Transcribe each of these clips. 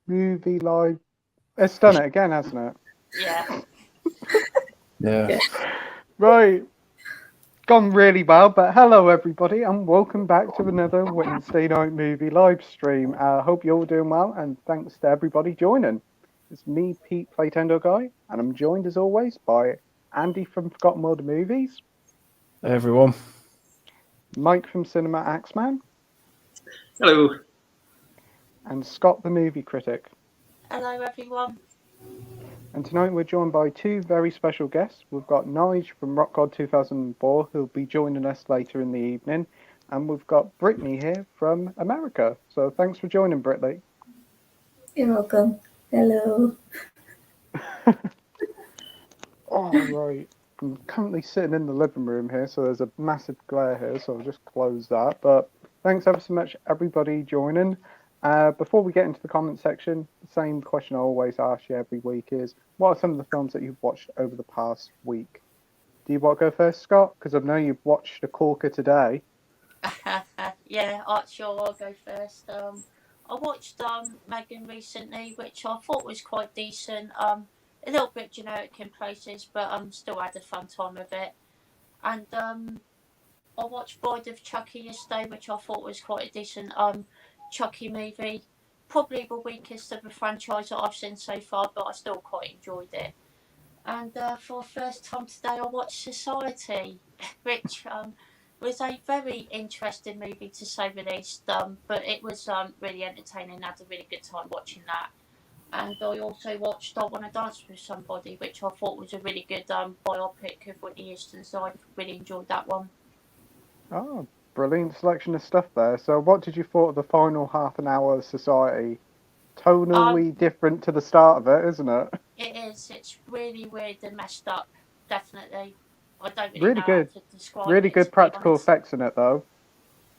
movie live. It's done it again, hasn't it? Yeah. Yeah. Right. Gone really well, but hello everybody and welcome back to another Wednesday night movie live stream. Hope you're all doing well and thanks to everybody joining. It's me, Pete Playtendoguy, and I'm joined as always by Andy from Forgotten World of Movies, Hey, everyone. Mike from Cinema Axeman, Hello. and Scott the Movie Critic. Hello, everyone. And tonight we're joined by two very special guests. We've got Nige from Rockgod 2004, who'll be joining us later in the evening. And we've got Brittany here from America. So thanks for joining, Brittany. You're welcome. Hello. All right. I'm currently sitting in the living room here, so there's a massive glare here, so I'll just close that. But thanks ever so much, everybody joining. Before we get into the comment section, the same question I always ask you every week is, what are some of the films that you've watched over the past week? Do you want to go first, Scott? Because I know you've watched a corker today. Yeah, sure, I'll go first. I watched Megan recently, which I thought was quite decent. A little bit generic in places, but still had a fun time with it. And I watched Bride of Chucky yesterday, which I thought was quite a decent Chucky movie. Probably the weakest of the franchise that I've seen so far, but I still quite enjoyed it. And for the first time today, I watched Society, which was a very interesting movie to say the least. But it was really entertaining. I had a really good time watching that. And I also watched I Want to Dance with Somebody, which I thought was a really good biopic of Whitney Houston. So I really enjoyed that one. Oh, brilliant selection of stuff there. So what did you thought of the final half an hour of Society? Tonally different to the start of it, isn't it? It is. It's really weird and messed up. Definitely. I don't really know good. how to describe really it. good practical effects in it, though.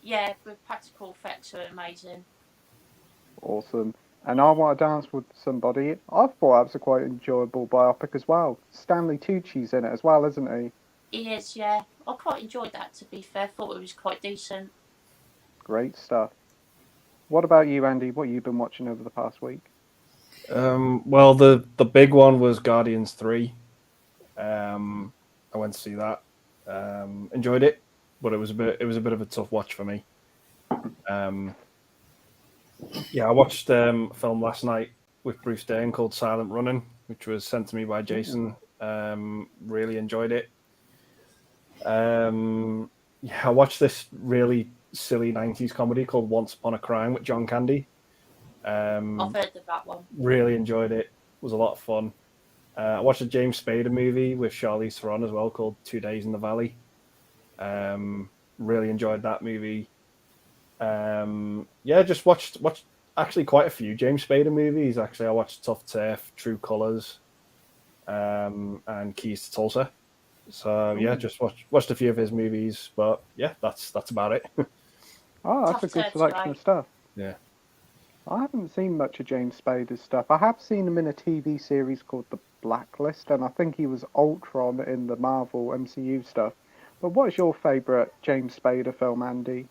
Yeah, the practical effects are amazing. Awesome. And I Want to Dance with Somebody. I thought that was a quite enjoyable biopic as well. Stanley Tucci's in it as well, isn't he? He is, yeah. I quite enjoyed that, to be fair. Thought it was quite decent. Great stuff. What about you, Andy? What have you been watching over the past week? Well, the big one was Guardians 3. I went to see that. Enjoyed it, but it was a bit of a tough watch for me. Yeah, I watched a film last night with Bruce Dern called Silent Running, which was sent to me by Jason. Really enjoyed it. Yeah, I watched this really silly 90s comedy called Once Upon a Crime with John Candy. I've heard of that one. Really enjoyed it. It was a lot of fun. I watched a James Spader movie with Charlize Theron as well called 2 Days in the Valley. Really enjoyed that movie. Yeah, just watched actually quite a few James Spader movies. Actually, I watched Tough Turf, True Colors, and Keys to Tulsa. So yeah, just watched a few of his movies, but yeah, that's about it. Oh, that's a good selection of stuff. Yeah. I haven't seen much of James Spader's stuff. I have seen him in a TV series called The Blacklist, and I think he was Ultron in the Marvel MCU stuff. But what is your favourite James Spader film, Andy?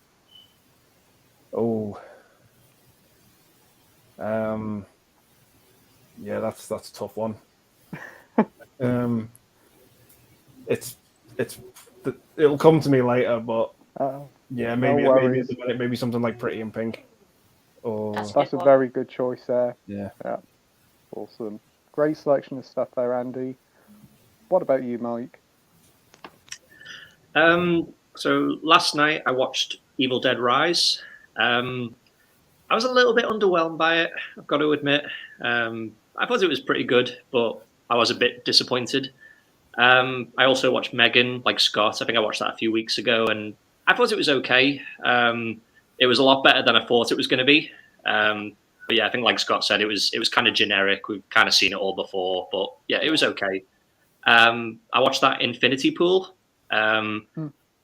Oh. Yeah, that's a tough one. It'll come to me later, but yeah, maybe something like Pretty in Pink. That's a very good choice there. Yeah. Awesome. Great selection of stuff there, Andy. What about you, Mike? So last night I watched Evil Dead Rise. I was a little bit underwhelmed by it, I've got to admit. I thought it was pretty good, but I was a bit disappointed. I also watched Megan, like Scott. I think I watched that a few weeks ago, and I thought it was okay. It was a lot better than I thought it was going to be. But yeah, I think like Scott said, it was kind of generic. We've kind of seen it all before, but yeah, it was okay. I watched that Infinity Pool, and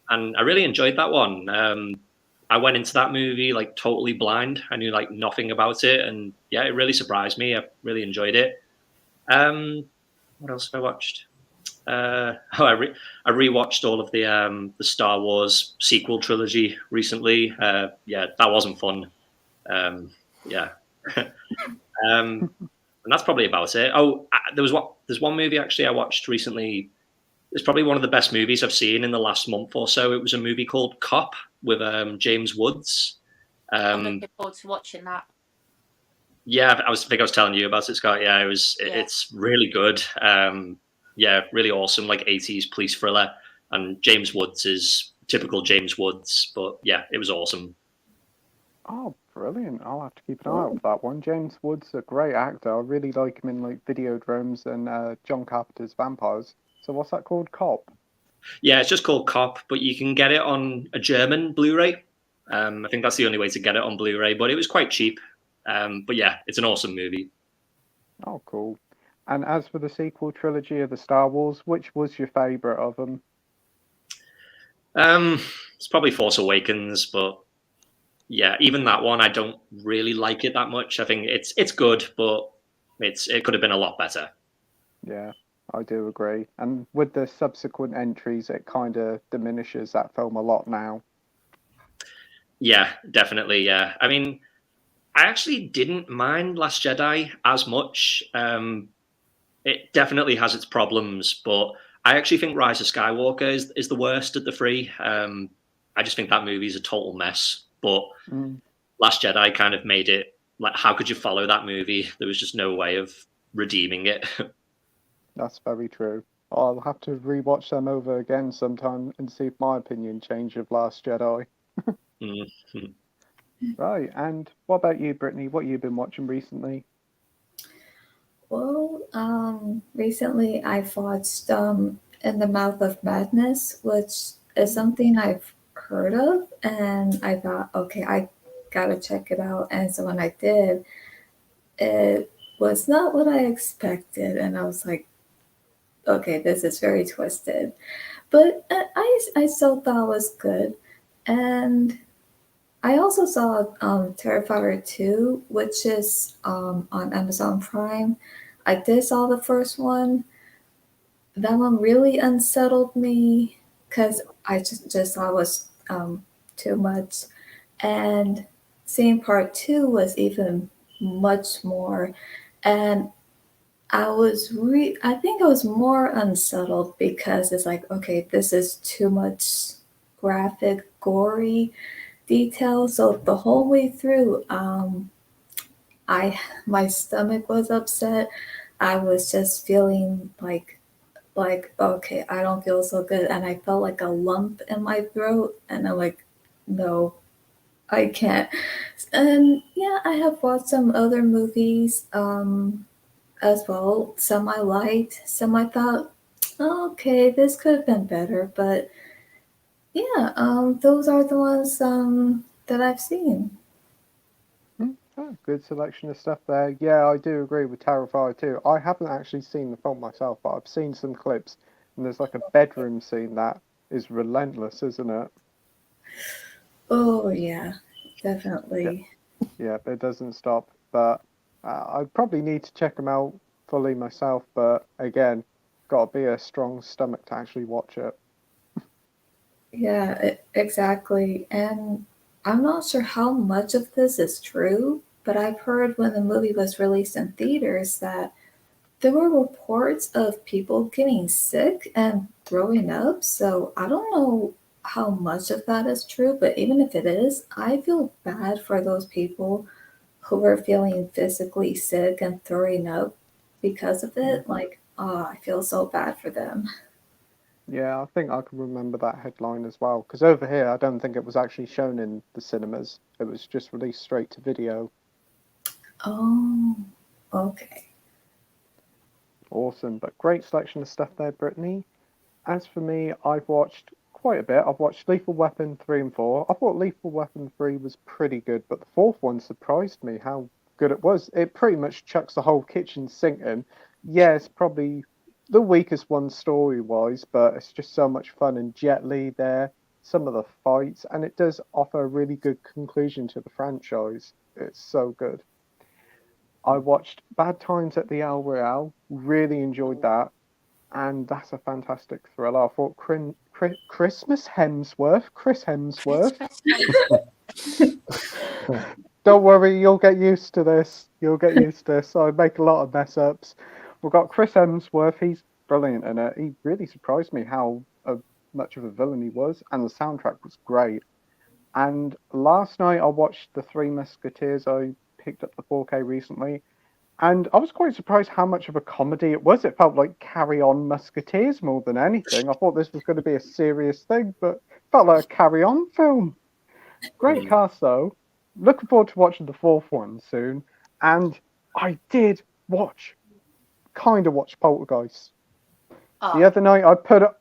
I really enjoyed that one. I went into that movie like totally blind. I knew like nothing about it, and yeah, it really surprised me. I really enjoyed it. What else have I watched? I rewatched all of the Star Wars sequel trilogy recently. Yeah, that wasn't fun. Yeah. And that's probably about it. Oh, there's one movie actually I watched recently. It's probably one of the best movies I've seen in the last month or so. It was a movie called Cop with James Woods. I'm looking forward to watching that. Yeah, I think I was telling you about it, Scott. Yeah, it's really good. Yeah, really awesome, like 80s police thriller. And James Woods is typical James Woods, but yeah, it was awesome. Oh, brilliant. I'll have to keep an eye out for that one. James Woods, a great actor. I really like him in like Videodromes and John Carpenter's Vampires. So what's that called? Cop? Yeah, it's just called Cop, but you can get it on a German Blu-ray. I think that's the only way to get it on Blu-ray, but it was quite cheap. But yeah, it's an awesome movie. Oh, cool. And as for the sequel trilogy of the Star Wars, which was your favorite of them? It's probably Force Awakens, but yeah, even that one I don't really like it that much. I think it's good, but it could have been a lot better. Yeah, I do agree. And with the subsequent entries, it kind of diminishes that film a lot now. Yeah, definitely. Yeah, I mean, I actually didn't mind Last Jedi as much. It definitely has its problems, but I actually think Rise of Skywalker is the worst of the three. I just think that movie is a total mess. But Last Jedi kind of made it like, how could you follow that movie? There was just no way of redeeming it. That's very true. I'll have to rewatch them over again sometime and see if my opinion changed of Last Jedi. Right, and what about you, Brittany? What have you been watching recently? Well, recently I've watched In the Mouth of Madness, which is something I've heard of, and I thought, okay, I gotta check it out. And so when I did, it was not what I expected, and I was like, okay, this is very twisted. But I still thought it was good. And I also saw Terrifier 2, which is on Amazon Prime. I did saw the first one. That one really unsettled me because I just thought it was too much. And seeing part 2 was even much more. And I think I was more unsettled because it's like, okay, this is too much graphic, gory detail. So the whole way through, my stomach was upset. I was just feeling like okay, I don't feel so good, and I felt like a lump in my throat, and I'm like, no, I can't. And yeah, I have watched some other movies as well. Some I liked, some I thought, oh, okay, this could have been better, but yeah, those are the ones that I've seen. Oh, good selection of stuff there. Yeah, I do agree with Terrifier 2. I haven't actually seen the film myself, but I've seen some clips, and there's like a bedroom scene that is relentless, isn't it? Oh yeah, definitely. Yeah, it doesn't stop. But I probably need to check them out fully myself. But again, got to be a strong stomach to actually watch it. Yeah, exactly. And I'm not sure how much of this is true, but I've heard when the movie was released in theaters that there were reports of people getting sick and throwing up. So I don't know how much of that is true, but even if it is, I feel bad for those people who were feeling physically sick and throwing up because of it. Like, oh, I feel so bad for them. Yeah, I think I can remember that headline as well. Because over here, I don't think it was actually shown in the cinemas. It was just released straight to video. Oh, okay. Awesome, but great selection of stuff there, Brittany. As for me, I've watched quite a bit. I've watched Lethal Weapon 3 and 4. I thought Lethal Weapon 3 was pretty good, but the fourth one surprised me how good it was. It pretty much chucks the whole kitchen sink in. Yeah, it's probably the weakest one story-wise, but it's just so much fun. And Jet Li there, some of the fights, and it does offer a really good conclusion to the franchise. It's so good. I watched Bad Times at the El Royale, really enjoyed that, and that's a fantastic thriller. I thought Chris Hemsworth, Don't worry, you'll get used to this. You'll get used to this. I make a lot of mess ups. We've got Chris Hemsworth. He's brilliant in it. He really surprised me how much of a villain he was, and the soundtrack was great. And last night I watched The Three Musketeers. I picked up the 4K recently, and I was quite surprised how much of a comedy it was. It felt like Carry On Musketeers more than anything. I thought this was going to be a serious thing, but it felt like a Carry On film. Great cast though. Looking forward to watching the fourth one soon. And I did kind of watch Poltergeist. The other night I put it.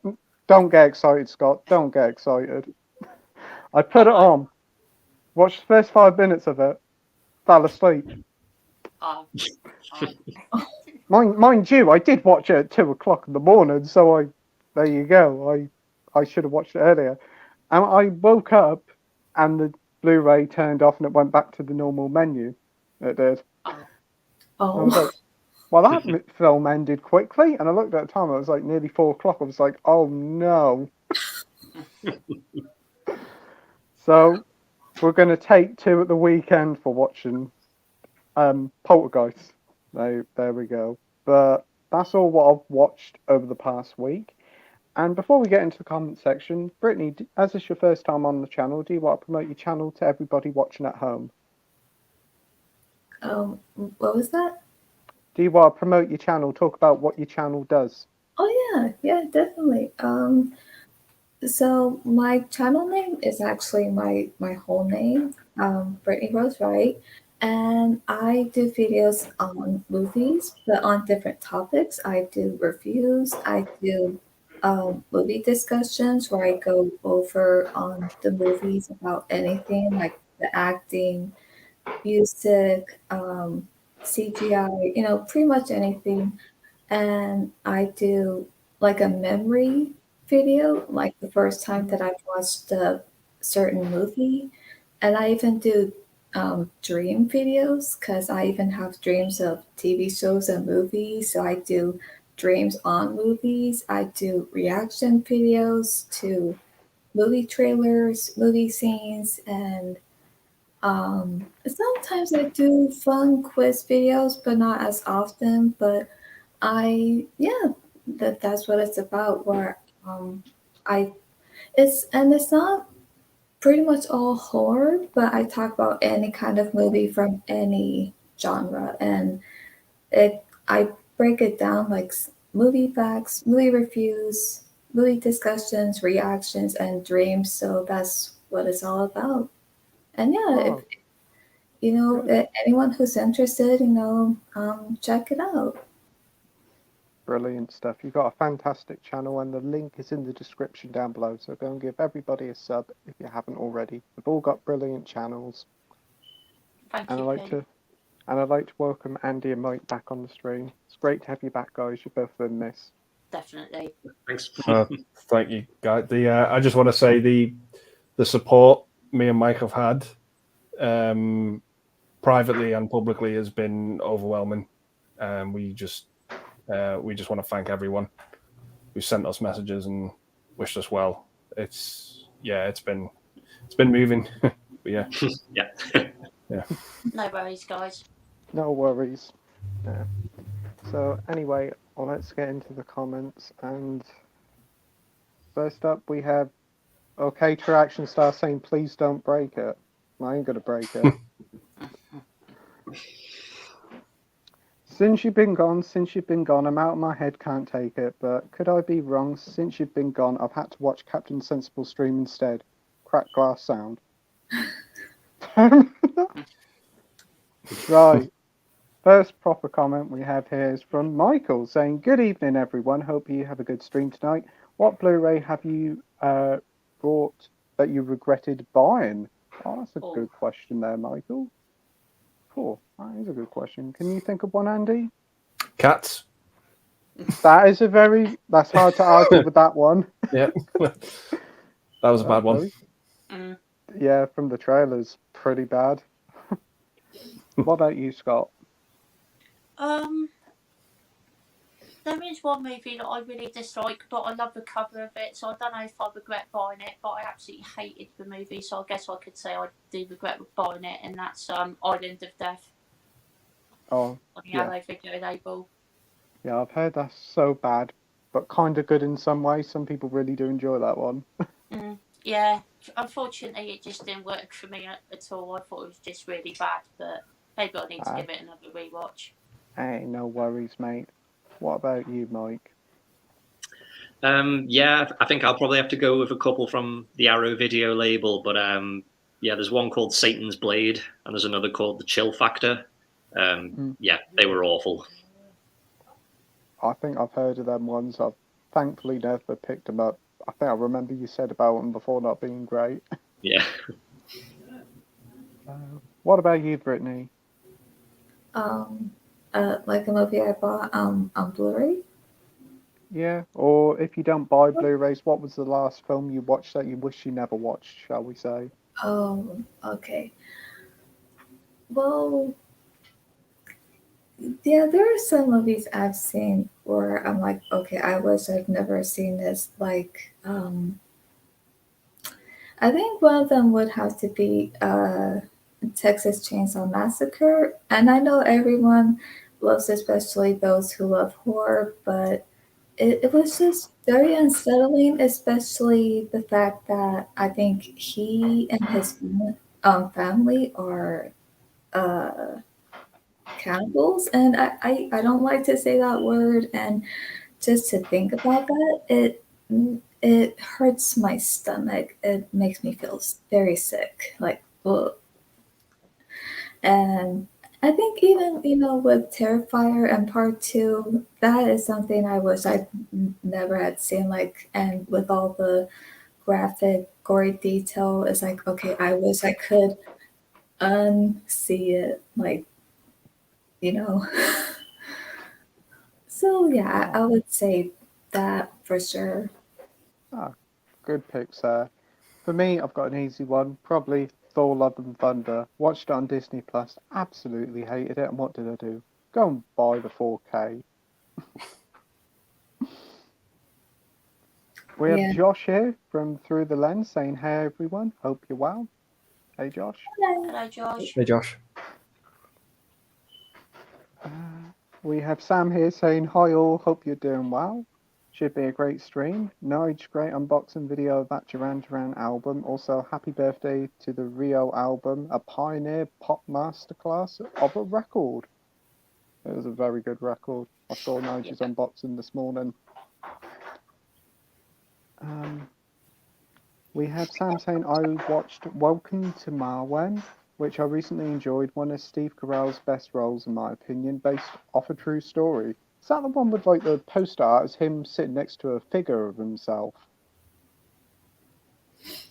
Don't get excited, Scott. Don't get excited. I put it on, watched the first 5 minutes of it, fell asleep. Oh, Mind you, I did watch it at 2 o'clock in the morning, so there you go. I should have watched it earlier. And I woke up and the Blu-ray turned off and it went back to the normal menu. It did. I was like, well, that film ended quickly. And I looked at the time, it was like nearly 4 o'clock. I was like, oh no. So we're going to take two at the weekend for watching Poltergeist. There we go. But that's all what I've watched over the past week. And before we get into the comment section, Brittany, as it's your first time on the channel, do you want to promote your channel to everybody watching at home? What was that? Do you want to promote your channel, talk about what your channel does? Oh yeah, definitely. So my channel name is actually my whole name, Brittany Rose Wright, and I do videos on movies, but on different topics. I do reviews. I do movie discussions where I go over on the movies about anything like the acting, music, CGI, pretty much anything. And I do like a memory video, like the first time that I've watched a certain movie. And I even do dream videos because I even have dreams of TV shows and movies. So I do dreams on movies. I do reaction videos to movie trailers, movie scenes, and sometimes I do fun quiz videos, but not as often. But that's what it's about. Where I it's not pretty much all horror, but I talk about any kind of movie from any genre, and I break it down like movie facts, movie reviews, movie discussions, reactions, and dreams. So that's what it's all about. And yeah, Oh, anyone who's interested, check it out. brilliant stuff. You've got a fantastic channel, and the link is in the description down below. So go and give everybody a sub if you haven't already. We've all got brilliant channels. thank And you. I'd like to welcome Andy and Mike back on the stream. It's great to have you back, guys. You've both been missed. Definitely. Thanks. Thank you, guys. I just want to say the support me and Mike have had, privately and publicly, has been overwhelming. We just want to thank everyone who sent us messages and wished us well. It's been moving. But yeah. Yeah. No worries, guys. No worries. Yeah. So anyway, let's get into the comments. And first up, we have True Action Star saying, "Please don't break it." I ain't gonna break it. Since you've been gone, I'm out of my head, can't take it. But could I be wrong? Since you've been gone, I've had to watch Captain Sensible stream instead. Crack glass sound. Right. First proper comment we have here is from Michael saying, "Good evening, everyone. Hope you have a good stream tonight. What Blu-ray have you bought that you regretted buying?" Oh, that's a good question there, Michael. Cool. That is a good question. Can you think of one, Andy? Cats. That's hard to argue with that one. Yeah. That was a bad one. Yeah, from the trailers, pretty bad. What about you, Scott? There is one movie that I really dislike, but I love the cover of it, so I don't know if I regret buying it, but I absolutely hated the movie, so I guess I could say I do regret buying it, and that's Island of Death Oh, on the yeah. Arrow video label. Yeah, I've heard that's so bad, but kind of good in some ways. Some people really do enjoy that one. Yeah, unfortunately, it just didn't work for me at all. I thought it was just really bad, but maybe I need to give it another rewatch. Hey, no worries, mate. What about you, Mike? Yeah, I think I'll probably have to go with a couple from the Arrow video label, but yeah, there's one called Satan's Blade, and there's another called The Chill Factor. Yeah, they were awful. I think I've heard of them ones. I've thankfully never picked them up. I think I remember you said about them before not being great. Yeah. What about you, Brittany? Like a movie I bought on Blu-ray. Yeah, or if you don't buy Blu-rays, what was the last film you watched that you wish you never watched, shall we say? Oh, okay. Well, yeah, there are some movies I've seen where I'm like, okay, I wish I've never seen this. Like, I think one of them would have to be Texas Chainsaw Massacre. And I know everyone loves, especially those who love horror, but it was just very unsettling, especially the fact that I think he and his family are cannibals. And I don't like to say that word. And just to think about that, it hurts my stomach. It makes me feel very sick. Like, ugh. And I think even with Terrifier and Part Two, that is something I wish I never had seen. Like, and with all the graphic, gory detail, it's like, okay, I wish I could unsee it. Like, you know. So yeah, I would say that for sure. Ah, good picks there. For me, I've got an easy one. Probably Thor: Love and Thunder. Watched it on Disney Plus. Absolutely hated it. And what did I do? Go and buy the 4K. We have Yeah. Josh here from Through the Lens saying, "Hey everyone, hope you're well." Hey Josh. Hello, Josh. Hey, Josh. We have Sam here saying, "Hi all, hope you're doing well. Should be a great stream. Nige, great unboxing video of that Duran Duran album. Also, happy birthday to the Rio album, a pioneer pop masterclass of a record." It was a very good record. I saw Nige's unboxing this morning. We have Sam saying, "I watched Welcome to Marwen, which I recently enjoyed. One of Steve Carell's best roles, in my opinion, based off a true story." Is that the one with like the poster art as him sitting next to a figure of himself?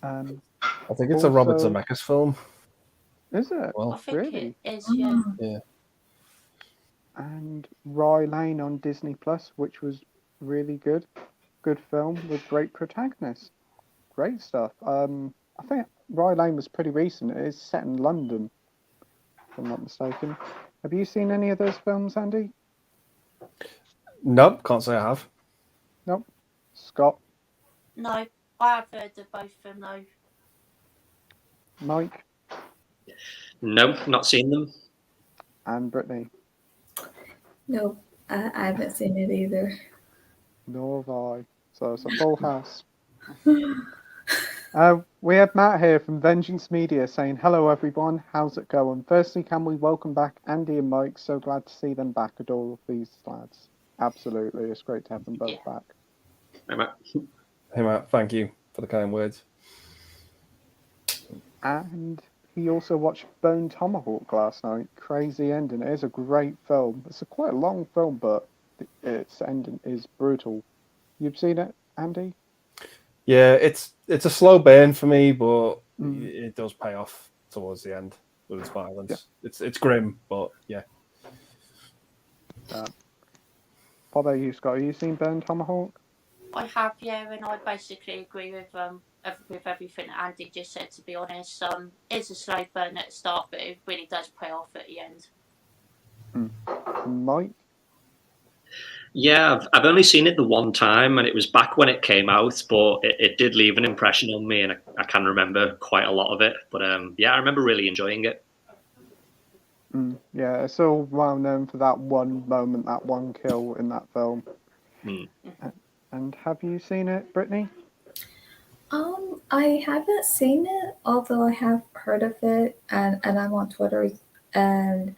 I think it's a Robert Zemeckis film. Is it? Well, I think really? it is, yeah. Yeah. And Rye Lane on Disney Plus, which was really good. Good film with great protagonists. Great stuff. I think Rye Lane was pretty recent. It is set in London, if I'm not mistaken. Have you seen any of those films, Andy? Nope, can't say I have. Nope. Scott? No, I have heard of both of them though. Mike? No, not seen them. And Brittany? Nope, I haven't seen it either. Nor have I. So it's a full house. We have Matt here from Vengeance Media saying, "Hello everyone, how's it going? Firstly, can we welcome back Andy and Mike? So glad to see them back. Adore these lads." Absolutely, it's great to have them both back. Hey, Matt. Hey, Matt, thank you for the kind words. And he also watched Bone Tomahawk last night. Crazy ending. It is a great film. It's quite a long film, but its ending is brutal. You've seen it, Andy? Yeah, it's a slow burn for me, but it does pay off towards the end with its violence. Yeah. It's grim, but yeah. What about you, Scott? Have you seen Bone Tomahawk? I have, yeah, and I basically agree with everything that Andy just said. To be honest, it's a slow burn at the start, but it really does pay off at the end. Mike? Yeah, I've only seen it the one time, and it was back when it came out, but it did leave an impression on me, and I can remember quite a lot of it. But yeah, I remember really enjoying it. Yeah, it's all well known for that one moment, that one kill in that film. Mm. And have you seen it, Brittany? I haven't seen it, although I have heard of it, and I'm on Twitter, and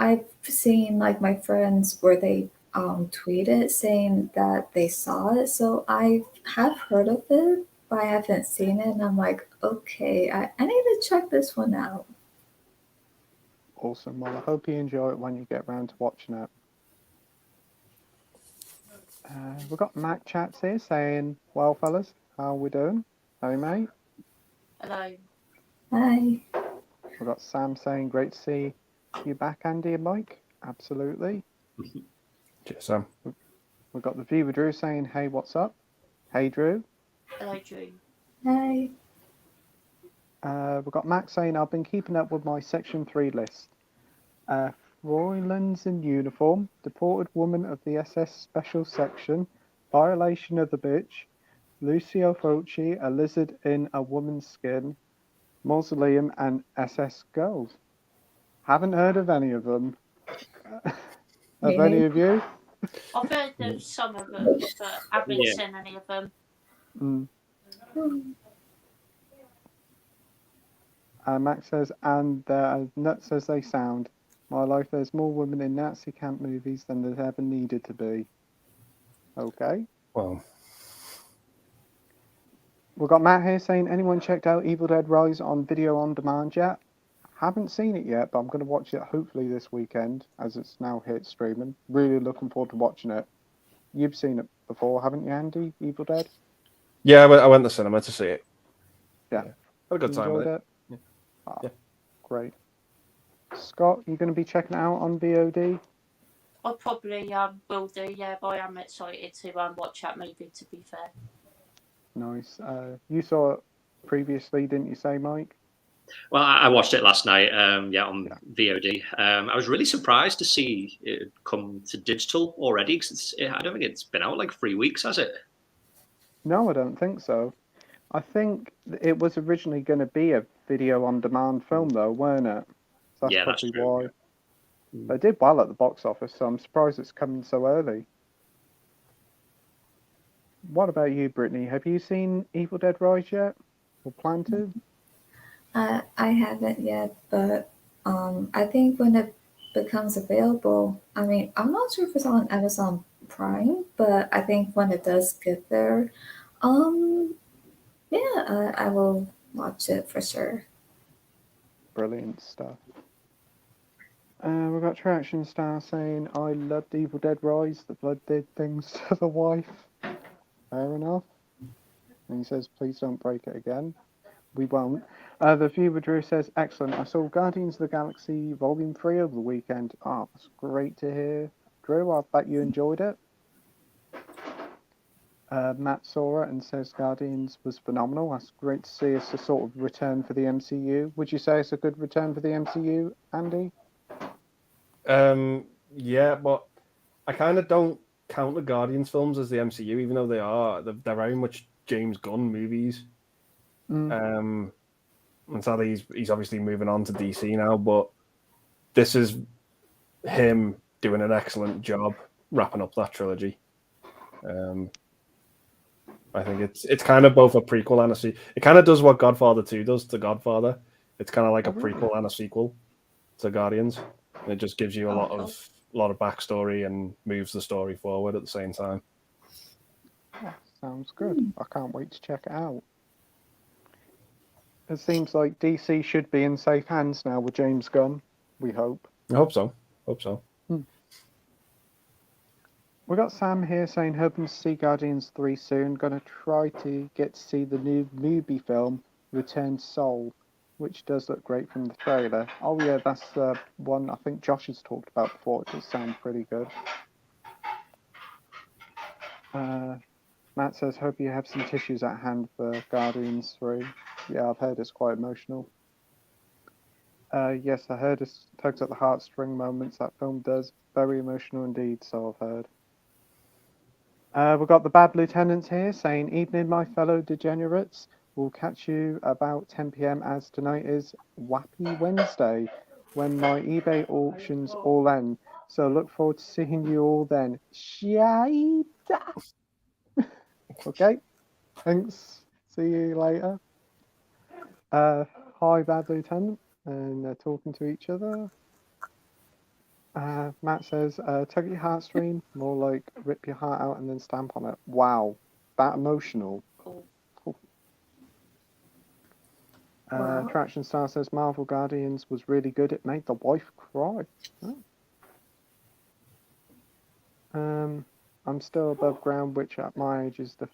I've seen like my friends where they tweeted saying that they saw it, so I have heard of it, but I haven't seen it, and I'm like, okay, I need to check this one out. Awesome. Well, I hope you enjoy it when you get around to watching it. We've got Mac Chats here saying, well, fellas, how we doing? Hey, mate. Hello. Hi. We've got Sam saying, great to see you back, Andy and Mike. Absolutely. Cheers, Sam. We've got the viewer Drew saying, hey, what's up? Hey, Drew. Hello, Drew. Hi. We've got Max saying, I've been keeping up with my Section 3 list. Fräuleins in uniform, deported woman of the SS Special Section, violation of the bitch, Lucio Fulci, a lizard in a woman's skin, mausoleum, and SS girls. Haven't heard of any of them. Have any of you? I've heard of some of them, but I haven't Yeah. seen any of them. Max says, and they're as nuts as they sound. My life, there's more women in Nazi camp movies than there's ever needed to be. Okay. Well, We've got Matt here saying, anyone checked out Evil Dead Rise on video on demand yet? Haven't seen it yet, but I'm going to watch it hopefully this weekend as it's now hit streaming. Really looking forward to watching it. You've seen it before, haven't you, Andy? Evil Dead? yeah, I went to the cinema to see it. Yeah. Had a good time with Enjoyed it. it? Yeah. Yeah. Great. Scott, you going to be checking it out on VOD? I probably will do, yeah, but I am excited to watch that movie, to be fair. Nice. You saw it previously, didn't you say, Mike? Well, I watched it last night. On VOD. I was really surprised to see it come to digital already because I don't think it's been out like 3 weeks, has it? No, I don't think so. I think it was originally going to be a video on demand film, though, weren't it? So that's Yeah, that's probably true. why. Yeah. They did well at the box office, so I'm surprised it's coming so early. What about you, Brittany? Have you seen Evil Dead Rise yet? Or plan to? I haven't yet, but I think when it becomes available, I mean, I'm not sure if it's on Amazon Prime, but I think when it does get there, yeah, I will watch it for sure. Brilliant stuff. We've got Traction Star saying, I loved Evil Dead Rise. The blood did things to the wife. Fair enough. And he says, please don't break it again. We won't. The viewer Drew says, excellent. I saw Guardians of the Galaxy Volume 3 over the weekend. Oh, that's great to hear. Drew, I bet you enjoyed it. Matt saw it and says Guardians was phenomenal. That's great to see it's a sort of return for the MCU. Would you say it's a good return for the MCU, Andy? Yeah, but I kind of don't count the Guardians films as the MCU, even though they're very much James Gunn movies. And sadly, he's obviously moving on to DC now, but this is him doing an excellent job wrapping up that trilogy. I think it's kind of both a prequel and a sequel. It kind of does what Godfather 2 does to Godfather. It's kind of like a prequel and a sequel to Guardians. And it just gives you a lot of backstory and moves the story forward at the same time. Oh, sounds good. I can't wait to check it out. It seems like DC should be in safe hands now with James Gunn. We hope. I hope so. We got Sam here saying hoping to see Guardians 3 soon. Gonna try to get to see the new movie film Return Soul, which does look great from the trailer. Oh yeah, that's one I think Josh has talked about before. It does sound pretty good. Matt says, hope you have some tissues at hand for Guardians 3. Yeah, I've heard it's quite emotional. Yes, I heard it tugs at the heartstring moments that film does. Very emotional indeed, so I've heard. We've got the Bad Lieutenants here saying, "Evening, my fellow degenerates. We'll catch you about 10 p.m. as tonight is Wappy Wednesday when my eBay auctions all end. So look forward to seeing you all then." Shida. Okay, thanks. See you later. Hi, Bad Lieutenant. And they're talking to each other. Matt says, "Tug at your heartstring, more like rip your heart out and then stamp on it." Wow, that emotional. Cool. Wow. Traction Star says, "Marvel Guardians was really good. It made the wife cry." Oh. I'm still above ground, which at my age is the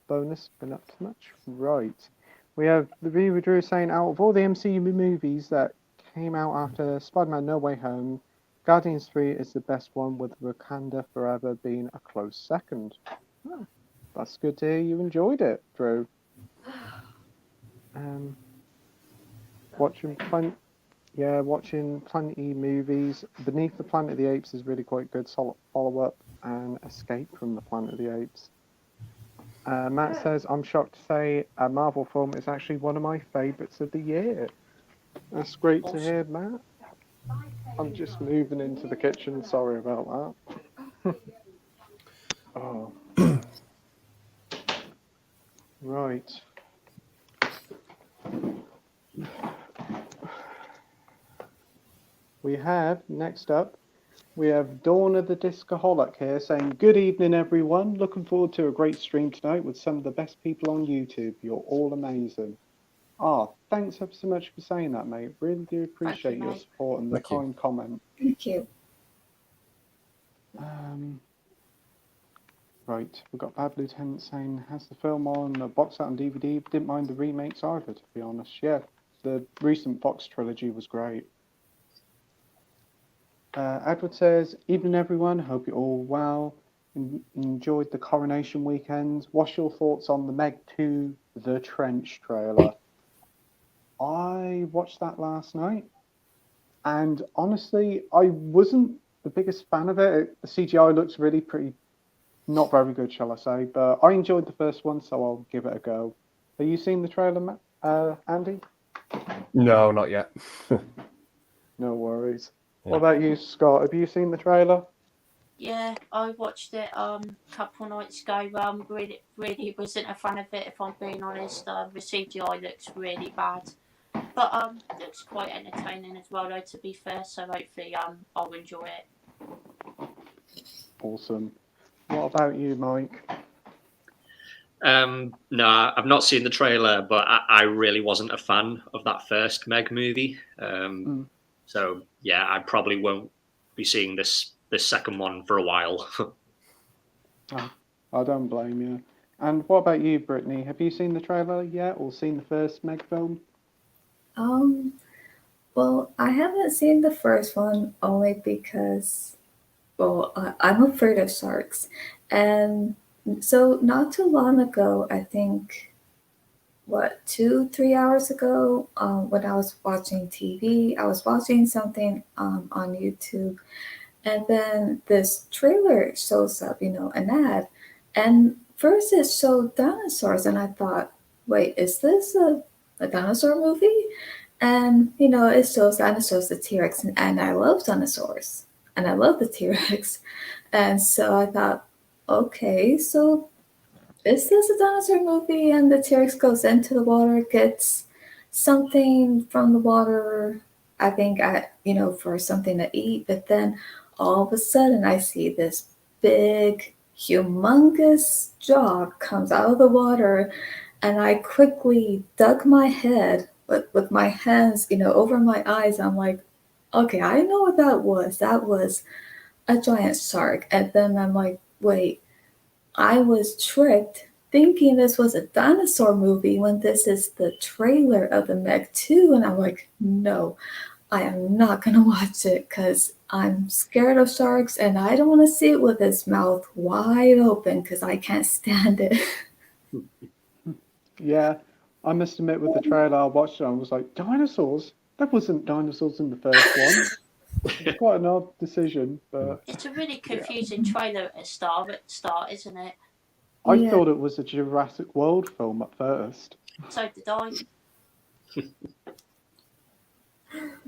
bonus. Been up to much? Right. We have the viewer Drew saying, out of all the MCU movies that came out after Spider-Man No Way Home, Guardians 3 is the best one, with Wakanda Forever being a close second. Oh, that's good to hear you enjoyed it, Drew. Watching plenty movies. Beneath the Planet of the Apes is really quite good. Solid follow-up, and Escape from the Planet of the Apes. Matt says, "I'm shocked to say a Marvel film is actually one of my favourites of the year." That's great to hear, Matt. I'm just moving into the kitchen. Sorry about that. Oh. Right. We have, next up, we have Dawn of the Discoholic here saying, "Good evening, everyone. Looking forward to a great stream tonight with some of the best people on YouTube. You're all amazing." Thanks ever so much for saying that, mate. Really do appreciate your mate. support and the Thank you. kind comment. Thank you. Right, we've got Bad Lieutenant saying, "Has the film on the box set on DVD? Didn't mind the remakes either, to be honest." Yeah, the recent Fox trilogy was great. Edward says, "Evening, everyone. Hope you're all well. Enjoyed the coronation weekend. What's your thoughts on the Meg 2 The Trench trailer?" I watched that last night, and honestly, I wasn't the biggest fan of it. The CGI looks really pretty, not very good, shall I say, but I enjoyed the first one, so I'll give it a go. Have you seen the trailer, Andy? No, not yet. No worries. Yeah. What about you, Scott? Have you seen the trailer? Yeah, I watched it a couple of nights ago. Really wasn't a fan of it, if I'm being honest. The CGI looks really bad, but looks quite entertaining as well, though. To be fair, so hopefully I'll enjoy it. Awesome. What about you, Mike? No, I've not seen the trailer, but I really wasn't a fan of that first Meg movie. So yeah, I probably won't be seeing this second one for a while. I don't blame you. And what about you, Brittany? Have you seen the trailer yet, or seen the first Meg film? Well, I haven't seen the first one only because, well, I'm afraid of sharks. And so not too long ago, I think, 2, 3 hours ago, when I was watching TV, I was watching something on YouTube, and then this trailer shows up, an ad. And first it showed dinosaurs, and I thought, wait, is this a dinosaur movie? And, it shows dinosaurs, the T-Rex, and I love dinosaurs, and I love the T-Rex. And so I thought, okay, so is this a dinosaur movie? And the T-Rex goes into the water, gets something from the water, I think, for something to eat. But then all of a sudden I see this big, humongous jaw comes out of the water, and I quickly dug my head with my hands, over my eyes. I'm like, okay, I know what that was. That was a giant shark. And then I'm like, wait, I was tricked thinking this was a dinosaur movie when this is the trailer of the Meg 2. And I'm like, no, I am not going to watch it because I'm scared of sharks and I don't want to see it with his mouth wide open because I can't stand it. Yeah, I must admit, with the trailer I watched it, I was like, dinosaurs? There wasn't dinosaurs in the first one. It's quite an odd decision, but It's a really confusing trailer at the start, isn't it? I Yeah. thought it was a Jurassic World film at first. So did I.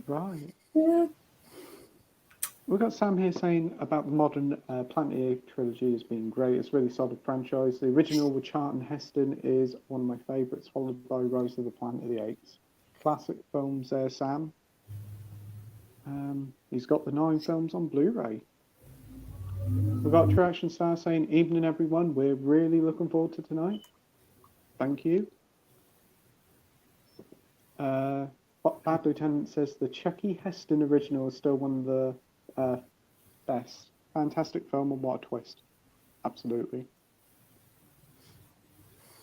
Right. Yeah. We've got Sam here saying about the modern Planet of the Apes trilogy as being great. It's a really solid franchise. The original with Charlton Heston is one of my favourites, followed by Rise of the Planet of the Apes. Classic films there, Sam. He's got the 9 films on Blu-ray. We've got True Action Star saying, evening everyone, we're really looking forward to tonight. Thank you. Bad Lieutenant says the Chucky Heston original is still one of the best. Fantastic film and what a twist. Absolutely.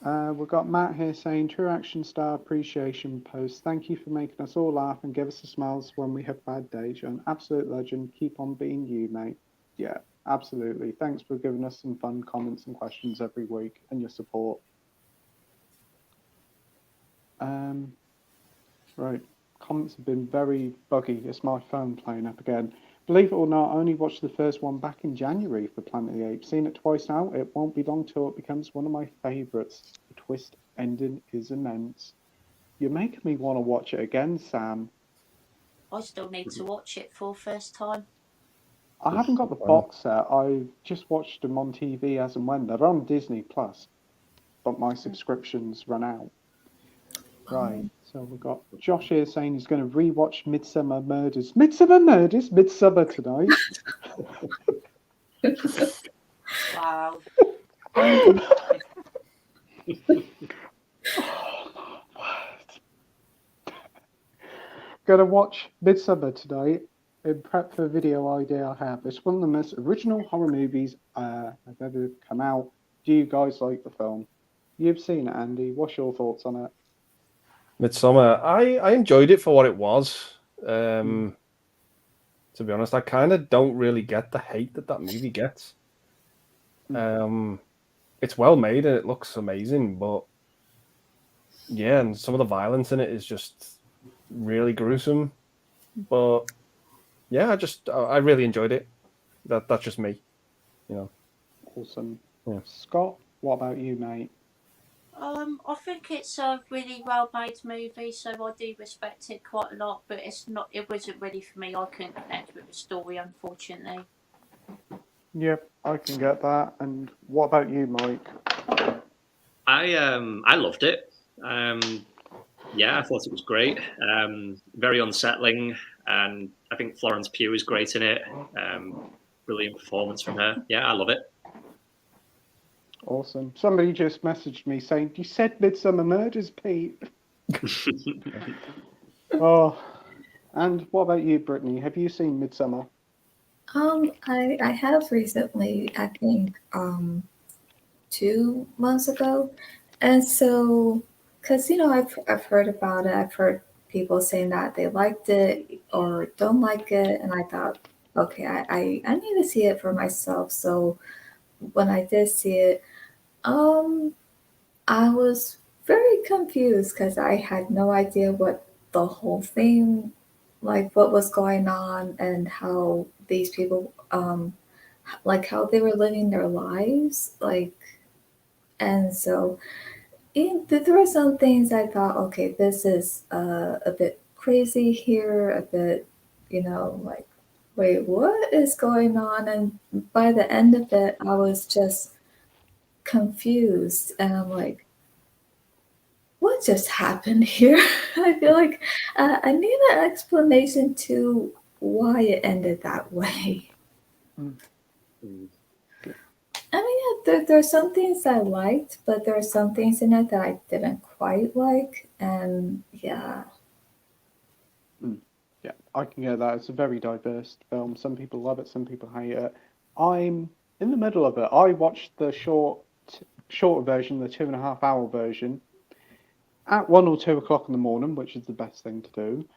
We've got Matt here saying, True Action Star appreciation post. Thank you for making us all laugh and give us the smiles when we have bad days. You're an absolute legend. Keep on being you, mate. Yeah, absolutely. Thanks for giving us some fun comments and questions every week and your support. Right. Comments have been very buggy. It's my phone playing up again. Believe it or not, I only watched the first one back in January for Planet of the Apes. Seen it twice now. It won't be long till it becomes one of my favourites. The twist ending is immense. You're making me want to watch it again, Sam. I still need to watch it for first time. I haven't got the box set. I just watched them on TV as and when. They're on Disney Plus, but my subscriptions run out. Right, so we've got Josh here saying he's going to rewatch Midsummer Murders. Midsummer tonight. Wow. Going to watch Midsummer tonight in prep for a video idea I have. It's one of the most original horror movies have ever come out. Do you guys like the film? You've seen it, Andy. What's your thoughts on it? Midsummer, I enjoyed it for what it was. To be honest, I kind of don't really get the hate that movie gets. It's well made and it looks amazing, but yeah, and some of the violence in it is just really gruesome. But yeah, I really enjoyed it. That's just me, you know. Awesome. Yeah. Scott, what about you, mate? I think it's a really well-made movie, so I do respect it quite a lot. But it wasn't really for me. I couldn't connect with the story, unfortunately. Yep, I can get that. And what about you, Mike? I loved it. Yeah, I thought it was great. Very unsettling, and I think Florence Pugh is great in it. Brilliant performance from her. Yeah, I love it. Awesome. Somebody just messaged me saying, you said Midsummer Murders, Pete. Oh, and what about you, Brittany? Have you seen Midsummer? I have recently, I think 2 months ago, and so because I've heard about it, I've heard people saying that they liked it or don't like it, and I thought, okay, I need to see it for myself. So when I did see it, I was very confused because I had no idea what the whole thing, like what was going on and how these people, like how they were living their lives, like, and so there were some things I thought, okay, this is a bit crazy here, a bit, like, wait, what is going on? And by the end of it, I was just confused, and I'm like, what just happened here? I feel like I need an explanation to why it ended that way. I mean, yeah, there's some things I liked, but there are some things in it that I didn't quite like, and yeah. Yeah, I can get that. It's a very diverse film. Some people love it, some people hate it. I'm in the middle of it. I watched the shorter version, the 2.5 hour version, at 1 or 2 o'clock in the morning, which is the best thing to do.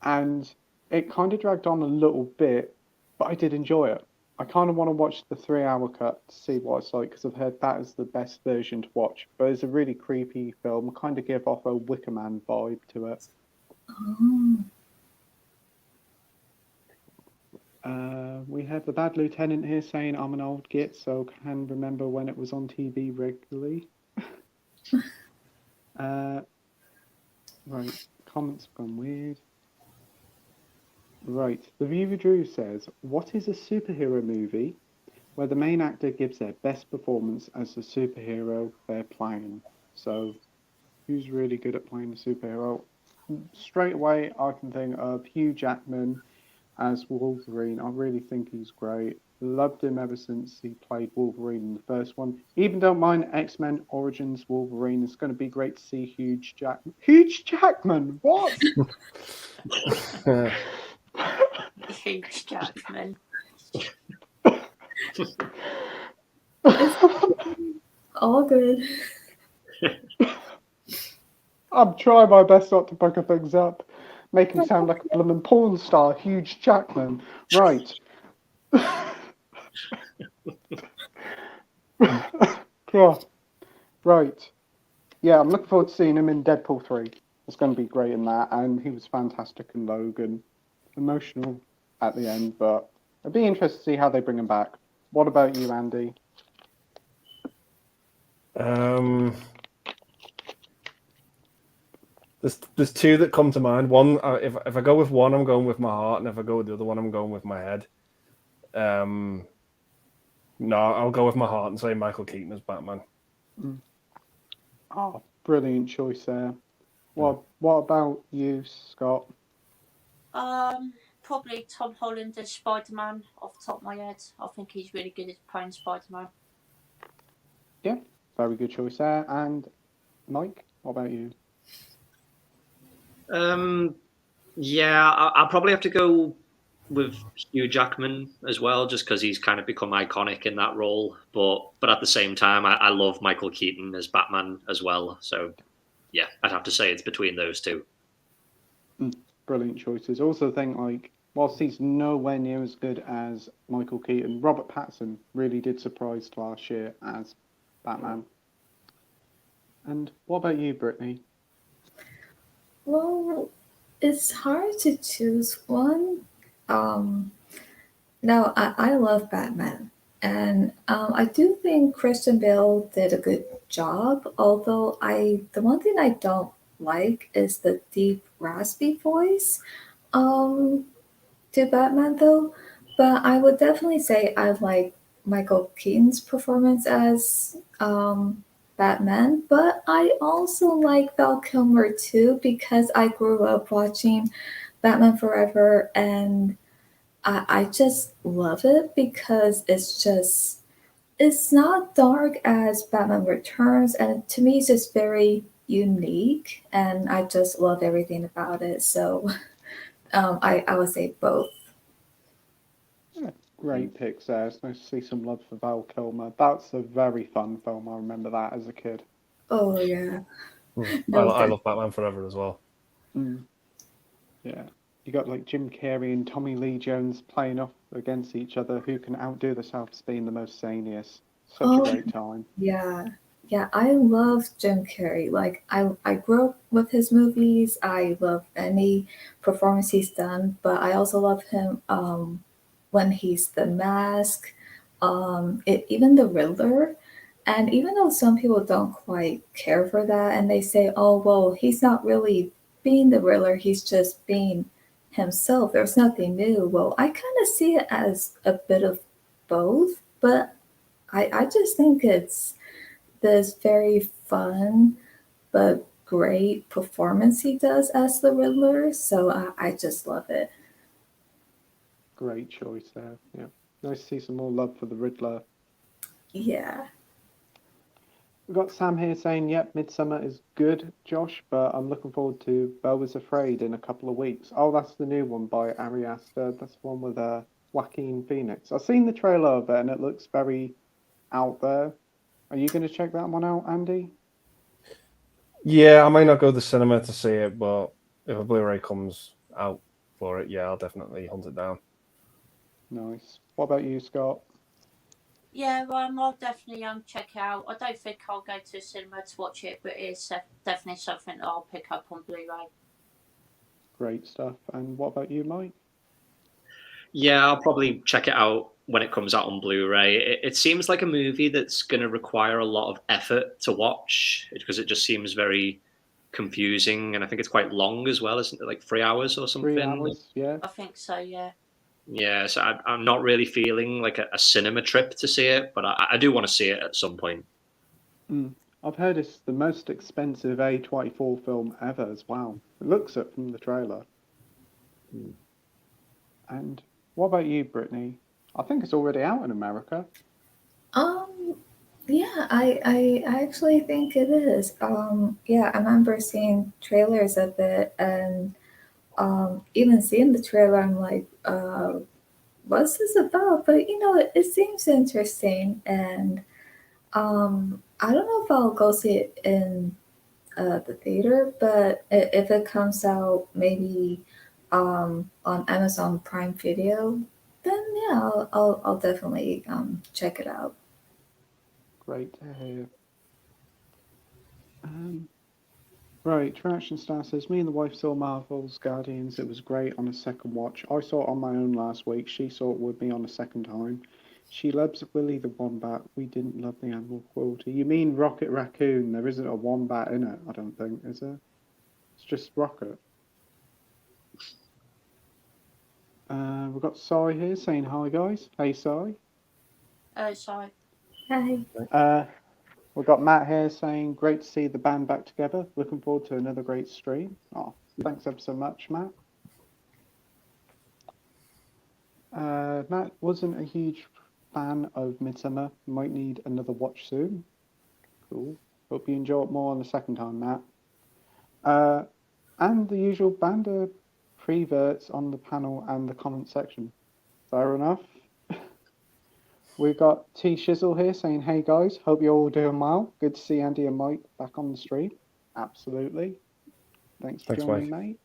And it kind of dragged on a little bit, but I did enjoy it. I kind of want to watch the 3 hour cut to see what it's like because I've heard that is the best version to watch. But it's a really creepy film. Kind of give off a Wicker Man vibe to it. Oh. have the Bad Lieutenant here saying I'm an old git, so can remember when it was on TV regularly. Right, comments have gone weird. Right, the viewer Drew says, what is a superhero movie where the main actor gives their best performance as the superhero they're playing? So, who's really good at playing a superhero? Straight away, I can think of Hugh Jackman as Wolverine. I really think he's great. Loved him ever since he played Wolverine in the first one. Even don't mind X-Men Origins Wolverine. It's going to be great to see Huge Jackman? What? Huge Jackman. All good. I'm trying my best not to bugger things up. Make him sound like a blooming porn star, Huge Jackman. Right. God. Right. Yeah, I'm looking forward to seeing him in Deadpool 3. It's going to be great in that, and he was fantastic in Logan. Emotional at the end, but I'd be interested to see how they bring him back. What about you, Andy? There's two that come to mind. One, if I go with one, I'm going with my heart, and if I go with the other one, I'm going with my head. No, I'll go with my heart and say Michael Keaton as Batman. Oh, brilliant choice there. What about you, Scott? Probably Tom Holland as Spider-Man off the top of my head. I think he's really good at playing Spider-Man. Yeah, very good choice there. And Mike, what about you? Yeah, I'll probably have to go with Hugh Jackman as well, just because he's kind of become iconic in that role. But at the same time, I love Michael Keaton as Batman as well. So yeah, I'd have to say it's between those two. Brilliant choices. Also think like, whilst he's nowhere near as good as Michael Keaton, Robert Pattinson really did surprise last year as Batman. And what about you, Brittany? Well, it's hard to choose one. No, I love Batman. And I do think Christian Bale did a good job, although the one thing I don't like is the deep, raspy voice to Batman, though. But I would definitely say I like Michael Keaton's performance as Batman. But I also like Val Kilmer too because I grew up watching Batman Forever and I just love it because it's not dark as Batman Returns, and to me, it's just very unique, and I just love everything about it. So, I would say both. Yeah, great picks there. It's nice to see some love for Val Kilmer. That's a very fun film. I remember that as a kid. Oh yeah, I no, love Batman Forever as well. Yeah. You got like Jim Carrey and Tommy Lee Jones playing off against each other. Who can outdo themselves as being the most saniest? Such a great time. yeah, yeah. I love Jim Carrey. Like I grew up with his movies. I love any performance he's done, but I also love him when he's the Mask, even the Riddler. And even though some people don't quite care for that, and they say, "Oh, well, he's not really being the Riddler; he's just being himself. There's nothing new." Well, I kind of see it as a bit of both, but I just think it's this very fun but great performance he does as the Riddler. So I just love it. Great choice there. Yeah. Nice to see some more love for the Riddler. Yeah. We've got Sam here saying, yep, Midsummer is good, Josh, but I'm looking forward to Beau is Afraid in a couple of weeks. Oh, that's the new one by Ari Aster. That's the one with Joaquin Phoenix. I've seen the trailer of it and it looks very out there. Are you going to check that one out, Andy? Yeah, I might not go to the cinema to see it, but if a Blu-ray comes out for it, yeah, I'll definitely hunt it down. Nice. What about you, Scott? Yeah, I'll definitely check it out. I don't think I'll go to the cinema to watch it, but it's definitely something that I'll pick up on Blu-ray. Great stuff. And what about you, Mike? Yeah, I'll probably check it out when it comes out on Blu-ray. It seems like a movie that's going to require a lot of effort to watch because it just seems very confusing, and I think it's quite long as well, isn't it? Like 3 hours or 3 something. hours, yeah. I think so. Yeah. Yeah, so I'm not really feeling like a cinema trip to see it, but I do want to see it at some point. I've heard it's the most expensive A24 film ever as well. It looks it from the trailer. And what about you, Brittany? I think it's already out in America. Yeah, I actually think it is. Yeah, I remember seeing trailers of it, and even seeing the trailer, I'm like, what's this about? But it seems interesting, and I don't know if I'll go see it in the theater, but if it comes out maybe on Amazon Prime Video, then yeah, I'll definitely check it out. Great to hear. Right, Traction Star says, me and the wife saw Marvel's Guardians. It was great on a second watch. I saw it on my own last week. She saw it with me on a second time. She loves Willy the Wombat. We didn't love the animal cruelty. You mean Rocket Raccoon? There isn't a wombat in it, I don't think, is there? It's just Rocket. We've got Sai here saying hi, guys. Hey, Sai. Sorry. Hi. We've got Matt here saying, great to see the band back together. Looking forward to another great stream. Oh, thanks ever so much, Matt. Matt wasn't a huge fan of Midsummer. Might need another watch soon. Cool. Hope you enjoy it more on the second time, Matt. And the usual band of preverts on the panel and the comment section. Fair enough. We've got T Shizzle here saying, hey guys, hope you're all doing well. Good to see Andy and Mike back on the stream. Absolutely. Thanks for joining, mate.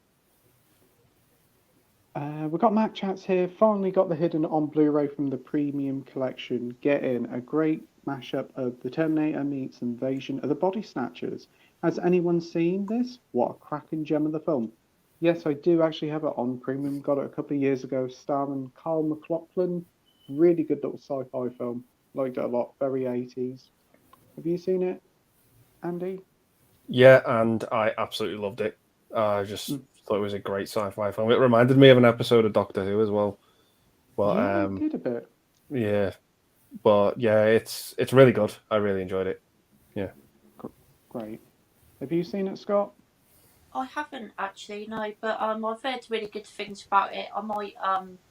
We've got Mac Chats here. Finally got the Hidden on Blu-ray from the Premium Collection. Get in. A great mashup of The Terminator meets Invasion of the Body Snatchers. Has anyone seen this? What a cracking gem of the film. Yes, I do actually have it on Premium. Got it a couple of years ago, starring Carl McLaughlin. Really good little sci-fi film. Liked it a lot. Very 80s. Have you seen it, Andy? Yeah, and I absolutely loved it. I just thought it was a great sci-fi film. It reminded me of an episode of Doctor Who as well. But yeah, it did a bit. Yeah, but yeah, it's really good. I really enjoyed it. Yeah. Great. Have you seen it, Scott? I haven't actually, no, but I've heard really good things about it. I might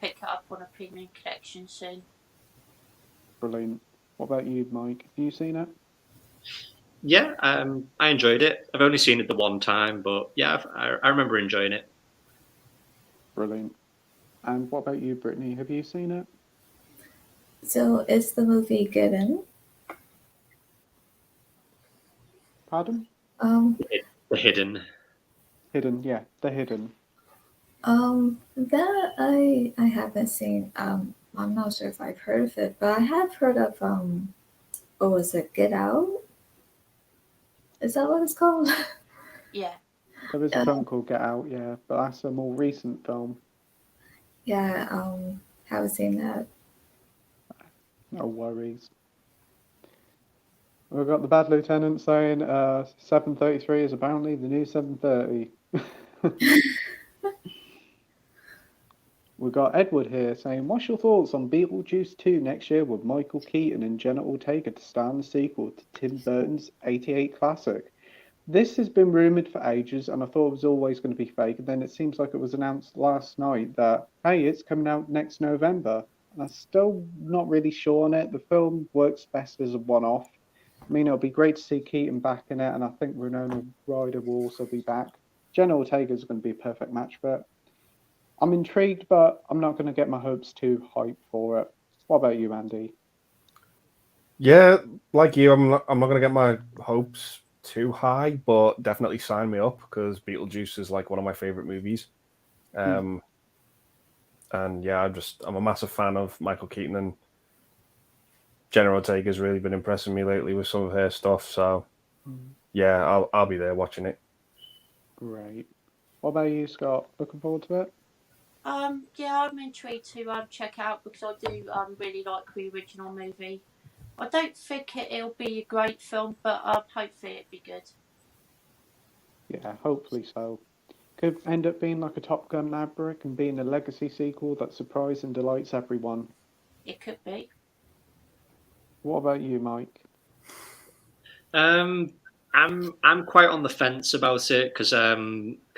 pick it up on a Premium Collection soon. Brilliant. What about you, Mike? Have you seen it? Yeah, I enjoyed it. I've only seen it the one time, but yeah, I remember enjoying it. Brilliant. And what about you, Brittany? Have you seen it? So is the movie Get In? Pardon? The Hidden. Hidden, yeah, The Hidden. That I haven't seen. I'm not sure if I've heard of it, but I have heard of what was it? Get Out? Is that what it's called? Yeah. There is a film called Get Out, yeah, but that's a more recent film. Yeah, haven't seen that. No worries. We've got the Bad Lieutenant saying 733 is apparently the new 730. We've got Edward here saying, what's your thoughts on Beetlejuice 2 next year with Michael Keaton and Jenna Ortega to star in the sequel to Tim Burton's 88 classic? This has been rumoured for ages and I thought it was always going to be fake, and then it seems like it was announced last night that, hey, it's coming out next November. And I'm still not really sure on it. The film works best as a one-off. I mean, it'll be great to see Keaton back in it, and I think Winona Ryder will also be back. Jenna Ortega is going to be a perfect match for it. I'm intrigued, but I'm not going to get my hopes too hyped for it. What about you, Andy? Yeah, like you, I'm not going to get my hopes too high, but definitely sign me up because Beetlejuice is like one of my favorite movies. And yeah, I'm a massive fan of Michael Keaton, and Jenna Ortega's really been impressing me lately with some of her stuff. So yeah, I'll be there watching it. Great. What about you, Scott? Looking forward to it? Yeah, I'm intrigued to check it out because I do really like the original movie. I don't think it'll be a great film, but hopefully it'll be good. Yeah, hopefully so. Could end up being like a Top Gun Maverick and being a legacy sequel that surprises and delights everyone. It could be. What about you, Mike? I'm quite on the fence about it because I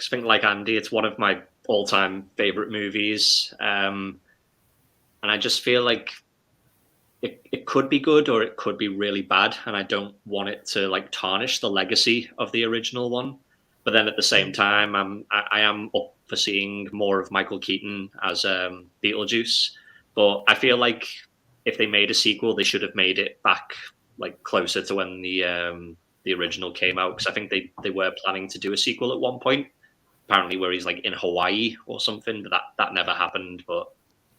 think, like Andy, it's one of my all-time favorite movies, and I just feel like it could be good or it could be really bad, and I don't want it to like tarnish the legacy of the original one. But then at the same time, I am up for seeing more of Michael Keaton as Beetlejuice. But I feel like if they made a sequel, they should have made it back like closer to when the original came out, because I think they were planning to do a sequel at one point, apparently where he's like in Hawaii or something, but that never happened. But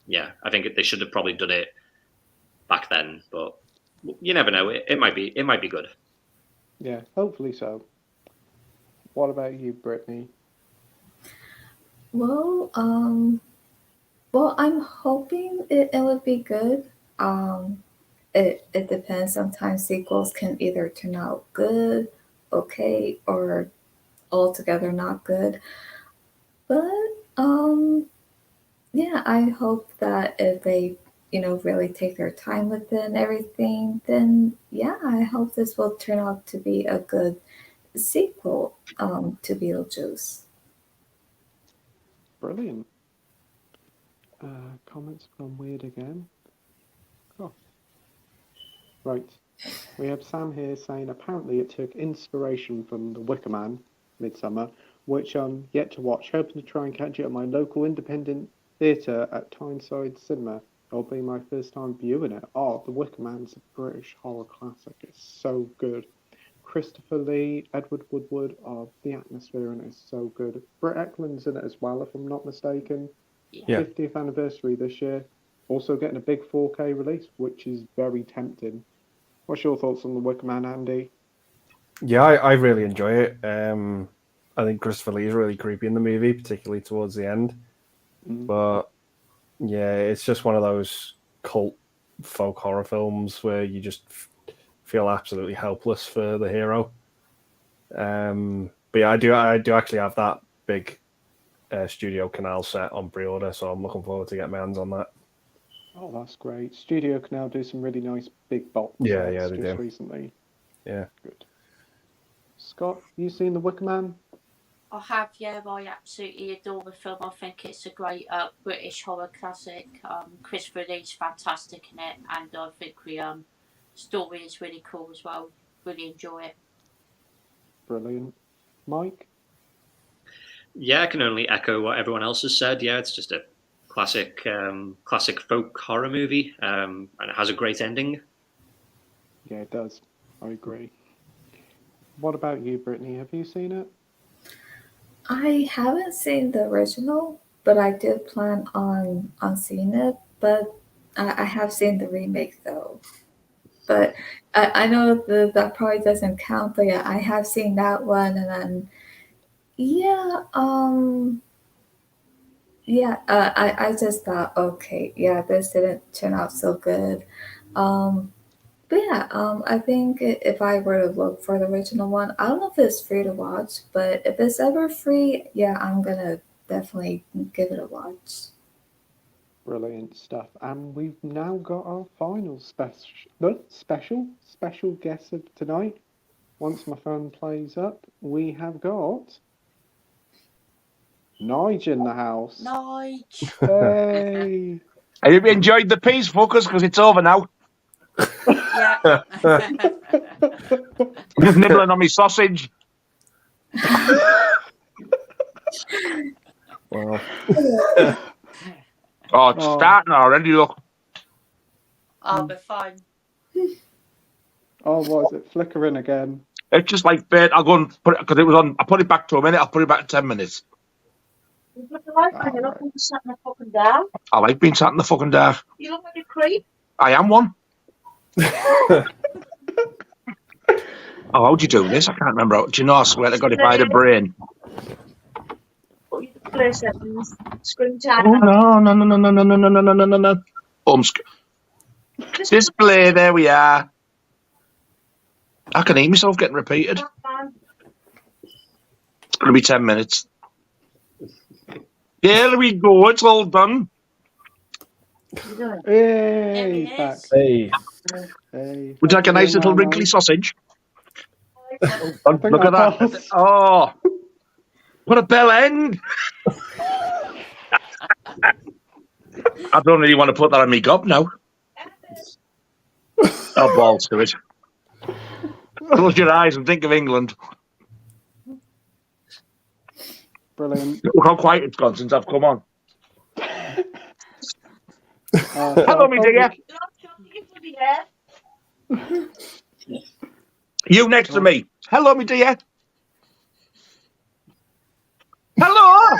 yeah, I think they should have probably done it back then, but you never know. It might be good. Yeah, hopefully so. What about you, Brittany? Well, I'm hoping it would be good. It depends. Sometimes sequels can either turn out good, okay, or altogether not good. But yeah, I hope that if they, really take their time with it and everything, then yeah, I hope this will turn out to be a good sequel to Beetlejuice. Brilliant. Comments have gone weird again. Oh. Right. We have Sam here saying apparently it took inspiration from The Wicker Man, Midsummer, which I'm yet to watch, hoping to try and catch it at my local independent theatre at Tyneside Cinema. It'll be my first time viewing it. Oh, The Wicker Man's a British horror classic. It's so good. Christopher Lee, Edward Woodward, the atmosphere in it is so good. Britt Ekland's in it as well, if I'm not mistaken. Yeah. 50th anniversary this year. Also getting a big 4K release, which is very tempting. What's your thoughts on The Wicker Man, Andy? Yeah, I really enjoy it. I think Christopher Lee is really creepy in the movie, particularly towards the end. But yeah, it's just one of those cult folk horror films where you just feel absolutely helpless for the hero. But yeah, I do actually have that big Studio Canal set on pre-order, so I'm looking forward to getting my hands on that. Oh, that's great. Studio can now do some really nice big box Yeah, sets they just do. recently. Yeah. Good. Scott, you seen The Wicker Man? I have, yeah. I absolutely adore the film. I think it's a great British horror classic. Christopher Lee's fantastic in it, and I think the story is really cool as well. Really enjoy it. Brilliant. Mike? Yeah, I can only echo what everyone else has said. Yeah, it's just a classic folk horror movie, and it has a great ending. Yeah, it does. I agree. What about you, Brittany? Have you seen it? I haven't seen the original, but I did plan on seeing it. But I have seen the remake though. But I know that probably doesn't count. But yeah, I have seen that one, and then yeah, yeah. I just thought, okay, yeah, this didn't turn out so good. But yeah, I think if I were to look for the original one, I don't know if it's free to watch, but if it's ever free, yeah, I'm gonna definitely give it a watch. Brilliant stuff. And we've now got our final special guest of tonight. Once my phone plays up, we have got Nige in the house. Nige. Hey. Have you enjoyed the piece, fuckers? Because it's over now. Yeah. I'm just nibbling on my sausage. Well, Oh, it's starting already, look. I'll be fine. Oh, what is it? Flickering again. It's just like bait. I'll go and put it, because it was on. I put it back to a minute. I'll put it back to 10 minutes. You're not going to sat in the fucking dark. I like being sat in the fucking dark. You look like a creep. I am one. Oh, how'd you do this? I can't remember. Do you know, I swear to God, if I had a brain. put your display settings, screen time. Oh no. Display, there we are. I can hear myself getting repeated. It's going to be 10 minutes. Yeah, there we go. It's all done. There Hey, he back. is. Hey, Hey. Would you like a nice Doing little well, wrinkly mate? sausage? I think Look at I'll that. pass. Oh, what a bell end. I don't really want to put that on me gob now. Oh, balls to it. Close your eyes and think of England. Brilliant. Look how quiet it's gone since I've come on. So Hello, I me thought dear. You next to me. Hello, me dear. Hello.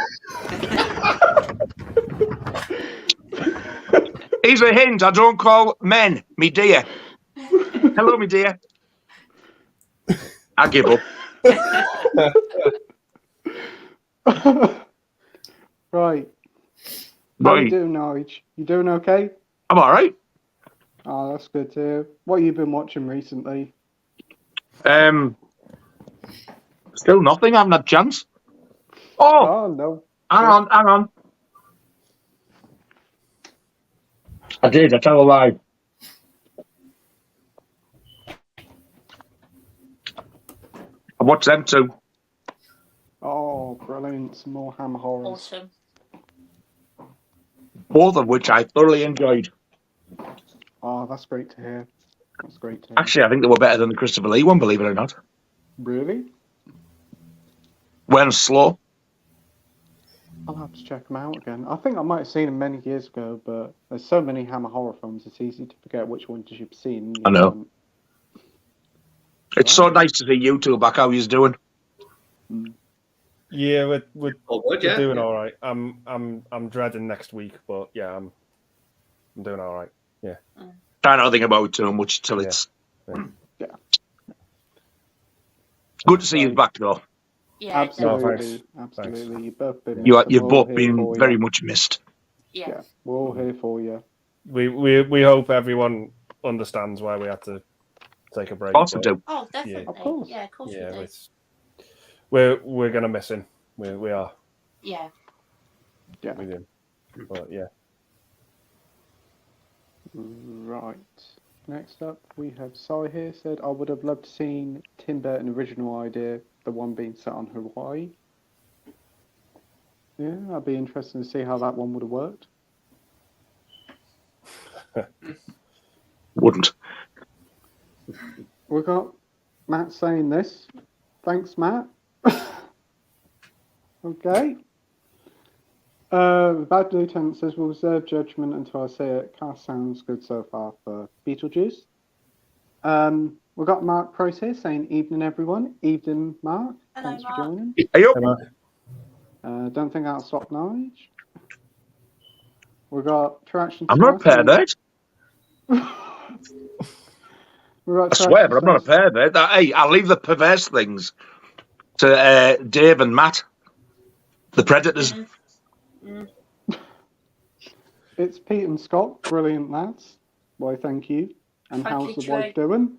Here's a hint. I don't call men me dear. Hello, me dear. I give up. Right. How you Right. doing, Nige? You doing okay? I'm all right. Oh, that's good to hear. What have you been watching recently? Still nothing. I haven't had a chance. Oh, Oh, no. hang on. I did. I tell a lie. I watched them too. Oh, brilliant. Some more Hammer horrors. Awesome. Both of which I thoroughly enjoyed. Oh, that's great to hear. That's great to hear. Actually, I think they were better than the Christopher Lee one, believe it or not. Really? Went slow. I'll have to check them out again. I think I might have seen them many years ago, but there's so many Hammer horror films, it's easy to forget which ones you've seen. I know. It's so nice to see you two back. How you's doing? yeah, we're doing Yeah. all right. I'm dreading next week, but yeah, I'm doing all right. Yeah. Try not to think about it too much till Yeah. it's. Yeah. Good to see you back, though. Yeah, Absolutely. No, Absolutely. You've both been You've missed, and we're all both here been for very you. much missed. yeah. Yeah, we're all here for you. We hope everyone understands why we had to take a break. Of course I but do. Oh, definitely. Of course. Yeah, of course yeah, we do. we're gonna miss him. We are. Yeah. Yeah. With him. But yeah. Right. Next up, we have Sai here. Said, I would have loved to seen Tim Burton original idea, the one being set on Hawaii. Yeah, I'd be interested to see how that one would have worked. Wouldn't. We got Matt saying this. Thanks, Matt. Okay. Bad Lieutenant says, we'll reserve judgment until I see it. Cast sounds good so far for Beetlejuice. We've got Mark Price here saying, evening, everyone. Evening, Mark. Hello, Thanks Mark. for joining. Are you? Don't think that'll stop Nige. We've got Traction. I'm not a pervert. I swear, but I'm not a pervert. Hey, I'll leave the perverse things to Dave and Matt, the Predators. It's Pete and Scott, brilliant lads. Why, thank you. And Thank how's you, the wife doing?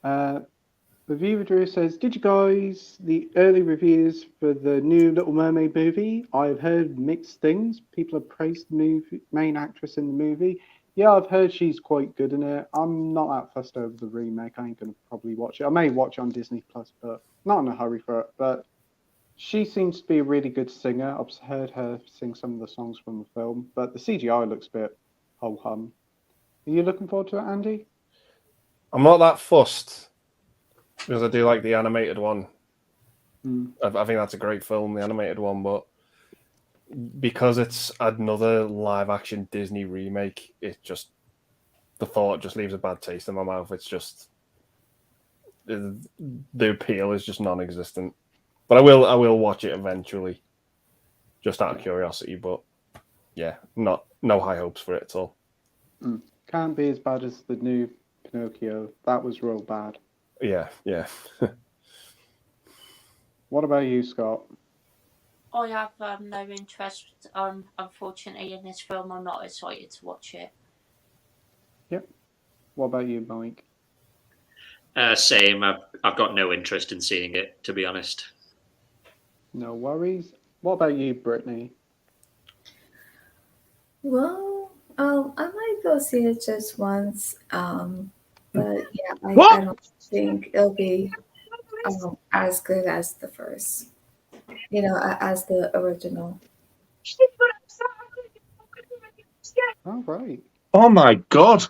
The viewer Drew says, did you guys the early reviews for the new Little Mermaid movie? I've heard mixed things. People have praised the main actress in the movie. Yeah, I've heard she's quite good in it. I'm not that fussed over the remake. I ain't gonna probably watch it. I may watch it on Disney Plus, but not in a hurry for it. But she seems to be a really good singer. I've heard her sing some of the songs from the film, but the CGI looks a bit ho-hum. Are you looking forward to it, Andy? I'm not that fussed because I do like the animated one. I think that's a great film, the animated one, but because it's another live action Disney remake, the thought just leaves a bad taste in my mouth. It's just the appeal is just non-existent. But I will watch it eventually, just out of curiosity. But yeah, no high hopes for it at all. Can't be as bad as the new Pinocchio. That was real bad. Yeah. What about you, Scott? I have no interest, unfortunately, in this film. I'm not excited to watch it. What about you, Mike? Same. I've got no interest in seeing it, to be honest. No worries. What about you, Brittany? Well, I might go see it just once. But yeah, I What? don't think it'll be as good as the first. As the original. All right. Oh my God.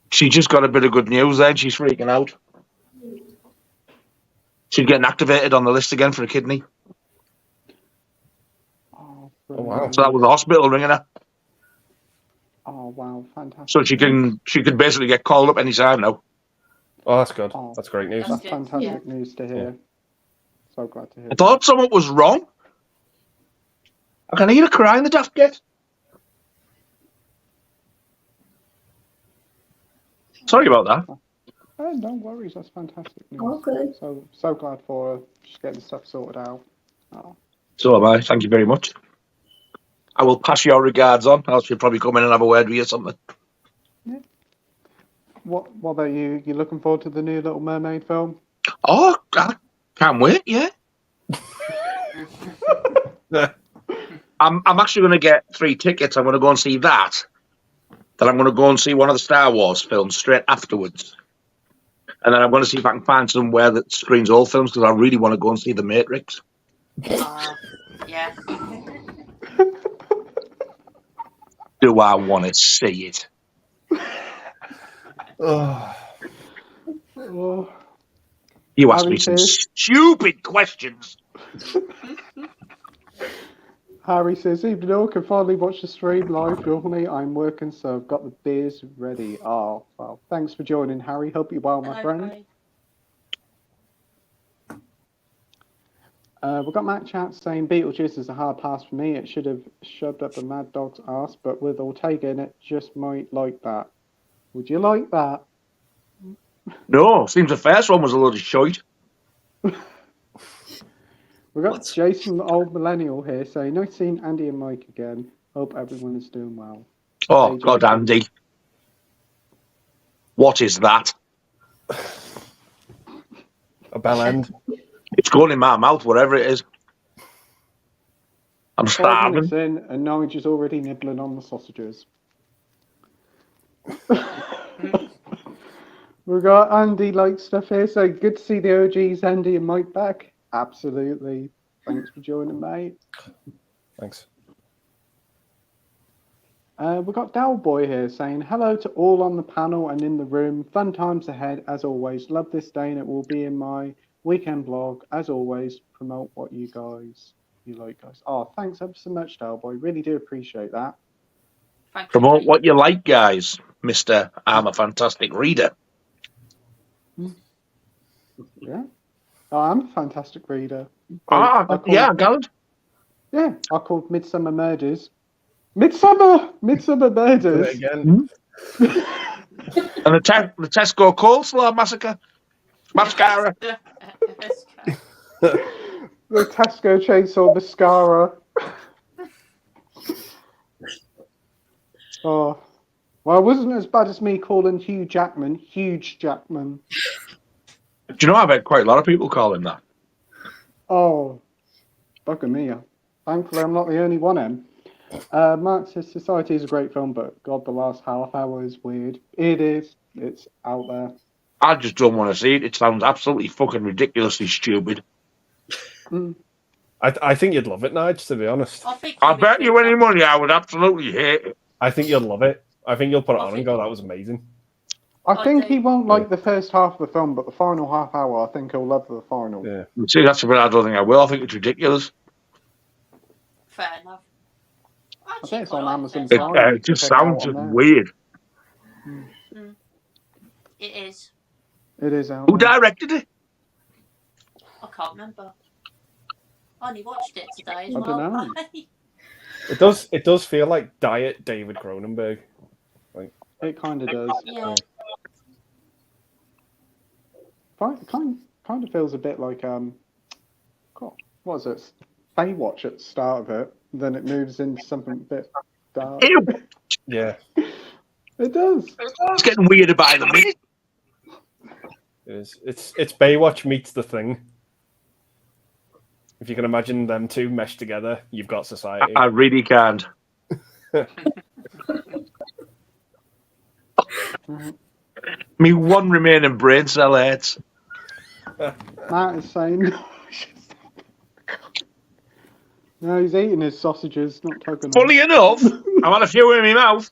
She just got a bit of good news then. She's freaking out. She's getting activated on the list again for a kidney. Oh, Oh, wow. brilliant So that was the news. hospital ringing her. Oh, wow, fantastic. So she can basically get called up anytime now. Oh, that's good. Oh, That's great news. That's good, fantastic news to hear. Yeah. So glad to hear. I thought something was wrong. I can hear her crying, the daft get. Sorry about that. Oh, no worries. That's fantastic news. All good. So glad for her. She's getting stuff sorted out. Oh. So am I. Thank you very much. I will pass your regards on. Else she'll probably come in and have a word with you or something. What about you? You looking forward to the new Little Mermaid film? Oh, I can't wait. Yeah. I'm actually going to get 3 tickets. I'm going to go and see that. Then I'm going to go and see one of the Star Wars films straight afterwards. And then I'm going to see if I can find somewhere that screens all films because I really want to go and see The Matrix. Yeah. Do I want to see it? Oh. Oh. You asked Harry me some says- stupid questions. Harry says, even though I can finally watch the stream live, normally I'm working, so I've got the beers ready. Oh, well, thanks for joining, Harry. Hope you're well, my Hello, friend. Harry. We've got Matt Chat saying Beetlejuice is a hard pass for me. It should have shoved up the Mad Dog's ass, but with Ortega in it, just might like that. Would you like that? No, seems the first one was a load of shite. We've got What? Jason, the old millennial, here saying, nice seeing Andy and Mike again. Hope everyone is doing well. Oh, Hey, God, Jason. Andy. What is that? A bell end. It's going in my mouth, whatever it is. I'm 5 starving. minutes in, and Nige is already nibbling on the sausages. We've got Andy like stuff here, so good to see the OGs, Andy and Mike back. Absolutely. Thanks for joining, mate. Thanks. We've got Dowboy here saying, hello to all on the panel and in the room. Fun times ahead, as always. Love this day, and it will be in my weekend vlog. As always, promote what you like, guys. Oh, thanks ever so much, Dowboy. Really do appreciate that. Thank you, Promote mate. what you like, guys, Mr. I'm a Fantastic Reader. Yeah. Oh, I'm a fantastic reader. Yeah, Garland. Yeah, I called Midsummer Murders. Midsummer Do it Murders. again. And the Tesco Coleslaw Massacre. Mascara. The Tesco Chainsaw Mascara. Oh, well, it wasn't as bad as me calling Hugh Jackman Huge Jackman. Do you know I've had quite a lot of people call him that? Oh, bugger me. Thankfully, I'm not the only one, Em. Mark says Society is a great film, but God, the last half hour is weird. It is. It's out there. I just don't want to see it. It sounds absolutely fucking ridiculously stupid. I think you'd love it, Nige, to be honest. I bet you any money I would absolutely hate it. I think you'll love it. I think you'll put it on and go, that was amazing. I think he won't like the first half of the film, but the final half hour, I think he'll love the final. Yeah. See, that's the bit I don't think I will. I think it's ridiculous. Fair enough. I think it's on Amazon It, Prime. it just sounds just weird. It is. It is out Who there. directed it? I can't remember. I only watched it today as I well. dunno. It does feel like Diet David Cronenberg. It kind of does. Yeah. kind of feels a bit like God, what is it? Baywatch at the start of it. Then it moves into something a bit dark. Ew. Yeah, It does. It's getting weirder by the minute. it is. It's Baywatch meets The Thing. If you can imagine them two meshed together, you've got society. I really can't. Me one remaining brain cell hurts. Matt is saying no, he's eating his sausages, not coconut. Funny enough, I've had a few in my mouth.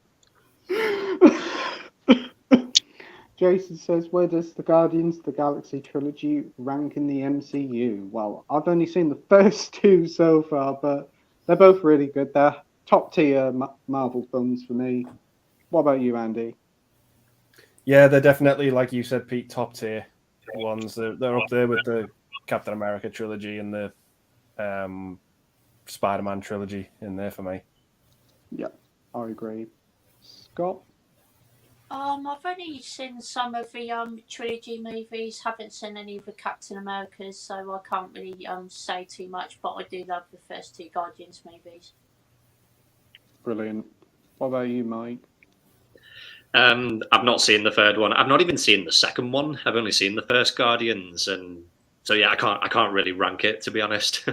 Jason says, where does the Guardians of the Galaxy trilogy rank in the MCU? Well, I've only seen the first two so far, but they're both really good. They're top tier Marvel films for me. What about you, Andy? Yeah, they're definitely, like you said, Pete, top tier ones. They're up there with the Captain America trilogy and the Spider-Man trilogy in there for me. Yeah, I agree. Scott? I've only seen some of the trilogy movies. Haven't seen any of the Captain Americas, so I can't really say too much. But I do love the first two Guardians movies. Brilliant. What about you, Mike? I've not seen the third one. I've not even seen the second one. I've only seen the first Guardians, and so yeah, I can't really rank it, to be honest.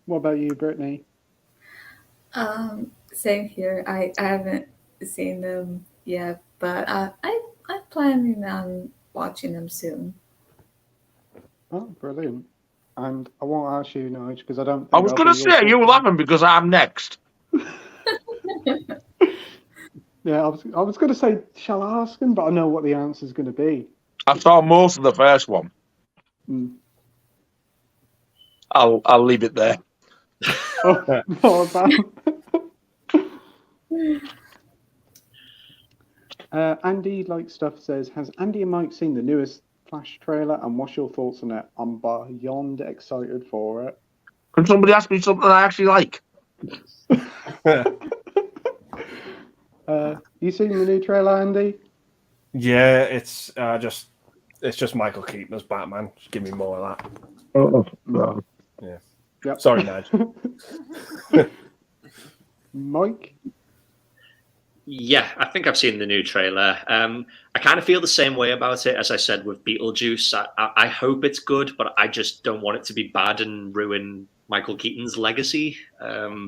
What about you, Brittany? Same here. I haven't seen them yet, but I'm planning on watching them soon. Oh, brilliant. And I won't ask you, Nige, because I don't think I was going to say, you laughing because I'm next. Yeah, I was going to say, shall I ask him? But I know what the answer is going to be. I saw most of the first one. I'll leave it there. Oh, what about? Andy Like Stuff says, has Andy and Mike seen the newest Flash trailer, and what's your thoughts on it? I'm beyond excited for it. Can somebody ask me something I actually like? You seen the new trailer, Andy? Yeah, it's just Michael Keaton as Batman. Just give me more of that. Oh, no. Yeah. Yep. Sorry, Nige. Mike? Yeah, I think I've seen the new trailer. I kind of feel the same way about it as I said with Beetlejuice. I hope it's good, but I just don't want it to be bad and ruin Michael Keaton's legacy. So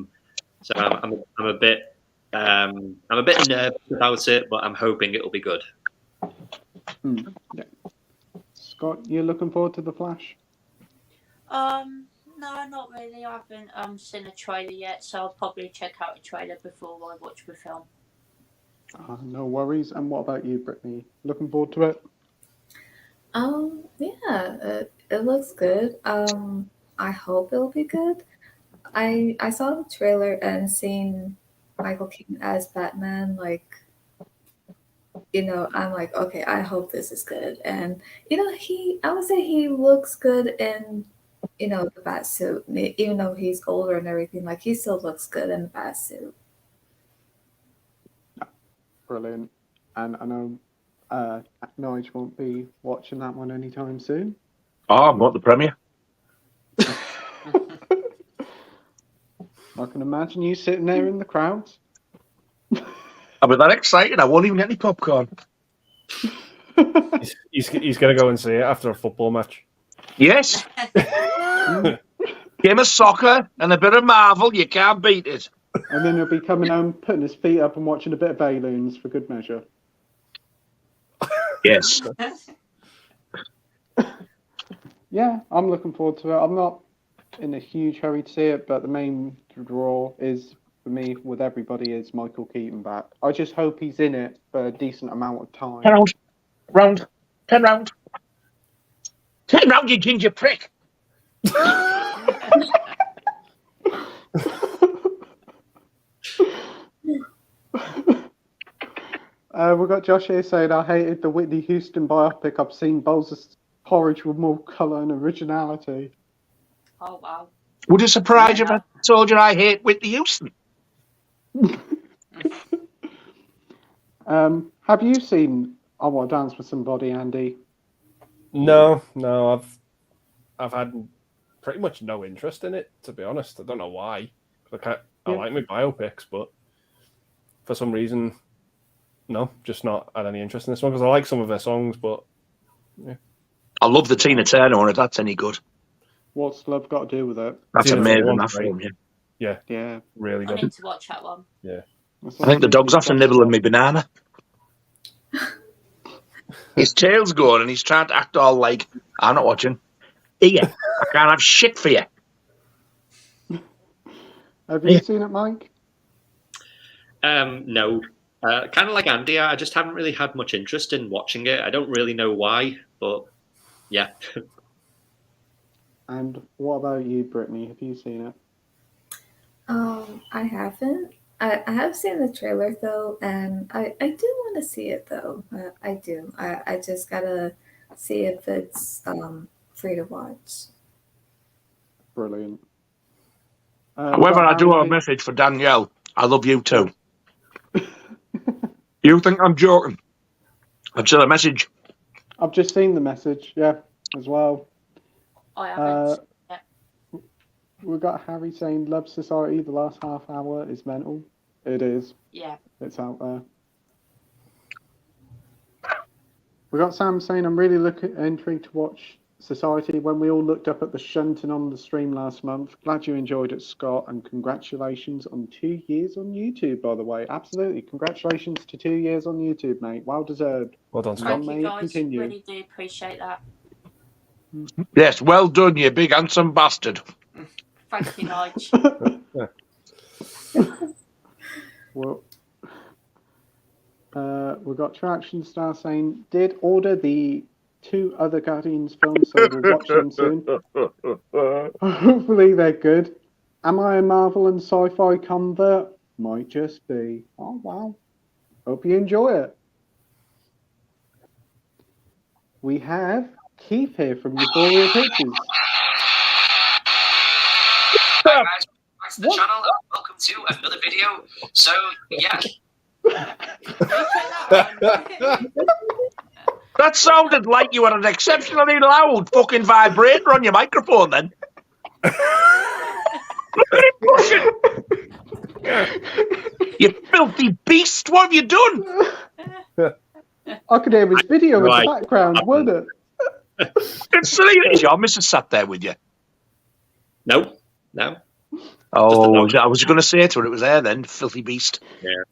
I'm a bit nervous about it, but I'm hoping it'll be good. Yeah. Scott, you looking forward to the Flash? No, not really. I haven't seen a trailer yet, so I'll probably check out a trailer before I watch the film. No worries. And what about you, Brittany? Looking forward to it? Yeah, it looks good. I hope it'll be good. I saw the trailer and seeing Michael Keaton as Batman, like, I'm like, okay, I hope this is good. And I would say he looks good in the bat suit, even though he's older and everything. Like, he still looks good in the bat suit. Brilliant. And I know Nige won't be watching that one anytime soon. Oh, I'm not the premiere. I can imagine you sitting there in the crowds. I'll be that excited, I won't even get any popcorn. He's going to go and see it after a football match. Yes. Game of soccer and a bit of Marvel, you can't beat it. And then he'll be coming home, putting his feet up and watching a bit of Aliens for good measure. Yes. Yeah, I'm looking forward to it. I'm not in a huge hurry to see it, but the main draw is, for me, with everybody, is Michael Keaton back. I just hope he's in it for a decent amount of time. Turn round, you ginger prick. We've got Josh here saying, I hated the Whitney Houston biopic. I've seen bowls of porridge with more colour and originality. Oh, wow. Would it surprise you if I told you I hate Whitney Houston? Have you seen I Want to Dance with Somebody, Andy? No, I've had pretty much no interest in it, to be honest. I don't know why. I like my biopics, but for some reason, no, just not had any interest in this one because I like some of their songs, but yeah. I love the Tina Turner one, if that's any good. What's love got to do with it? That's Tina amazing, Turner that one's film, yeah. Yeah. Really I good. need to watch that one. Yeah. I think the dog's after nibbling me banana. His tail's going and he's trying to act all like, I'm not watching. Here, I can't have shit for you. Have you seen it, Mike? No. Kind of like Andy, I just haven't really had much interest in watching it. I don't really know why, but yeah. And what about you, Brittany? Have you seen it? I haven't. I have seen the trailer though, and I do want to see it though. I do. I just gotta see if it's free to watch. Brilliant. However, I do have a message for Danielle. I love you too. You think I'm joking? I've sent a message. I've just seen the message, as well. I haven't. We've got Harry saying, Love Society, the last half hour is mental. It is. Yeah. It's out there. We got Sam saying, I'm really intrigued to watch Society. When we all looked up at the shunting on the stream last month, glad you enjoyed it, Scott, and congratulations on 2 years on YouTube, by the way. Absolutely. Congratulations to 2 years on YouTube, mate. Well deserved. Well done, Scott. Thank you, guys. Continue. Really do appreciate that. Yes, well done, you big handsome bastard. Thank you, Nige. Well, we've got Traction Star saying, did order the 2 other Guardians films, so we'll watch them soon. Hopefully they're good. Am I a Marvel and sci-fi convert? Might just be. Oh, wow. Hope you enjoy it. We have Keith here from Euphoria Pictures. Hi guys, back to the channel. Welcome to another video. So yeah. That sounded like you had an exceptionally loud fucking vibrator on your microphone then. Look at him pushing. You filthy beast, what have you done? I could hear his video in the background, wouldn't it? It's Selena. Is your missus sat there with you? No. Oh, I was going to say to her, it was there then, filthy beast. Yeah.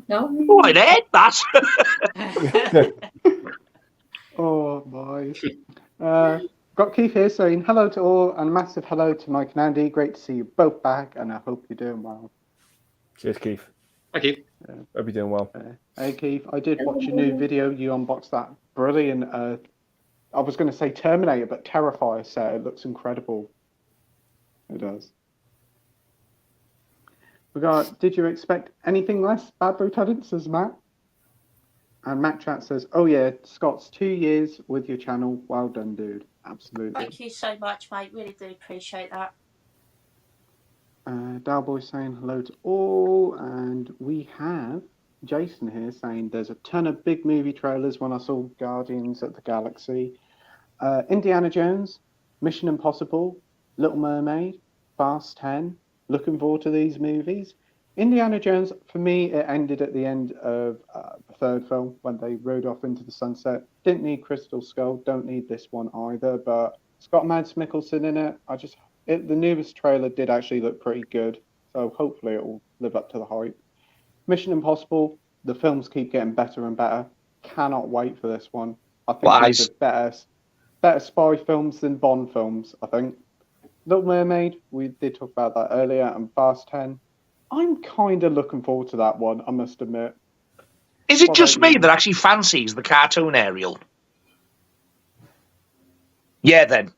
No. Oh, I'd hate that. Oh, my. Got Keith here saying, hello to all, and a massive hello to Mike and Andy. Great to see you both back, and I hope you're doing well. Cheers, Keith. Thank you. Hope you're doing well. Hey, Keith, I did watch a new video. You unboxed that brilliant, I was going to say Terminator, but Terrifier set. It looks incredible. It does. We got, did you expect anything less? Bad Lieutenant, says Matt. And Matt Chat says, oh yeah, Scott's 2 years with your channel. Well done, dude. Absolutely. Thank you so much, mate. Really do appreciate that. Dalboy saying hello to all. And we have Jason here saying there's a ton of big movie trailers when I saw Guardians of the Galaxy. Indiana Jones, Mission Impossible, Little Mermaid, Fast 10. Looking forward to these movies. Indiana Jones, for me, it ended at the end of the third film when they rode off into the sunset. Didn't need Crystal Skull, don't need this one either, but it's got Mads Mikkelsen in it. The newest trailer did actually look pretty good, so hopefully it will live up to the hype. Mission Impossible, the films keep getting better and better. Cannot wait for this one. I think these are better spy films than Bond films, I think. Little Mermaid, we did talk about that earlier, and Fast 10. I'm kind of looking forward to that one, I must admit. Is it just me that actually fancies the cartoon Ariel? Yeah, then.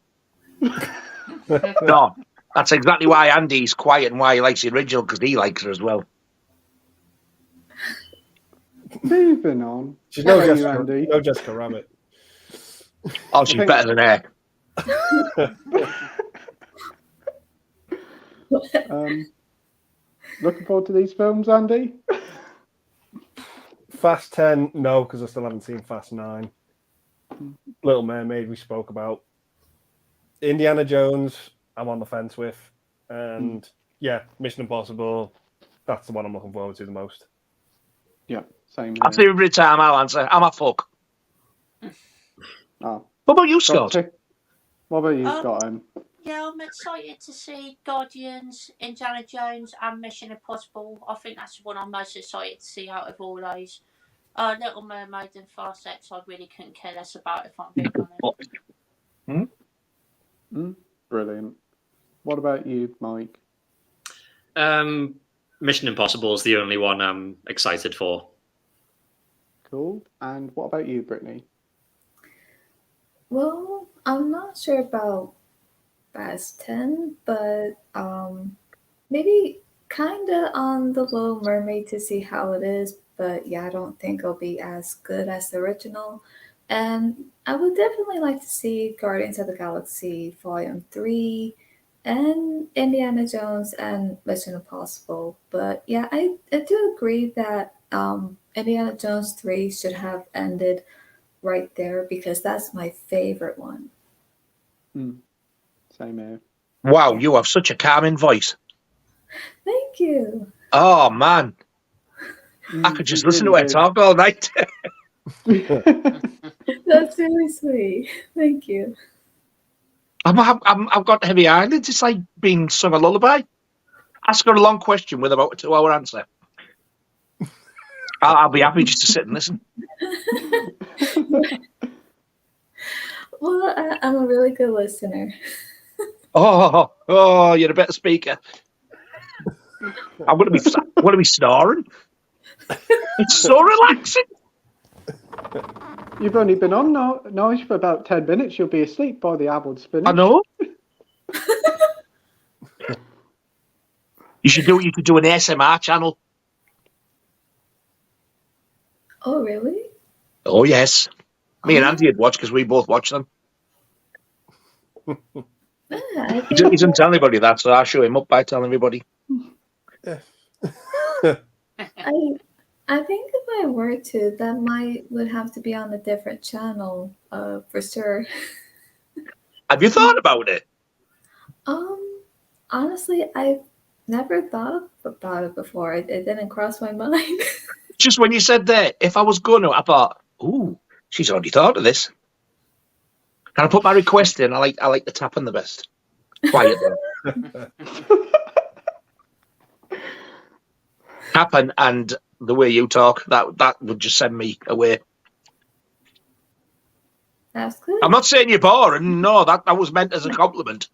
No, that's exactly why Andy's quiet and why he likes the original, because he likes her as well. Moving on. She's no Jessica Rabbit. Oh, she's better than her. Looking forward to these films, Andy? Fast 10, no, because I still haven't seen Fast 9. Little Mermaid, we spoke about. Indiana Jones, I'm on the fence with. And yeah, Mission Impossible, that's the one I'm looking forward to the most. Yeah, same I'll see here. every time I'll answer. I'm a fuck. Oh, What about you, Scott, Scott? what about you, Scott? Yeah, I'm excited to see Guardians, Indiana Jones, and Mission Impossible. I think that's the one I'm most excited to see out of all those. Little Mermaid and Fast X, I really couldn't care less about, if I'm being honest. Brilliant. What about you, Mike? Mission Impossible is the only one I'm excited for. Cool. And what about you, Brittany? Well, I'm not sure about Fast 10, but maybe kind of on the Little Mermaid to see how it is. But yeah, I don't think it'll be as good as the original. And I would definitely like to see Guardians of the Galaxy Volume 3 and Indiana Jones and Mission Impossible. But yeah, I do agree that Indiana Jones 3 should have ended right there because that's my favorite one. Same here. Wow, you have such a calming voice. Thank you. Oh, man. I could just listen to her talk all night. That's really sweet. Thank you. I've got heavy eyelids. It's like being sung a lullaby. Ask her a long question with about a 2-hour answer. I'll be happy just to sit and listen. Well, I'm a really good listener. Oh, you're a better speaker. I'm going to be snoring. It's so relaxing. You've only been on Nige for about 10 minutes. You'll be asleep by the hour's finished. I know. You could do an ASMR channel. Oh, really? Oh, yes. Me and Andy would watch because we both watch them. He doesn't tell anybody that, so I'll show him up by telling everybody. I think if I were to, that would have to be on a different channel, for sure. Have you thought about it? Honestly, I've never thought about it before. It didn't cross my mind. Just when you said that, if I was going to, I thought, ooh, she's already thought of this. Can I put my request in? I like the tapping the best. Quiet though. Tapping and the way you talk, that would just send me away. That's good. I'm not saying you're boring. No, that was meant as a compliment.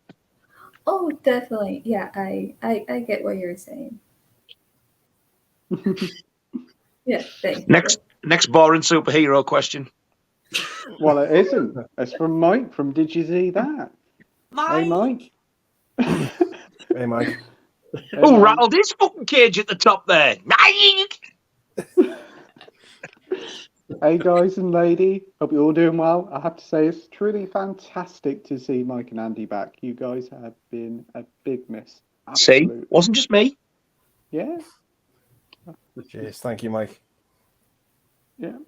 Oh, definitely. Yeah, I get what you're saying. Yeah, thanks. Next boring superhero question. Well, it isn't. It's from Mike from Did You See That? Hey, Mike. Hey, Mike. Oh, rattled his fucking cage at the top there. Hey, guys and lady. Hope you're all doing well. I have to say, it's truly fantastic to see Mike and Andy back. You guys have been a big miss. Absolutely. See, wasn't just me. Yeah. Cheers. Thank you, Mike. Yeah.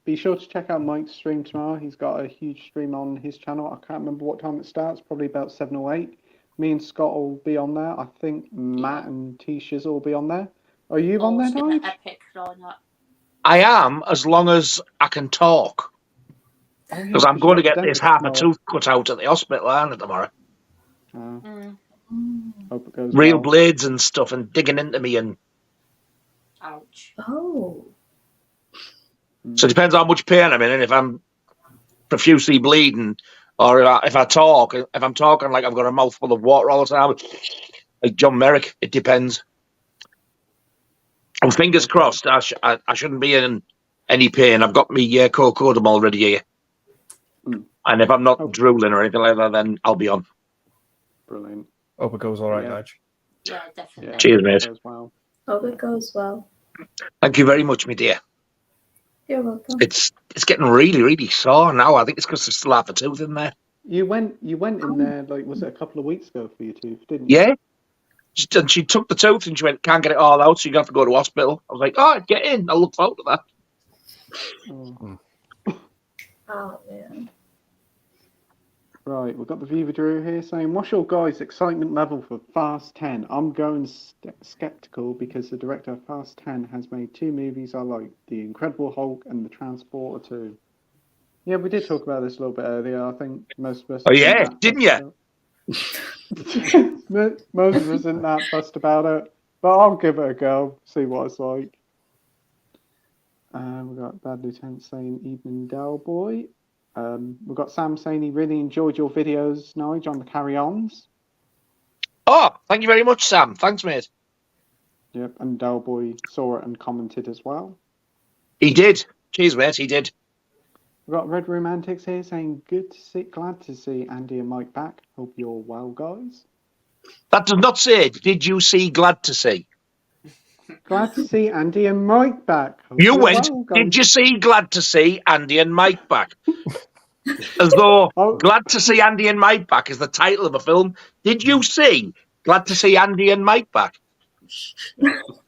Be sure to check out Mike's stream tomorrow. He's got a huge stream on his channel. I can't remember what time it starts, probably about 7 or 8. Me and Scott will be on there. I think Matt and T-Shiz will be on there. Are you on there, Nige? Epic lineup. I am, as long as I can talk. Because I'm going to get this half a tooth cut out at the hospital, aren't I, tomorrow? Hope it goes Real well. blades and stuff and digging into me. And Ouch. Oh. so it depends how much pain I'm in and if I'm profusely bleeding or if I'm talking like I've got a mouthful of water all the time, like John Merrick. It depends. And fingers crossed, I shouldn't be in any pain. I've got me cocodam already here. And if I'm not drooling or anything like that, then I'll be on. Brilliant. Hope it goes all right, Nige. Yeah, definitely. Yeah, Cheers, mate. well. Hope it goes well. Thank you very much, my dear. You're welcome. It's getting really, really sore now. I think it's because there's still half a tooth in there. You went in there, like, was it a couple of weeks ago for your tooth, didn't you? Yeah. And she took the tooth and she went, can't get it all out, so you have to go to hospital. I was like, all right, get in. I'll look forward to that. Oh. Oh man. Right, we've got the Viva Drew here saying, what's your guys' excitement level for Fast 10? I'm going skeptical because the director of Fast 10 has made 2 movies I like, The Incredible Hulk and The Transporter 2. Yeah, we did talk about this a little bit earlier. I think most of us... Oh, yeah, didn't you? Most of us isn't that fussed about it, but I'll give it a go, see what it's like. We've got Bad Lieutenant saying, evening Del Boy. We've got Sam saying he really enjoyed your videos, Nige, on the carry-ons. Oh, thank you very much, Sam. Thanks, mate. Yep, and Del Boy saw it and commented as well. He did. Cheers, mate, he did. We've got Red Romantics here saying, glad to see Andy and Mike back. Hope you're well, guys. That does not say, did you see Glad to See? Glad to see Andy and Mike back. Hope You you're went, well, guys. did you see Glad to See Andy and Mike back? As though Glad to See Andy and Mike back is the title of a film. Did you see Glad to See Andy and Mike back?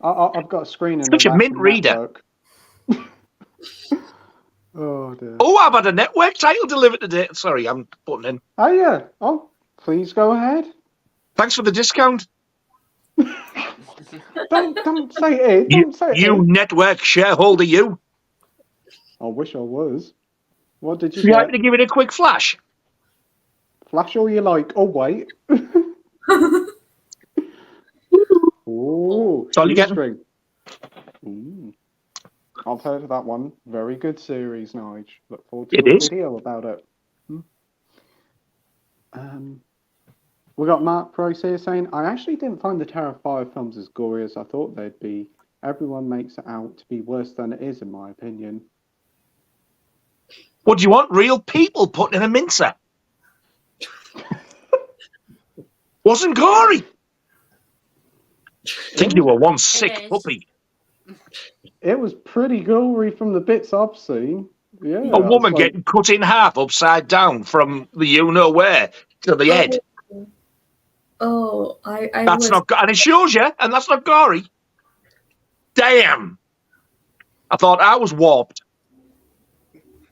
I've got a screen in Such the a mint reader. Oh, dear. Oh, I've had a network title delivered today. Sorry, I'm putting in. Oh, yeah. Oh, please go ahead. Thanks for the discount. Don't say it. Don't say you it. network shareholder, you. I wish I was. What did you You get? happy to give it a quick flash? Flash all you like. Oh, wait. Oh, That's all you get. string. I've heard of that one. Very good series, Nige. Look forward to It a is. video about it. We got Mark Price here saying, I actually didn't find the Terrifier films as gory as I thought they'd be. Everyone makes it out to be worse than it is, in my opinion. What do you want? Real people put in a mincer. Wasn't gory. I think you were one sick puppy. It was pretty gory from the bits I've seen. Yeah, A woman getting cut in half upside down from the you-know-where to the head. Oh, That's not, and it shows you, and that's not gory. Damn. I thought I was warped.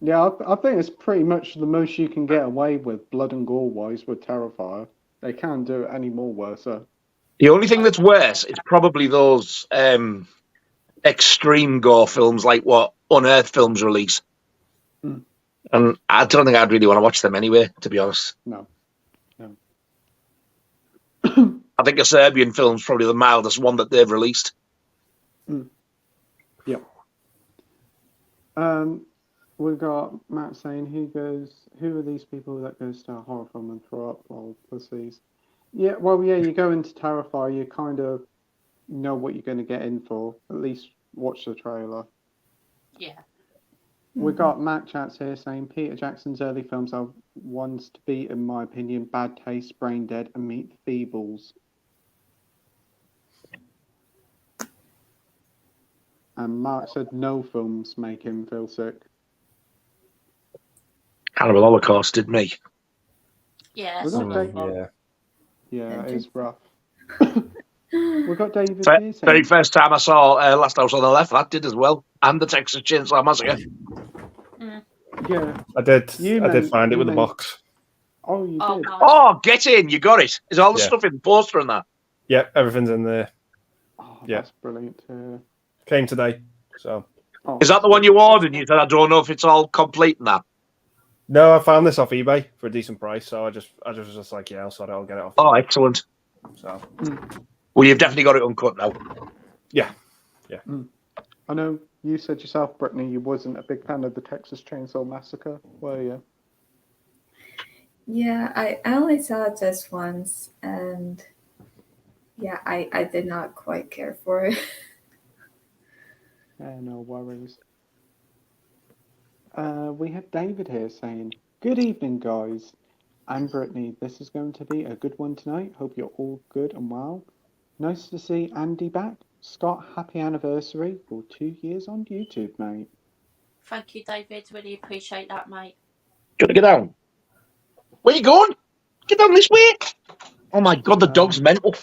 Yeah, I think it's pretty much the most you can get away with blood and gore-wise with Terrifier. They can't do it any more worse. The only thing that's worse is probably those extreme gore films like what Unearthed Films release. And I don't think I'd really want to watch them anyway, to be honest. No. I think a Serbian film's probably the mildest one that they've released. Yep. We've got Matt saying, who are these people that goes to a horror film and throw up while pussies? Yeah, well, yeah, you go into Terrifier, you kind of know what you're going to get in for. At least watch the trailer. Yeah. We got Matt Chats here saying Peter Jackson's early films are ones to beat, in my opinion. Bad Taste, Brain Dead, and Meet the Feebles. And Mark said no films make him feel sick. Cannibal Holocaust did me. Yeah, We got Dave. Yeah, it is rough. We got David here saying, Very first time I saw Last House on the Left, that did as well. And the Texas Chainsaw Massacre. Yeah. I did find it with the box. Oh, you did? Oh, get in. You got it. Is all the stuff in the poster and that? Yeah, everything's in there. Oh, that's brilliant. Came today. So. Is that the one you ordered? You said, I don't know if it's all complete and that. No, I found this off eBay for a decent price, so I was just like, yeah, I'll get it off. Oh, excellent. So. Well, you've definitely got it uncut now. Yeah. I know you said yourself, Brittany, you wasn't a big fan of the Texas Chainsaw Massacre, were you? Yeah, I only saw it just once, and yeah, I did not quite care for it. Yeah, no worries. We have David here saying, good evening, guys. I'm Brittany. This is going to be a good one tonight. Hope you're all good and well. Nice to see Andy back. Scott, happy anniversary for 2 years on YouTube, mate. Thank you, David. Really appreciate that, mate. Do you want to get down? Where you going? Get down this way. Oh my God, the dog's mental.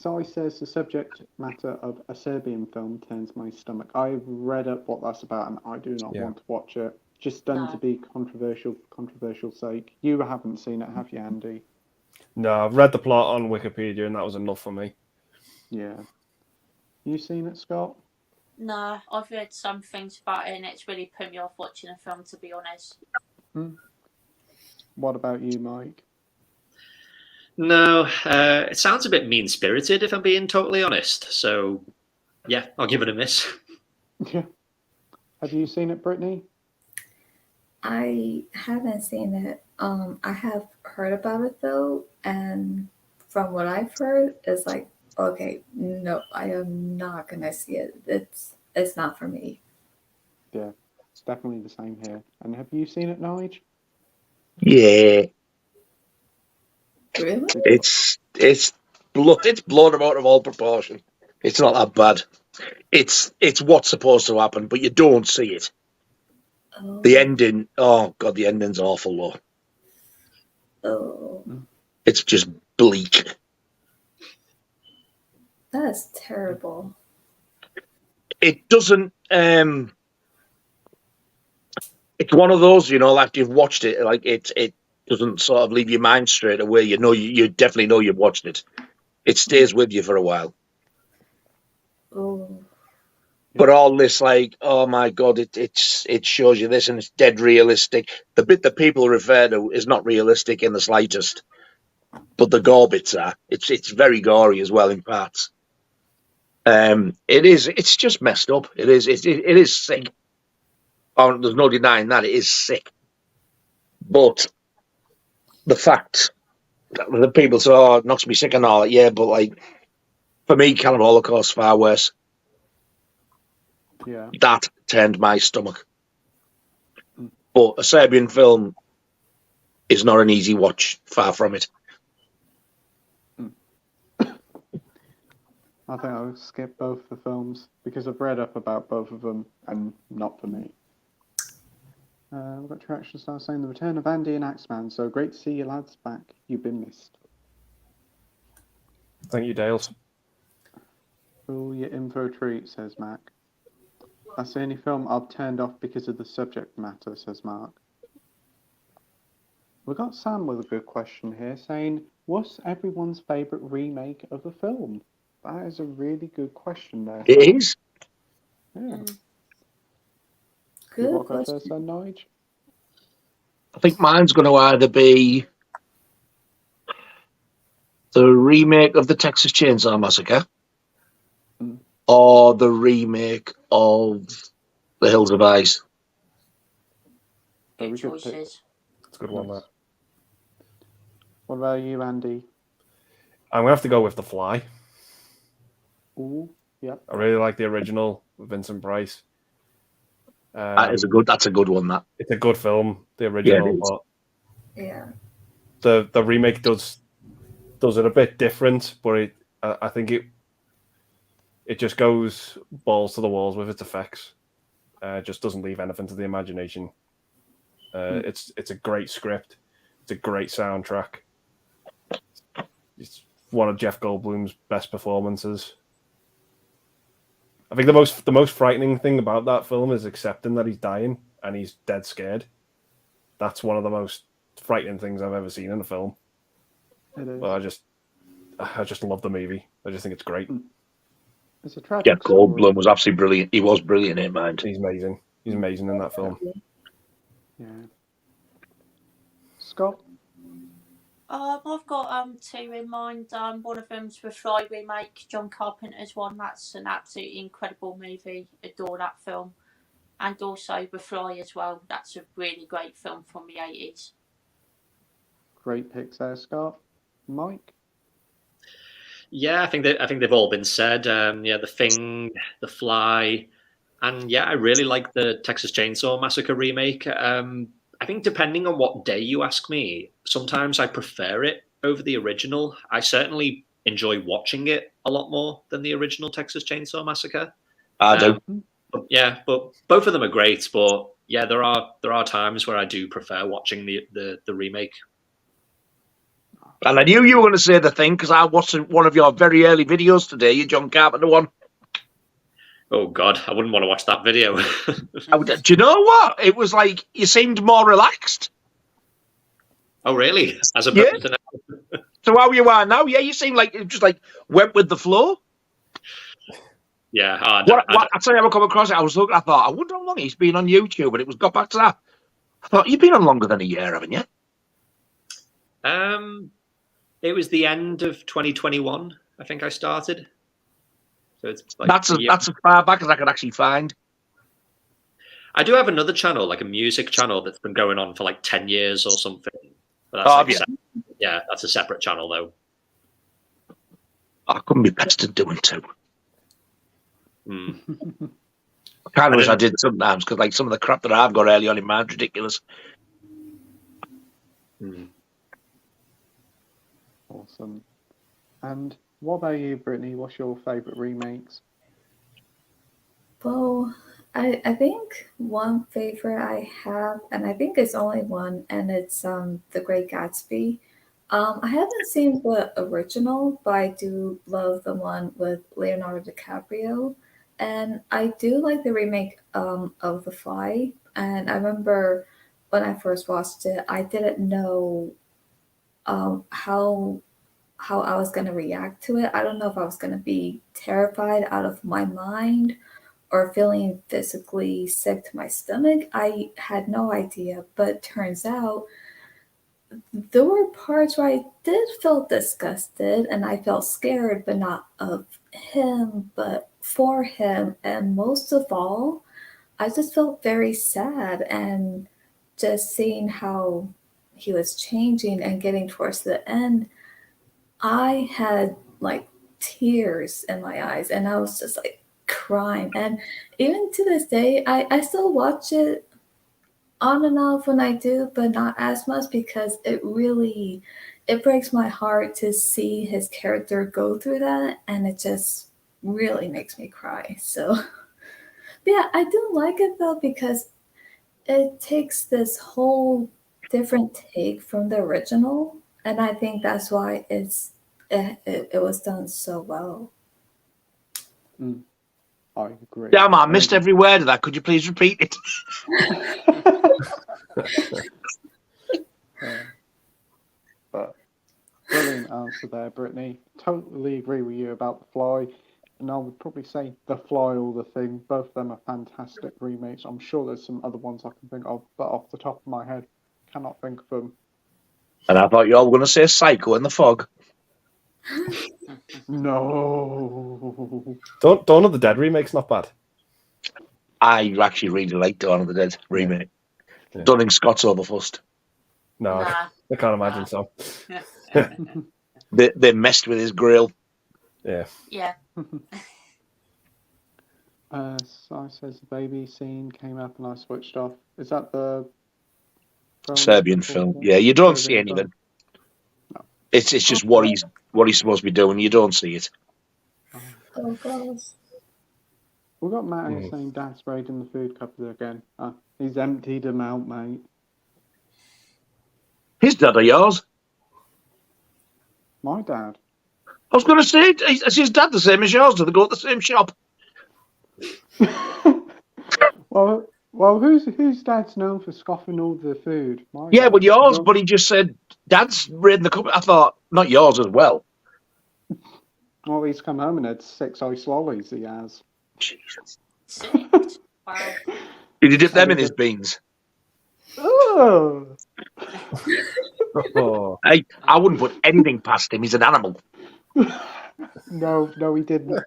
Sai says the subject matter of a Serbian film turns my stomach. I've read up what that's about, and I do not want to watch it. Just done to be controversial sake. You haven't seen it, have you, Andy? No, I've read the plot on Wikipedia, and that was enough for me. Yeah. You seen it, Scott? No, I've read some things about it, and it's really put me off watching a film, to be honest. What about you, Mike? No, it sounds a bit mean-spirited, if I'm being totally honest. So, yeah, I'll give it a miss. Yeah. Have you seen it, Brittany? I haven't seen it. I have heard about it though, and from what I've heard, it's like, okay, no, I am not gonna see it. It's not for me. Yeah, it's definitely the same here. And have you seen it, Nige? Yeah, Really? it's blown out of all proportion. It's not that bad. It's what's supposed to happen, but you don't see it. Oh. The ending, oh god, the ending's awful though. Oh, It's just bleak. that's terrible. It doesn't. It's one of those, you know, after you've watched it, like it doesn't sort of leave your mind straight away. You know, you definitely know you've watched it. It stays with you for a while. Oh, But all this, like, oh my god, it shows you this, and it's dead realistic. The bit that people refer to is not realistic in the slightest, but the gore bits are. It's very gory as well in parts. It's just messed up. It is sick. Oh, there's no denying that it is sick. But the fact that the people say, "Oh, it knocks me sick," and all, yeah, but like for me, Cannibal Holocaust far worse. Yeah. That turned my stomach. But a Serbian film is not an easy watch. Far from it. I think I'll skip both the films because I've read up about both of them and not for me. We've got Traction Star saying the return of Andy and Axeman. So great to see you lads back. You've been missed. Thank you, Dales. Oh, you're in for a treat, says Mac. That's the only film I've turned off because of the subject matter, says Mark. We've got Sam with a good question here saying, what's everyone's favourite remake of a film? That is a really good question there. It Sam. is. Yeah. good You want to go question. first then, Nige? I think mine's going to either be the remake of the Texas Chainsaw Massacre or the remake of The Hills of Ice. Good Very good pick. choices. It's a good one, that. What about you, Andy? I'm going to have to go with The Fly. Ooh, yep. I really like the original with Vincent Price. That's a good one, that. It's a good film, the original, but Yeah. the remake does it a bit different, but I think it just goes balls to the walls with its effects. Just doesn't leave anything to the imagination. It's a great script. It's a great soundtrack. It's one of Jeff Goldblum's best performances. I think the most frightening thing about that film is accepting that he's dying and he's dead scared. That's one of the most frightening things I've ever seen in a film. It is. But I just love the movie. I just think it's great. It's a tragic Yeah, Goldblum story. was absolutely brilliant. He was brilliant in mind. He's amazing. He's amazing in that film. Yeah. Scott? I've got two in mind. One of them's the Fly remake, John Carpenter's one. That's an absolutely incredible movie. Adore that film. And also The Fly as well. That's a really great film from the 80s. Great picks there, Scott. Mike? Yeah, I think they've all been said. Yeah, The Thing, The Fly, and yeah, I really like the Texas Chainsaw Massacre remake. I think depending on what day you ask me, sometimes I prefer it over the original. I certainly enjoy watching it a lot more than the original Texas Chainsaw Massacre. I do. Yeah, but both of them are great. But yeah, there are times where I do prefer watching the remake. And I knew you were going to say The Thing because I watched one of your very early videos today, your John Carpenter one. Oh God, I wouldn't want to watch that video. Do you know what? It was like you seemed more relaxed. Oh really? As opposed to now? So how you are now? Yeah, you seem like it just like went with the flow. Yeah. I tell you, I come across it. I was looking. I thought, I wonder how long he's been on YouTube, and it was got back to that. I thought you've been on longer than a year, haven't you? It was the end of 2021. I think I started. So it's like that's as far back as I could actually find. I do have another channel, like a music channel, that's been going on for like 10 years or something. But that's that's a separate channel though. I couldn't be pestered doing two. Mm. I kind of wish I did sometimes because, like, some of the crap that I've got early on in mine's ridiculous. Mm. Awesome. And what about you, Brittany? What's your favourite remakes? Well, I think one favorite I have, and I think it's only one, and it's The Great Gatsby. I haven't seen the original, but I do love the one with Leonardo DiCaprio. And I do like the remake of The Fly. And I remember when I first watched it, I didn't know how I was going to react to it. I don't know if I was going to be terrified out of my mind or feeling physically sick to my stomach. I had no idea, but turns out there were parts where I did feel disgusted and I felt scared, but not of him, but for him. And most of all, I just felt very sad, and just seeing how he was changing and getting towards the end, I had like tears in my eyes and I was just like crying. And even to this day, I still watch it on and off when I do, but not as much because it breaks my heart to see his character go through that, and it just really makes me cry. So yeah, I do like it though because it takes this whole different take from the original, and I think that's why it was done so well. I agree. Damn, I missed every word of that. Could you please repeat it? But brilliant answer there, Brittany. Totally agree with you about The Fly. And I would probably say The Fly or The Thing. Both of them are fantastic remakes. I'm sure there's some other ones I can think of, but off the top of my head, cannot think of them. And I thought you all were going to say Psycho in the Fog. No. Dawn of the Dead remake's not bad. I actually really like Dawn of the Dead remake. Yeah. Don't think Scott's overfussed. No, Nah. I can't imagine so. They messed with his grill. Yeah. Yeah. Sai says the baby scene came up and I switched off. Is that the Serbian film? Yeah, you don't see anything. No. It's just what he's supposed to be doing. You don't see it. Oh gosh. We've got Matt here saying Dad sprayed in the food cupboard again. He's emptied them out, mate. His dad or yours? My dad. I was going to say, is his dad the same as yours? Do they go to the same shop? Well, whose dad's known for scoffing all the food? Yeah, well, yours, but he just said, Dad's raiding the cupboard. I thought, not yours as well. Well, he's come home and had 6 ice lollies, he has. Jesus. Wow. Did he dip them in his beans? Oh. Oh. Hey, I wouldn't put anything past him. He's an animal. No, he didn't.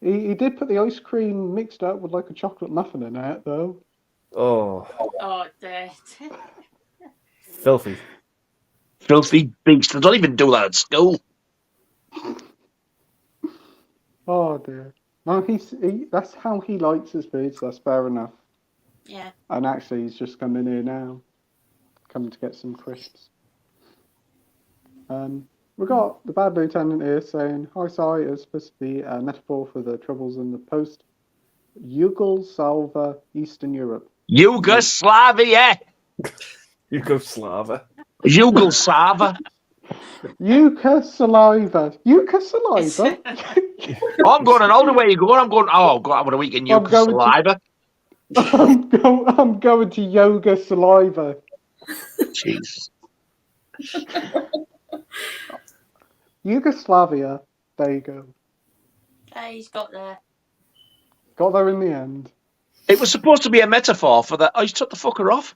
He did put the ice cream mixed up with like a chocolate muffin in it, though. Oh. Oh, dear. Filthy. Filthy beast. They don't even do that at school. Oh dear. No, that's how he likes his food, so that's fair enough. Yeah. And actually, he's just come in here now, coming to get some crisps. We've got the Bad Lieutenant here saying, "Hi, Sai, is supposed to be a metaphor for the troubles in the post-Yugoslav Eastern Europe." Yugoslavia. Yugoslava. Yugoslava. Yucca saliva. Yucca saliva? Oh, I'm going on holiday. Where you going? I'm going. Oh, God, I'm going to week in I'm Yucca going to- saliva. I'm going to yoga saliva. Jeez. Yugoslavia. There you go. Okay, he's got there. Got there in the end. It was supposed to be a metaphor for that. I just took the fucker off.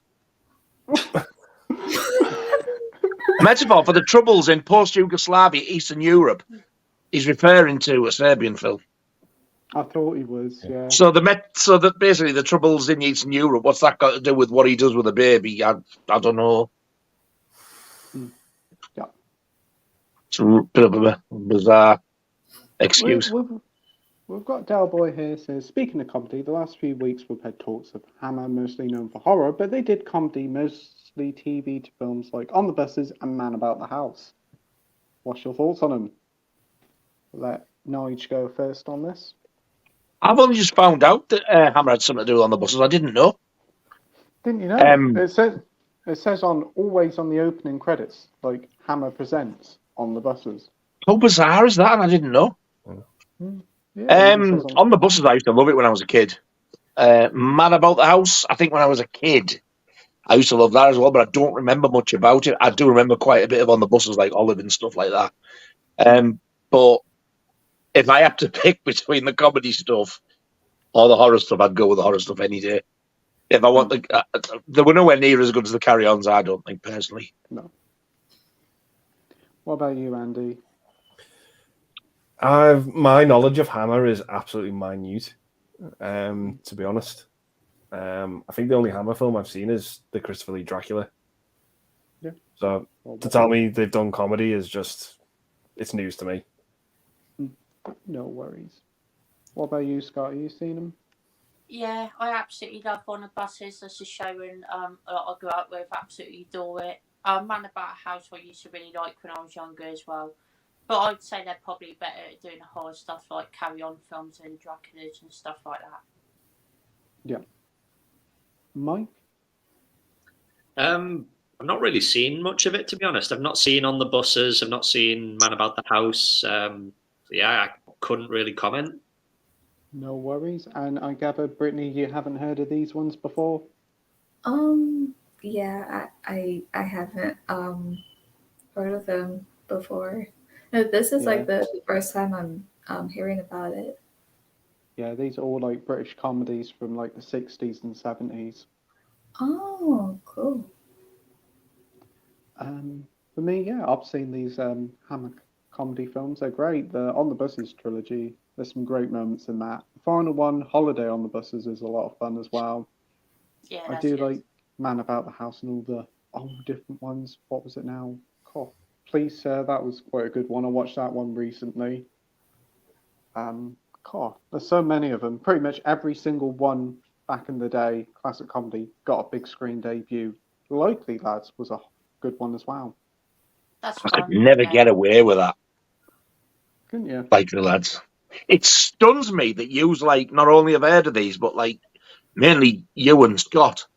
Metaphor for the troubles in post-Yugoslavia, Eastern Europe. He's referring to a Serbian film. I thought he was, yeah. So that basically the troubles in Eastern Europe. What's that got to do with what he does with a baby? I don't know. Yeah. It's a bit of a bizarre excuse. We've got Del Boy here says, speaking of comedy, the last few weeks we've had talks of Hammer, mostly known for horror, but they did comedy, mostly TV to films like On the Buses and Man About the House. What's your thoughts on them? Let Nige go first on this. I've only just found out that Hammer had something to do on the buses. I didn't know. Didn't you know? It says always on the opening credits, like Hammer presents On the Buses. How bizarre is that? And I didn't know. Yeah, on the buses, I used to love it when I was a kid. Man About the House, I think when I was a kid, I used to love that as well, but I don't remember much about it. I do remember quite a bit of On the Buses, like Olive and stuff like that. But if I had to pick between the comedy stuff or the horror stuff, I'd go with the horror stuff any day. If I want they were nowhere near as good as the Carry-Ons, I don't think, personally. No. What about you, Andy? My knowledge of Hammer is absolutely minute, to be honest. I think the only Hammer film I've seen is the Christopher Lee Dracula. Yeah. So to tell me they've done comedy is just, it's news to me. No worries. What about you, Scott? Have you seen them? Yeah, I absolutely love On the Buses. That's a show and a lot I grew up with. Absolutely adore it. Man About a House I used to really like when I was younger as well. But I'd say they're probably better at doing horror stuff like Carry-On films and Dracula's and stuff like that. Yeah. Mike? I've not really seen much of it, to be honest. I've not seen On the Buses. I've not seen Man About the House. I couldn't really comment. No worries. And I gather, Brittany, you haven't heard of these ones before? Yeah, I haven't heard of them before. No, this is like the first time I'm hearing about it. Yeah, these are all like British comedies from like the 60s and 70s. Oh, cool. For me, yeah, I've seen these Hammer comedy films. They're great. The On the Buses trilogy, there's some great moments in that. The final one, Holiday on the Buses, is a lot of fun as well. Yeah, I do like Man About the House and all the old different ones. What was it now? God, Please Sir, that was quite a good one. I watched that one recently. God, there's so many of them. Pretty much every single one back in the day, classic comedy, got a big screen debut. Likely Lads was a good one as well. That's I could never get away with that. Couldn't you? Likely Lads. It stuns me that you like not only have heard of these, but like mainly you and Scott,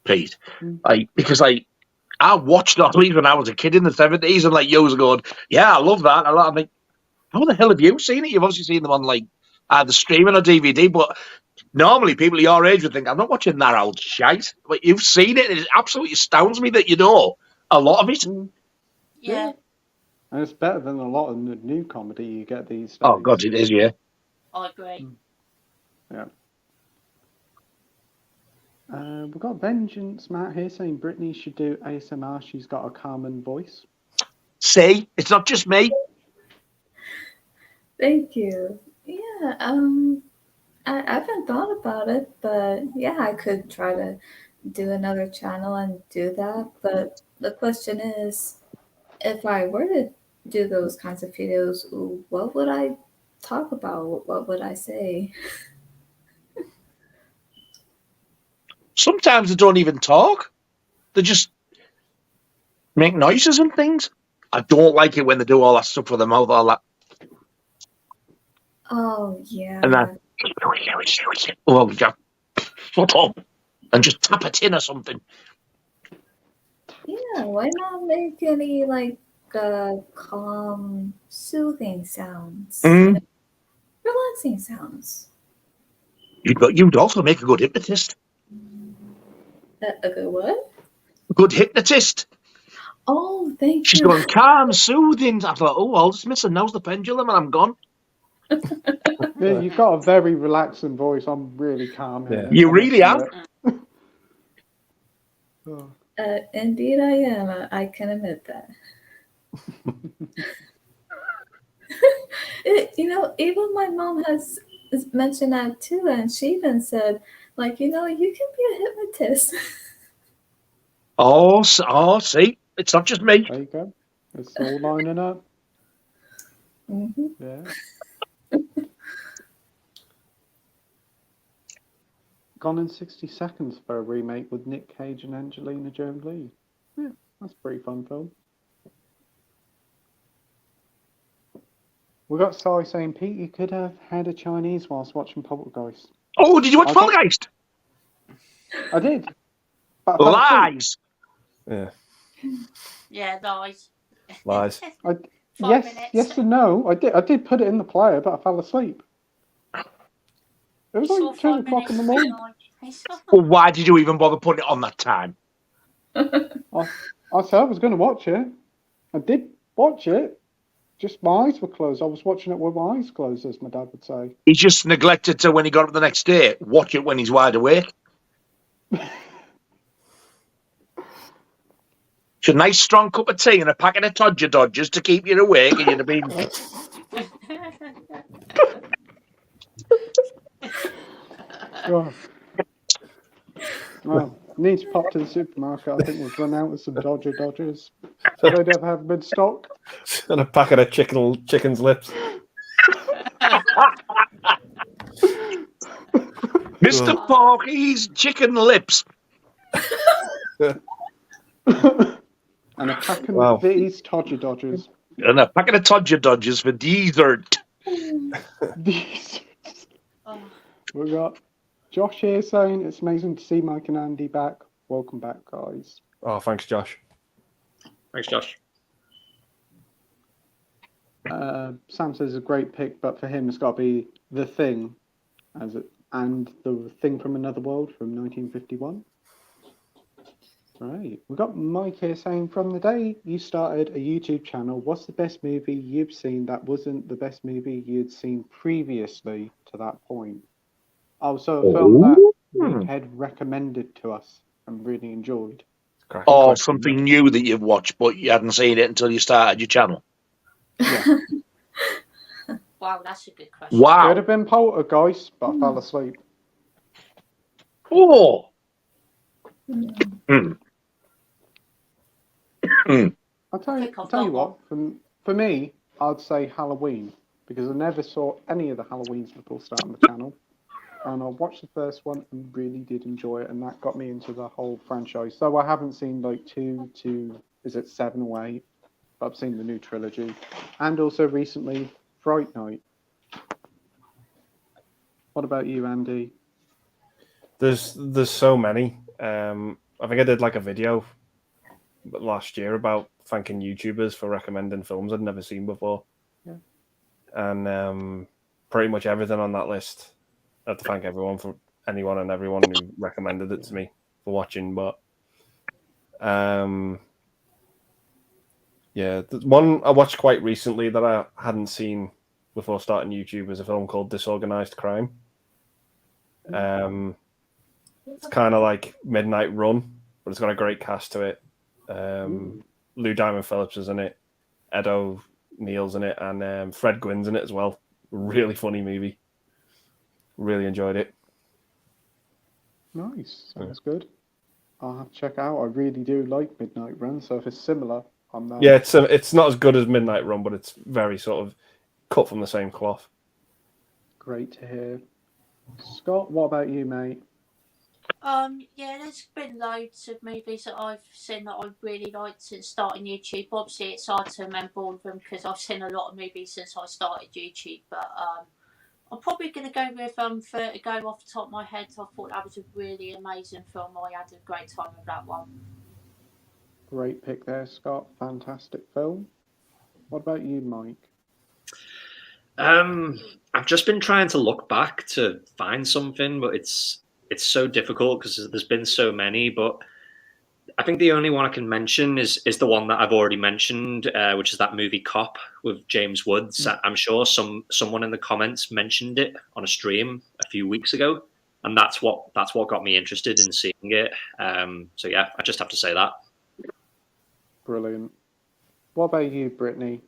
Pete. Because I watched all these when I was a kid in the 70s, and like you was going, yeah, I love that. I'm like, how the hell have you seen it? You've obviously seen them on like either streaming or DVD, but normally people your age would think, I'm not watching that old shite. But you've seen it, and it absolutely astounds me that you know a lot of it. Yeah. And it's better than a lot of the new comedy you get these days. Oh, God, it is, yeah. I agree. Yeah. We've got Vengeance Matt here saying Brittany should do ASMR. She's got a common voice. See? It's not just me. Thank you. Yeah, I haven't thought about it, but yeah, I could try to do another channel and do that. But the question is, if I were to do those kinds of videos, what would I talk about? What would I say? Sometimes they don't even talk. They just make noises and things. I don't like it when they do all that stuff with their mouth, all that. Oh, yeah. And then, oh, yeah, shut up. And just tap a tin or something. Yeah, why not make any, like, calm, soothing sounds, Mm. relaxing sounds. You'd also make a good hypnotist. A good what? A good hypnotist. Oh, thank She's you. going calm, soothing. I thought, oh, I'll dismiss her. Now's the pendulum, and I'm gone. Yeah, you've got a very relaxing voice. I'm really calm here. Yeah. You I really must are. admit. Oh. Indeed, I am. I can admit that. Even my mom has mentioned that too, and she even said, like, you can be a hypnotist. Oh, see, it's not just me. There you go. It's all lining up. Mm-hmm. Yeah. Gone in 60 Seconds for a remake with Nick Cage and Angelina Jolie. Yeah, that's a pretty fun film. We got Sally saying, Pete, you could have had a Chinese whilst watching Poltergeist. Oh, did you watch Poltergeist? I did. But I fell asleep. Lies. Yeah. Yeah, lies. Lies. Yes and no. I did put it in the player, but I fell asleep. It was like 2 o'clock in the morning. Well, why did you even bother putting it on that time? I said I was going to watch it. I did watch it. Just my eyes were closed. I was watching it with my eyes closed, as my dad would say. He just neglected to, when he got up the next day, watch it when he's wide awake. It's a nice strong cup of tea and a packet of Todger Dodgers to keep you awake, and you'd have been. Oh. Well, need to pop to the supermarket. I think we've run out of some Dodgers. So they'd ever have them in stock. And a packet of chicken's lips. Mr. Porky's chicken lips. And a packet of these Dodgers. And a packet of Todger Dodgers for dessert. We got Josh here saying it's amazing to see Mike and Andy back. Welcome back, guys. Oh, thanks, Josh. Thanks, Josh. Sam says a great pick, but for him it's got to be The Thing, and The Thing from Another World from 1951. Right, we got Mike here saying, from the day you started a YouTube channel, what's the best movie you've seen that wasn't the best movie you'd seen previously to that point? Oh, so a film that we had recommended to us and really enjoyed. Or something new that you've watched, but you hadn't seen it until you started your channel. Yeah. Wow, that's a good question. Wow. Could have been Poltergeist, but I fell asleep. Oh. I'll tell you what, for me, I'd say Halloween, because I never saw any of the Halloweens before starting the channel. And I watched the first one and really did enjoy it, and that got me into the whole franchise. So I haven't seen like 2 to, is it 7 or 8? But I've seen the new trilogy. And also recently, Fright Night. What about you, Andy? There's so many. I think I did like a video last year about thanking YouTubers for recommending films I'd never seen before. Yeah. And pretty much everything on that list. I have to thank anyone and everyone who recommended it to me for watching. But yeah, the one I watched quite recently that I hadn't seen before starting YouTube is a film called Disorganized Crime. It's kind of like Midnight Run, but it's got a great cast to it. Lou Diamond Phillips is in it, Ed O'Neill's in it, and Fred Gwynn's in it as well. Really funny movie. Really enjoyed it. Nice. Sounds good. I'll have to check it out. I really do like Midnight Run, so if it's similar, I'm there. Yeah, it's not as good as Midnight Run, but it's very sort of cut from the same cloth. Great to hear. Scott, what about you, mate? Yeah, there's been loads of movies that I've seen that I really liked since starting YouTube. Obviously, it's hard to remember all of them because I've seen a lot of movies since I started YouTube. But I'm probably going to go with Playtendoguy off the top of my head. I thought that was a really amazing film. I had a great time with that one. Great pick there, Scott. Fantastic film. What about you, Mike? I've just been trying to look back to find something, but it's so difficult because there's been so many. But I think the only one I can mention is the one that I've already mentioned, which is that movie Cop with James Woods. I'm sure someone in the comments mentioned it on a stream a few weeks ago, and that's what got me interested in seeing it. So yeah, I just have to say that. Brilliant. What about you, Brittany?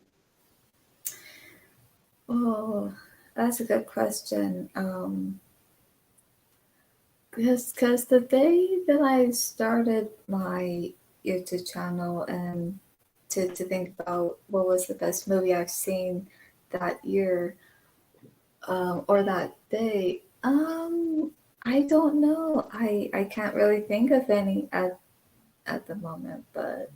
Oh, that's a good question. Because the day that I started my YouTube channel and to think about what was the best movie I've seen that year, or that day, I don't know. I can't really think of any at the moment, but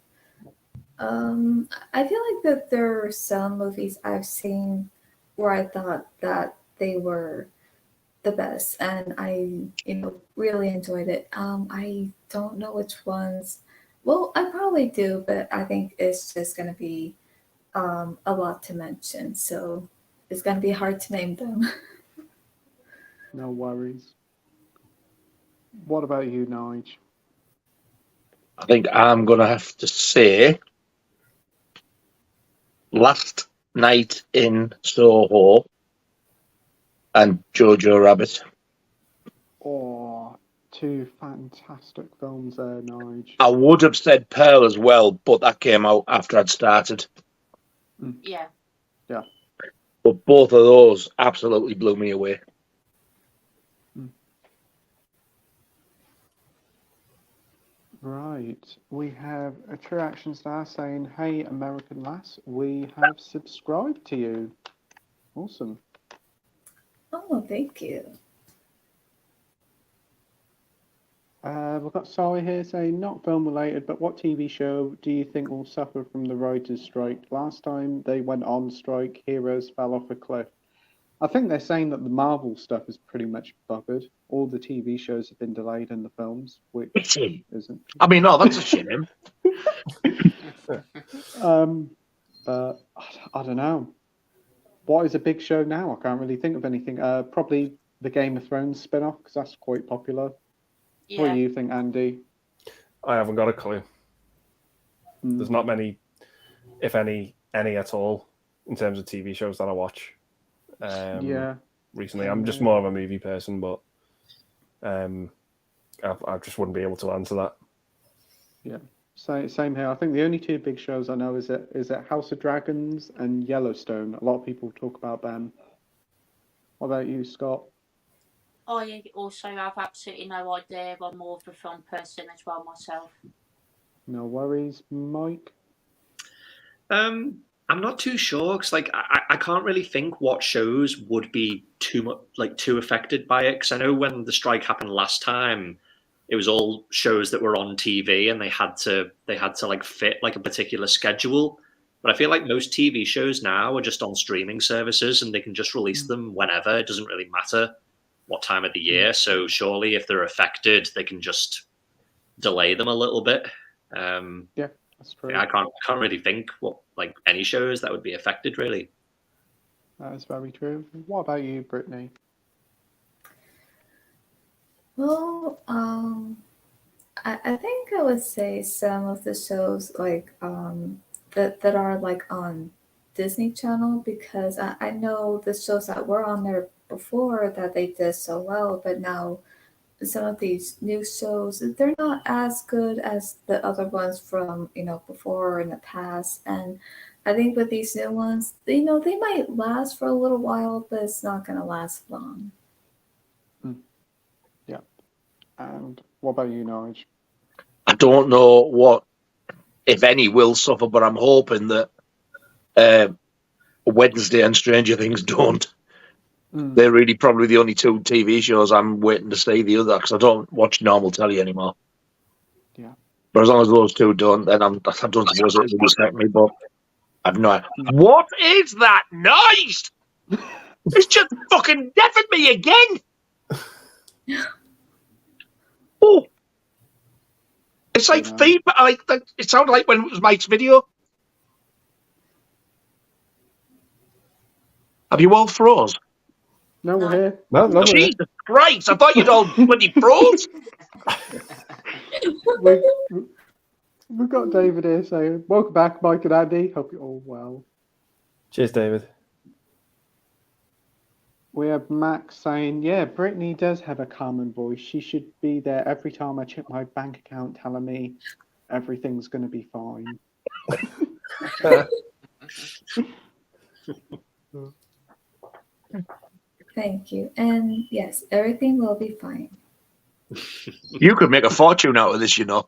I feel like that there are some movies I've seen where I thought that they were the best and I really enjoyed it. I don't know which ones. Well, I probably do, but I think it's just gonna be a lot to mention, so it's gonna be hard to name them. No worries. What about you, Nige? I think I'm going to have to say Last Night in Soho and Jojo Rabbit. Oh, two fantastic films there, Nige. I would have said Pearl as well, but that came out after I'd started. Yeah. Yeah. But both of those absolutely blew me away. Right. We have a True Action Star saying, "Hey, American Lass, we have subscribed to you." Awesome. Oh, thank you. We've got Sally here saying, "Not film related, but what TV show do you think will suffer from the writers' strike? Last time they went on strike, heroes fell off a cliff." I think they're saying that the Marvel stuff is pretty much buggered. All the TV shows have been delayed in the films, which isn't. I mean, no, that's a shame. But I don't know. What is a big show now? I can't really think of anything. Probably the Game of Thrones spin-off, because that's quite popular. Yeah. What do you think, Andy? I haven't got a clue. There's not many, if any at all, in terms of TV shows that I watch. Recently, I'm just more of a movie person, but I just wouldn't be able to answer that. Yeah, same here. I think the only two big shows I know is it House of Dragons and Yellowstone. A lot of people talk about them. What about you, Scott? I also have absolutely no idea. I'm more of a film person as well myself. No worries, Mike. I'm not too sure because I can't really think what shows would be too affected by it. Because I know when the strike happened last time, it was all shows that were on TV and they had to like fit like a particular schedule. But I feel like most TV shows now are just on streaming services and they can just release them whenever. It doesn't really matter what time of the year. So surely if they're affected, they can just delay them a little bit. Yeah, that's true. I can't really think what like any shows that would be affected really. That is very true. What about you, Brittany? Well, I think I would say some of the shows like that are like on Disney Channel, because I know the shows that were on there before that they did so well, but now some of these new shows, they're not as good as the other ones from before or in the past. And I think with these new ones, they might last for a little while, but it's not going to last long. Yeah. And what about you, Nige? I don't know what, if any, will suffer, but I'm hoping that Wednesday and Stranger Things don't. They're really probably the only two TV shows I'm waiting to see the other, because I don't watch normal telly anymore. Yeah. But as long as those two don't, then I don't suppose it will affect me, but I've no idea. What is that noise? It's just fucking deafened me again. Oh. It's like feedback. It sounded like when it was Mike's video. Have you all froze? No, we're here. No, we're here. Jesus Christ! I thought you'd all bloody froze. We've got David here saying, welcome back, Mike and Andy. Hope you're all well. Cheers, David. We have Max saying, yeah, Brittany does have a calming voice. She should be there every time I check my bank account telling me everything's going to be fine. Thank you. And yes, everything will be fine. You could make a fortune out of this, you know.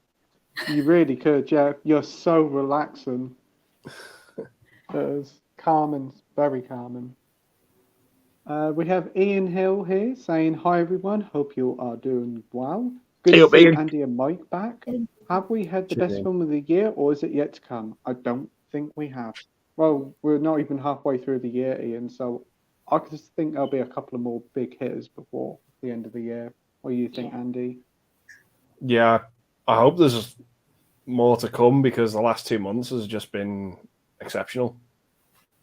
You really could, yeah. You're so relaxing. It's calming, very calming. We have Ian Hill here saying, hi everyone, hope you are doing well. Good Hey to up, see Ian. Andy and Mike back. Have we had the Cheers, best Ian. film of the year, or is it yet to come? I don't think we have. Well, we're not even halfway through the year, Ian, so I just think there'll be a couple of more big hitters before the end of the year. What do you think, Andy? Yeah, I hope there's more to come because the last 2 months has just been exceptional.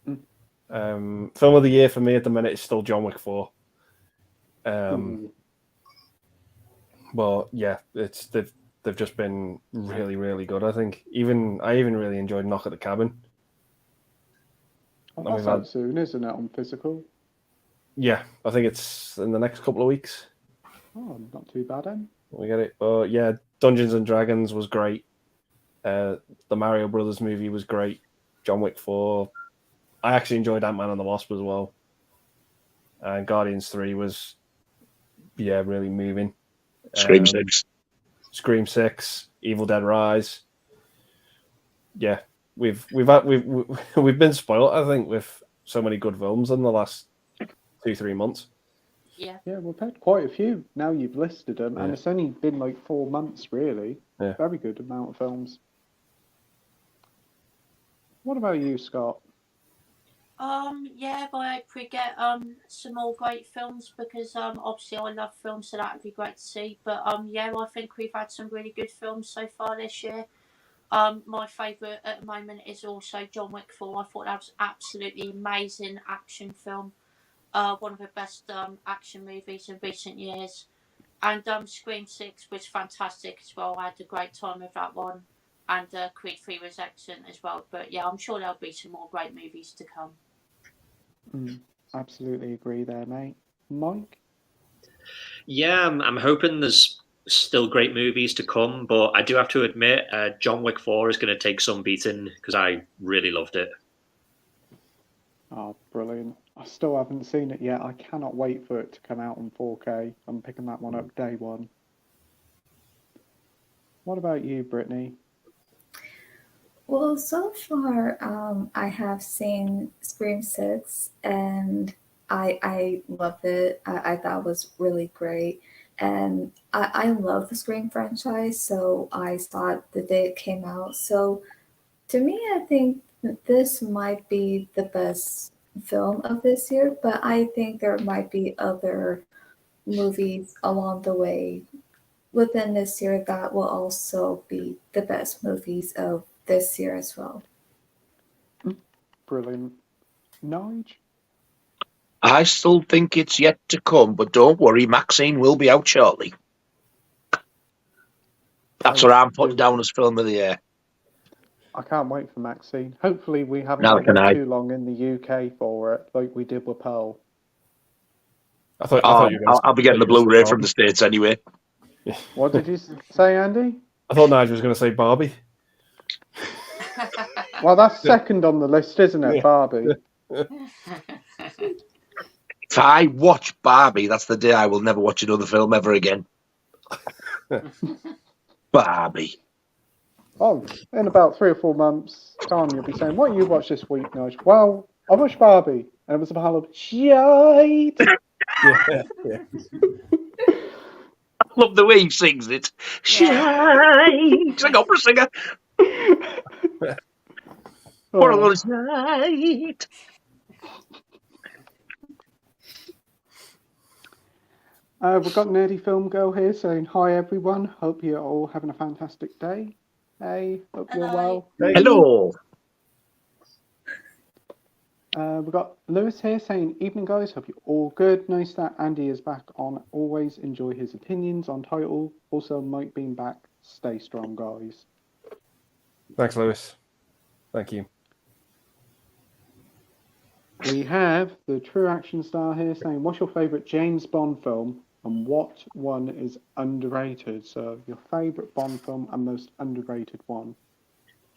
Film of the year for me at the minute is still John Wick 4. But yeah, they've just been really, really good. I think I even really enjoyed Knock at the Cabin. Oh, that's out soon, isn't it, on physical? Yeah, I think it's in the next couple of weeks. Oh, not too bad then. We get it. But yeah, Dungeons and Dragons was great. The Mario Brothers movie was great. John Wick 4. I actually enjoyed Ant-Man and the Wasp as well. And Guardians 3 was, yeah, really moving. Scream 6. Scream 6, Evil Dead Rise. Yeah, we've been spoiled, I think, with so many good films in the last 2-3 months. Yeah. Yeah, we've had quite a few. Now you've listed them, and Yeah. it's only been like 4 months, really. Yeah. Very good amount of films. What about you, Scott? Yeah, but I hope we get some more great films because obviously I love films, so that would be great to see. But yeah, I think we've had some really good films so far this year. My favourite at the moment is also John Wick 4. I thought that was absolutely amazing action film. One of the best action movies in recent years. And Scream 6 was fantastic as well. I had a great time with that one. And Creed 3 was excellent as well. But yeah, I'm sure there'll be some more great movies to come. Absolutely agree there, mate. Mike? Yeah, I'm hoping there's still great movies to come, but I do have to admit, John Wick 4 is going to take some beating because I really loved it. Oh, brilliant. I still haven't seen it yet. I cannot wait for it to come out on 4K. I'm picking that one up day one. What about you, Brittany? Well, so far, I have seen Scream 6 and I loved it. I thought it was really great. And I love the Scream franchise, so I saw it the day it came out. So to me, I think that this might be the best film of this year, but I think there might be other movies along the way within this year that will also be the best movies of this year as well. Brilliant. Nige? I still think it's yet to come, but don't worry, Maxine will be out shortly. That's what I'm putting down as film of the year. I can't wait for Maxine. Hopefully we haven't Neither got can I. too long in the UK for it, like we did with Pearl. I thought you guys. I'll be getting the Blu-ray from the States anyway. What did you say, Andy? I thought Nige was going to say Barbie. Well, that's second on the list, isn't it, Yeah. Barbie? If I watch Barbie, that's the day I will never watch another film ever again. Barbie. Oh, in about 3 or 4 months' time, you'll be saying, what you watched this week, Nige? Well, I watched Barbie, and it was a pile of shite. Yeah. I love the way he sings it. Shite! Like opera singer. What a lot of shite! We've got Nerdy Film Girl here saying, hi everyone, hope you're all having a fantastic day. Hey, hope you're well. Hello. We've got Lewis here saying, "Evening, guys. Hope you're all good. Nice that Andy is back on. Always enjoy his opinions on title. Also, Mike being back. Stay strong, guys." Thanks, Lewis. Thank you. We have the True Action Star here saying, "What's your favourite James Bond film and what one is underrated?" So, your favourite Bond film and most underrated one.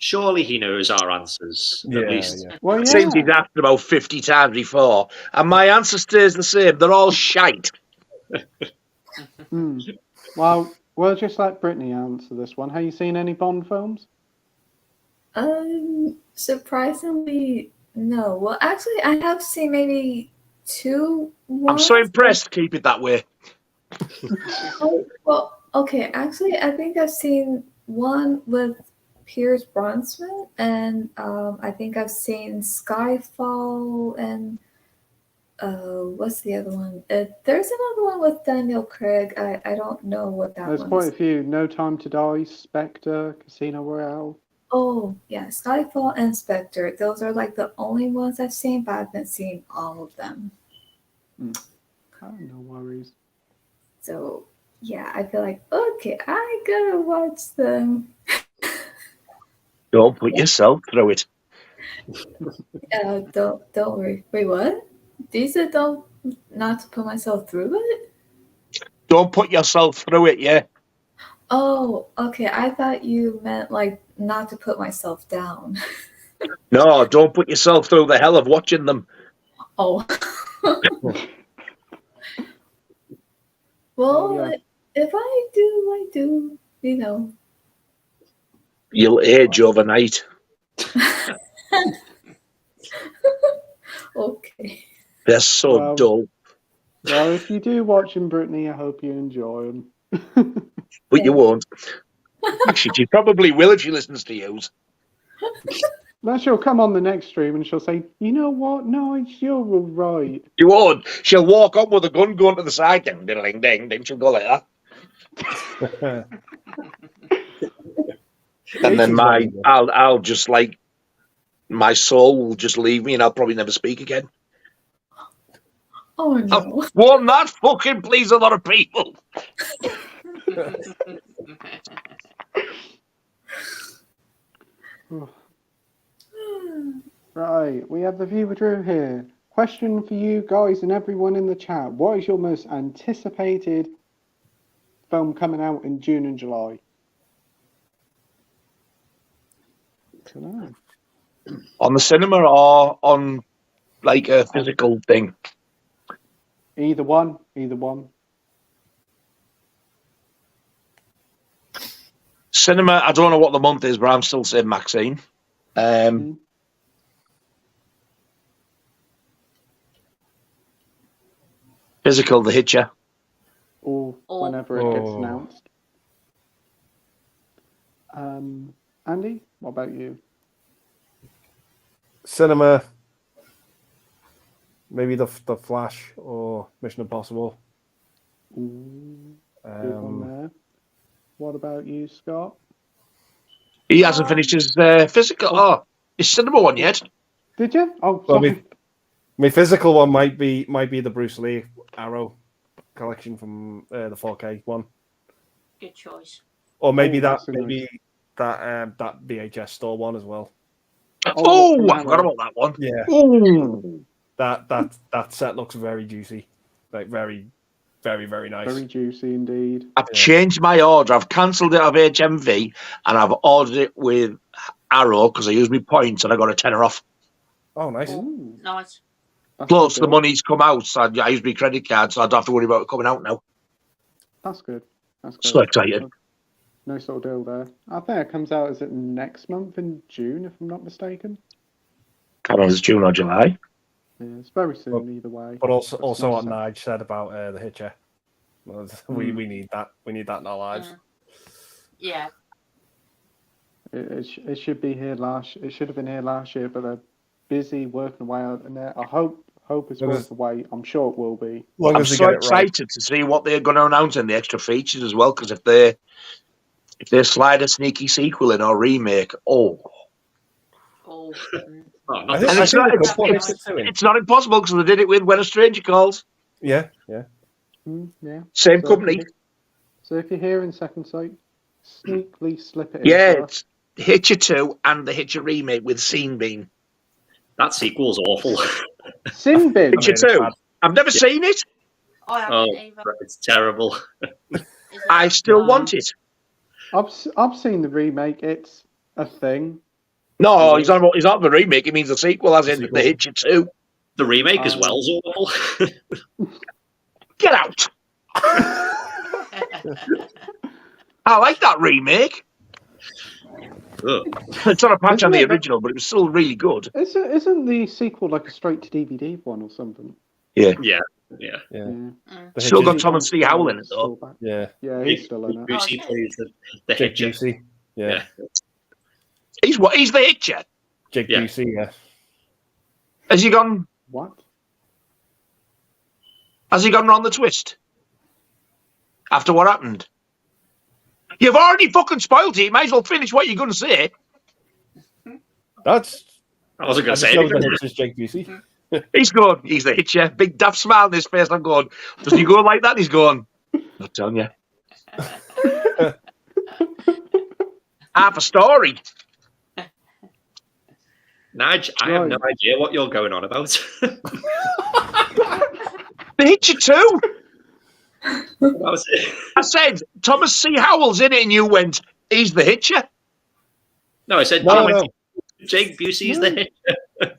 Surely he knows our answers, Yeah, at least. yeah. Well, Seems he's yeah. asked about 50 times before, and my answer stays the same. They're all shite. Well, we'll just let Brittany answer this one. Have you seen any Bond films? Surprisingly, no. Well, actually, I have seen maybe two. I'm so impressed. Keep it that way. Oh, well, okay. Actually, I think I've seen one with Pierce Brosnan, and I think I've seen Skyfall, and what's the other one? There's another one with Daniel Craig. I don't know what that There's one quite is. a few. No Time to Die, Spectre, Casino Royale. Oh, yeah, Skyfall and Spectre. Those are like the only ones I've seen, but I've been seeing all of them. Oh, no worries. So, yeah, I feel like, okay, I gotta watch them. Don't put yourself through it. Don't worry. Wait, what? These are don't not to put myself through it? Don't put yourself through it, yeah. Oh, okay. I thought you meant like not to put myself down. No, don't put yourself through the hell of watching them. Oh. Well, Yeah. if I do, you know. You'll age overnight. Okay. They're so dull. Well, if you do watch them, Brittany, I hope you enjoy them. But you won't. Actually, she probably will if she listens to you. Then she'll come on the next stream and she'll say, "You know what? No, you're all right." You won't. She'll walk up with a gun going to the side. Ding, ding, ding, ding. She'll go like that. And then I'll just like, my soul will just leave me and I'll probably never speak again. Oh, no. Won't that fucking please a lot of people? Right, we have the viewer Drew here. Question for you guys and everyone in the chat. What is your most anticipated film coming out in June and July? Dunno. On the cinema or on like a physical thing? Either one. Either one. Cinema, I don't know what the month is, but I'm still saying Maxine. Physical, The Hitcher. Or whenever it gets announced. Andy, what about you? Cinema. Maybe the Flash or Mission Impossible. Good one there. What about you, Scott? He hasn't finished his physical. His cinema one yet. Did you? Oh, Well, sorry. my physical one might be the Bruce Lee Arrow collection from the 4K one, Good choice. or maybe that VHS store one as well. Oh, I forgot about that one. Yeah. Ooh. That set looks very juicy, like very, very, very nice. Very juicy indeed. I've changed my order. I've cancelled it of HMV and I've ordered it with Arrow because I used my points and I got a tenner off. Oh, nice. Ooh. Nice. Plus, the money's come out, so I used my credit card, so I don't have to worry about it coming out now. That's good. That's good. So excited. Nice little deal there. I think it comes out, is it next month in June, if I'm not mistaken? I don't know, it's June or July. Yeah, it's very soon either way. But also what nice. Nige said about the Hitcher. We need that. We need that in our lives. Yeah. It should be here it should have been here last year, but they're busy working away out in there. I hope it's worth the wait. I'm sure it will be. I'm so excited to see what they're going to announce in the extra features as well, because if they slide a sneaky sequel in or remake, Oh, I not think And the it's I've not, seen a it's, couple of it's, bits to him. it's not impossible because they did it with When a Stranger Calls. Yeah. Yeah. Same So company. So if you're here in Second Sight, sneakily slip it in Yeah, for us. it's Hitcher 2 and the Hitcher remake with Scene Bean. That sequel's awful. Sin bin. Hitcher heard it's 2. bad. I've never seen it. I Oh, haven't either. it's terrible. Is I it? still want it. I've seen the remake. It's a thing. No, It he's is. not the remake. He means the sequel, as in Sequel. the Hitcher 2. The remake as well is awful. Get out. I like that remake. Ugh. It's on a patch on Isn't the it? original, but it was still really good. Isn't the sequel like a straight to DVD one or something? Yeah. Yeah. Yeah. Mm. The Still got Hitchers. Thomas C. Howell in it, though. Still back. Yeah. Yeah, he's still in it. Busey plays the Jake Hitcher. Busey. Yeah. He's what? He's the Hitcher. Jake Yeah. Busey. Yeah. Has he gone What? round the twist? After what happened? You've already fucking spoiled it. You might as well finish what you're going to say. That's. I wasn't I going just to say know the anything. Hitchers, Jake Busey. He's good. He's the Hitcher. Big daft smile on his face. I'm going, does he go like that? He's going, I'm telling you. Half a story. Nige, I have no idea what you're going on about. The Hitcher 2. That was it. I said, Thomas C. Howell's in it, and you went, he's the Hitcher. No, I said No. Jake Busey's the Hitcher.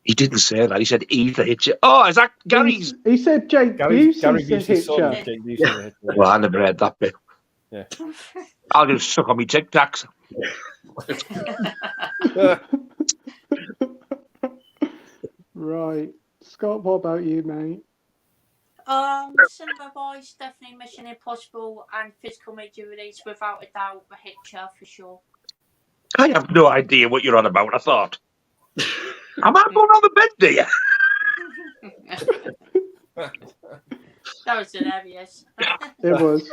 He didn't say that. He said, he's the Hitcher. Oh, is that Gary's? He said Jake Gary Busey's the Busey's son. Hitcher. Jake Busey. The Hitcher. Well, I never heard that bit. Yeah. I'll just suck on me Tic Tacs. Right. Scott, what about you, mate? Cinema wise, definitely Mission Impossible and physical media release without a doubt, the Hitcher for sure. I have no idea what you're on about, I thought. Am I going on the bed, dear? That was hilarious. It was.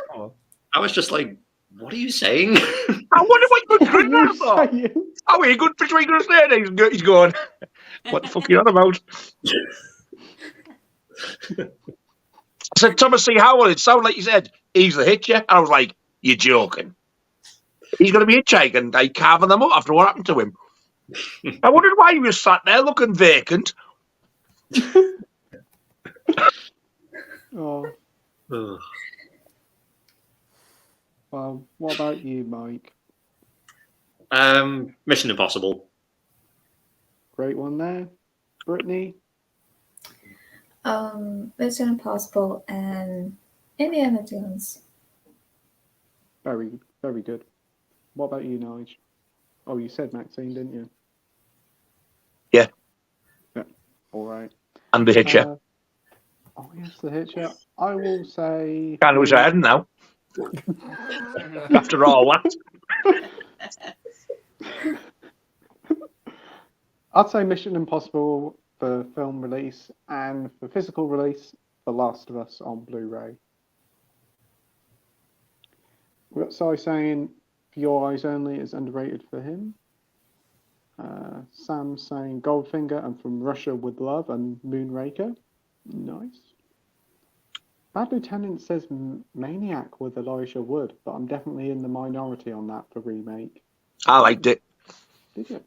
I was just like, what are you saying? I wonder what you're going to You for. say it. Oh, are you good for what you're going to say? He's going, what the fuck are you on about? I said, Thomas C. Howell, it sounded like you said, he's the Hitcher. And I was like, you're joking. He's going to be hitchhiking, like carving them up after what happened to him. I wondered why he was sat there looking vacant. Oh, Ugh. well, what about you, Mike? Mission Impossible. Great one there. Brittany? Mission Impossible and Indiana Jones. Very, very good. What about you, Nige? Oh, you said Maxine, didn't you? Yeah. Yeah. All right. And the Hitcher. Oh, yes, the Hitcher. I will say... Kind of wish I hadn't now. After all that. I'd say Mission Impossible for film release and for physical release, The Last of Us on Blu-ray. We've got Si saying For Your Eyes Only is underrated for him. Sam saying Goldfinger and From Russia with Love and Moonraker. Nice. Bad Lieutenant says Maniac with Elijah Wood, but I'm definitely in the minority on that for remake. I liked it. Did you?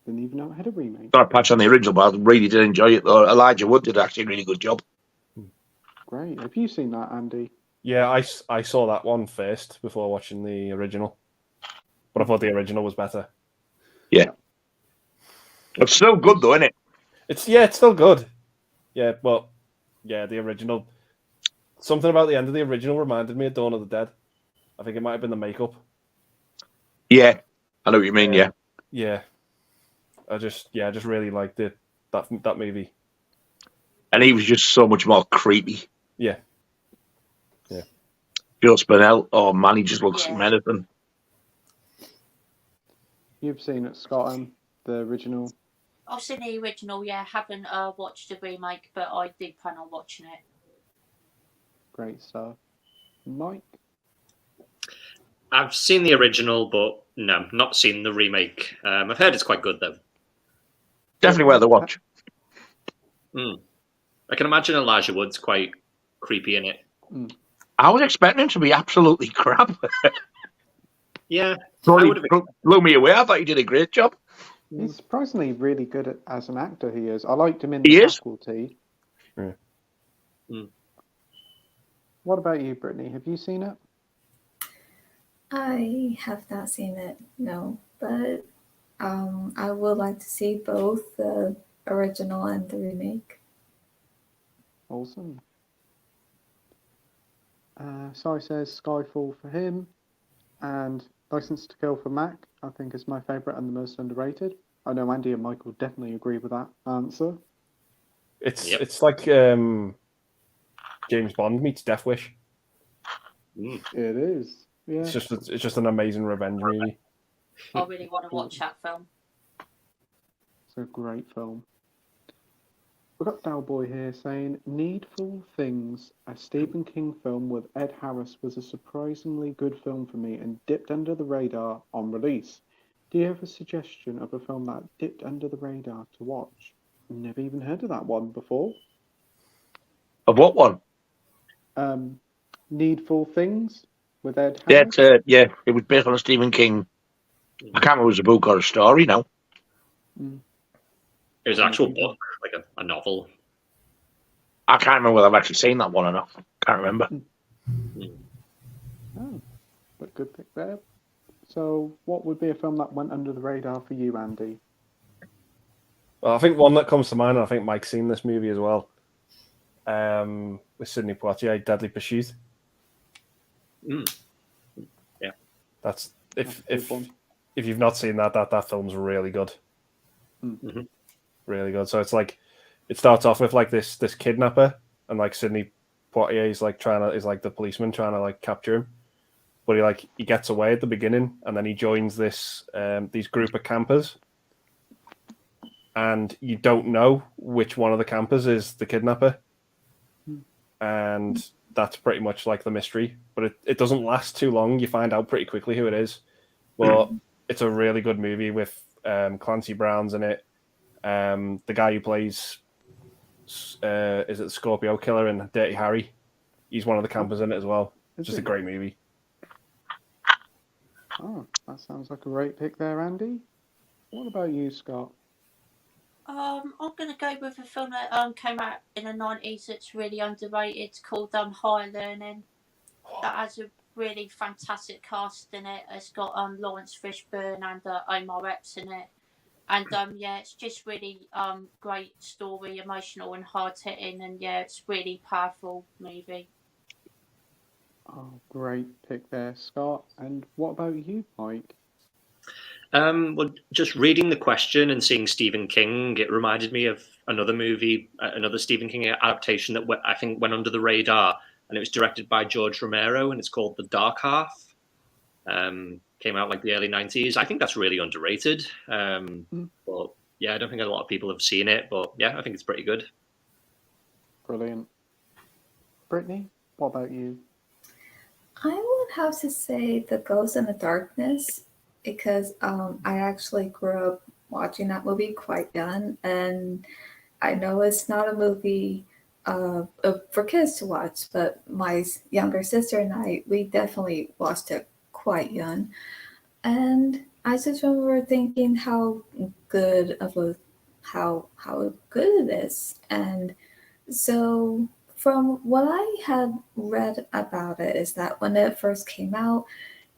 Didn't even know it had a remake. Got a patch on the original, but I really did enjoy it, though. Elijah Wood did actually a really good job. Great. Have you seen that, Andy? Yeah, I saw that one first before watching the original, but I thought the original was better. Yeah. It's still good, though, isn't it? It's still good. Yeah, but yeah, the original. Something about the end of the original reminded me of Dawn of the Dead. I think it might have been the makeup. Yeah. I know what you mean, yeah. Yeah. I just really liked it. That movie. And he was just so much more creepy. Yeah. Yeah. Joe Spinell, oh man, he just looks menacing. You've seen it, Scott, the original. I've seen the original, yeah. Haven't watched the remake, but I did plan on watching it. Great stuff. Mike? I've seen the original, but no, not seen the remake. I've heard it's quite good, though. Definitely worth a watch. I can imagine Elijah Wood's quite creepy in it. I was expecting him to be absolutely crap. Yeah, Totally blew me away. I thought he did a great job. He's surprisingly really good as an actor. He is. I liked him in He The is. Faculty. Yeah. What about you, Brittany? Have you seen it? I have not seen it, no, but I would like to see both the original and the remake. Awesome. Sai says Skyfall for him, and License to Kill for Mac, I think is my favourite and the most underrated. I know Andy and Michael definitely agree with that answer. It's like James Bond meets Death Wish. It is. Yeah. It's just an amazing revenge movie. I really want to watch that film. It's a great film. We've got Dalboy here saying Needful Things, a Stephen King film with Ed Harris, was a surprisingly good film for me and dipped under the radar on release. Do you have a suggestion of a film that dipped under the radar to watch? Never even heard of that one before. Of what one? Needful Things with Ed Harris. Yeah, it was based on a Stephen King. I can't remember if it was a book or a story now. It was an actual book, like a novel. I can't remember whether I've actually seen that one or not. Can't remember. Oh, but good pick there. So, what would be a film that went under the radar for you, Andy? Well, I think one that comes to mind, and I think Mike's seen this movie as well, with Sidney Poitier, Deadly Pursuit. Yeah, that's if you've not seen that film's really good. Really good. So it's like it starts off with like this kidnapper, and like Sidney Poitier is like the policeman trying to like capture him, but he gets away at the beginning, and then he joins these group of campers, and you don't know which one of the campers is the kidnapper, and that's pretty much like the mystery. But it doesn't last too long. You find out pretty quickly who it is. But it's a really good movie with Clancy Brown's in it. The guy who plays is it the Scorpio Killer in Dirty Harry? He's one of the campers in it as well. It's just a great movie. Oh, that sounds like a great pick there, Andy. What about you, Scott? I'm going to go with a film that came out in the 90s that's really underrated. It's called Higher Learning. That has a really fantastic cast in it. It's got Lawrence Fishburne and Omar Epps in it. And it's just really great story, emotional and hard-hitting. And it's really powerful movie. Oh, great pick there, Scott. And what about you, Mike? Well, just reading the question and seeing Stephen King, it reminded me of another movie, another Stephen King adaptation that I think went under the radar, and it was directed by George Romero, and it's called The Dark Half. Came out like the early 90s. I think that's really underrated. But yeah, I don't think a lot of people have seen it, but yeah, I think it's pretty good. Brilliant. Brittany, what about you? I would have to say The Ghost in the Darkness, because I actually grew up watching that movie quite young, and I know it's not a movie for kids to watch, but my younger sister and we definitely watched it quite young, and I just remember thinking how good it is, and so from what I had read about it is that when it first came out,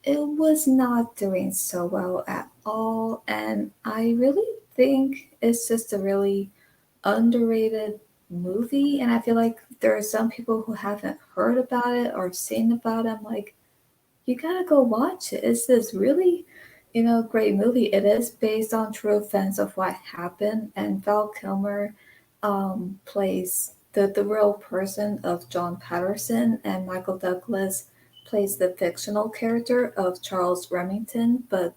it was not doing so well at all, and I really think it's just a really underrated movie, and I feel like there are some people who haven't heard about it or seen about it. I'm like, you gotta go watch it. It's this really, great movie. It is based on true events of what happened, and Val Kilmer plays the real person of John Patterson, and Michael Douglas plays the fictional character of Charles Remington. But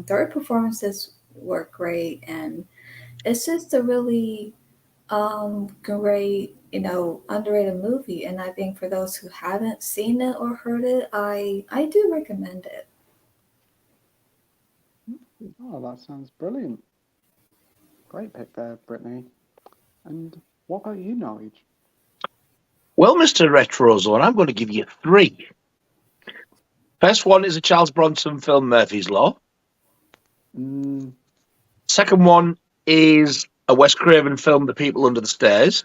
their performances were great, and it's just a really great, underrated movie. And I think for those who haven't seen it or heard it, I do recommend it. Oh, that sounds brilliant. Great pick there, Brittany. And what about you, Nige? Well, Mr. Retrozone, I'm going to give you 3. First one is a Charles Bronson film, Murphy's Law. Second one is a Wes Craven film, The People Under the Stairs.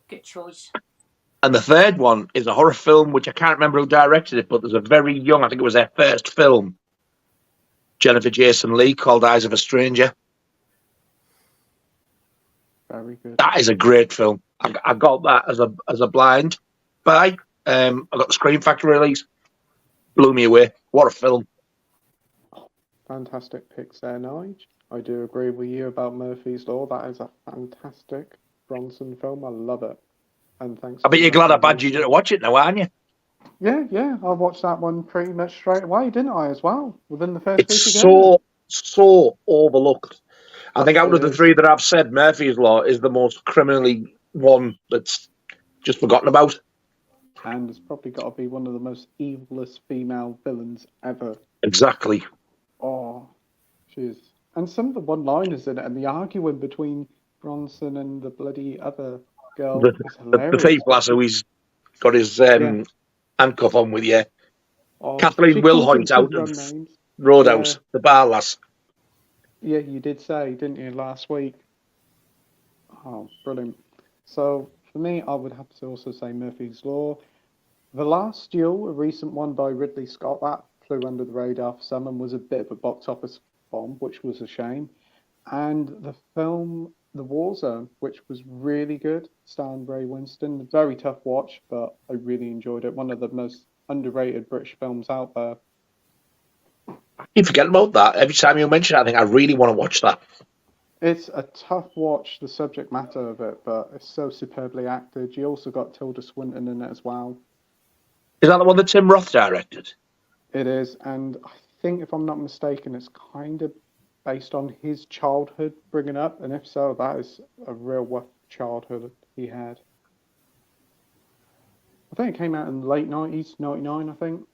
Good choice. And the third one is a horror film, which I can't remember who directed it, but there's a very young, I think it was their first film, Jennifer Jason Leigh, called Eyes of a Stranger. Very good. That is a great film. I got that as a blind buy. I got the Scream Factory release. Blew me away. What a film. Fantastic picks there, Nige. I do agree with you about Murphy's Law. That is a fantastic Bronson film. I love it. And thanks. I bet you're glad I badged you to watch it now, aren't you? Yeah. I watched that one pretty much straight away, didn't I, as well? Within the first It's week again. so overlooked. I think out of the is. 3 that I've said, Murphy's Law is the most criminally one that's just forgotten about. And it's probably got to be one of the most evilest female villains ever. Exactly. Oh, she's... And some of the one-liners in it and the arguing between Bronson and the bloody other girl is hilarious. The thief lass who he's got his handcuff on with, Oh, Kathleen Wilhoit out of Roadhouse, the bar lass. Yeah, you did say, didn't you, last week? Oh, brilliant. So, for me, I would have to also say Murphy's Law. The Last Duel, a recent one by Ridley Scott, that flew under the radar for some and was a bit of a box office bomb, which was a shame. And the film The War Zone, which was really good, starring Ray Winston. Very tough watch, but I really enjoyed it. One of the most underrated British films out there. You forget about that. Every time you mention it, I think I really want to watch that. It's a tough watch, the subject matter of it, but it's so superbly acted. You also got Tilda Swinton in it as well. Is that the one that Tim Roth directed? It is, and I think, if I'm not mistaken, it's kind of based on his childhood bringing up, and if so, that is a real rough childhood he had. I think it came out in the late 90s, 99, I think.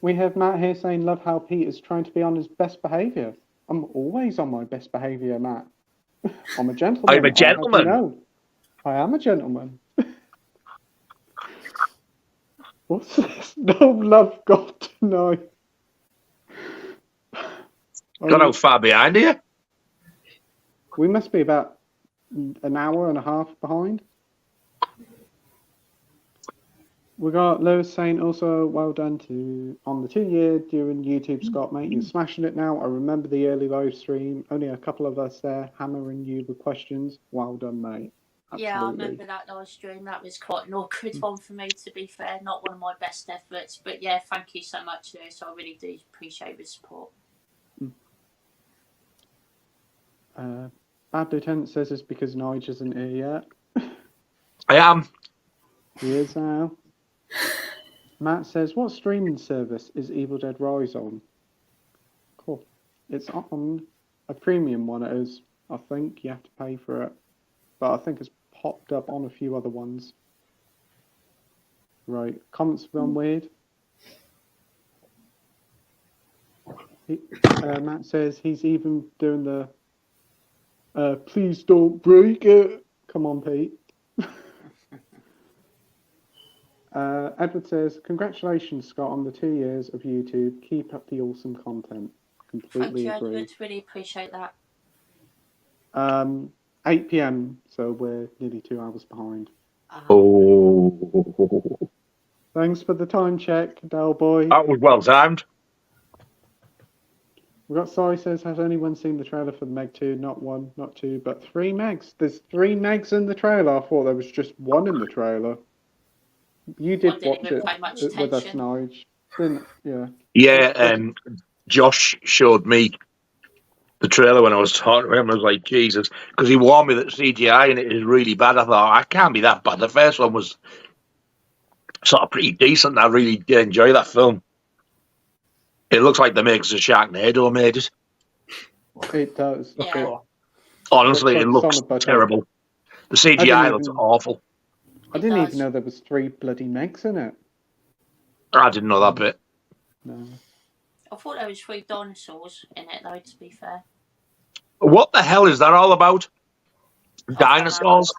We have Matt here saying, love how Pete is trying to be on his best behaviour. I'm always on my best behaviour, Matt. I'm a gentleman. I'm a gentleman. I am a gentleman. What's this? No love got tonight. Got how far behind here? We must be about an hour and a half behind. We got Lewis saying also, well done on the 2 year doing YouTube, Scott, mate. You're smashing it now. I remember the early live stream. Only a couple of us there hammering you with questions. Well done, mate. Absolutely. Yeah, I remember that live stream. That was quite an awkward one for me, to be fair. Not one of my best efforts. But yeah, thank you so much, Lewis. I really do appreciate the support. Bad Lieutenant says it's because Nige isn't here yet. I am. He is now. Matt says, what streaming service is Evil Dead Rise on? Cool. It's on a premium one, it is. I think you have to pay for it. But I think it's popped up on a few other ones. Right. Comments have gone weird. Matt says he's even doing the please don't break it. Come on, Pete. Edward says, congratulations, Scott, on the 2 years of YouTube. Keep up the awesome content. Completely Thank you, agree. Edward. Really appreciate that. 8 p.m, so we're nearly 2 hours behind. Oh. Thanks for the time check, Del Boy. That was well timed. We got Sorry says, has anyone seen the trailer for Meg 2? Not 1, not 2, but 3 Megs. There's 3 Megs in the trailer. I thought there was just 1 in the trailer. You did watch it with us, Nige, didn't you? Yeah, Josh showed me the trailer when I was talking to him. I was like, Jesus, because he warned me that CGI in it is really bad. I thought, I can't be that bad. The first one was sort of pretty decent. I really did enjoy that film. It looks like the makers of Sharknado made it. It does. Yeah. Honestly, it looks terrible. The CGI looks awful. I didn't even know there was 3 bloody Megs in it. I didn't know that bit. No. I thought there was 3 dinosaurs in it, though. To be fair, What the hell is that all about? I don't know. Dinosaurs?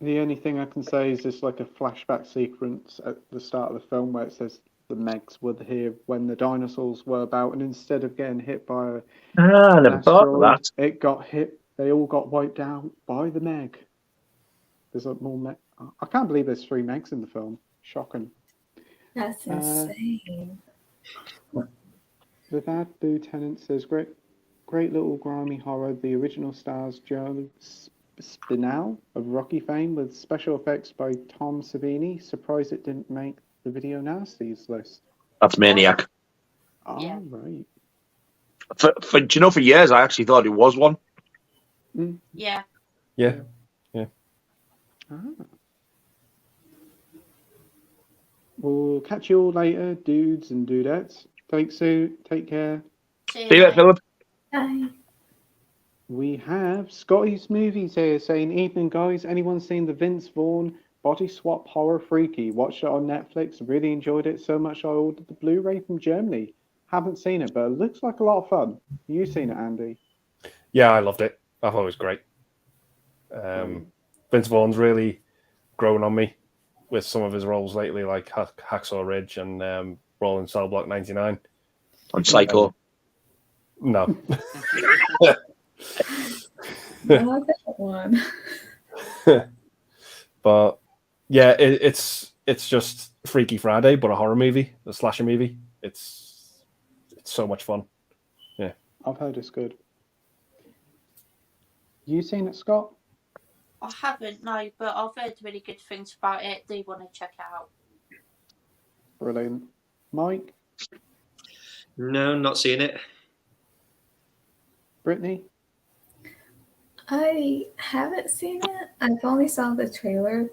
The only thing I can say is it's like a flashback sequence at the start of the film where it says the Megs were here when the dinosaurs were about, and instead of getting hit by I an never thought of asteroid, that. it got hit. They all got wiped out by the Meg. There's more Meg. I can't believe there's 3 Megs in the film. Shocking. That's insane. The Bad Lieutenant says, great little grimy horror. The original stars Joe Spinell of Rocky fame with special effects by Tom Savini. Surprised it didn't make the Video Nasties list. That's Maniac. Oh, Yeah. right. Do you know, for years I actually thought it was one. Yeah. Yeah. Ah. We'll catch you all later, dudes and dudettes. Take care. See See you later, Philip. Bye. We have Scotty's Movies here saying, evening guys, anyone seen the Vince Vaughn body swap horror freaky? Watched it on Netflix, really enjoyed it so much I ordered the Blu-ray from Germany. Haven't seen it, but it looks like a lot of fun. You seen it, Andy? Yeah, I loved it. I thought it was great. Vince Vaughn's really grown on me with some of his roles lately, like Hacksaw Ridge and Rolling Cell Block 99. On Psycho. No. Not that one. But yeah, it's just Freaky Friday, but a horror movie, a slasher movie. It's so much fun. Yeah. I've heard it's good. You seen it, Scott? I haven't, no, but I've heard really good things about it. Do you want to check it out? Brilliant. Mike? No, not seeing it. Brittany? I haven't seen it. I've only saw the trailer,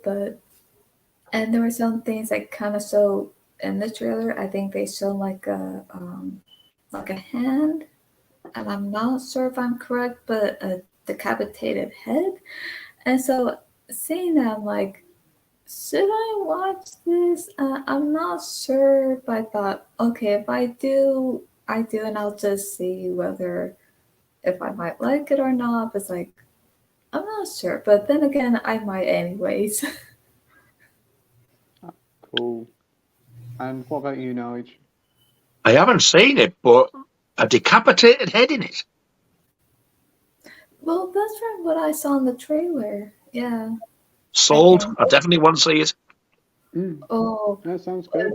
and there were some things that kind of show in the trailer. I think they show like a hand, and I'm not sure if I'm correct, but a decapitated head. And so seeing that, I'm like, should I watch this? I'm not sure, but I thought, okay, if I do, and I'll just see if I might like it or not. But it's like, I'm not sure. But then again, I might anyways. Cool. And what about you, Nige? I haven't seen it, but a decapitated head in it. Well, that's from what I saw in the trailer. Yeah. Sold. Okay. I definitely want to see it. Oh, That sounds good.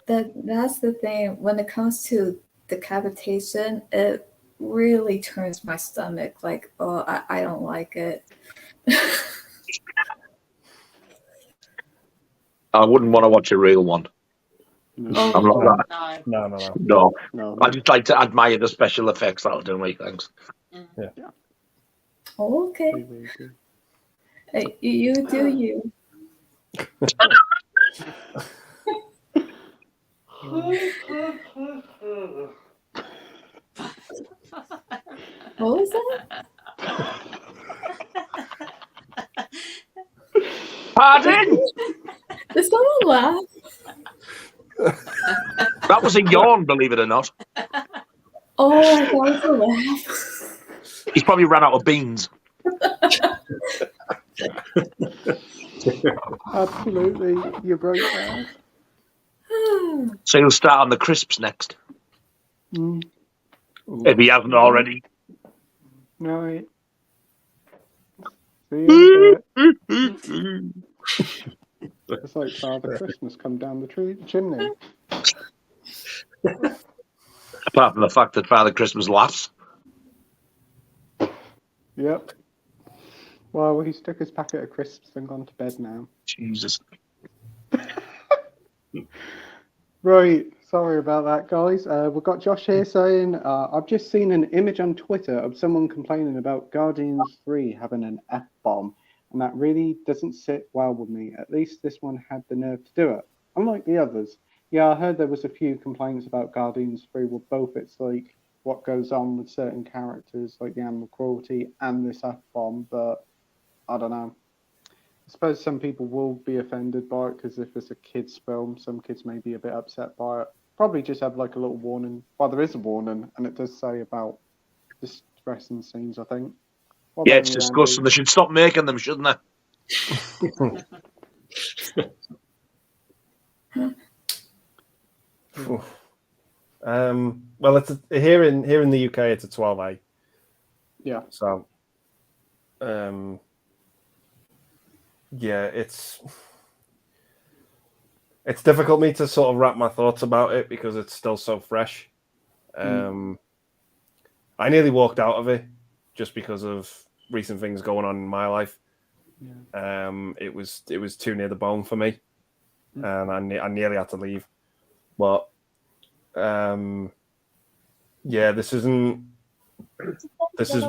that's the thing. When it comes to decapitation, it really turns my stomach. Like, oh, I don't like it. I wouldn't want to watch a real one. No. I'm not that. No. No. I just like to admire the special effects. That'll do me. Thanks. Okay. Hey, you do you. What was that? Pardon? Did someone laugh? That was a yawn, believe it or not. Oh, I thought it was a laugh. He's probably ran out of beans. Absolutely. You're right there. So he'll start on the crisps next. If he hasn't already. No. See you in a bit. It's like Father Christmas come down the chimney. Apart from the fact that Father Christmas laughs. Yep. Well, he stuck his packet of crisps and gone to bed now. Jesus. Right. Sorry about that, guys. We've got Josh here saying, I've just seen an image on Twitter of someone complaining about Guardians 3 having an F-bomb, and that really doesn't sit well with me. At least this one had the nerve to do it. Unlike the others. Yeah, I heard there was a few complaints about Guardians 3 with both its like what goes on with certain characters, like the animal cruelty and this F-bomb, but I don't know. I suppose some people will be offended by it because if it's a kid's film, some kids may be a bit upset by it. probably just have like a little warning. Well, there is a warning, and it does say about distressing scenes, I think. What Yeah, about it's you, disgusting. Andy? They should stop making them, shouldn't they? Well, here in the UK, it's a 12A. Yeah. So, yeah, it's difficult me to sort of wrap my thoughts about it because it's still so fresh. I nearly walked out of it just because of recent things going on in my life. Yeah. It was too near the bone for me, and I nearly had to leave. But yeah, this isn't. This is.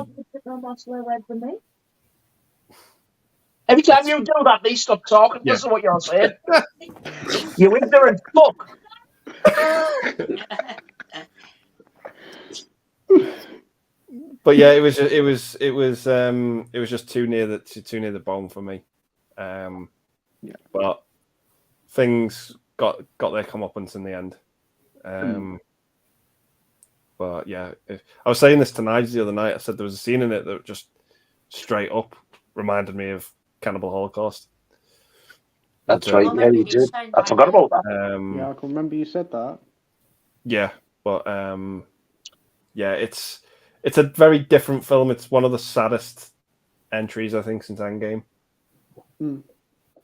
Every time you do that, they stop talking. Yeah. Listen to what you're saying. You ignorant fuck. But yeah, it was just too near the bone for me. Yeah. But things got their comeuppance in the end. But yeah, I was saying this to Nige the other night. I said there was a scene in it that just straight up reminded me of Cannibal Holocaust. That's right. Yeah, you did. I forgot about that. Yeah, I can remember you said that. Yeah, but yeah, it's a very different film. It's one of the saddest entries I think since Endgame.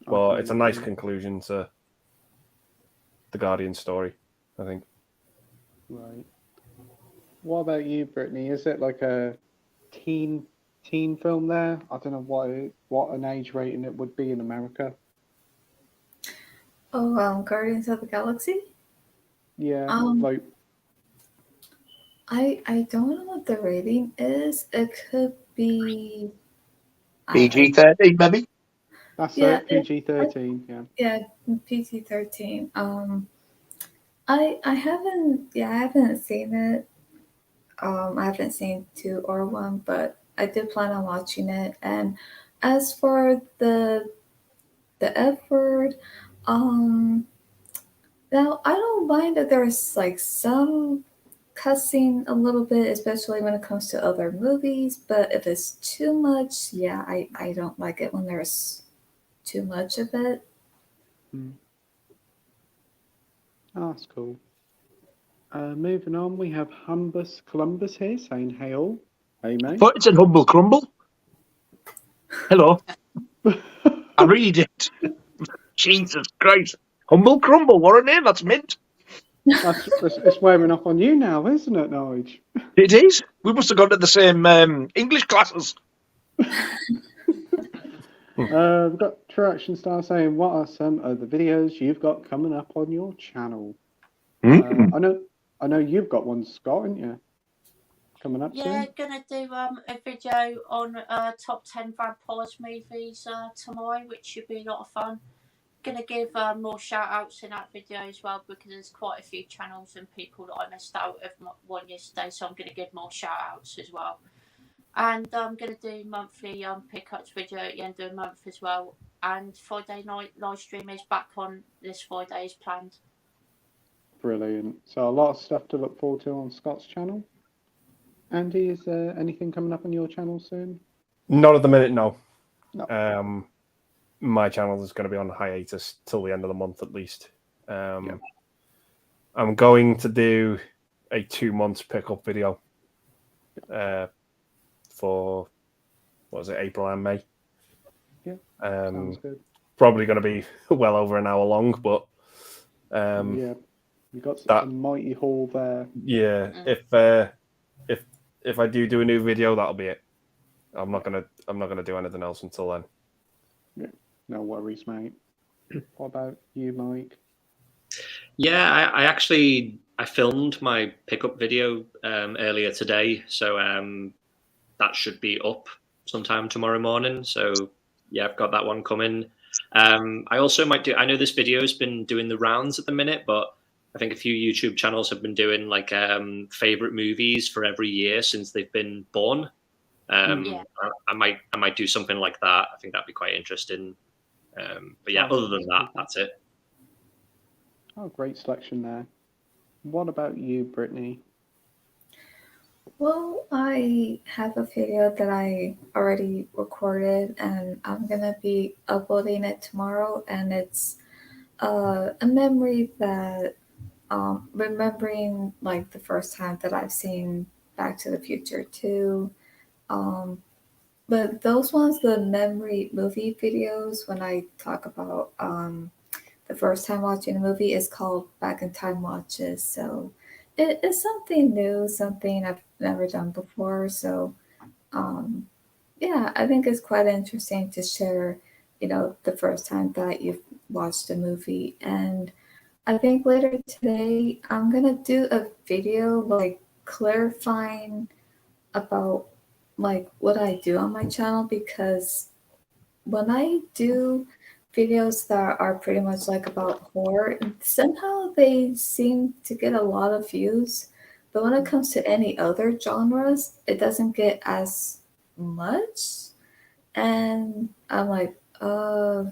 But it's a nice conclusion to the Guardian story, I think. Right. What about you, Brittany? Is it like a teen film there? I don't know what an age rating it would be in America. Oh, Guardians of the Galaxy? Yeah, I don't know what the rating is. It could be PG-13, maybe. That's Yeah, it. PG-13. Yeah. Yeah, PG-13. I haven't seen it. I haven't seen 2 or 1, but I did plan on watching it. And as for the F word, now I don't mind that there's like some cussing a little bit, especially when it comes to other movies. But if it's too much, yeah, I don't like it when there's too much of it. Oh, that's cool. Moving on, we have Humbus Columbus here saying, "Hey all, hey mate." But it's a humble crumble. Hello. I really did. Jesus Christ. Humble crumble, what a name. That's mint. It's wearing off on you now, isn't it, Nige? It is. We must have gone to the same English classes. We've got True Action Star saying, "What are some of the videos you've got coming up on your channel?" I know you've got one, Scott, haven't you? Coming up soon. Yeah, gonna do a video on top 10 vampires movies tomorrow, which should be a lot of fun. Gonna give more shout outs in that video as well because there's quite a few channels and people that I missed out of one yesterday, so I'm gonna give more shout outs as well. And I'm gonna do monthly pickups video at the end of the month as well. And Friday night live stream is back on this Friday as planned. Brilliant. So a lot of stuff to look forward to on Scott's channel. Andy, is there anything coming up on your channel soon? Not at the minute, no. No. My channel is going to be on hiatus till the end of the month at least. I'm going to do a 2 months pickup video for April and May. Yeah, sounds good. Probably going to be well over an hour long, but yeah, you got a mighty haul there. Yeah, if I do a new video, that'll be it. I'm not gonna do anything else until then. Yeah, no worries, mate. What about you, Mike? Yeah, I filmed my pickup video earlier today, so that should be up sometime tomorrow morning. So yeah, I've got that one coming. I also might do. I know this video has been doing the rounds at the minute, but I think a few YouTube channels have been doing like favorite movies for every year since they've been born. I might do something like that. I think that'd be quite interesting. But yeah, other than that, that's it. Oh, great selection there. What about you, Brittany? Well, I have a video that I already recorded and I'm gonna be uploading it tomorrow, and it's a memory that remembering like the first time that I've seen Back to the Future 2. But those ones, the memory movie videos, when I talk about the first time watching a movie, is called Back in Time Watches. So it is something new, something I've never done before. So um, yeah, I think it's quite interesting to share, the first time that you've watched a movie. And I think later today, I'm gonna do a video like clarifying about like what I do on my channel, because when I do videos that are pretty much like about horror, somehow they seem to get a lot of views. But when it comes to any other genres, it doesn't get as much. And I'm like, okay,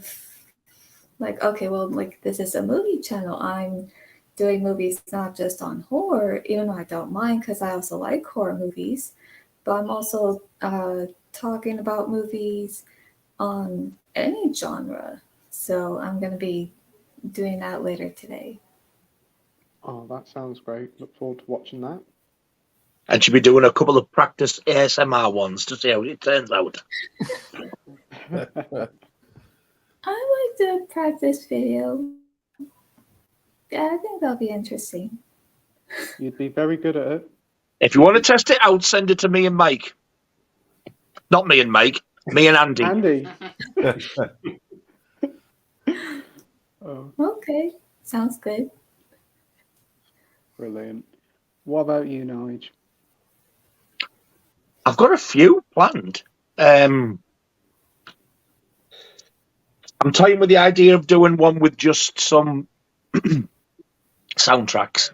well, like this is a movie channel. I'm doing movies not just on horror, even though I don't mind because I also like horror movies. But I'm also talking about movies on any genre. So I'm going to be doing that later today. Oh, that sounds great. Look forward to watching that. And she'll be doing a couple of practice ASMR ones to see how it turns out. I like the practice video. Yeah, I think that'll be interesting. You'd be very good at it. If you want to test it out, send it to me and Mike. Not me and Mike, me and Andy. Andy. Oh, Okay, sounds good. brilliant. What about you, Nige? I've got a few planned. I'm toying with the idea of doing one with just some soundtracks,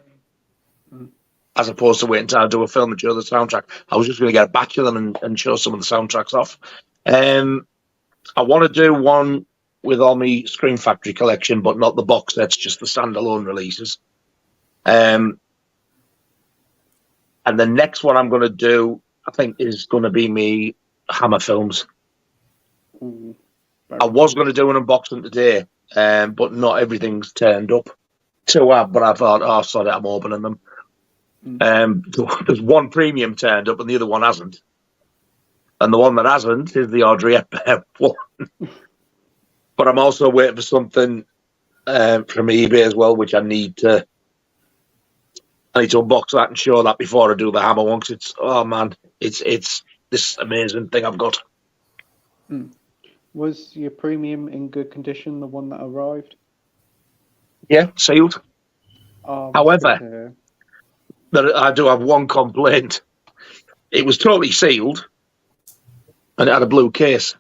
as opposed to waiting until I do a film and show the soundtrack. I was just going to get a batch of them and show some of the soundtracks off. I want to do one with all my Scream Factory collection, but not the box sets, just the standalone releases. And the next one I'm going to do, I think, is going to be me Hammer films. Ooh, I was going to do an unboxing today, but not everything's turned up. But I thought, oh, sod it, I'm opening them. There's one premium turned up and the other one hasn't. And the one that hasn't is the Audrey Hepburn one. But I'm also waiting for something from eBay as well, which I need to unbox that and show that before I do the Hammer one. 'Cause it's this amazing thing I've got. Was your premium in good condition, the one that arrived? Yeah, sealed. Oh, However, I do have one complaint. It was totally sealed, and it had a blue case.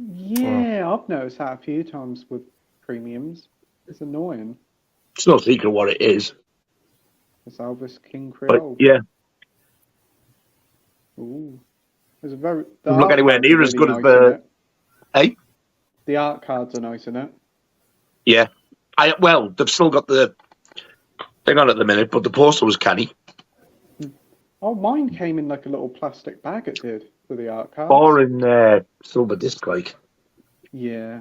Yeah, I've noticed that a few times with premiums. It's annoying. It's no secret what it is. It's Elvis King But Creole. yeah, Ooh. There's a very. doesn't look anywhere near as good as the. Hey? The art cards are nice, isn't it? Yeah. Well, they've still got the thing on at the minute, but the poster was canny. Oh, mine came in like a little plastic bag, it did, for the art cards. Or in silver disc, like. Yeah.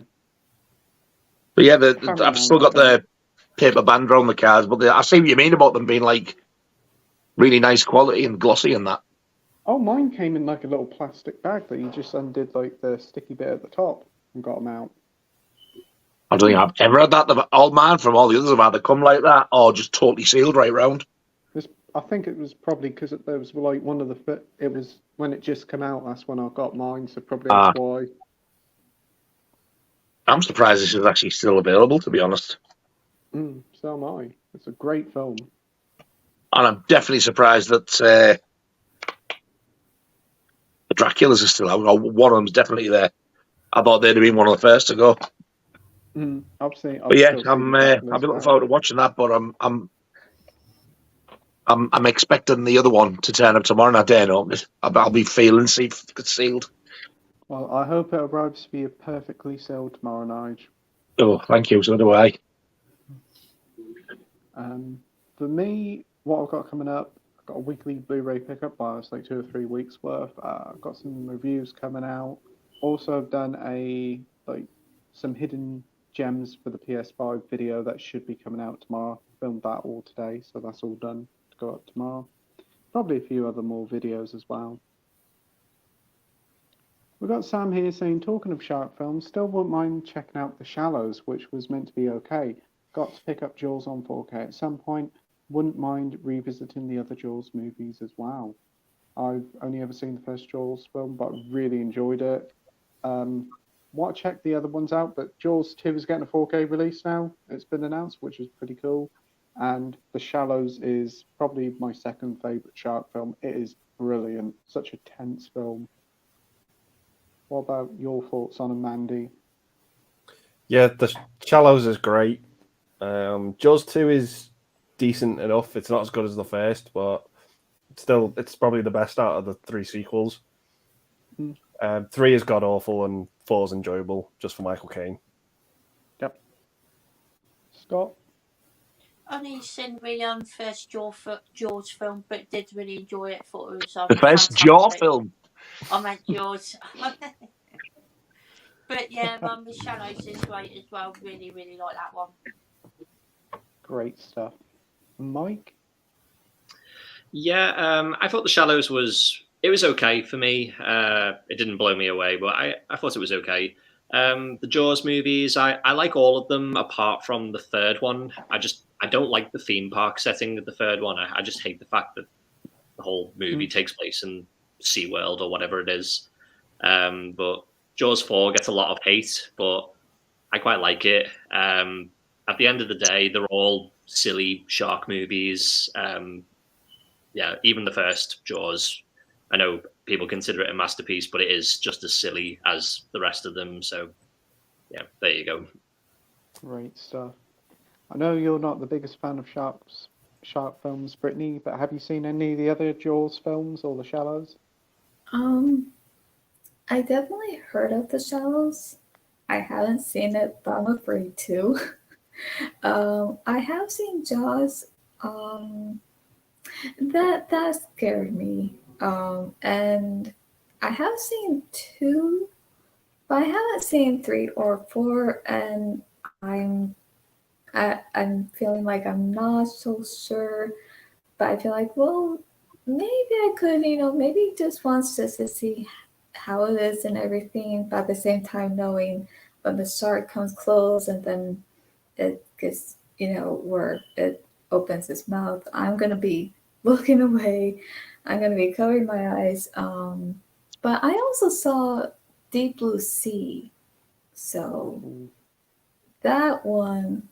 But yeah, I've still got the paper band around the cards, but I see what you mean about them being like really nice quality and glossy and that. Oh, mine came in like a little plastic bag that you just undid like the sticky bit at the top and got them out. I don't think I've ever had that. All mine from all the others have either come like that or just totally sealed right round. I think it was probably because there was like one of the. It was when it just came out. That's when I got mine, so probably that's why. I'm surprised this is actually still available, to be honest. So am I. It's a great film. And I'm definitely surprised that the Draculas are still out. One of them's definitely there. I thought they'd have been one of the first to go. I've seen. But yeah, I'm looking forward to watching that. But I'm expecting the other one to turn up tomorrow. And I dare not. I'll be feeling see if it's sealed. Well, I hope it arrives for you perfectly sealed tomorrow, Nige. Oh, thank you. So do I. For me, what I've got coming up, I've got a weekly Blu-ray pickup. It's like 2 or 3 weeks worth. I've got some reviews coming out. Also, I've done some hidden gems for the PS5 video that should be coming out tomorrow. Filmed that all today, so that's all done to go up tomorrow. Probably a few other more videos as well. We've got Sam here saying, talking of shark films, still wouldn't mind checking out The Shallows, which was meant to be okay. Got to pick up Jaws on 4K at some point. Wouldn't mind revisiting the other Jaws movies as well. I've only ever seen the first Jaws film, but really enjoyed it. Want to check the other ones out, but Jaws 2 is getting a 4K release now. It's been announced, which is pretty cool. And The Shallows is probably my second favourite shark film. It is brilliant. Such a tense film. What about your thoughts on it, Mandy? Yeah, The Shallows is great. Jaws 2 is decent enough. It's not as good as the first, but still, it's probably the best out of the 3 sequels. 3 is god-awful and 4 is enjoyable, just for Michael Caine. Yep. Scott? Only seen the first Jaws film, but did really enjoy it. Thought it was The first fantastic. Jaw film. I meant Jaws. But yeah, The Shallows is great as well. Really, really like that one. Great stuff. Mike? Yeah, I thought The Shallows was okay for me. It didn't blow me away, but I thought it was okay. The Jaws movies, I like all of them apart from the third one. I don't like the theme park setting of the third one. I just hate the fact that the whole movie takes place in SeaWorld or whatever it is. But Jaws 4 gets a lot of hate, but I quite like it. At the end of the day, they're all silly shark movies. Yeah, even the first Jaws, I know people consider it a masterpiece, but it is just as silly as the rest of them. So, yeah, there you go. Great stuff. I know you're not the biggest fan of shark films, Brittany, but have you seen any of the other Jaws films or The Shallows? I definitely heard of The Shallows. I haven't seen it, but I'm afraid to. I have seen Jaws. That scared me. And I have seen 2, but I haven't seen 3 or 4, and I'm feeling like I'm not so sure. But I feel like, well, maybe I could, maybe just once just to see how it is and everything, but at the same time knowing when the shark comes close and then it gets, where it opens its mouth, I'm going to be looking away. I'm going to be covering my eyes. But I also saw Deep Blue Sea. So that one,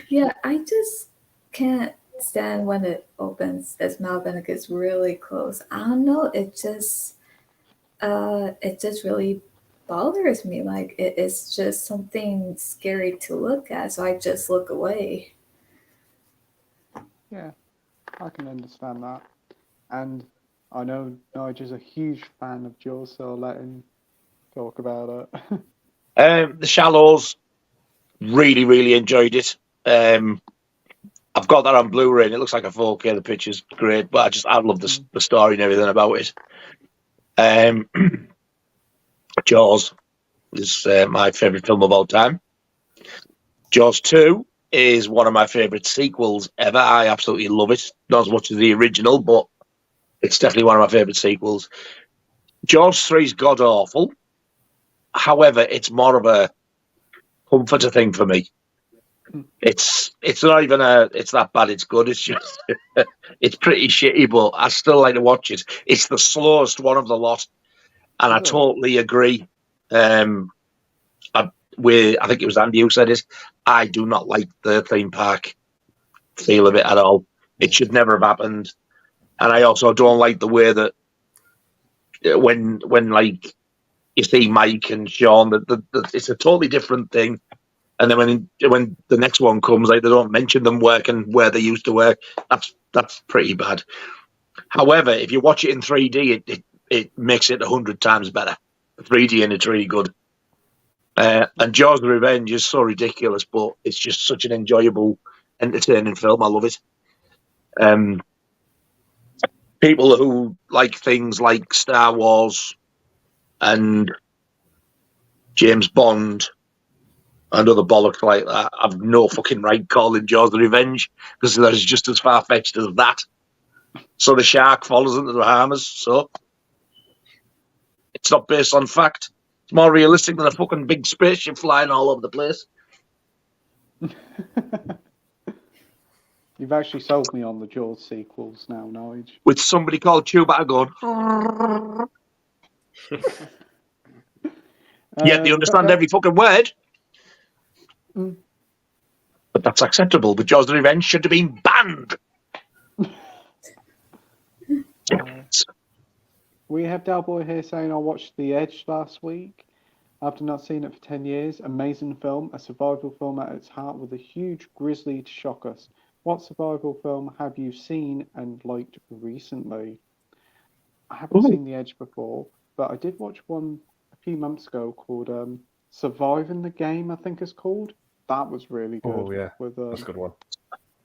yeah, I just can't stand when it opens its mouth and it gets really close. I don't know. It just really bothers me. Like it's just something scary to look at. So I just look away. Yeah, I can understand that. And I know Nige is a huge fan of Jaws, so I'll let him talk about it. The Shallows, really, really enjoyed it. I've got that on Blu-ray, and it looks like a 4K. The picture's great, but I love the story and everything about it. Jaws is my favourite film of all time. Jaws 2 is one of my favourite sequels ever. I absolutely love it. Not as much as the original, but it's definitely one of my favourite sequels. Jaws 3 is god-awful. However, it's more of a comforter thing for me. It's not even it's that bad, it's good. It's just, it's pretty shitty, but I still like to watch it. It's the slowest one of the lot. And I totally agree. I think it was Andy who said it. I do not like the theme park feel of it at all. It should never have happened. And I also don't like the way that when like you see Mike and Sean, it's a totally different thing. And then when the next one comes, like they don't mention them working where they used to work. That's pretty bad. However, if you watch it in 3D, it makes it 100 times better. 3D and it's really good. And Jaws of Revenge is so ridiculous, but it's just such an enjoyable, entertaining film. I love it. People who like things like Star Wars and James Bond and other bollocks like that have no fucking right calling Jaws of Revenge, because that is just as far-fetched as that. So the shark follows into the Bahamas, so it's not based on fact. It's more realistic than a fucking big spaceship flying all over the place. You've actually sold me on the Jaws sequels now, Nige. With somebody called Chewbacca going... Yet they understand every fucking word. Mm. But that's acceptable. But Jaws of Revenge should have been banned. We have Dalboy here saying I watched The Edge last week after not seeing it for 10 years. Amazing film, a survival film at its heart with a huge grizzly to shock us. What survival film have you seen and liked recently? I haven't seen The Edge before, but I did watch one a few months ago called Surviving the Game, I think it's called. That was really good. Oh, yeah. With, That's a good one.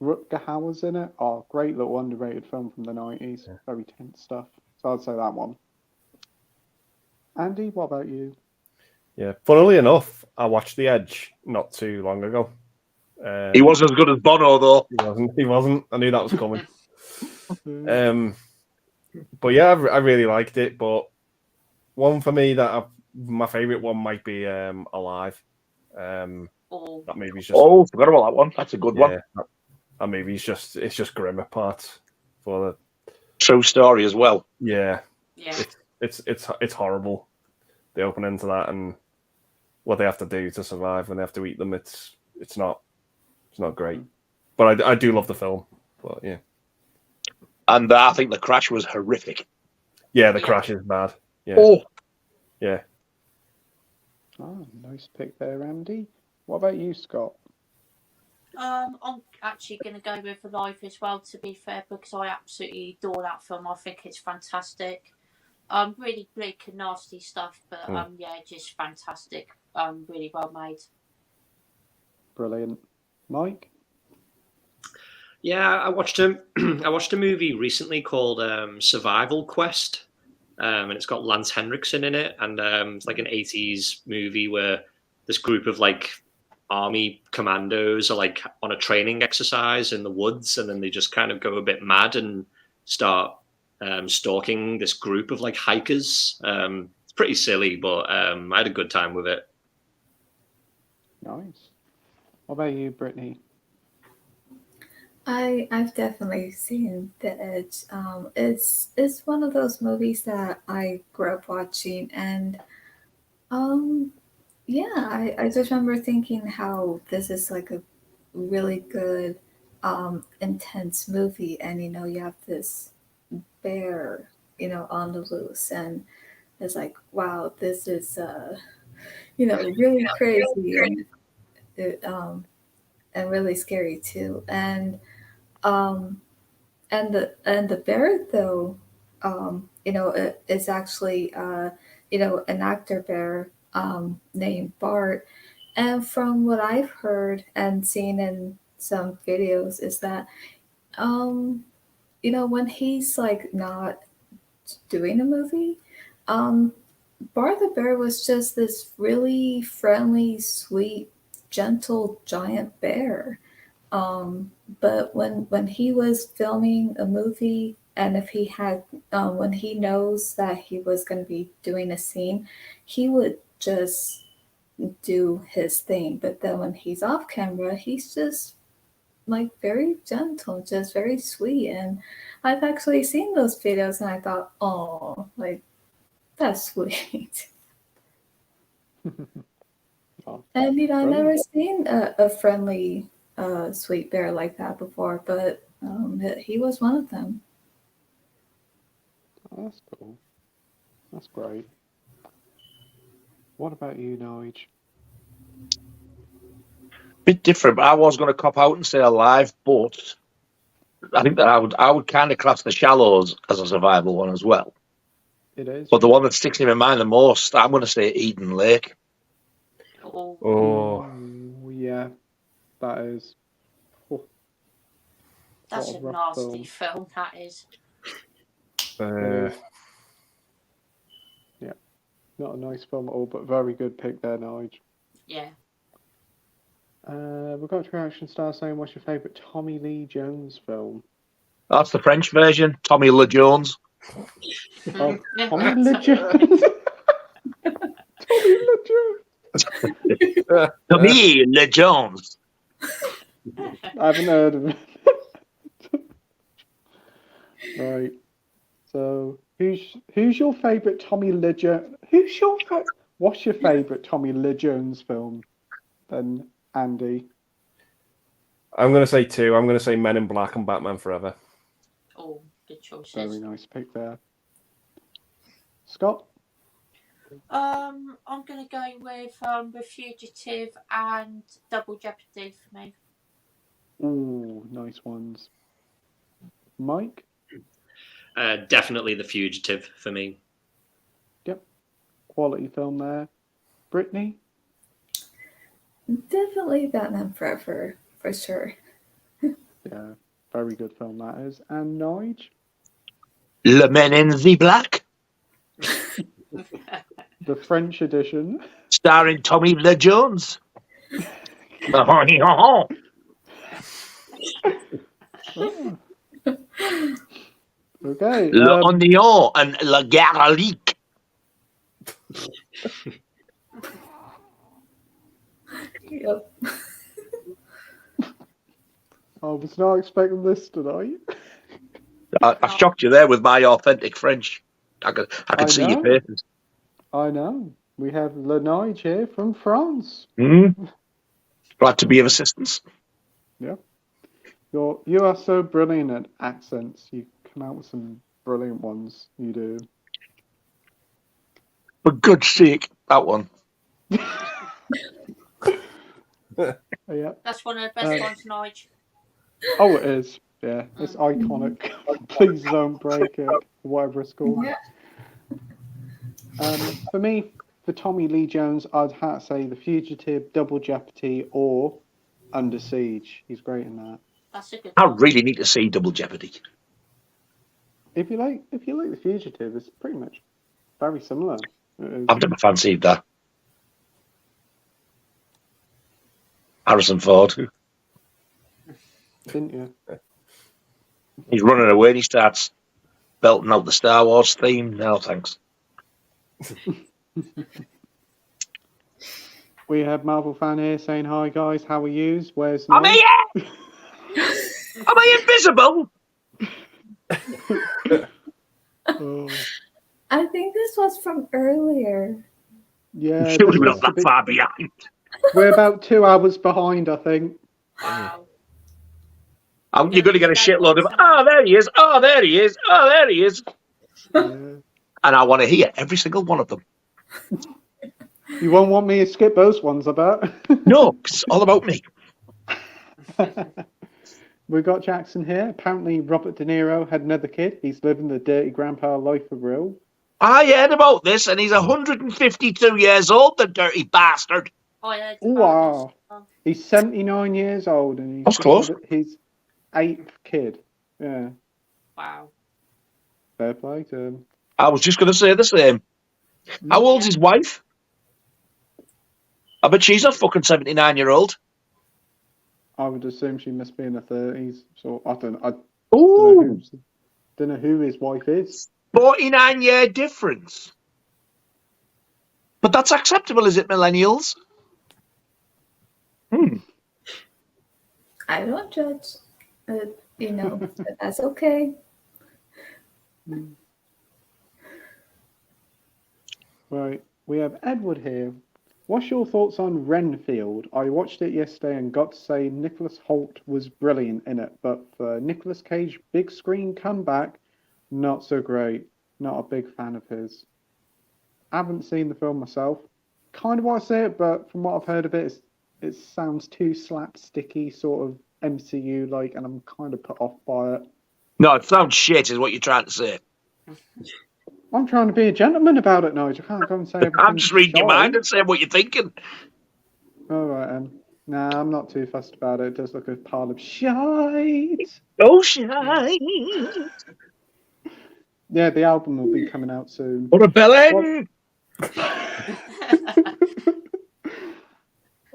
Rutger Hauer's in it. Oh, great little underrated film from the 90s. Yeah. Very tense stuff. So I'd say that one. Andy, what about you? Yeah, funnily enough, I watched The Edge not too long ago. He wasn't as good as Bono, though. He wasn't. I knew that was coming. But yeah, I really liked it. But one for me my favourite one might be Alive. That movie's just... Oh, forgot about that one. That's a good one. That movie's just... It's just grim at parts. For the true story as well. Yeah. It's horrible. The opening to that and what they have to do to survive when they have to eat them. It's not great. But I do love the film. But yeah. And I think the crash was horrific. Yeah, the crash is bad. Yeah. Oh. Yeah. Oh, nice pick there, Andy. What about you, Scott? I'm actually going to go with Alive as well, to be fair, because I absolutely adore that film. I think it's fantastic. Really bleak and nasty stuff, but just fantastic. Really well made. Brilliant. Mike? Yeah, I watched a movie recently called Survival Quest, and it's got Lance Henriksen in it, and it's like an 80s movie where this group of like army commandos are like on a training exercise in the woods, and then they just kind of go a bit mad and start stalking this group of like hikers. It's pretty silly, but I had a good time with it. Nice. What about you, Brittany? I've definitely seen The Edge. It's one of those movies that I grew up watching, and I just remember thinking how this is like a really good intense movie, and you have this bear on the loose, and it's like, wow, this is really crazy and really scary too. And the bear though, is actually an actor bear named Bart. And from what I've heard and seen in some videos is that when he's like not doing a movie, Bart the bear was just this really friendly, sweet, gentle giant bear. But when he was filming a movie, and if he had when he knows that he was going to be doing a scene, he would just do his thing. But then when he's off camera, he's just like very gentle, just very sweet. And I've actually seen those videos, and I thought, oh, like that's sweet. And I never seen a friendly, sweet bear like that before, but he was one of them. Oh, that's cool. That's great. What about you, Nige? Bit different, but I was going to cop out and say Alive, but I think that I would kind of class The Shallows as a survival one as well. It is. But the one that sticks in my mind the most, I'm going to say Eden Lake. Oh, yeah, that is. Oh, That's what a a rough nasty film, that is. Yeah, not a nice film at all, but very good pick there, Nige. Yeah. We've got a reaction star saying, "What's your favourite Tommy Lee Jones film?" That's the French version. Tommy Lee Jones. Oh, Tommy Lee Jones. Tommy Lee Jones. Tommy Lee Jones. I haven't heard of it. Right. So, who's your favourite Tommy Lee Jones? What's your favourite Tommy Lee Jones film? Then Andy. I'm going to say 2. I'm going to say Men in Black and Batman Forever. Oh, good choices. Very nice pick there. Scott. I'm gonna go with The Fugitive and Double Jeopardy for me. Ooh, nice ones. Mike. Definitely The Fugitive for me. Yep. Quality film there. Brittany. Definitely Batman Forever, for sure. Yeah, very good film that is. And Nige. Le Men in the Black. The French edition. Starring Tommy Lee Jones. Oh. Okay. Le Oignon and Le Garlic. Yep. I was not expecting this tonight. I shocked you there with my authentic French. I could see your faces. I know. We have Le Nige here from France. Glad to be of assistance. Yeah. You are so brilliant at accents. You come out with some brilliant ones. You do. For good's sake, that one. Yeah. That's one of the best ones, Nige. Oh, it is. Yeah, it's iconic. Please don't break it. Whatever it's called. For me, for Tommy Lee Jones, I'd have to say The Fugitive, Double Jeopardy, or Under Siege. He's great in that. That's a good I one. really need to see Double Jeopardy. If you like The Fugitive, it's pretty much very similar. I've never fancied that. Harrison Ford. Didn't you? He's running away and he starts belting out the Star Wars theme. No, thanks. We have Marvel fan here saying, "Hi guys, how are yous? Where's I'm Nige?" here! Am I invisible? Oh. I think this was from earlier. Yeah, Surely this we're not must have that been- far behind. We're about 2 hours behind, I think. Wow. You're going to get a shitload of, oh, there he is, oh, there he is, oh, there he is. Yeah. And I want to hear every single one of them. You won't want me to skip those ones, I bet. No, 'cause it's all about me. We've got Jackson here. Apparently, Robert De Niro had another kid. He's living the dirty grandpa life for real. I heard about this, and he's 152 years old, the dirty bastard. I heard Wow. about this. He's 79 years old, and he's That's close. just had his 8th kid. Yeah, Wow. fair play to him. I was just going to say the same. How old's his wife? I bet she's a fucking 79-year-old. I would assume she must be in her 30s. So I don't Ooh, know who his wife is. 49-year difference. But that's acceptable, is it, millennials? I don't judge. But that's okay. Right, we have Edward here. What's your thoughts on Renfield? I watched it yesterday and got to say Nicholas Hoult was brilliant in it, but for Nicolas Cage big screen comeback, not so great. Not a big fan of his. I haven't seen the film myself. Kind of want to see it, but from what I've heard of it, it sounds too slapsticky, sort of MCU-like, and I'm kind of put off by it. No, it sounds shit, is what you're trying to say. I'm trying to be a gentleman about it, Nige. I can't go and say everything. I'm just reading your mind and saying what you're thinking. All right, then. Nah, I'm not too fussed about it. It does look a pile of shite. Oh, shine. Yeah, the album will be coming out soon. What a bellend.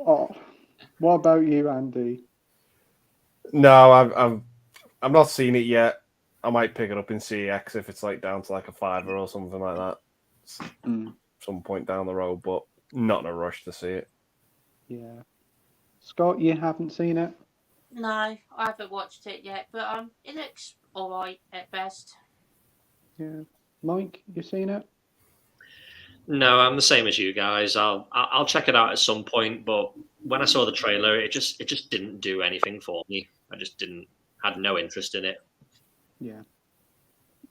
Oh, what about you, Andy? No, I've not seen it yet. I might pick it up in CX if it's like down to like a $5 or something like that. Some point down the road, but not in a rush to see it. Yeah. Scott, you haven't seen it? No, I haven't watched it yet, but it looks alright at best. Yeah. Mike, you seen it? No, I'm the same as you guys. I'll check it out at some point, but when I saw the trailer, it just didn't do anything for me. I just had no interest in it. Yeah.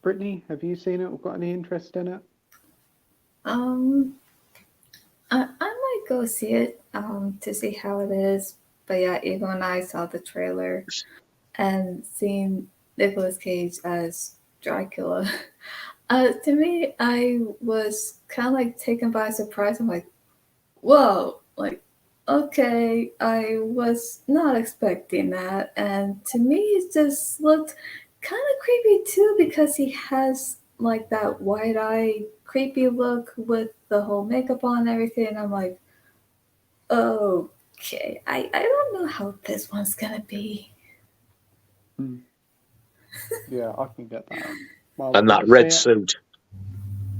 Brittany, have you seen it or got any interest in it? I might go see it to see how it is. But yeah, even when I saw the trailer and seeing Nicolas Cage as Dracula, to me, I was kind of like taken by surprise. I'm like, whoa, like, okay, I was not expecting that. And to me, it just looked kind of creepy too because he has like that wide eye creepy look with the whole makeup on and everything. And I'm like, okay, I don't know how this one's gonna be. Yeah, I can get that. Well, And that did you red see it? suit.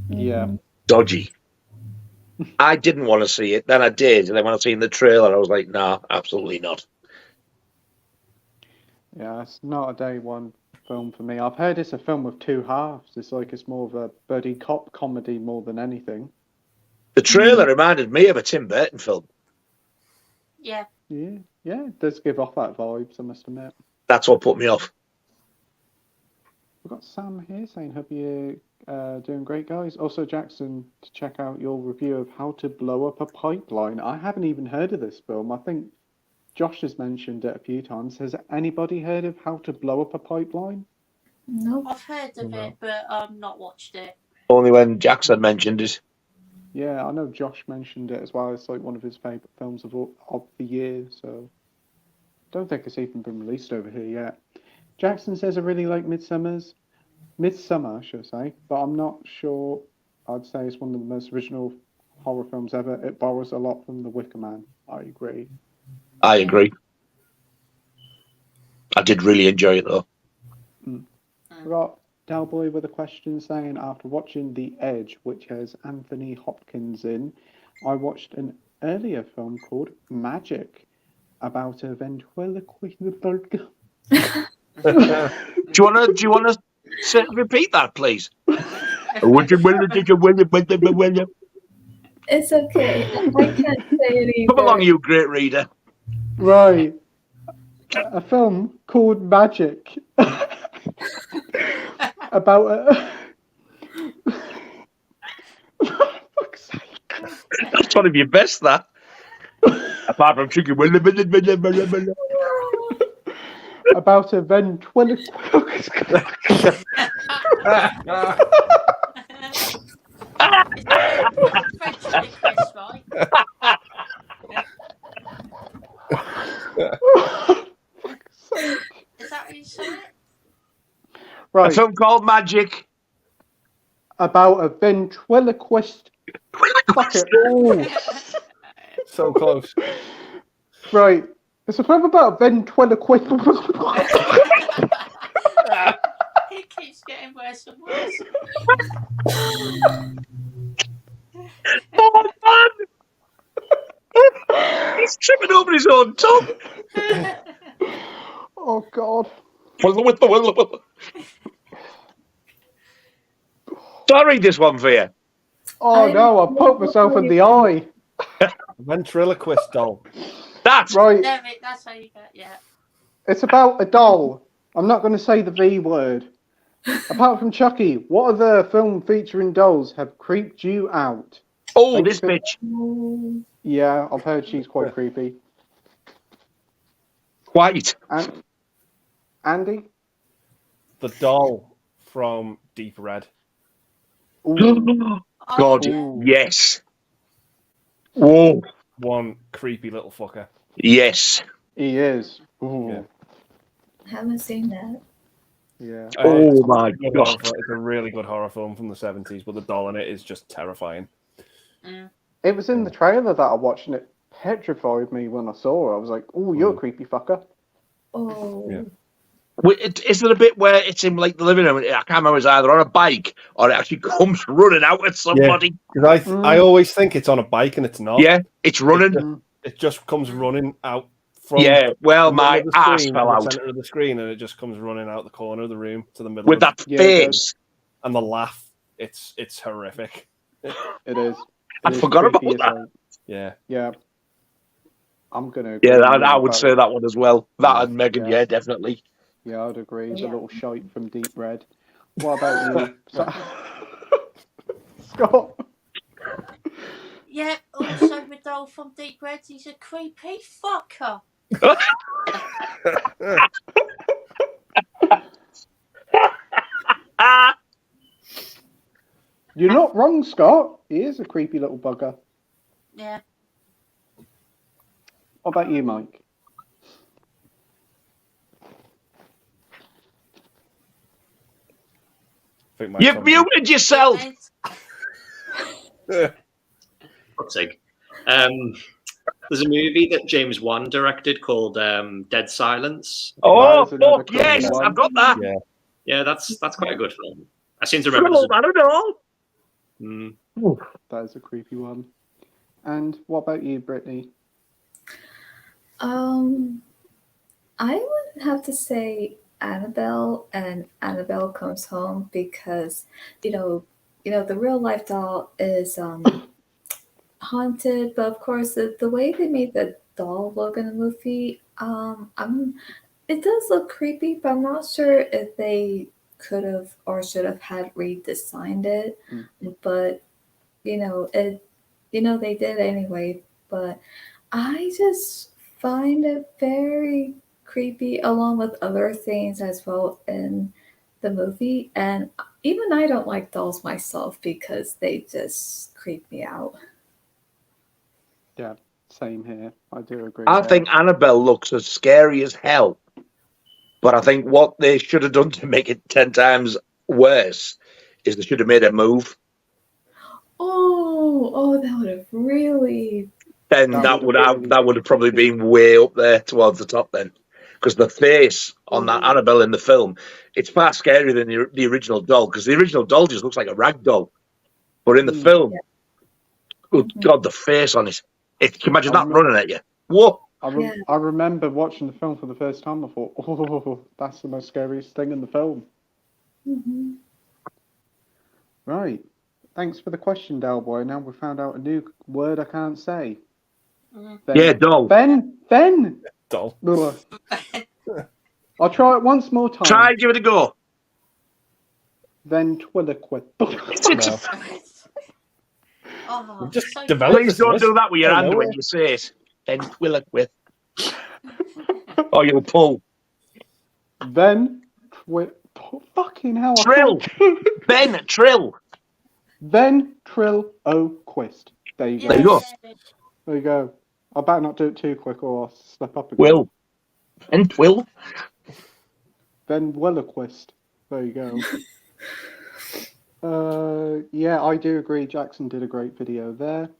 Yeah. Dodgy. I didn't want to see it, then I did. And then when I seen the trailer, I was like, nah, absolutely not. Yeah, it's not a day one film for me. I've heard it's a film with two halves. It's like it's more of a buddy cop comedy more than anything. The trailer reminded me of a Tim Burton film. Yeah. Yeah, it does give off that vibe, I must admit. That's what put me off. We've got Sam here saying, hope you're doing great, guys. Also, Jackson, to check out your review of How to Blow Up a Pipeline. I haven't even heard of this film. I think Josh has mentioned it a few times. Has anybody heard of How to Blow Up a Pipeline? Nope. I've heard of it, but not watched it. Only when Jackson mentioned it. Yeah, I know Josh mentioned it as well. It's like one of his favourite films of the year, so don't think it's even been released over here yet. Jackson says I really like Midsummer, I should say, but I'm not sure I'd say it's one of the most original horror films ever. It borrows a lot from The Wicker Man. I agree. I agree. I did really enjoy it, though. We got Delboy with a question saying, after watching The Edge, which has Anthony Hopkins in, I watched an earlier film called Magic about a ventriloquist. Do you want to repeat that, please? It's okay. I can't say it either. Come along, you great reader. Right. A film called Magic about a... For fuck's sake. That's one of your best, that. Apart from chicken. About a ventriloquist. Ventriloquist, right? Is that what you said? Right. A film called Magic. About a ventriloquist. Fuck it. Ooh. So close. Right. It's a film about a ventriloquist. It keeps getting worse and worse. Oh, man! He's tripping over his own tongue. Oh, God. Do I read this one for you? Oh, no, I poked myself in the eye. Ventriloquist doll. That's Right. That's how you get, yeah. It's about a doll. I'm not going to say the V word. Apart from Chucky, what other film featuring dolls have creeped you out? oh, this bitch. Yeah, I've heard she's quite creepy. Quite. And Andy? The doll from Deep Red. God, Ooh. yes. Whoa. one creepy little fucker. Yes. He is. Ooh. Yeah. Haven't seen that. Yeah. Oh It's my a good God. horror film. It's a really good horror film from the 70s, but the doll in it is just terrifying. It was in the trailer that I watched, and it petrified me when I saw it. I was like, "Oh, you're a creepy fucker." Oh. Yeah. Is there a bit where it's in like the living room? I can't remember. It's either on a bike or it actually comes running out at somebody. Because I always think it's on a bike and it's not. Yeah, it's running. It just comes running out from Yeah, well, the middle my of the ass screen fell to the out center of the screen, and it just comes running out the corner of the room to the middle with of that face. and the laugh. It's horrific. It is. I forgot about creepy as that. hell. Yeah. Yeah. I'm gonna. Yeah, agree with you I would about say that one as well. That and Megan, Yeah. yeah, definitely. Yeah, I'd agree. The Yeah. little shite from Deep Red. What about you, Scott? Yeah, also the doll from Deep Red, he's a creepy fucker. You're not wrong, Scott. He is a creepy little bugger. Yeah. What about you, Mike? You've muted yourself. Fuck's sake. There's a movie that James Wan directed called Dead Silence. Oh, fuck, yes, I've got that. Yeah, that's quite a good film. I seem to remember. I don't know. That is a creepy one. And what about you, Brittany? I would have to say Annabelle and Annabelle Comes Home because you know the real life doll is haunted, but of course the way they made the doll look in the movie, it does look creepy, but I'm not sure if they could have or should have had redesigned it. But they did anyway. But I just find it very creepy, along with other things as well in the movie. And even I don't like dolls myself because they just creep me out. Yeah, same here. I do agree. I think Annabelle looks as scary as hell. But I think what they should have done to make it 10 times worse is they should have made it move. Oh, that would have really. Then that would have probably been way up there towards the top then. Because the face on that Annabelle in the film, it's far scarier than the original doll, because the original doll just looks like a rag doll. But in the film, good God, the face on it. Can you imagine that running at you? Whoa! I remember watching the film for the first time. I thought, oh, that's the most scariest thing in the film. Mm-hmm. Right. Thanks for the question, Dalboy. Now we've found out a new word I can't say. Yeah, doll. Ben. Doll. I'll try it once more time. Try and give it a go. Ventriloquist. Just so develop Please don't do that with your hand when you say it. Ventriloquist. Or you'll pull. Fucking hell. Trill. Trill. Ventriloquist. There you go. There you go. There you go. I better not do it too quick or I'll slip up again. Will. Ventriloquist. There you go. Yeah, I do agree. Jackson did a great video there.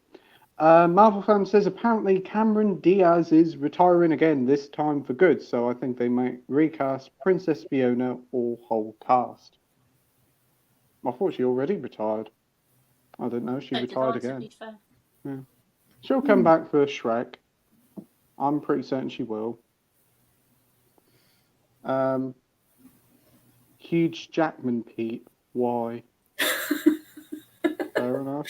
Marvel Fan says apparently Cameron Diaz is retiring again, this time for good. So I think they might recast Princess Fiona or whole cast. I thought she already retired. I didn't know she retired again. Yeah. She'll come back for Shrek. I'm pretty certain she will. Huge Jackman Pete. Why? Fair enough.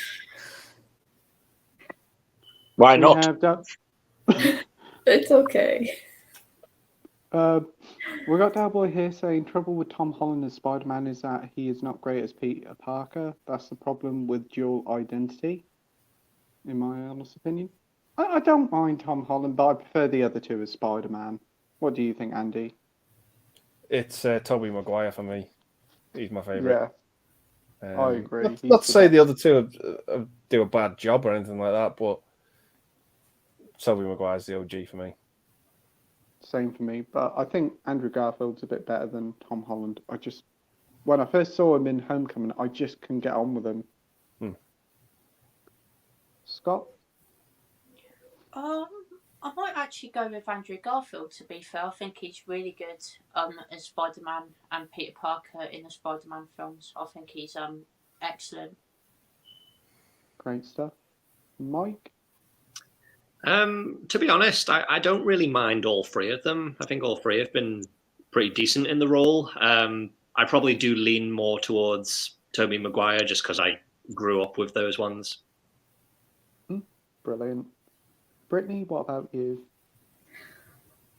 Why not? It's okay. We got Dalboy here saying trouble with Tom Holland as Spider-Man is that he is not great as Peter Parker. That's the problem with dual identity, in my honest opinion. I don't mind Tom Holland, but I prefer the other two as Spider-Man. What do you think, Andy? It's Tobey Maguire for me. He's my favourite. Yeah, I agree. Not to say the other two do a bad job or anything like that, but Tobey Maguire's the OG for me. Same for me, but I think Andrew Garfield's a bit better than Tom Holland. When I first saw him in Homecoming, I just couldn't get on with him. Scott? I might actually go with Andrew Garfield, to be fair. I think he's really good as Spider-Man and Peter Parker in the Spider-Man films. I think he's excellent. Great stuff. Mike? To be honest, I don't really mind all three of them. I think all three have been pretty decent in the role. I probably do lean more towards Tobey Maguire just because I grew up with those ones. Brilliant. Brittany, what about you?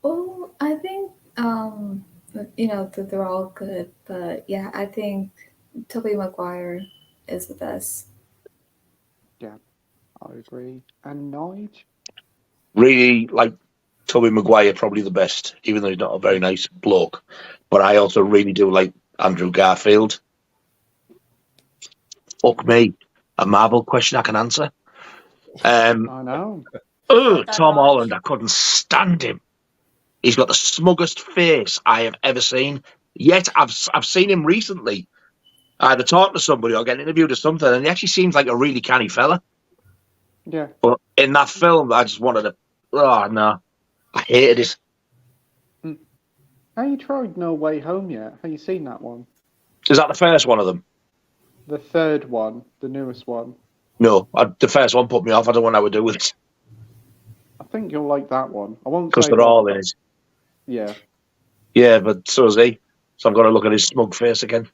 Oh, I think that they're all good, but yeah, I think Tobey Maguire is the best. Yeah, I agree. And Nige? Really, like Tobey Maguire, probably the best, even though he's not a very nice bloke. But I also really do like Andrew Garfield. Fuck me, a Marvel question I can answer. I know. Oh, Tom Holland, I couldn't stand him. He's got the smuggest face I have ever seen. Yet I've seen him recently, either talking to somebody or getting interviewed or something, and he actually seems like a really canny fella. Yeah. But in that film, I just wanted to. Oh no, I hated it. Have you tried No Way Home yet? Have you seen that one? Is that the first one of them? The third one, the newest one. No, the first one put me off. I don't know what I would do with it. I think you'll like that one. I won't Because say they're what, all in it. Yeah. Yeah, but so is he. So I'm going to look at his smug face again.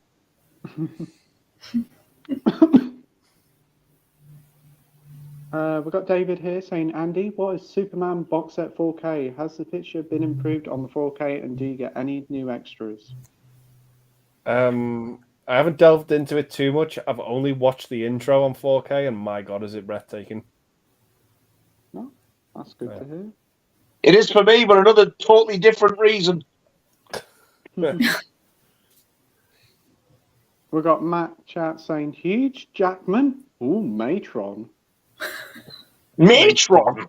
We've got David here saying, Andy, what is Superman box set 4K? Has the picture been improved on the 4K and do you get any new extras? I haven't delved into it too much. I've only watched the intro on 4K and my God, is it breathtaking. No, that's good to hear. It is for me, but another totally different reason. We've got Matt Chat saying, huge Jackman. Ooh, Matron. Matron?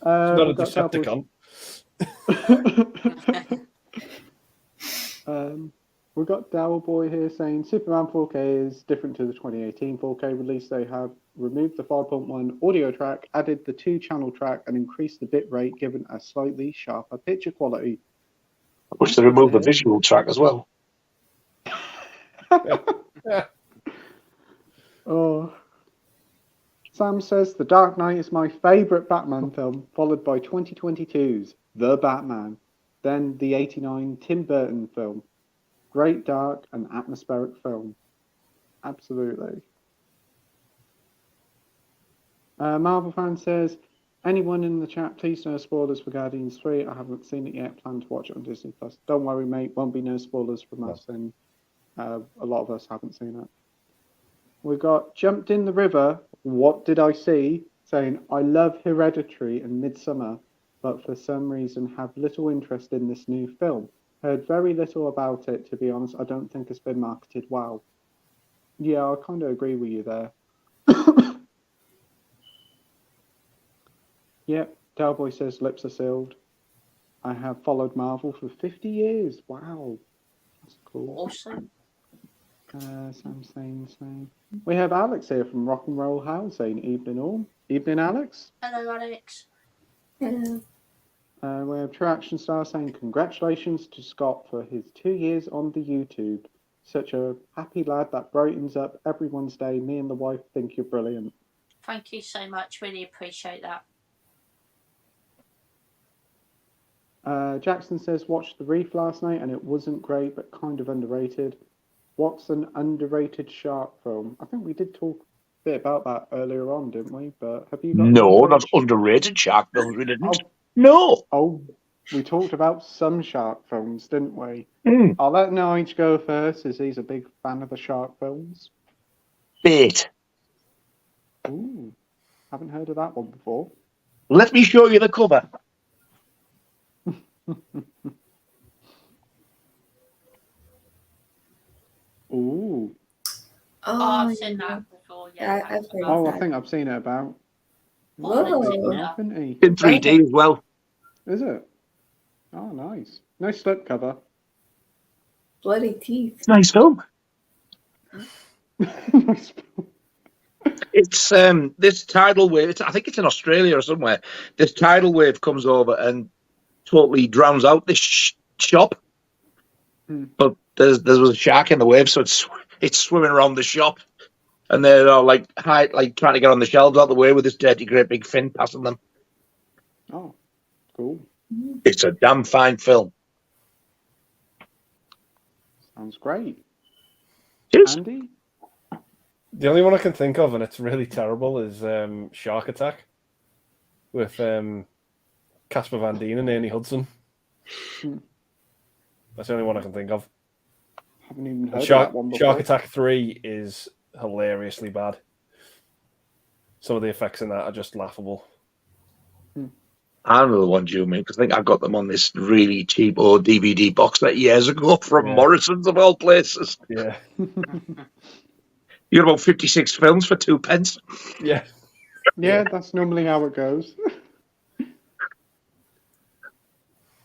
Not a Decepticon. We've got Dower Boy here saying Superman 4K is different to the 2018 4K release. They have removed the 5.1 audio track, added the 2-channel track, and increased the bit rate, given a slightly sharper picture quality. I wish they removed the visual track as well. Oh. Sam says The Dark Knight is my favourite Batman film, followed by 2022's The Batman, then the 89 Tim Burton film. Great dark and atmospheric film. Absolutely. Marvel fan says, anyone in the chat, please no spoilers for Guardians 3. I haven't seen it yet. Plan to watch it on Disney Plus. Don't worry, mate. Won't be no spoilers from us, and a lot of us haven't seen it. We've got Jumped in the River. What did I see? Saying, I love Hereditary and Midsummer, but for some reason have little interest in this new film. Heard very little about it, to be honest. I don't think it's been marketed well. Yeah, I kind of agree with you there. Yep, Cowboy says lips are sealed. I have followed Marvel for 50 years. Wow. That's cool. Awesome. Sam saying. We have Alex here from Rock and Roll House saying evening all. Evening, Alex. Hello, Alex. Hello. We have True Action Star saying congratulations to Scott for his 2 years on the YouTube. Such a happy lad that brightens up everyone's day. Me and the wife think you're brilliant. Thank you so much. Really appreciate that. Jackson says watched The Reef last night and it wasn't great but kind of underrated. What's an underrated shark film? I think we did talk a bit about that earlier on, didn't we? But have you got No, not underrated shark films. We didn't. Oh. No. Oh, we talked about some shark films, didn't we? I'll let Nige go first, as he's a big fan of the shark films. Bait. Ooh, haven't heard of that one before. Let me show you the cover. Ooh. Oh, I've seen that before. before. Yeah, Yeah, I've heard Oh, of I that. think I've seen it about. Whoa. Isn't he? In 3D as well. Is it? Oh, nice. Nice slipcover. Bloody teeth. It's a nice film. Nice. It's this tidal wave. I think it's in Australia or somewhere. This tidal wave comes over and totally drowns out this shop. But there was a shark in the wave, so it's swimming around the shop, and they're all like trying to get on the shelves out the way with this dirty, great big fin passing them. Oh, cool. It's a damn fine film. Sounds great. Cheers. Andy? The only one I can think of, and it's really terrible, is Shark Attack with Casper Van Dien and Ernie Hudson. That's the only one I can think of. Haven't even heard Shark, of that one before. Shark Attack 3 is hilariously bad. Some of the effects in that are just laughable. I know the ones you mean, because I think I got them on this really cheap old DVD box set years ago from Morrison's, of all places. Yeah. You got about 56 films for 2 pence. Yeah. Yeah, that's normally how it goes.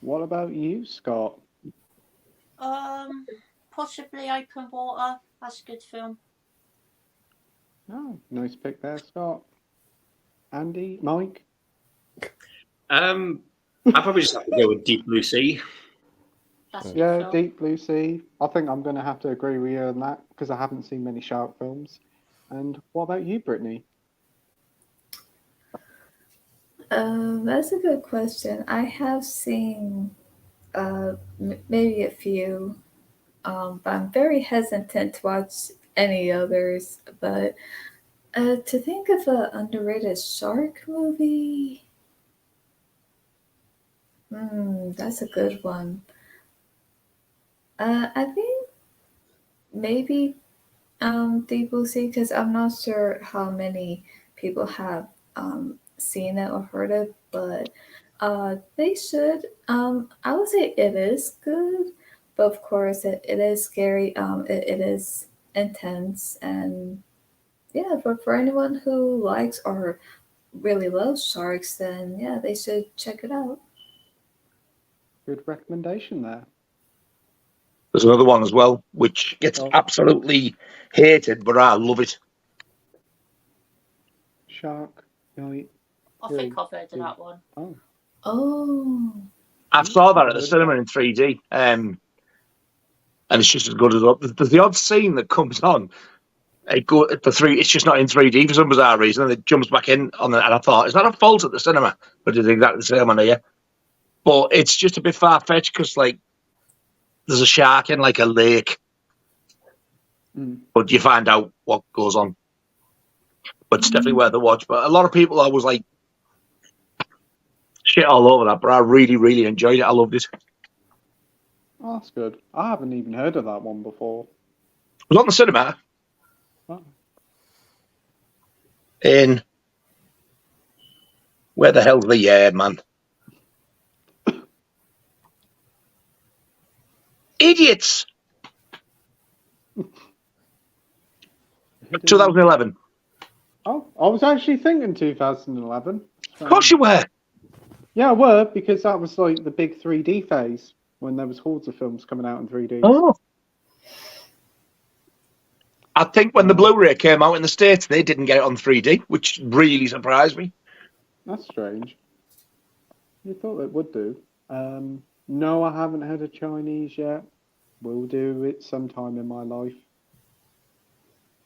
What about you, Scott? Possibly Open Water. That's a good film. Oh, nice pick there, Scott. Andy? Mike? I probably just have to go with Deep Blue Sea. That's a good Yeah, film. Deep Blue Sea. I think I'm going to have to agree with you on that because I haven't seen many shark films. And what about you, Brittany? That's a good question. I have seen maybe a few, but I'm very hesitant to watch any others. But to think of an underrated shark movie, that's a good one. I think maybe Deep Blue Sea, because I'm not sure how many people have seen it or heard it, but they should. I would say it is good, but of course it is scary. It is intense, and yeah, but for anyone who likes or really loves sharks, then yeah, they should check it out. Good recommendation there. There's another one as well, which gets absolutely hated, but I love it. Shark Night. I think I've heard of that one. Oh. Oh. I saw that at the cinema in 3D, and it's just as good as up. There's the odd scene that comes on. It's just not in 3D for some bizarre reason, and it jumps back in on the. And I thought, is that a fault at the cinema? But it's exactly the same on here. But it's just a bit far fetched because, like, there's a shark in like a lake, but you find out what goes on. But it's definitely worth a watch. But a lot of people, I was like, shit all over that. But I really, really enjoyed it. I loved it. Oh, that's good. I haven't even heard of that one before. It was on the cinema. Oh. In where the hell's the year, man? Idiots! 2011. Oh, I was actually thinking 2011. Of course you were. Yeah, I were, because that was like the big 3D phase when there was hordes of films coming out in 3D. Oh. I think when the Blu-ray came out in the States, they didn't get it on 3D, which really surprised me. That's strange. You thought it would do. No, I haven't had a Chinese yet. Will do it sometime in my life.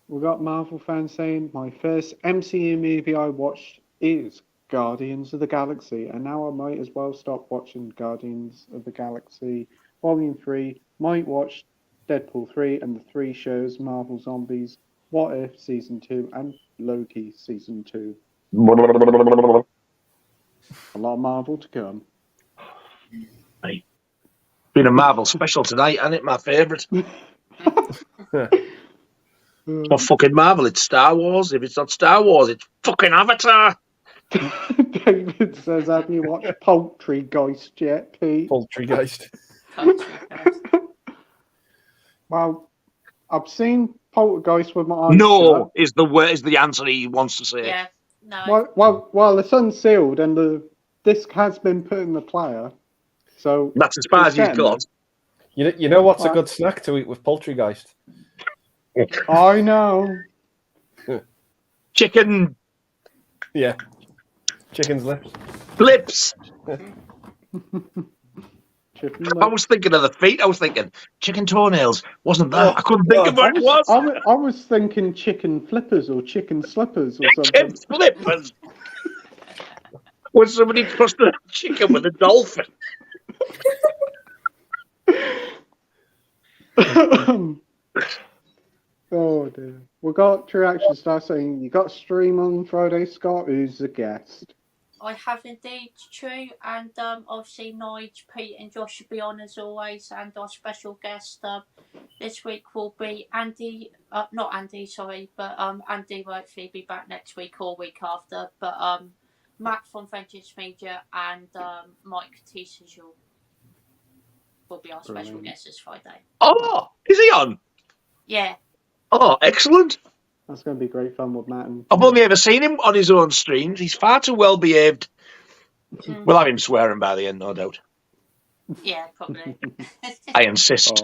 We got Marvel fans saying my first MCU movie I watched is Guardians of the Galaxy, and now I might as well stop watching Guardians of the Galaxy Volume 3. Might watch Deadpool 3 and the 3 shows Marvel Zombies, What If Season 2, and Loki Season 2. A lot of Marvel to come. Hey. Been a Marvel special tonight, ain't it? My favourite. It's not fucking Marvel, it's Star Wars. If it's not Star Wars, it's fucking Avatar. David says, have you watched Poultrygeist yet, Pete? Poultrygeist. Well, I've seen Poltergeist with my eyes No, shut. is the answer he wants to say. Yeah, no. Well, the sun's sealed and the disc has been put in the player, so That's as far it's as he's getting got. You know what's a Right. good snack to eat with Poultrygeist? there. I know. Chicken Yeah, chicken's lips. lips. Chicken I lips. was thinking of the feet. I was thinking chicken toenails. Wasn't that? I couldn't think of what it was. I was thinking chicken flippers or chicken slippers or Chicken something. flippers. When somebody crossed a chicken with a dolphin. Oh dear. We got True Action Star saying you got a stream on Friday, Scott. Who's the guest? I have indeed, True, and obviously Nige, Pete, and Josh will be on as always, and our special guest this week will be Andy. Not Andy, sorry, but Andy won't be back next week or week after. But Matt from French's Media and Mike Tisajul will be our special guest this Friday. Oh, is he on? Yeah. Oh, excellent. That's going to be great fun with Matt. And I've only ever seen him on his own streams. He's far too well behaved. We'll have him swearing by the end, no doubt. Yeah, probably. I insist.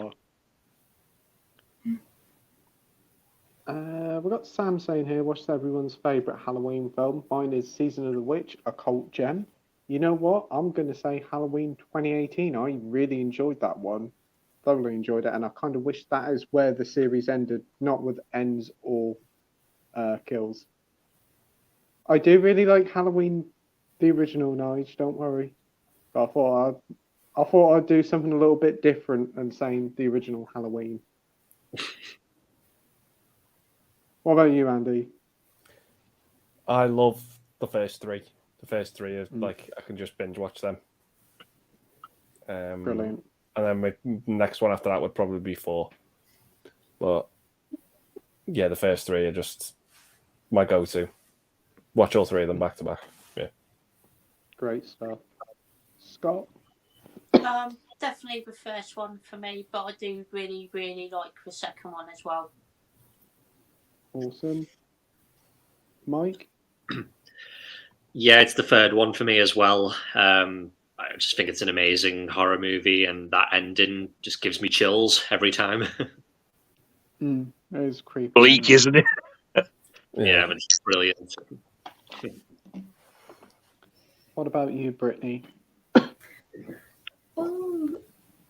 We've got Sam saying here, what's everyone's favourite Halloween film? Mine is Season of the Witch, a cult gem. You know what? I'm going to say Halloween 2018. I really enjoyed that one. Thoroughly enjoyed it, and I kind of wish that is where the series ended, not with ends or kills. I do really like Halloween, the original, Nige, don't worry. But I thought I'd do something a little bit different than saying the original Halloween. What about you, Andy? I love the first three. The first three is like I can just binge watch them. Brilliant. And then my next one after that would probably be 4. But yeah, the first 3 are just my go-to. Watch all 3 of them back to back. Yeah. Great stuff. Scott? Definitely the first one for me, but I do really, really like the second one as well. Awesome. Mike? Yeah, it's the third one for me as well. I just think it's an amazing horror movie, and that ending just gives me chills every time. It is creepy. Bleak, isn't it? Yeah, but it's brilliant. What about you, Brittany? Oh,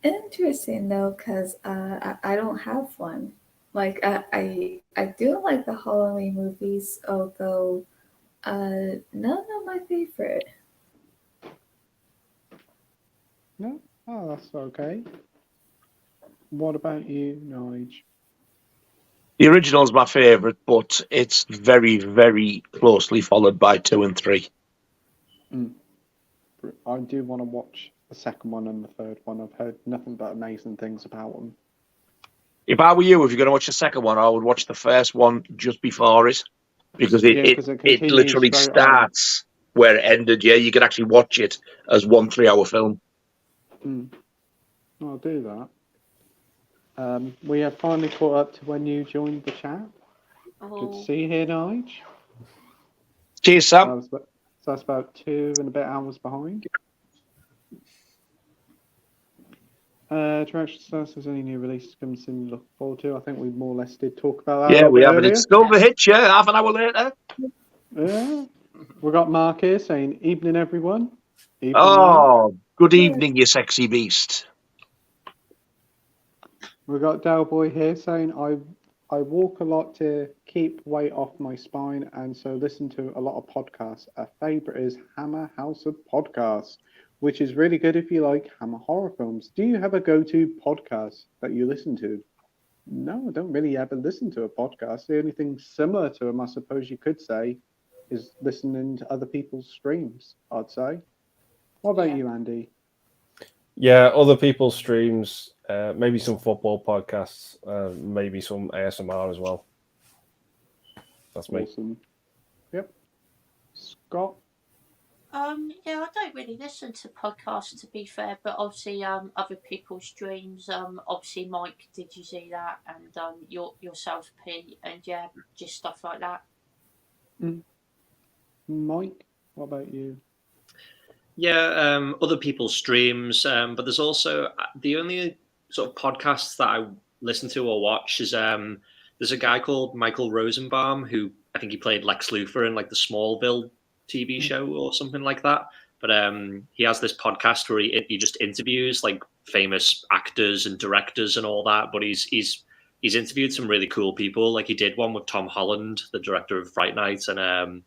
interesting though, because I don't have one. Like I do like the Halloween movies, although none of my favorite. No? Oh, that's okay. What about you, Nige? The original is my favourite, but it's very, very closely followed by 2 and 3. I do want to watch the second one and the third one. I've heard nothing but amazing things about them. If I were you, if you're going to watch the second one, I would watch the first one just before it, because it continues literally straight starts where it ended. Yeah, you can actually watch it as one 3-hour film. I'll do that. We have finally caught up to when you joined the chat. Good to see you here, Nige. Cheers, Sam. So that's about 2 and a bit hours behind. Direction Stars, there's any new releases coming soon to look forward to. I think we more or less did talk about that. Yeah, we have, and earlier. it's still the hitch, yeah, half an hour later. Yeah. We got Mark here saying, evening, everyone. Evening, Oh, Mark. good evening, you sexy beast. We got Del Boy here saying, I walk a lot to keep weight off my spine and so listen to a lot of podcasts. A favourite is Hammer House of Podcasts, which is really good if you like Hammer horror films. Do you have a go-to podcast that you listen to? No, I don't really ever listen to a podcast. The only thing similar to them, I suppose you could say, is listening to other people's streams, I'd say. What about you, Andy? Yeah, other people's streams, maybe some football podcasts, maybe some ASMR as well. That's me. Awesome. Yep. Scott? Yeah, I don't really listen to podcasts to be fair, but obviously, other people's streams. Obviously, Mike, did you see that? And yourself, Pete, and yeah, just stuff like that. Mike, what about you? Yeah, other people's streams, but there's also the only sort of podcasts that I listen to or watch is there's a guy called Michael Rosenbaum who I think he played Lex Luthor in like the Smallville TV show or something like that. But he has this podcast where he just interviews like famous actors and directors and all that. But he's interviewed some really cool people. Like he did one with Tom Holland, the director of Fright Night, and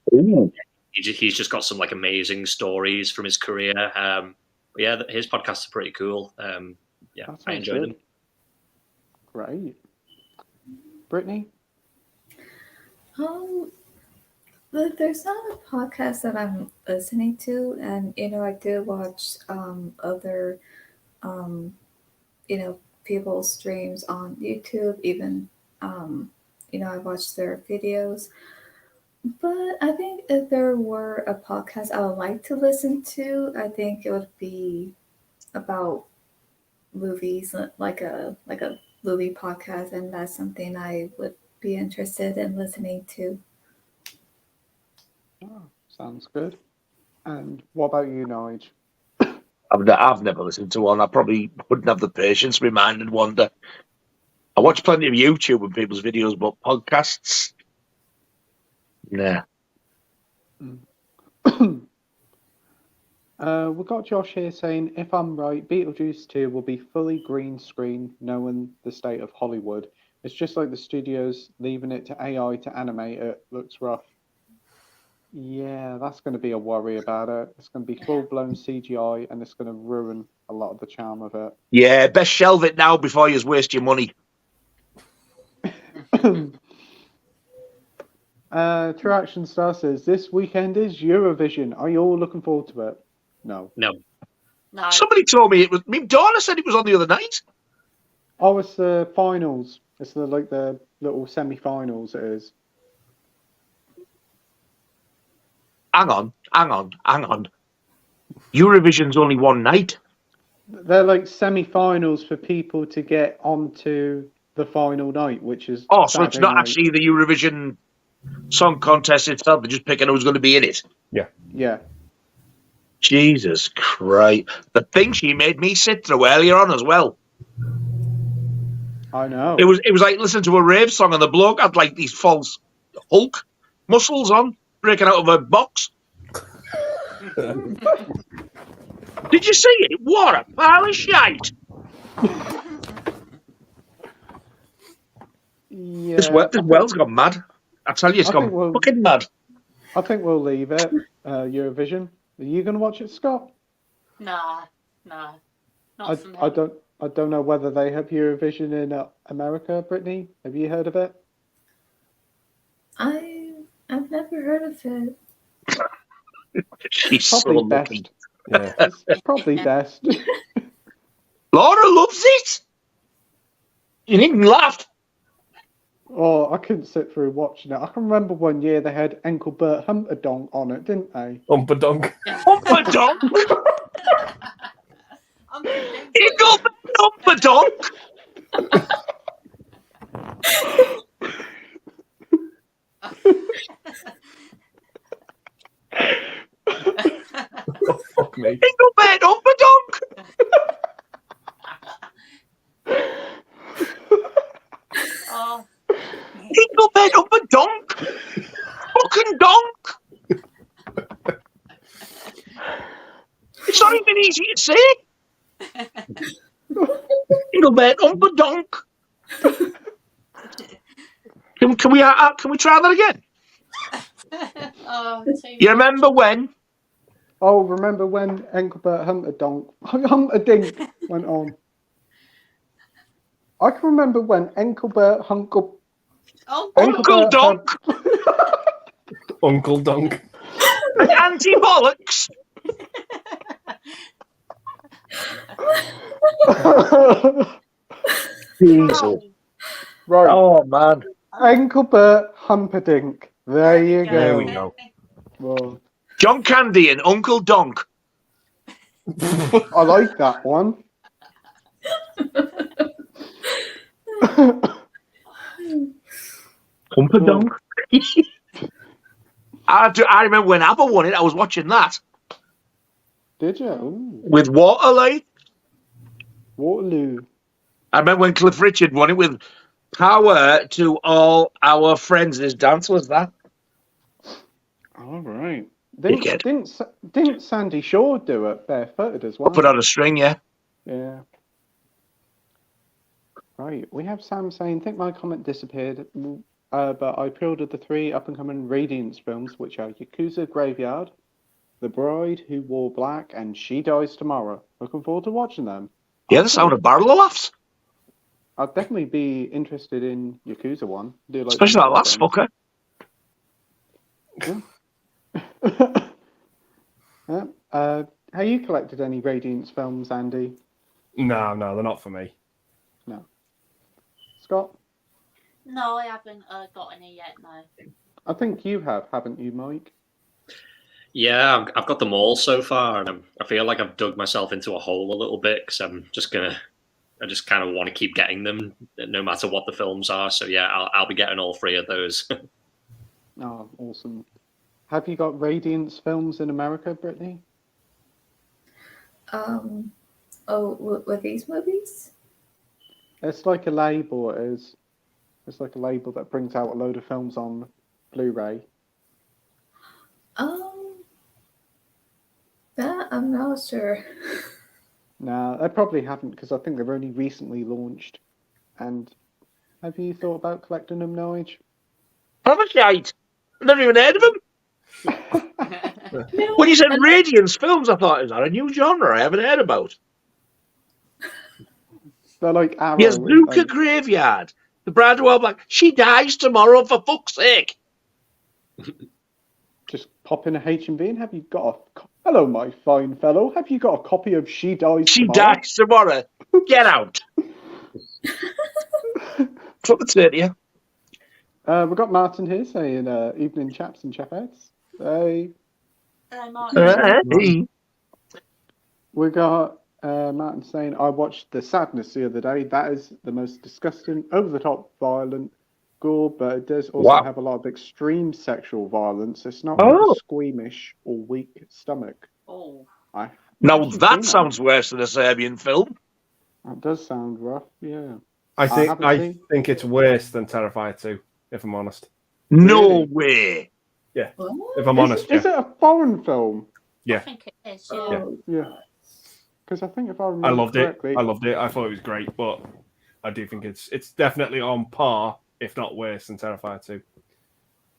he's just got some like amazing stories from his career. But yeah, his podcasts are pretty cool. Yeah, I enjoyed them. Great. Brittany? There's not a podcast that I'm listening to, and I do watch other people's streams on YouTube. Even I watch their videos. But I think if there were a podcast I would like to listen to, I think it would be about movies, like a movie podcast, and that's something I would be interested in listening to. Oh, sounds good. And what about you, Nige? I've never listened to one. I probably wouldn't have the patience to be mind and wander. I watch plenty of YouTube and people's videos, but podcasts, nah. We've got Josh here saying, if I'm right, Beetlejuice 2 will be fully green screen, knowing the state of Hollywood. It's just like the studios leaving it to AI to animate it. Looks rough. Yeah, that's going to be a worry about it. It's going to be full-blown CGI, and it's going to ruin a lot of the charm of it. Yeah, best shelve it now before you waste your money. True Action Star says, this weekend is Eurovision. Are you all looking forward to it? No. No. Somebody told me it was. My daughter said it was on the other night. Oh, it's the finals. It's the little semi-finals. It is. Hang on. Eurovision's only one night. They're like semi-finals for people to get onto the final night, which is so Saturday it's not night. actually the Eurovision Song Contest itself. They're just picking who's going to be in it. Yeah. Jesus Christ. The thing she made me sit through earlier on as well. I know. It was like listening to a rave song, and the bloke had like these false Hulk muscles on, breaking out of a box. Did you see it? What a pile of shite. Yeah. This world's gone mad. I tell you, it's gone fucking mad. I think we'll leave it. Eurovision. Are you going to watch it, Scott? No. Not for me. I don't know whether they have Eurovision in America. Brittany, have you heard of it? I've never heard of it. She's Probably so best. lucky. Yeah. It's probably best. Laura loves it. You needn't laugh. Oh, I couldn't sit through watching it. I can remember one year they had Engelbert Humperdonk on it, didn't they? Humperdonk. Humperdonk. Engelbert Humperdonk. Fuck me. Engelbert Humperdonk. Oh. Engelbert Humperdonk. Fucking donk. It's not even easy to say. Engelbert Humperdonk. Can we try that again? You remember when? Oh, remember when Engelbert Humperdonk went on? I can remember when Engelbert Uncle Engelbert Donk Uncle Donk. and Auntie Bollocks. Jesus. Right. Oh man. Engelbert Humperdinck. There you go. There we go. Well, John Candy and Uncle Donk. I like that one. Humper Donk. I remember when ABBA won it, I was watching that. Did you? Ooh. With Waterloo. Waterloo. I remember when Cliff Richard won it with Power to All Our Friends. His dance was that. All right. Didn't Sandy Shaw do it barefooted as well? Put on a string, yeah. Yeah. Right. We have Sam saying, think my comment disappeared, but I pre-ordered the 3 up-and-coming Radiance films, which are Yakuza Graveyard, The Bride Who Wore Black, and She Dies Tomorrow. Looking forward to watching them. Yeah, the sound of barrel of laughs. I'd definitely be interested in Yakuza one. Do like Especially that last films. fucker. Yeah. Have you collected any Radiance films, Andy? No, they're not for me. No. Scott? No, I haven't got any yet, no. I think you have, haven't you, Mike? Yeah, I've got them all so far, and I feel like I've dug myself into a hole a little bit because I just kind of want to keep getting them, no matter what the films are. So yeah, I'll be getting all 3 of those. Oh, awesome. Have you got Radiance films in America, Brittany? With these movies? It's like a label, it is. It's like a label that brings out a load of films on Blu-ray. That I'm not sure. No, they probably haven't because I think they've only recently launched. And have you thought about collecting them, Nige? I'm a shite. I've never even heard of them. When you said Radiance films, I thought, is that a new genre I haven't heard about? They're like Arrow. Yes, Luca Graveyard. The Bride Who Black. She dies tomorrow, for fuck's sake. Just pop in a H&B and have you got a... Hello, my fine fellow. Have you got a copy of She Dies Tomorrow? She dies tomorrow. Get out. Flip the 30. We've got Martin here saying, evening chaps and chapettes. Hey. Martin. We got Martin saying, I watched The Sadness the other day. That is the most disgusting, over-the-top violent gore, but it does also have a lot of extreme sexual violence. It's not like a squeamish or weak stomach. Oh. Now that sounds worse than a Serbian film. That does sound rough, yeah. I think it's worse than Terrifier 2, if I'm honest. No way. Yeah, if I'm honest. Is it a foreign film? Yeah. I think it is, yeah. Yeah. Because I think if I remember I loved correctly... it. I loved it. I thought it was great, but I do think it's definitely on par, if not worse, than Terrifier 2.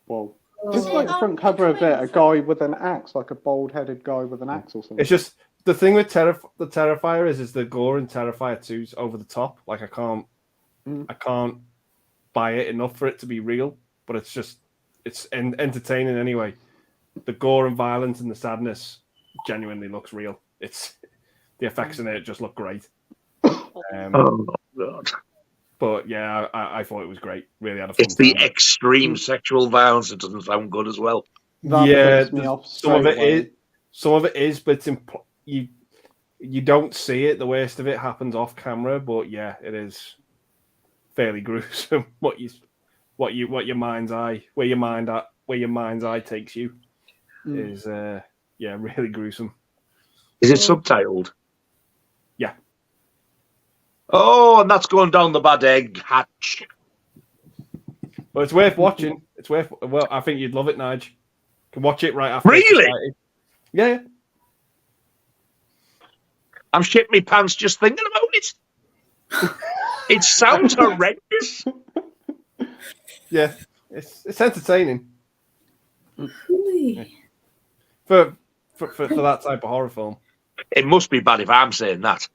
Well, just like the front cover of it, a guy with an axe, like a bald-headed guy with an axe or something. It's just the thing with the Terrifier is the gore in Terrifier 2's over the top. Like I can't buy it enough for it to be real, but it's entertaining anyway. The gore and violence and the sadness genuinely looks real. It's the effects in it just look great. Oh God! But yeah, I thought it was great. Really had a fun It's the time. extreme sexual violence that doesn't sound good as well. Some of it is, but it's you don't see it. The worst of it happens off camera, but yeah, it is fairly gruesome. Where your mind's eye takes you is really gruesome. Is it subtitled? Yeah. Oh, and that's going down the bad egg hatch. But it's worth watching. I think you'd love it, Nige. You can watch it right after. Really? Yeah. I'm shitting my pants just thinking about it. It sounds horrendous. Yeah, it's entertaining. Really? For that type of horror film. It must be bad if I'm saying that.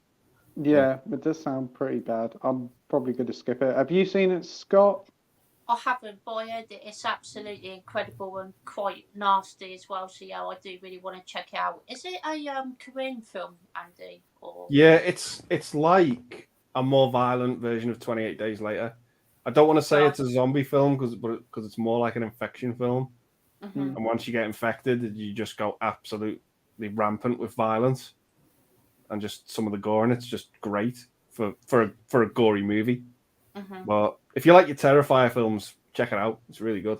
Yeah, it does sound pretty bad. I'm probably going to skip it. Have you seen it, Scott? I haven't, but I heard it's absolutely incredible and quite nasty as well. So yeah, I do really want to check it out. Is it a Korean film, Andy? Or... Yeah, it's like a more violent version of 28 Days Later. I don't want to say it's a zombie film because it's more like an infection film. Mhm. And once you get infected, you just go absolutely rampant with violence and just some of the gore, and it's just great for a gory movie. Mhm. But if you like your Terrifier films, check it out. It's really good.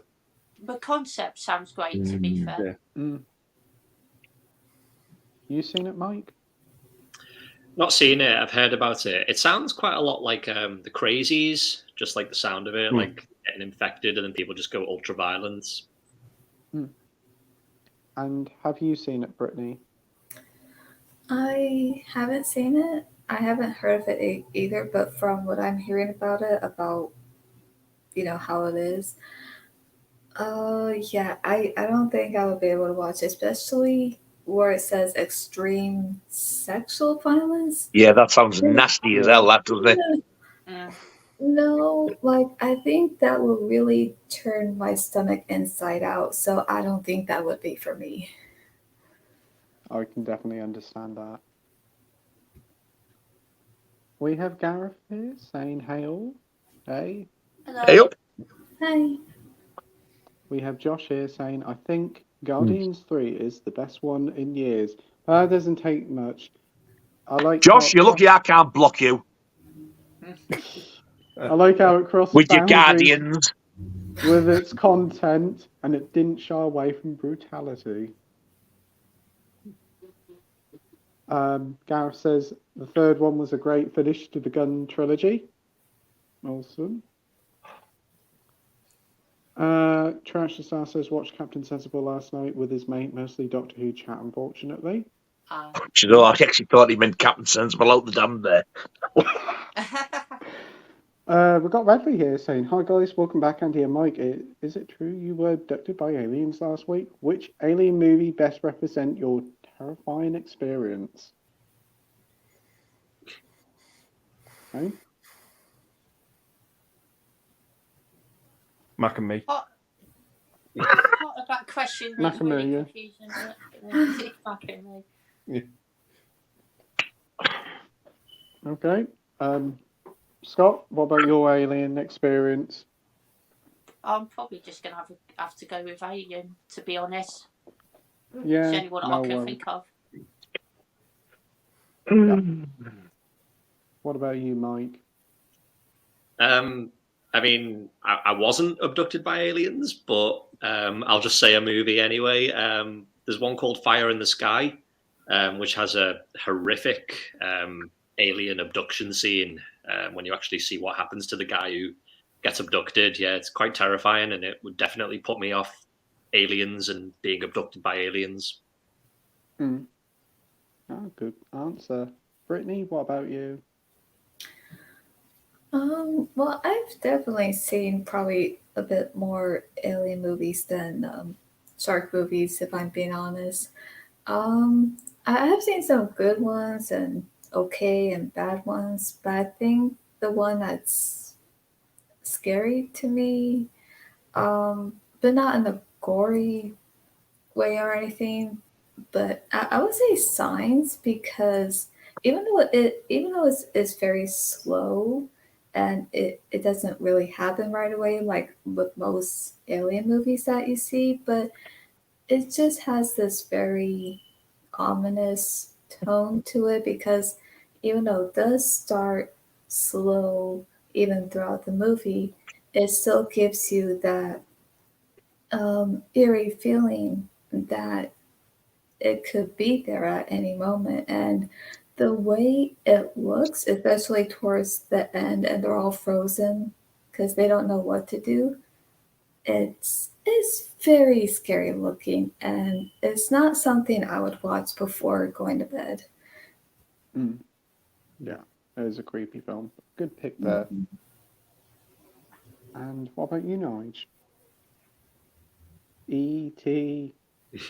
The concept sounds great, to be fair. Yeah. You seen it, Mike? Not seen it. I've heard about it. It sounds quite a lot like the Crazies, just like the sound of it, like getting infected and then people just go ultra violent. And have you seen it, Brittany? I haven't seen it. I haven't heard of it either, but from what I'm hearing about it, about how it is, yeah, I don't think I would be able to watch it, especially where it says extreme sexual violence. Yeah, that sounds nasty as hell, that doesn't it? Mm. No, like I think that would really turn my stomach inside out, so I don't think that would be for me. I can definitely understand that. We have Gareth here saying hey all. Hey. Hello. Hey up. Hi. We have Josh here saying, I think Guardians 3 is the best one in years. That doesn't take much. I like Josh, how you're lucky I can't block you I like how it crosses with your boundaries Guardians. with its content, and it didn't shy away from brutality. Gareth says the third one was a great finish to the Gun trilogy. Awesome. Trash the Star says watched Captain Sensible last night with his mate, mostly Doctor Who chat, unfortunately. You know, I actually thought he meant Captain Sensible out the damn there. We've got Radley here saying, hi guys, welcome back, Andy and Mike. Is it true you were abducted by aliens last week? Which alien movie best represent your terrifying experience? Okay. Mac and me. Part of that question Mac is and me, really yeah. confusing. It's Mac and me. Yeah. Okay. Scott, what about your alien experience? I'm probably just going to have to go with Alien, to be honest. Yeah. It's the only one I can think of. What about you, Mike? I mean, I wasn't abducted by aliens, but I'll just say a movie anyway. There's one called Fire in the Sky, which has a horrific alien abduction scene when you actually see what happens to the guy who gets abducted. Yeah, it's quite terrifying, and it would definitely put me off aliens and being abducted by aliens. Oh, good answer. Brittany, what about you? Well, I've definitely seen probably a bit more alien movies than shark movies, if I'm being honest. I have seen some good ones and okay and bad ones, but I think the one that's scary to me, but not in a gory way or anything, but I would say Signs, because even though it's very slow and it doesn't really happen right away like with most alien movies that you see, but it just has this very ominous tone to it, because even though it does start slow even throughout the movie, it still gives you that eerie feeling that it could be there at any moment. And the way it looks, especially towards the end, and they're all frozen because they don't know what to do, it's very scary looking, and it's not something I would watch before going to bed. Yeah, it is a creepy film. Good pick there. Mm-hmm. And what about you, Nige? E.T.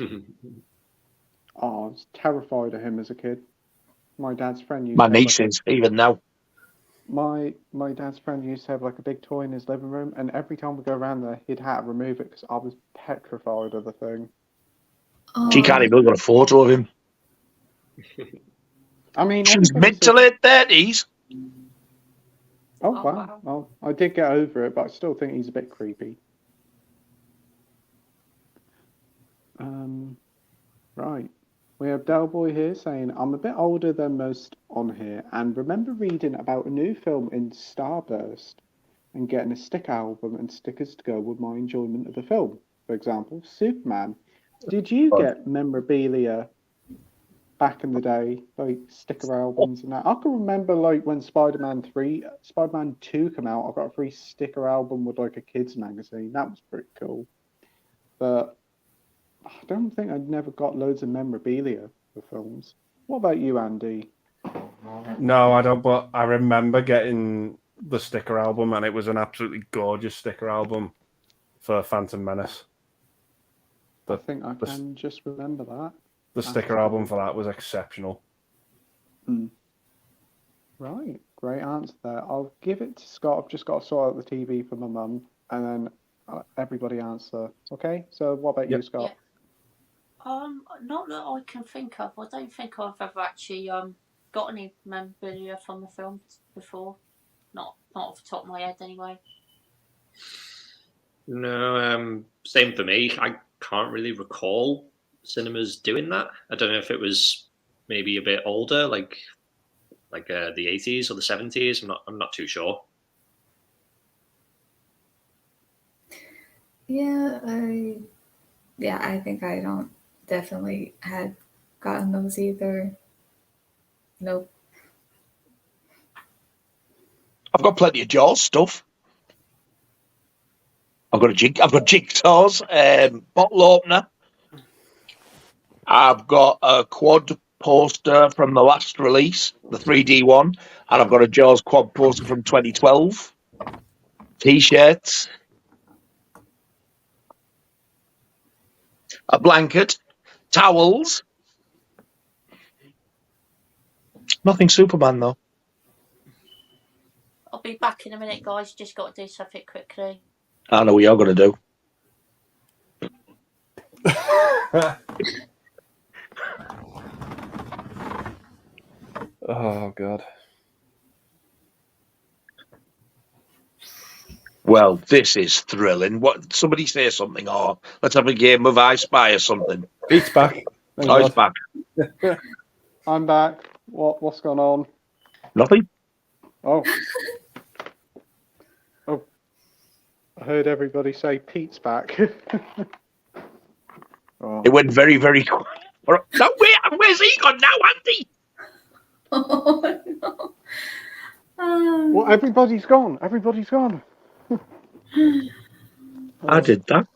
I was terrified of him as a kid. My dad's friend used My to have niece is, even now. my dad's friend used to have like a big toy in his living room, and every time we go around there, he'd have to remove it because I was petrified of the thing. She can't even look at a photo of him. I mean, She's everybody mid to says- late 30s. Oh, wow. Well, I did get over it, but I still think he's a bit creepy. Right. We have Delboy here saying, I'm a bit older than most on here and remember reading about a new film in Starburst and getting a sticker album and stickers to go with my enjoyment of the film. For example, Superman. Did you get memorabilia back in the day, like sticker albums and that? I can remember like when Spider-Man 2 came out, I got a free sticker album with like a kids magazine. That was pretty cool. But I don't think I'd never got loads of memorabilia for films. What about you, Andy? No, I don't. But I remember getting the sticker album, and it was an absolutely gorgeous sticker album for Phantom Menace. I think I can just remember that. The sticker album for that was exceptional. Right, great answer there. I'll give it to Scott. I've just got to sort out the TV for my mum, and then everybody answer. Okay. So, what about you, Scott? Yeah. Not that I can think of. I don't think I've ever actually got any memorabilia from the film before. Not off the top of my head, anyway. No, same for me. I can't really recall cinemas doing that. I don't know if it was maybe a bit older, like the 80s or the 70s. I'm not too sure. Yeah, I think I don't definitely had gotten those either. Nope. I've got plenty of Jaws stuff. I've got jigsaws, bottle opener. I've got a quad poster from the last release, the 3D one, and I've got a Jaws quad poster from 2012. T-shirts, a blanket, towels. Nothing Superman though. I'll be back in a minute, guys. Just got to do something quickly. I know what you're going to do. Oh, God. Well, this is thrilling. What? Somebody say something, or let's have a game of I Spy or something. Pete's back. Oh, he's back. I'm back. What's going on? Nothing. Oh. I heard everybody say Pete's back. Oh. It went very, very quiet. No, where's he gone now, Andy? Oh, no. Well, everybody's gone. Everybody's gone. I did that.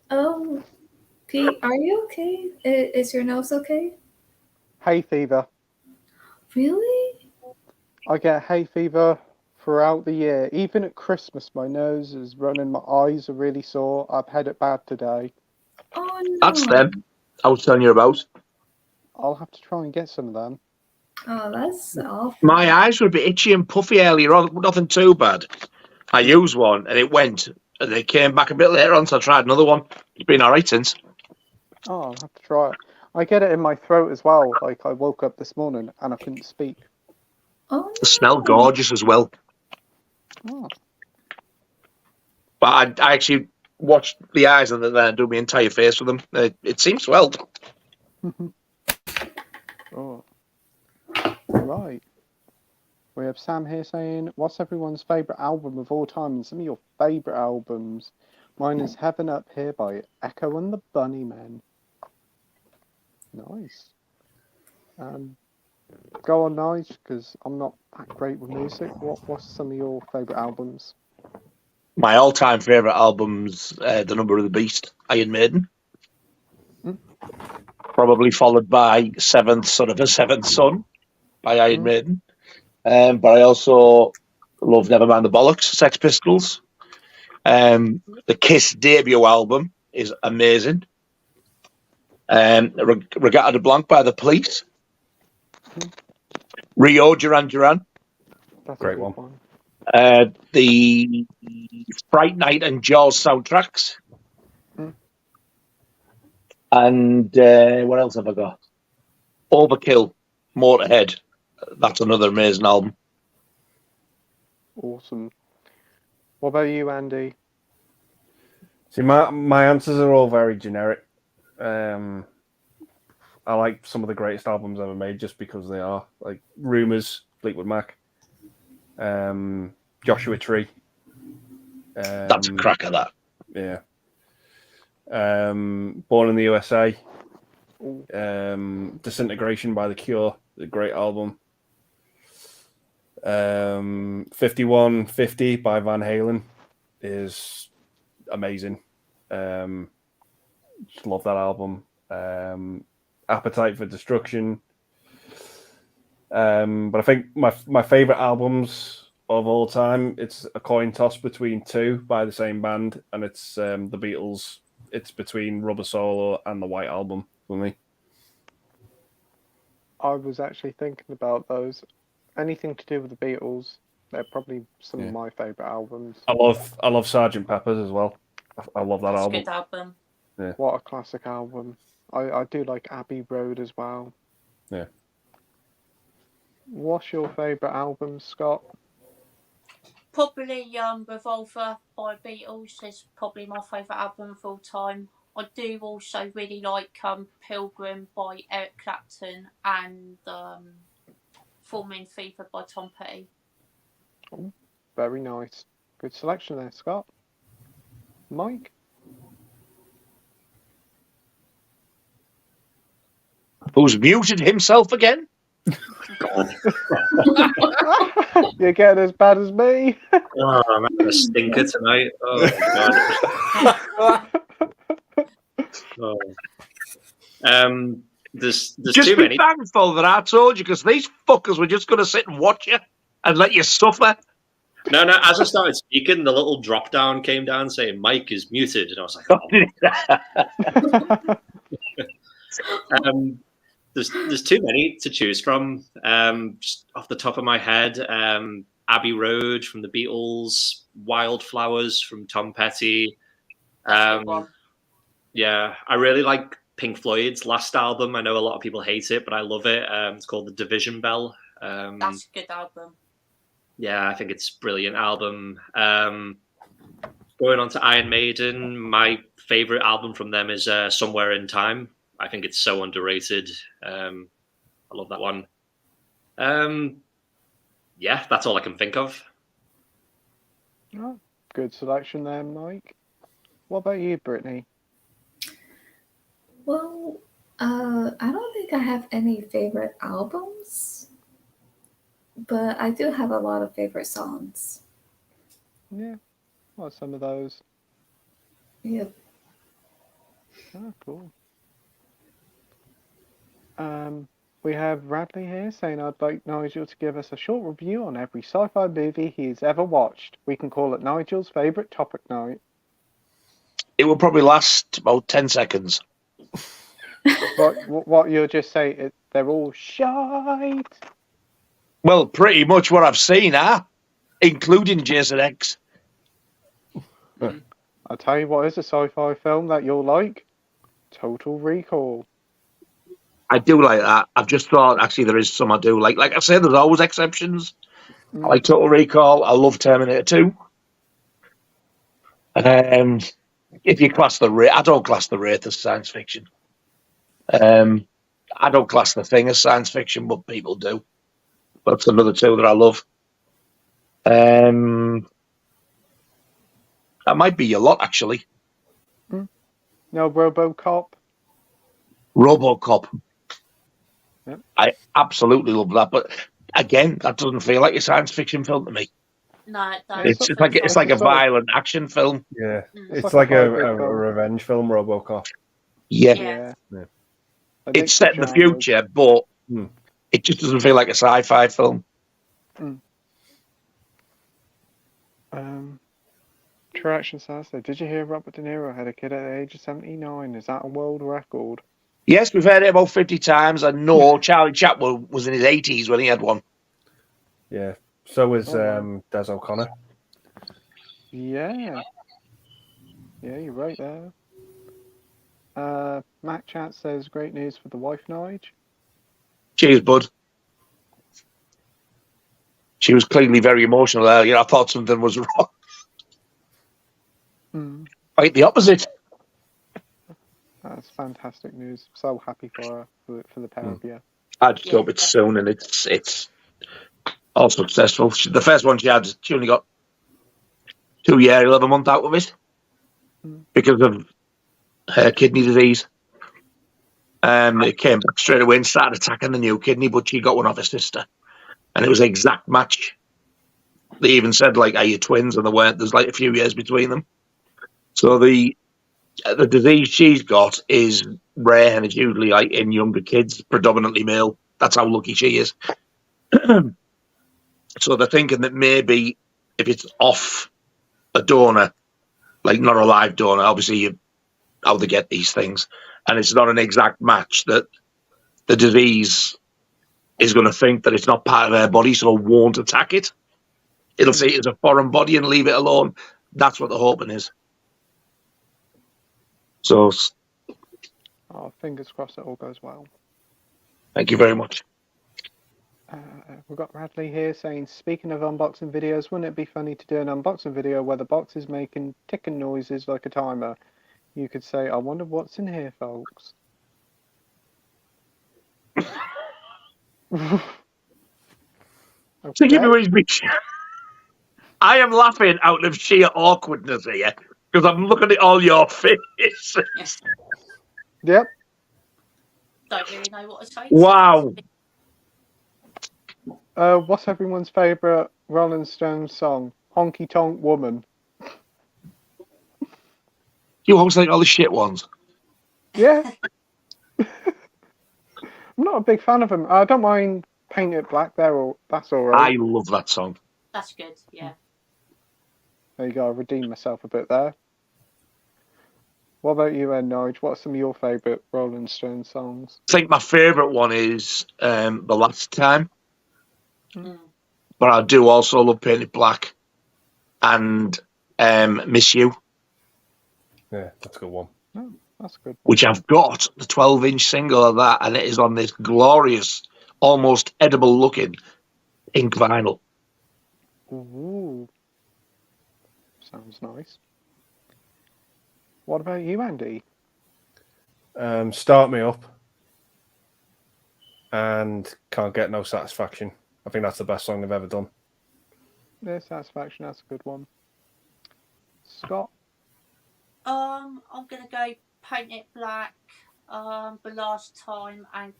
Oh, Pete, are you okay? Is your nose okay? Hay fever. Really? I get hay fever throughout the year. Even at Christmas, my nose is running. My eyes are really sore. I've had it bad today. Oh, no. That's them. I was telling you about. I'll have to try and get some of them. Oh, that's awful. My eyes were a bit itchy and puffy earlier on. Nothing too bad. I used one and it went. And they came back a bit later on, so I tried another one. It's been all right since. Oh, I'll have to try it. I get it in my throat as well. Like, I woke up this morning and I couldn't speak. Oh, no. They smell gorgeous as well. Oh. But I actually watched the eyes and then do my entire face with them. It seems to help. Oh. Right. We have Sam here saying, what's everyone's favourite album of all time and some of your favourite albums? Mine is Heaven Up Here by Echo and the Bunnymen. Nice. Go on, Nige, because I'm not that great with music. What's some of your favourite albums? My all-time favourite album's The Number of the Beast, Iron Maiden. Probably followed by Seventh Son of a Seventh Son by Iron Maiden. But I also love Nevermind the Bollocks, Sex Pistols. The Kiss debut album is amazing. Regatta de Blanc by The Police. Rio Duran Duran. That's Great a good one. The Fright Night and Jaws soundtracks. And what else have I got? Overkill, Motorhead. That's another amazing album. Awesome. What about you, Andy? See, my answers are all very generic. I like some of the greatest albums ever made just because they are. Like Rumours, Fleetwood Mac, Joshua Tree. That's a cracker, that. Yeah. Born in the USA. Disintegration by The Cure, a great album. 5150 by Van Halen is amazing. Just love that album. Appetite for Destruction. But I think my favorite albums of all time, it's a coin toss between two by the same band, and it's the Beatles. It's between Rubber Soul and the White Album for me. I was actually thinking about those. Anything to do with the Beatles, they're probably some of my favourite albums. I love Sgt. Pepper's as well. I love that That's album. a good album. Yeah. What a classic album. I do like Abbey Road as well. Yeah. What's your favourite album, Scott? Probably Revolver by Beatles is probably my favourite album of all time. I do also really like Pilgrim by Eric Clapton and Full Moon Fever by Tom Petty. Oh, very nice. Good selection there, Scott. Mike? Who's muted himself again? God. You're getting as bad as me. Oh, I'm having a stinker tonight. Oh, God. Oh. There's Just too be many. thankful that I told you, because these fuckers were just going to sit and watch you and let you suffer. No. As I started speaking, the little drop down came down saying Mike is muted, and I was like, oh. There's too many to choose from. Just off the top of my head, Abbey Road from the Beatles, Wildflowers from Tom Petty. Yeah, I really like Pink Floyd's last album. I know a lot of people hate it, but I love it. It's called The Division Bell. That's a good album. Yeah, I think it's a brilliant album. Going on to Iron Maiden, my favorite album from them is Somewhere in Time. I think it's so underrated. I love that one. Yeah, that's all I can think of. Oh, good selection there, Mike. What about you, Brittany? Well, I don't think I have any favorite albums, but I do have a lot of favorite songs. Yeah. What are some of those? Yep. Oh, cool. We have Radley here saying, I'd like Nigel to give us a short review on every sci-fi movie he's ever watched. We can call it Nigel's favourite topic night. It will probably last about 10 seconds. What you'll just say, they're all shite. Well, pretty much what I've seen, including Jason X. I'll tell you what is a sci-fi film that you'll like. Total Recall. I do like that. I've just thought, actually, there is some I do like. Like I said, there's always exceptions. I like Total Recall. I love Terminator 2. If you class I don't class The Wraith as science fiction. I don't class The Thing as science fiction, but people do. That's another two that I love. That might be a lot, actually. No, RoboCop. RoboCop. Yep. I absolutely love that, but again, that doesn't feel like a science fiction film to me. No, it It's like a violent action film. Yeah, It's it's like like a a hybrid film. revenge film, RoboCop. Yeah. Yeah. It's set in the future, but it just doesn't feel like a sci-fi film. True Action says, did you hear Robert De Niro had a kid at the age of 79? Is that a world record? Yes, we've heard it about 50 times. I know Charlie Chaplin was in his 80s when he had one. Yeah, so was Des O'Connor. Yeah. Yeah, you're right there. Matt Chat says, great news for the wife, Nige. Cheers, bud. She was clearly very emotional there. I thought something was wrong. Quite the opposite. That's fantastic news. So happy for the pair of you. I just hope it's soon and it's all successful. The first one she had, she only got 2 years, 11 months out of it because of her kidney disease. It came back straight away and started attacking the new kidney, but she got one off her sister, and it was an exact match. They even said, like, are you twins? And they weren't. There's like a few years between them. So the disease she's got is rare, and it's usually like in younger kids, predominantly male. That's how lucky she is. So they're thinking that maybe if it's off a donor, like not a live donor, obviously how they get these things, and it's not an exact match, that the disease is going to think that it's not part of her body, so it won't attack it. It'll see it as a foreign body and leave it alone. That's what the hoping is. So, Fingers crossed it all goes well. thank you very much. We've got Radley here saying, speaking of unboxing videos, wouldn't it be funny to do an unboxing video where the box is making ticking noises like a timer? You could say, I wonder what's in here, folks. So give me what I am laughing out of sheer awkwardness here because I'm looking at all your faces. Yep. Don't really know what to say. Wow. What's everyone's favourite Rolling Stones song? Honky Tonk Woman. You always like all the shit ones. Yeah. I'm not a big fan of them. I don't mind Paint It Black. That's all right. I love that song. That's good, yeah. There you go. I redeemed myself a bit there. What about you, Nige? What's some of your favourite Rolling Stones songs? I think my favourite one is The Last Time. But I do also love Paint It Black and Miss You. Yeah, that's a good one. Oh, that's a good one. Which I've got, the 12-inch single of that, and it is on this glorious, almost edible looking pink vinyl. Ooh. Sounds nice. What about you, Andy? Start Me Up and Can't Get No Satisfaction. I think that's the best song they've ever done. Yeah, Satisfaction, that's a good one. Scott? I'm gonna go Paint It Black, The Last Time, and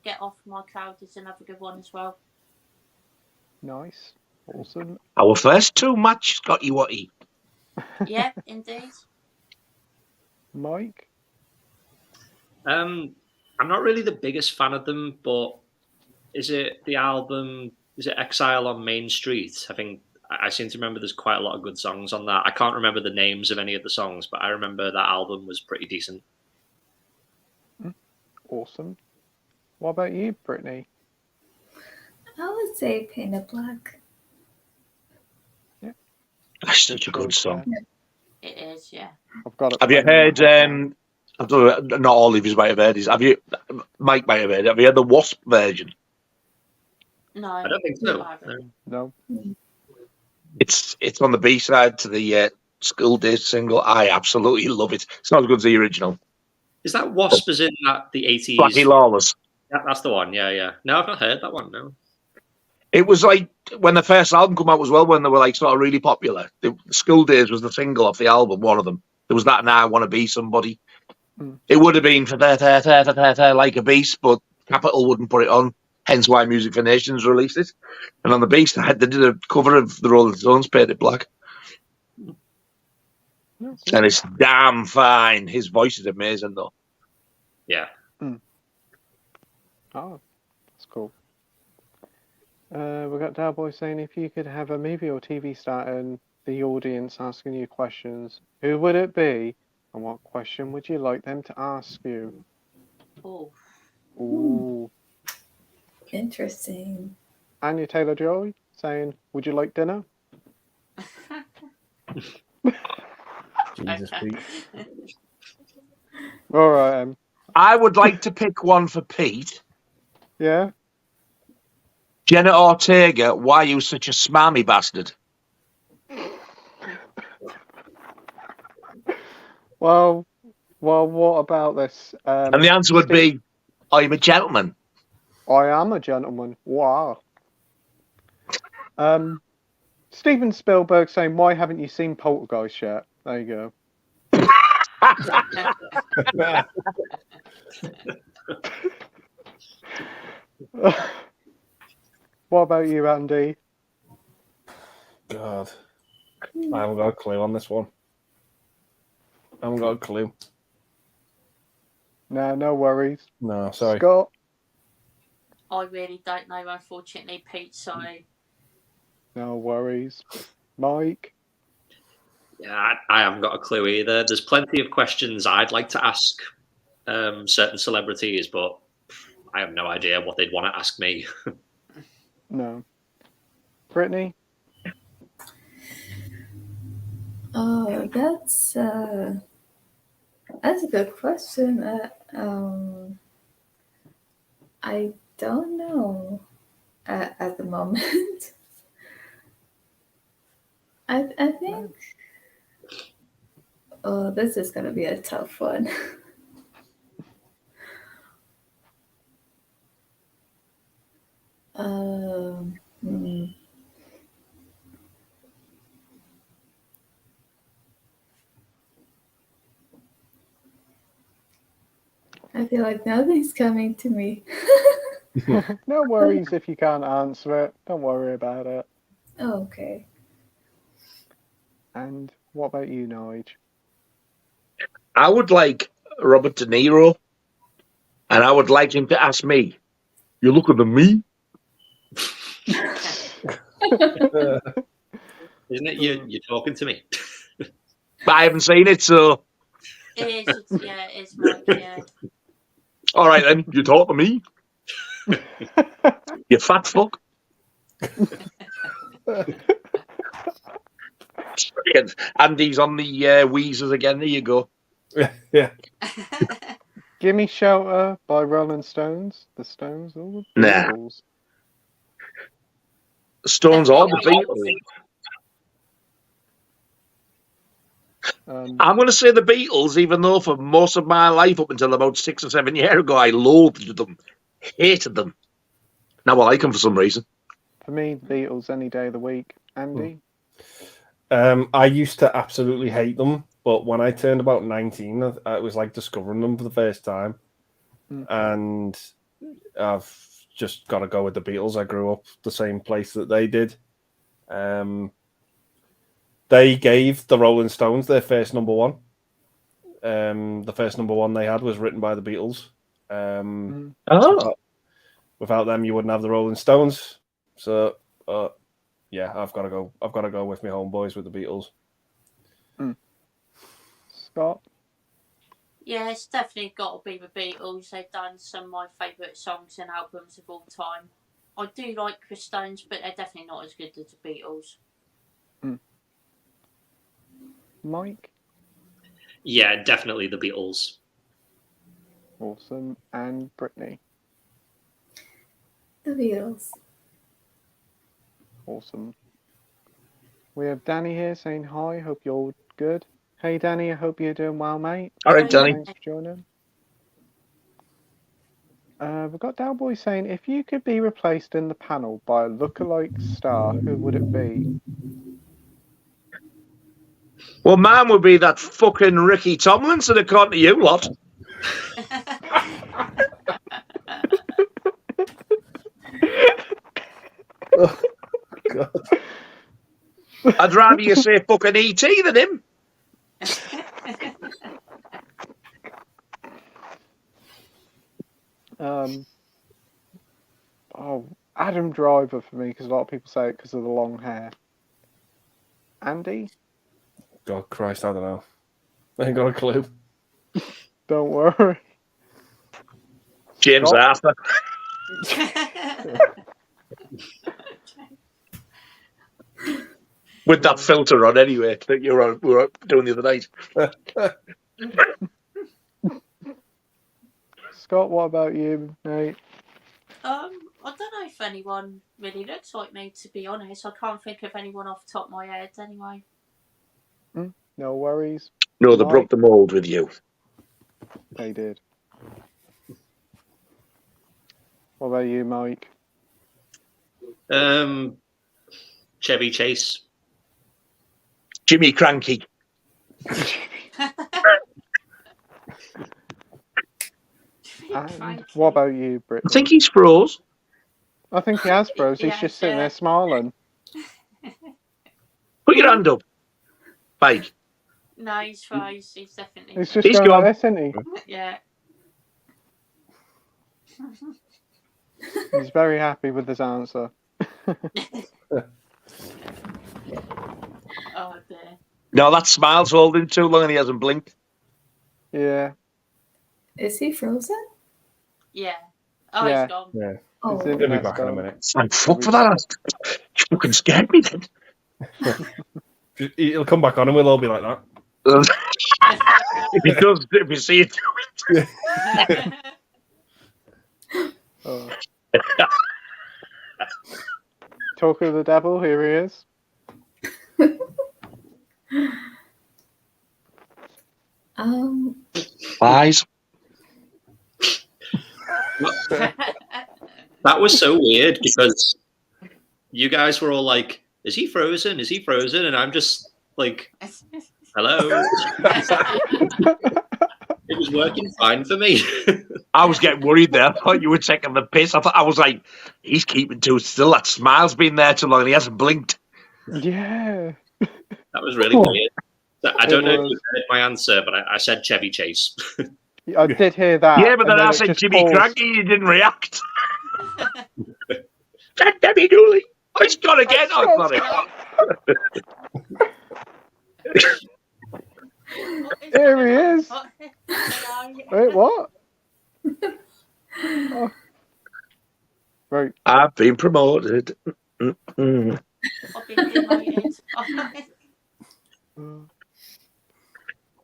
Get Off My Cloud is another good one as well. Nice. Awesome. Our first two matches got you what he. Yeah, indeed. Mike? I'm not really the biggest fan of them, but is it the album? Is it Exile on Main Street? I think I seem to remember there's quite a lot of good songs on that. I can't remember the names of any of the songs, but I remember that album was pretty decent. Awesome. What about you, Brittany? I would say Paint It Black. Yeah. That's such a good song. It is, yeah. I've got it. Have you heard, I don't know, not all of you might have heard this. Mike might have heard it. Have you heard the Wasp version? No. I don't think so. No. It's on the B-side to the School Days single. I absolutely love it. It's not as good as the original. Is that Wasp as in that the 80s? Blackie Lawless. Yeah, that's the one, yeah. No, I've not heard that one, no. It was like when the first album came out as well, when they were like sort of really popular. The School Days was the single off the album, one of them. There was that and I Want to Be Somebody. It would have been for Like a Beast, but Capitol wouldn't put it on. Hence why Music for Nations released it. And on the B-side, they did a cover of the Rolling Stones, Paint It Black. And it's damn fine. His voice is amazing, though. Yeah. Oh, that's cool. We've got Dalboy saying, if you could have a movie or TV star and the audience asking you questions, who would it be? And what question would you like them to ask you? Oh. Ooh. Interesting. Anya Taylor-Joy saying, would you like dinner? Jesus, Pete. All right. I would like to pick one for Pete. Yeah? Jenna Ortega, why are you such a smarmy bastard? Well, what about this? And the answer would be, I'm a gentleman. I am a gentleman. Wow. Steven Spielberg saying, "Why haven't you seen Poltergeist yet?" There you go. What about you, Andy? God, I haven't got a clue on this one. I haven't got a clue. No worries. No, sorry. Scott? I really don't know, unfortunately, Pete. Sorry. No worries. Mike? Yeah, I haven't got a clue either. There's plenty of questions I'd like to ask certain celebrities, but I have no idea what they'd want to ask me. No. Brittany? Oh, that's a good question. I don't know at the moment. I think. Oh, this is gonna be a tough one. Hmm. I feel like nothing's coming to me. No worries if you can't answer it. Don't worry about it. Okay. And what about you, Nige? I would like Robert De Niro, and I would like him to ask me, "You looking at me?" Isn't it? You're talking to me. But I haven't seen it, so. It is, yeah, it is, Mike, yeah. All right, then. You talk to me. You fat fuck. Andy's on the Weezers again. There you go. Yeah. Gimme Shelter by Rolling Stones. The Stones or the Nah. Beatles? Stones or the Beatles. I'm going to say the Beatles, even though for most of my life, up until about 6 or 7 years ago, I loathed them, hated them. Now I like them for some reason. For me, the Beatles any day of the week. Andy? I used to absolutely hate them, but when I turned about 19, it was like discovering them for the first time. And I've just got to go with the Beatles. I grew up the same place that they did. They gave the Rolling Stones their first number one. The first number one they had was written by the Beatles. Without them, you wouldn't have the Rolling Stones. So, yeah, I've got to go with my homeboys with the Beatles. Scott? Yeah, it's definitely got to be the Beatles. They've done some of my favourite songs and albums of all time. I do like Chris Stones, but they're definitely not as good as the Beatles. Mike? Yeah, definitely the Beatles. Awesome. And Brittany? The Beatles. Awesome. We have Danny here saying hi. Hope you're all good. Hey, Danny. I hope you're doing well, mate. All right, Danny. Thanks for joining. We've got Dowboy saying, if you could be replaced in the panel by a lookalike star, who would it be? Well, mine would be that fucking Ricky Tomlinson according to you lot. Oh, God. I'd rather you say fucking E.T. than him. Adam Driver for me, because a lot of people say it because of the long hair. Andy? God Christ, I don't know. I ain't got a clue. Don't worry. James Arthur. With that filter on, anyway, that we were doing the other night. Scott, what about you, mate? I don't know if anyone really looks like me, to be honest. I can't think of anyone off the top of my head, anyway. No worries. No, they Mike? broke the mold with you. They did. What about you, Mike? Chevy Chase. Jimmy Cranky. And what about you, I Brittany? think he's froze. I think he has froze. He's Yeah, just sitting yeah. there smiling. Put your hand up, Mike. No, he's froze. He's definitely. He's just He's going gone. like this, isn't he? Yeah. He's very happy with his answer. Oh dear. No, that smile's holding too long and he hasn't blinked. Yeah. Is he frozen? Yeah. Oh, Yeah. he's gone. Yeah, Oh, His he'll be internet's back in a gone. minute. Thank fuck for that. You fucking scared me then. He'll come back on and we'll all be like that. If he does, if you see it. Oh. Talk of the devil, here he is. Lies. That was so weird because you guys were all like, "Is he frozen? Is he frozen?" And I'm just like, "Hello." It was working fine for me. I was getting worried there. I thought you were taking the piss. I was like, he's keeping too still. That smile's been there too long and he hasn't blinked. Yeah. That was really weird. I don't know if was. you heard my answer, but I said Chevy Chase. I did hear that. Yeah, but and then I it said just Jimmy paused. Cranky, you didn't react. That Debbie Dooley. Oh, he's gone again. Oh, sorry. Here he is. Hello. Wait, what? Oh. Right. I've been promoted. Mm-mm. I've been demoted.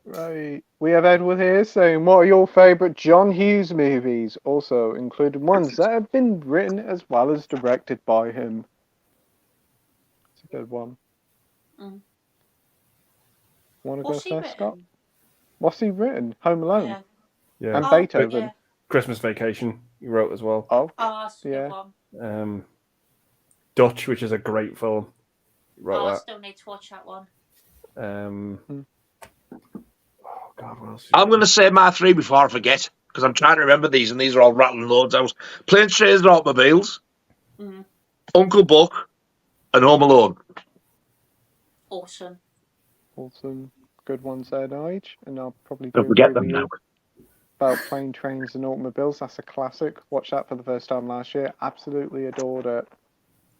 Right. We have Edward here saying, what are your favourite John Hughes movies? Also including ones that have been written as well as directed by him. It's a good one. Mm. Want to go What's first, he Scott? written? What's he written? Home Alone. Yeah. Yeah, And Oh, Beethoven. yeah. Christmas Vacation he wrote as well. Oh, Oh, that's a Yeah. good one. Dutch, which is a great film. He wrote Oh, I that. still need to watch that one. Oh God, what else? I'm going to say my three before I forget, because I'm trying to remember these, and these are all rattling loads out. Planes, Trains, and Automobiles, Mm. Uncle Buck, and Home Alone. Awesome. awesome. Good ones there, Nige. And I'll probably Don't do forget agree them with now. you about Plane, Trains and Automobiles. That's a classic. Watched that for the first time last year. Absolutely adored it.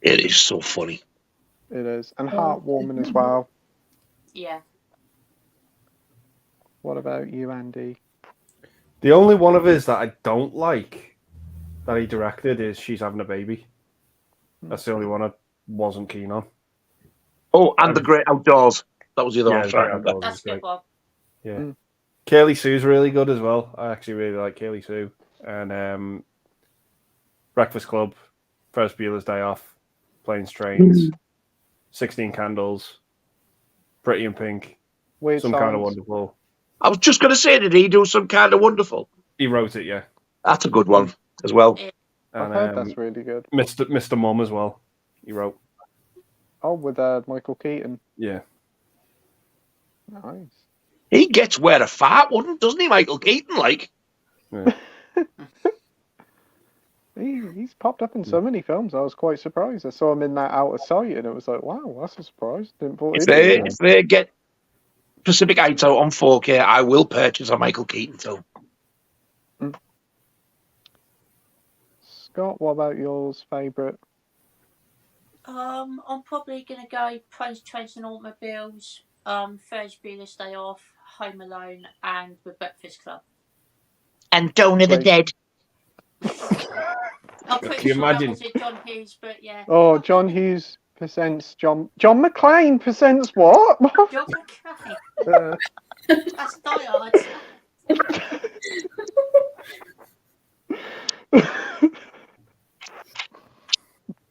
It is so funny. It is. And Oh. heartwarming as well. Yeah. What about you, Andy? The only one of his that I don't like that he directed is She's Having a Baby. That's the only one I wasn't keen on. Oh, and The Great Outdoors. That was the other one I was trying to Great remember. Outdoors That's is a good great. one. Yeah. Mm. Kaylee Sue's really good as well. I actually really like Kaylee Sue. And Breakfast Club, Ferris Bueller's Day Off, Planes, Trains, 16 Candles, Pretty in Pink, Weird Some Kind of Science. Wonderful. I was just going to say, did he do Some Kind of Wonderful? He wrote it, yeah. That's a good one as well. I've And heard that's really good. Mr. Mum as well. He wrote. Oh, with Michael Keaton. Yeah. Nice. He gets where a fart wouldn't, doesn't he, Michael Keaton? Like, Yeah. He's popped up in so many films. I was quite surprised. I saw him in that Out of Sight, and it was like, wow, that's a surprise. Didn't thought if he'd be in they, it. if they get Pacific Heights out on 4K, I will purchase a Michael Keaton film. Scott, what about yours? Favourite? I'm probably gonna go Planes, Trains and Automobiles, Ferris Bueller's Day Off, Home Alone, and The Breakfast Club. And Dawn of the Wait. Dead. I'm pretty Can you sure imagine? that was it, John Hughes, but yeah. Oh, John Hughes presents John McClane presents what? John McCain. Uh, That's Die Hard.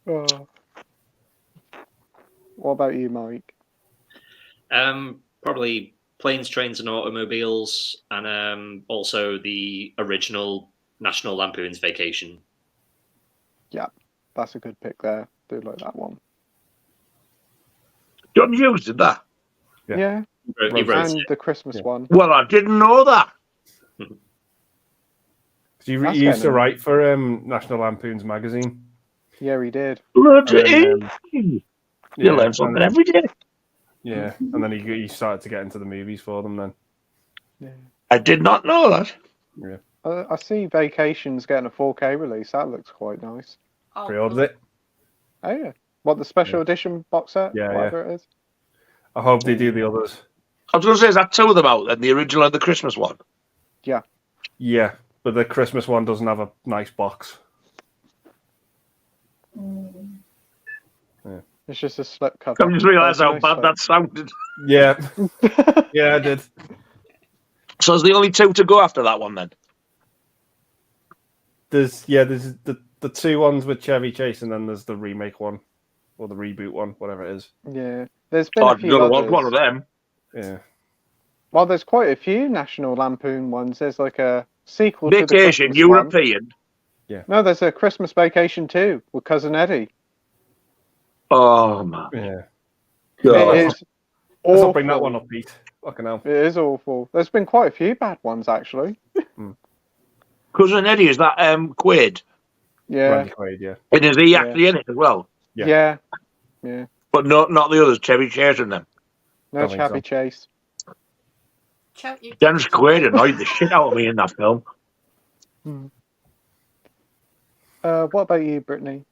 oh. What about you, Mike? Probably Planes, Trains and Automobiles, and also the original National Lampoon's Vacation. Yeah, that's a good pick there. Do like that one. John Hughes did that. Yeah, He wrote and it. the Christmas one. Well, I didn't know that. He That's used to getting- write for National Lampoon's magazine. Yeah, he did. Bloody. And You learn something and- every day. Yeah, and then he started to get into the movies for them then. Yeah. I did not know that. Yeah. I see Vacation's getting a 4K release. That looks quite nice. Oh, Pre-ordered good. it. Oh yeah. What, the special edition box set? Yeah, Whatever it is. I hope they do the others. I was going to say, is that two of them out then? The original and the Christmas one? Yeah, but the Christmas one doesn't have a nice box. Mm. It's just a slip cover. I just realised how Nice bad slip. that sounded. Yeah, yeah, I did. So there's the only two to go after that one then? There's the two ones with Chevy Chase, and then there's the remake one or the reboot one, whatever it is. Yeah. There's been Oh, a I'd few gonna others. want one of them. Yeah, Well, there's quite a few National Lampoon ones. There's like a sequel to the Vacation, Christmas one. European. No, there's a Christmas Vacation 2 with Cousin Eddie. Oh, man. yeah. God. It is Let's not bring that awful. one up, Pete. Fucking hell. It is awful. There's been quite a few bad ones, actually. Cousin Eddie, is that Quaid? Yeah. Randy Quaid, yeah. And is he Yeah. actually in it as well? Yeah. Yeah. But not the others, Chevy Chase and them. No Don't think Chevy so. Chase. Dennis Quaid annoyed the shit out of me in that film. What about you, Brittany?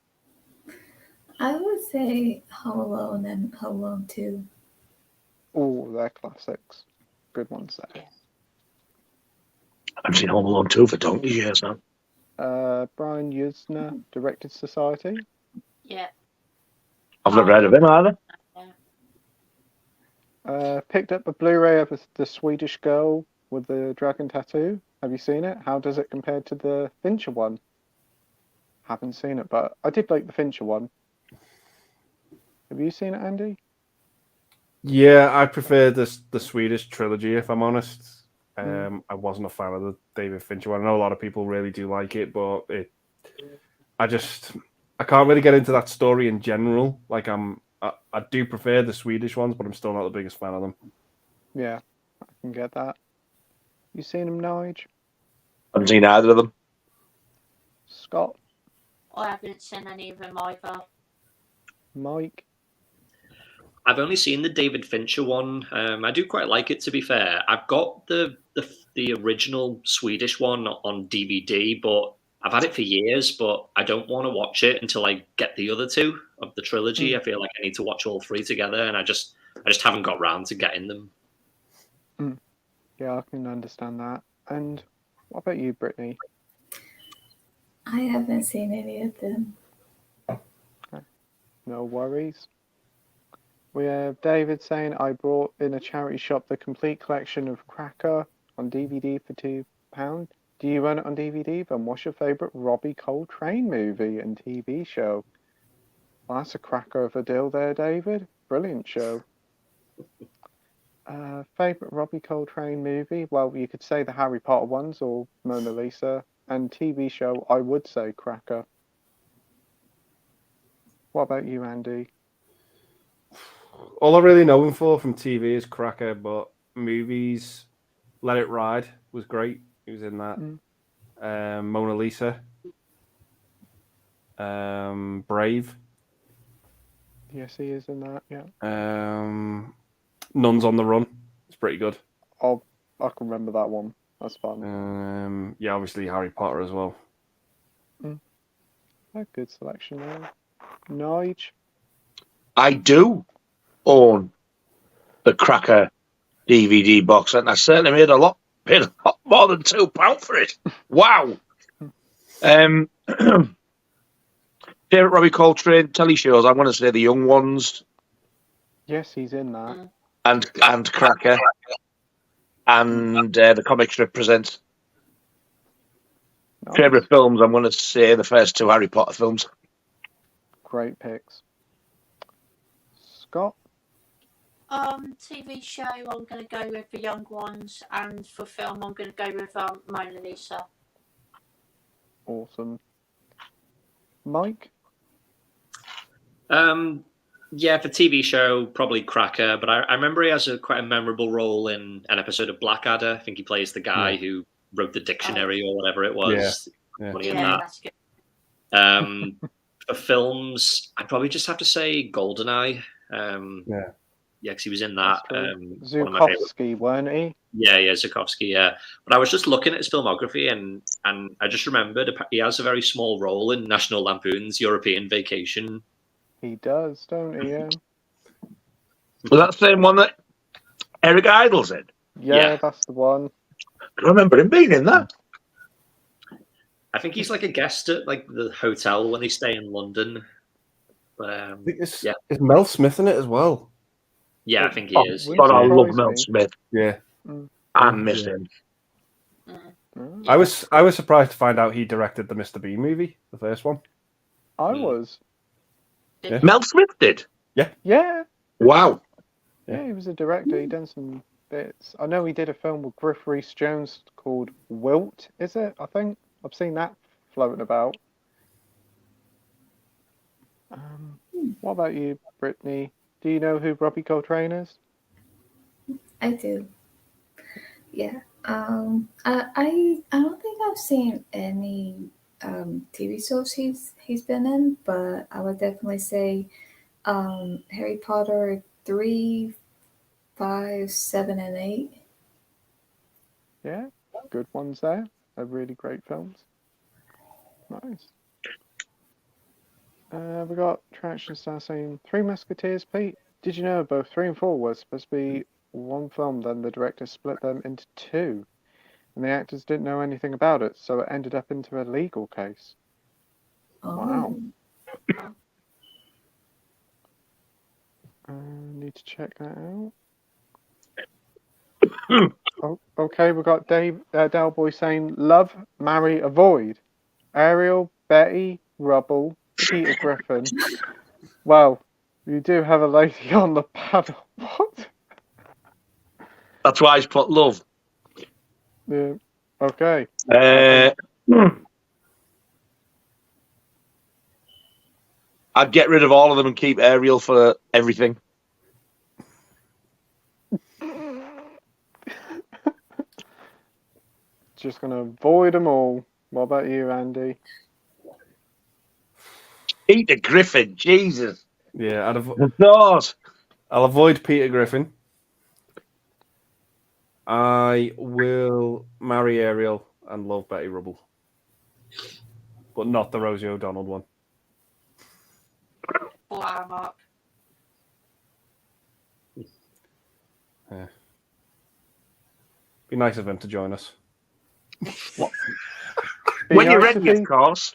I would say Home Alone and Home Alone 2. Oh, they're classics. Good ones there. I've seen Home Alone 2 for donkey's years now. Brian Yuzna directed Society. Yeah. I've not read of him either. Picked up a Blu-ray of the Swedish Girl with the dragon tattoo. Have you seen it? How does it compare to the Fincher one? Haven't seen it, but I did like the Fincher one. Have you seen it, Andy? Yeah, I prefer the Swedish trilogy, if I'm honest. I wasn't a fan of the David Fincher one. I know a lot of people really do like it, but I can't really get into that story in general. Like I do prefer the Swedish ones, but I'm still not the biggest fan of them. Yeah, I can get that. You seen him, Nige? I haven't seen either of them. Scott? I haven't seen any of them either. Mike? I've only seen the David Fincher one. I do quite like it, to be fair. I've got the original Swedish one on DVD, but I've had it for years, but I don't want to watch it until I get the other two of the trilogy. I feel like I need to watch all three together, and I just haven't got round to getting them. Yeah, I can understand that. And what about you, Brittany? I haven't seen any of them. No worries. We have David saying, I brought in a charity shop the complete collection of Cracker on DVD for £2. Do you own it on DVD? Then what's your favourite Robbie Coltrane movie and TV show? Well, that's a cracker of a deal there, David. Brilliant show. Favourite Robbie Coltrane movie? Well, you could say the Harry Potter ones or Mona Lisa. And TV show, I would say Cracker. What about you, Andy? All I really know him for from TV is Cracker, but movies, Let It Ride was great. He was in that. Mona Lisa. Brave. Yes, he is in that, yeah. Nuns on the Run. It's pretty good. I can remember that one. That's fun. Yeah, obviously Harry Potter as well. A good selection there. Nige? I do own the Cracker DVD box, and I certainly paid a lot more than £2 for it. Wow. Favorite Robbie Coltrane telly shows? I want to say The Young Ones Yes, he's in that. and Cracker and the comic strip presents. Nice. Favorite films? I'm going to say the first two Harry Potter films. Great picks. Scott? TV show, I'm going to go with The Young Ones, and for film, I'm going to go with Mona Lisa. Awesome. Mike? Yeah, for TV show, probably Cracker. But I remember he has quite a memorable role in an episode of Blackadder. I think he plays the guy who wrote the dictionary or whatever it was. Yeah. Funny in Yeah, that. that's good. For films, I'd probably just have to say GoldenEye. Yeah. Yeah, because he was in that. That's true. One of my favorite. Zukovsky, weren't he? Yeah, Zukovsky, yeah. But I was just looking at his filmography, and I just remembered he has a very small role in National Lampoon's European Vacation. He does, don't he? Yeah. Was that the same one that Eric Idle's in? Yeah, Yeah. that's the one. I remember him being in that. I think he's like a guest at like the hotel when they stay in London. But I think it's yeah, Mel Smith in it as well. yeah, I think he Oh, is. God, I love surprise Mel me. Smith. Yeah. I miss him. I was surprised to find out he directed the Mr. Bean movie, the first one. I was. Yeah. Mel Smith did? Yeah. Wow. Yeah, he was a director. He done some bits. I know he did a film with Griff Rhys-Jones called Wilt, is it? I think. I've seen that floating about. What about you, Brittany? Do you know who Robbie Coltrane is? I do. Yeah. I don't think I've seen any TV shows he's been in, but I would definitely say Harry Potter 3, 5, 7, and 8. Yeah, good ones there. They're really great films. Nice. We got Traction Star saying, Three Musketeers, Pete. Did you know both 3 and 4 were supposed to be one film, then the director split them into 2? And the actors didn't know anything about it, so it ended up into a legal case. Wow. Need to check that out. Okay, we've got Dalboy saying, Love, Marry, Avoid. Ariel, Betty, Rubble, Peter Griffin. Well, you do have a lady on the panel. What? That's why he's put love. Yeah. Okay. I'd get rid of all of them and keep Ariel for everything. Just going to avoid them all. What about you, Andy? Peter Griffin, Jesus. Yeah, God. I'll avoid Peter Griffin. I will marry Ariel and love Betty Rubble. But not the Rosie O'Donnell one. Wow, Mark. Yeah. Be nice of him to join us. When you're ready, of course.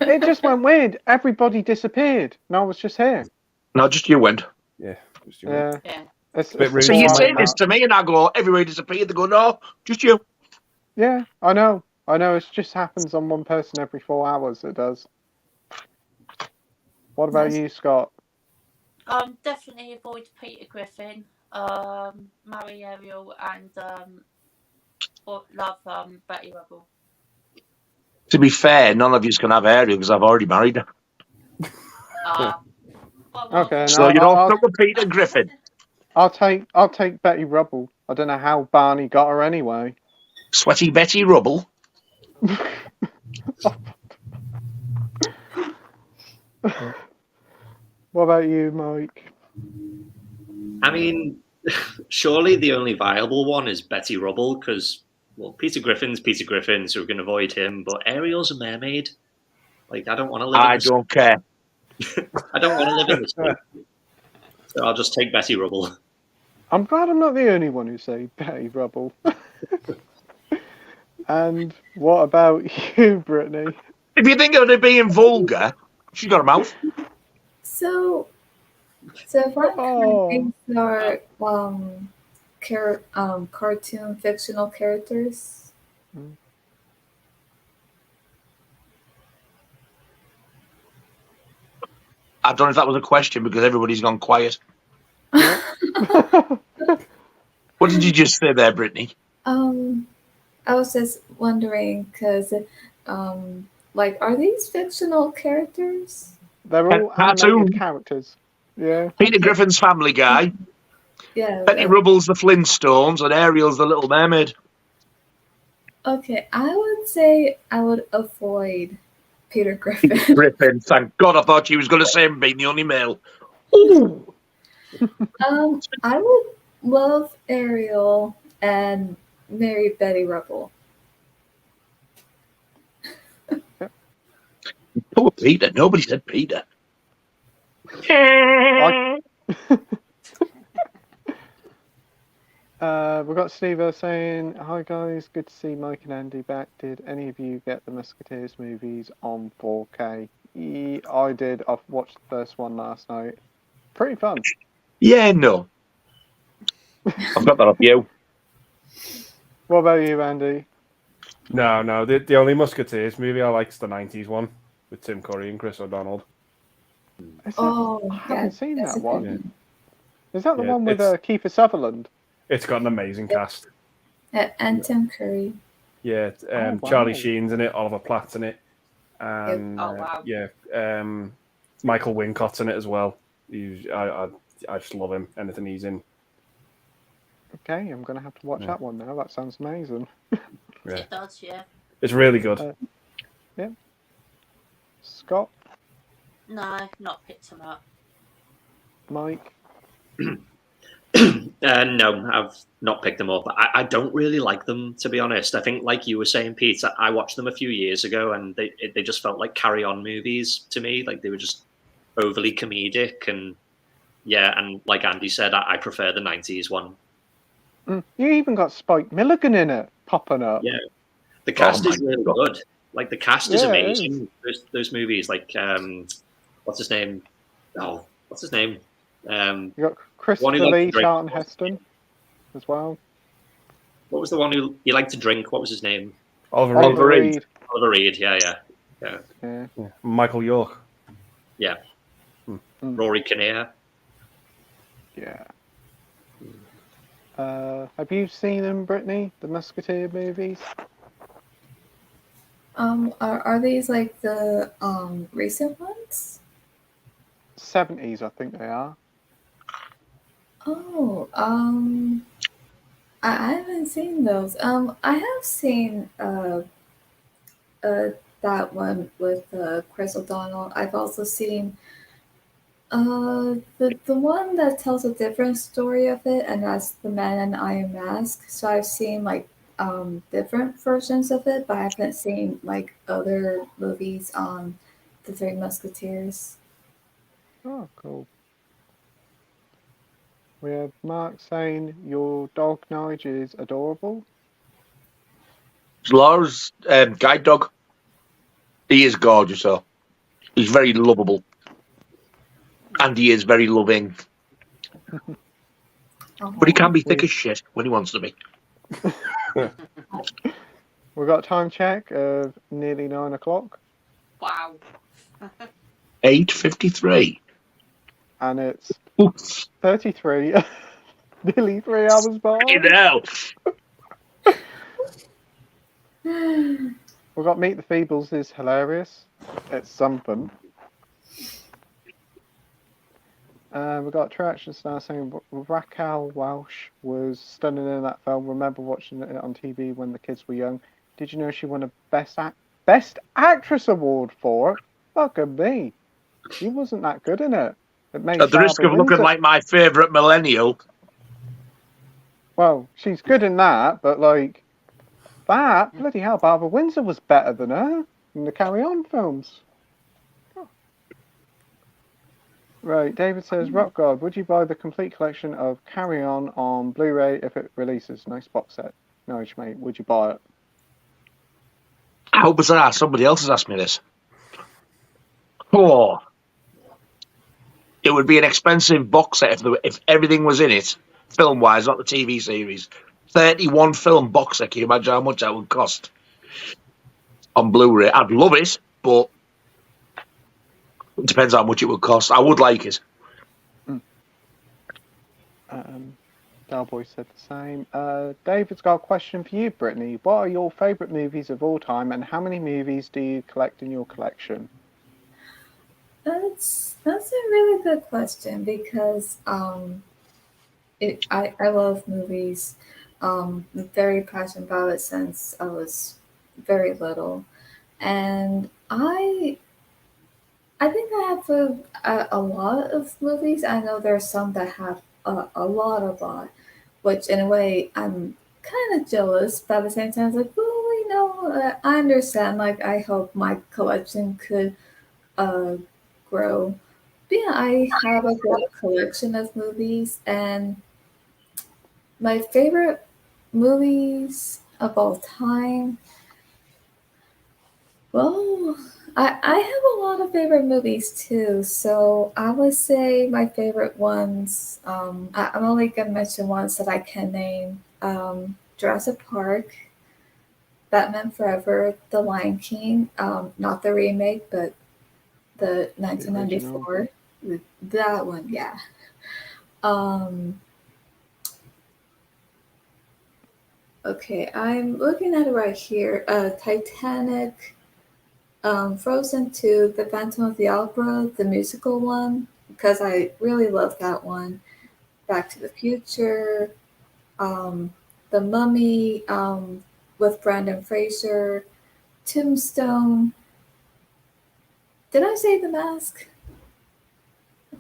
It just went weird. Everybody disappeared, and I was just here. No, just you went. Yeah. Yeah. It's bit rude. So you more say like this that. to me, and I go, everybody disappeared. They go, no, just you. Yeah, I know. It just happens on one person every 4 hours. It does. What about you, Scott? Definitely avoid Peter Griffin. Marry Ariel and love Betty Rubble. To be fair, none of you's going to have Ariel because I've already married her. Okay, So you don't fuck with Peter Griffin. I'll take Betty Rubble. I don't know how Barney got her anyway. Sweaty Betty Rubble. What about you, Mike? I mean, surely the only viable one is Betty Rubble because, well, Peter Griffin's Peter Griffin, so we can avoid him. But Ariel's a mermaid. Like, I don't want to live. I don't care. I don't want to live in this world. So I'll just take Betty Rubble. I'm glad I'm not the only one who say Betty Rubble. And what about you, Brittany? If you think of it being vulgar, she's got a mouth. So what kind of things are cartoon fictional characters? I don't know if that was a question because everybody's gone quiet. What did you just say there, Brittany? I was just wondering because, like, are these fictional characters? They're all Cartoon. animated characters. Yeah. Peter Griffin's Family Guy, Yeah. Betty Rubble's The Flintstones, and Ariel's The Little Mermaid. Okay, I would say I would avoid Peter Griffin. Griffin, thank God. I thought she was going to say him being the only male. Ooh. I would love Ariel and marry Betty Rubble. Poor Peter. Nobody said Peter. We've got Steve saying, "Hi guys, good to see Mike and Andy back. Did any of you get the Musketeers movies on 4K? I did. I've watched the first one last night. Pretty fun." Yeah, no. I've got that off you. What about you, Andy? No. The only Musketeers movie I like is the 90s one with Tim Curry and Chris O'Donnell. I haven't seen that one. Yeah. Is that the one with Kiefer Sutherland? It's got an amazing cast. And Tim Curry. Yeah, wow. Charlie Sheen's in it, Oliver Platt's in it, and Michael Wincott's in it as well. I just love him. Anything he's in. Okay, I'm going to have to watch that one now. That sounds amazing. Yeah. It does, yeah. It's really good. Yeah. Scott? No, not picked him up. Mike? No, I've not picked them up. I don't really like them, to be honest. I think, like you were saying, Pete, I watched them a few years ago, and they just felt like carry-on movies to me. Like, they were just overly comedic, and like Andy said, I prefer the 90s one. You even got Spike Milligan in it, popping up. Yeah, the cast is really good. Like, the cast is amazing. Those movies, like, what's his name? Oh, what's his name? You got Christopher Lee, Charlton Heston, as well. What was the one who you liked to drink? What was his name? Oliver Reed. Oliver Reed. Yeah. Michael York. Yeah. Rory Kinnear. Yeah. Have you seen them, Brittany? The Musketeer movies? Are these like the recent ones? 70s, I think they are. Oh, I haven't seen those. I have seen that one with Chris O'Donnell. I've also seen the one that tells a different story of it, and that's The Man in Iron Mask. So I've seen like different versions of it, but I haven't seen like other movies on the Three Musketeers. Oh, cool. We have Mark saying your dog Nige is adorable. It's Laura's guide dog. He is gorgeous, though. He's very lovable. And he is very loving. But he can be thick as shit when he wants to be. We've got a time check of nearly 9 o'clock. Wow. 8:53. And it's Oops. 33, nearly 3 hours behind. You know. We've got Meet the Feebles is hilarious. It's something. We've got Traction Star saying Raquel Welch was stunning in that film. Remember watching it on TV when the kids were young. Did you know she won a Best Actress award for it? Fuck me. She wasn't that good in it. It made At the risk of looking like my favourite millennial. Well, she's good in that, but like that, bloody hell, Barbara Windsor was better than her in the Carry On films. Oh. Right, David says, Rockgod, would you buy the complete collection of Carry On Blu-ray if it releases? Nice box set. No, mate, would you buy it? How bizarre, somebody else has asked me this. Oh. It would be an expensive box set if everything was in it, film-wise, not the TV series. 31 film box set. Can you imagine how much that would cost on Blu-ray? I'd love it, but it depends how much it would cost. I would like it. Cowboy said the same. David's got a question for you, Brittany. What are your favourite movies of all time, and how many movies do you collect in your collection? That's a really good question because I love movies. I'm very passionate about it since I was very little, and I think I have a lot of movies. I know there are some that have a lot, which in a way I'm kind of jealous, but at the same time, it's like, well, I understand. Like, I hope my collection could uh, grow. But yeah, I have a good collection of movies, and my favorite movies of all time. Well, I have a lot of favorite movies too. So I would say my favorite ones. I'm only gonna mention ones that I can name. Jurassic Park, Batman Forever, The Lion King. Not the remake, but the 1994. That one, yeah. Um, okay, I'm looking at it right here. Titanic, Frozen 2, The Phantom of the Opera, the musical one, because I really love that one. Back to the Future, The Mummy, with Brandon Fraser, Tombstone. Did I say The Mask?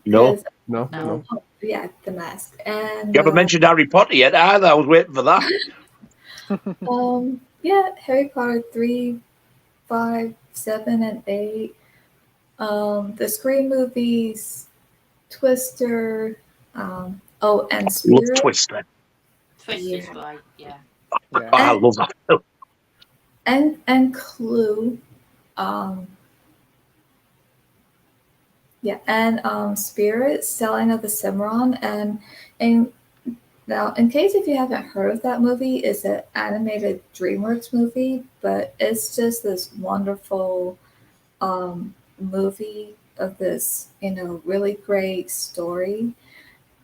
No. 'Cause- No, No. no. oh, yeah, The Mask. And You haven't mentioned Harry Potter yet either. I was waiting for that. yeah, Harry Potter 3, 5, 7, and 8. The Scream movies, Twister, and Love Spirit. Twister. Twister's Yeah. great, yeah. Yeah. I love that film. And Clue. Yeah, and Spirit, Selling of the Cimarron, and now, in case if you haven't heard of that movie, it's an animated DreamWorks movie, but it's just this wonderful movie of this, really great story.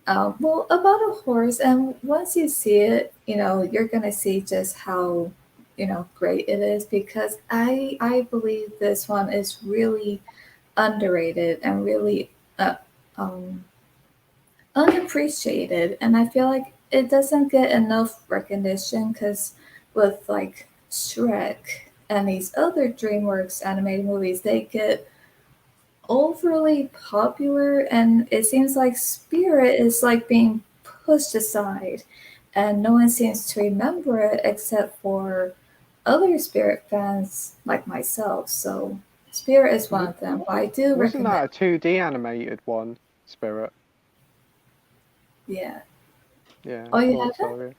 Well, about a horse, and once you see it, you're gonna see just how, great it is because I believe this one is really underrated and really um, unappreciated, and I feel like it doesn't get enough recognition because with like Shrek and these other DreamWorks animated movies, they get overly popular, and it seems like Spirit is like being pushed aside, and no one seems to remember it except for other Spirit fans like myself. So Spirit is one of them. But I do Wasn't recommend. that a 2D animated one, Spirit? Yeah. Yeah. Oh, you thought haven't? so, yeah.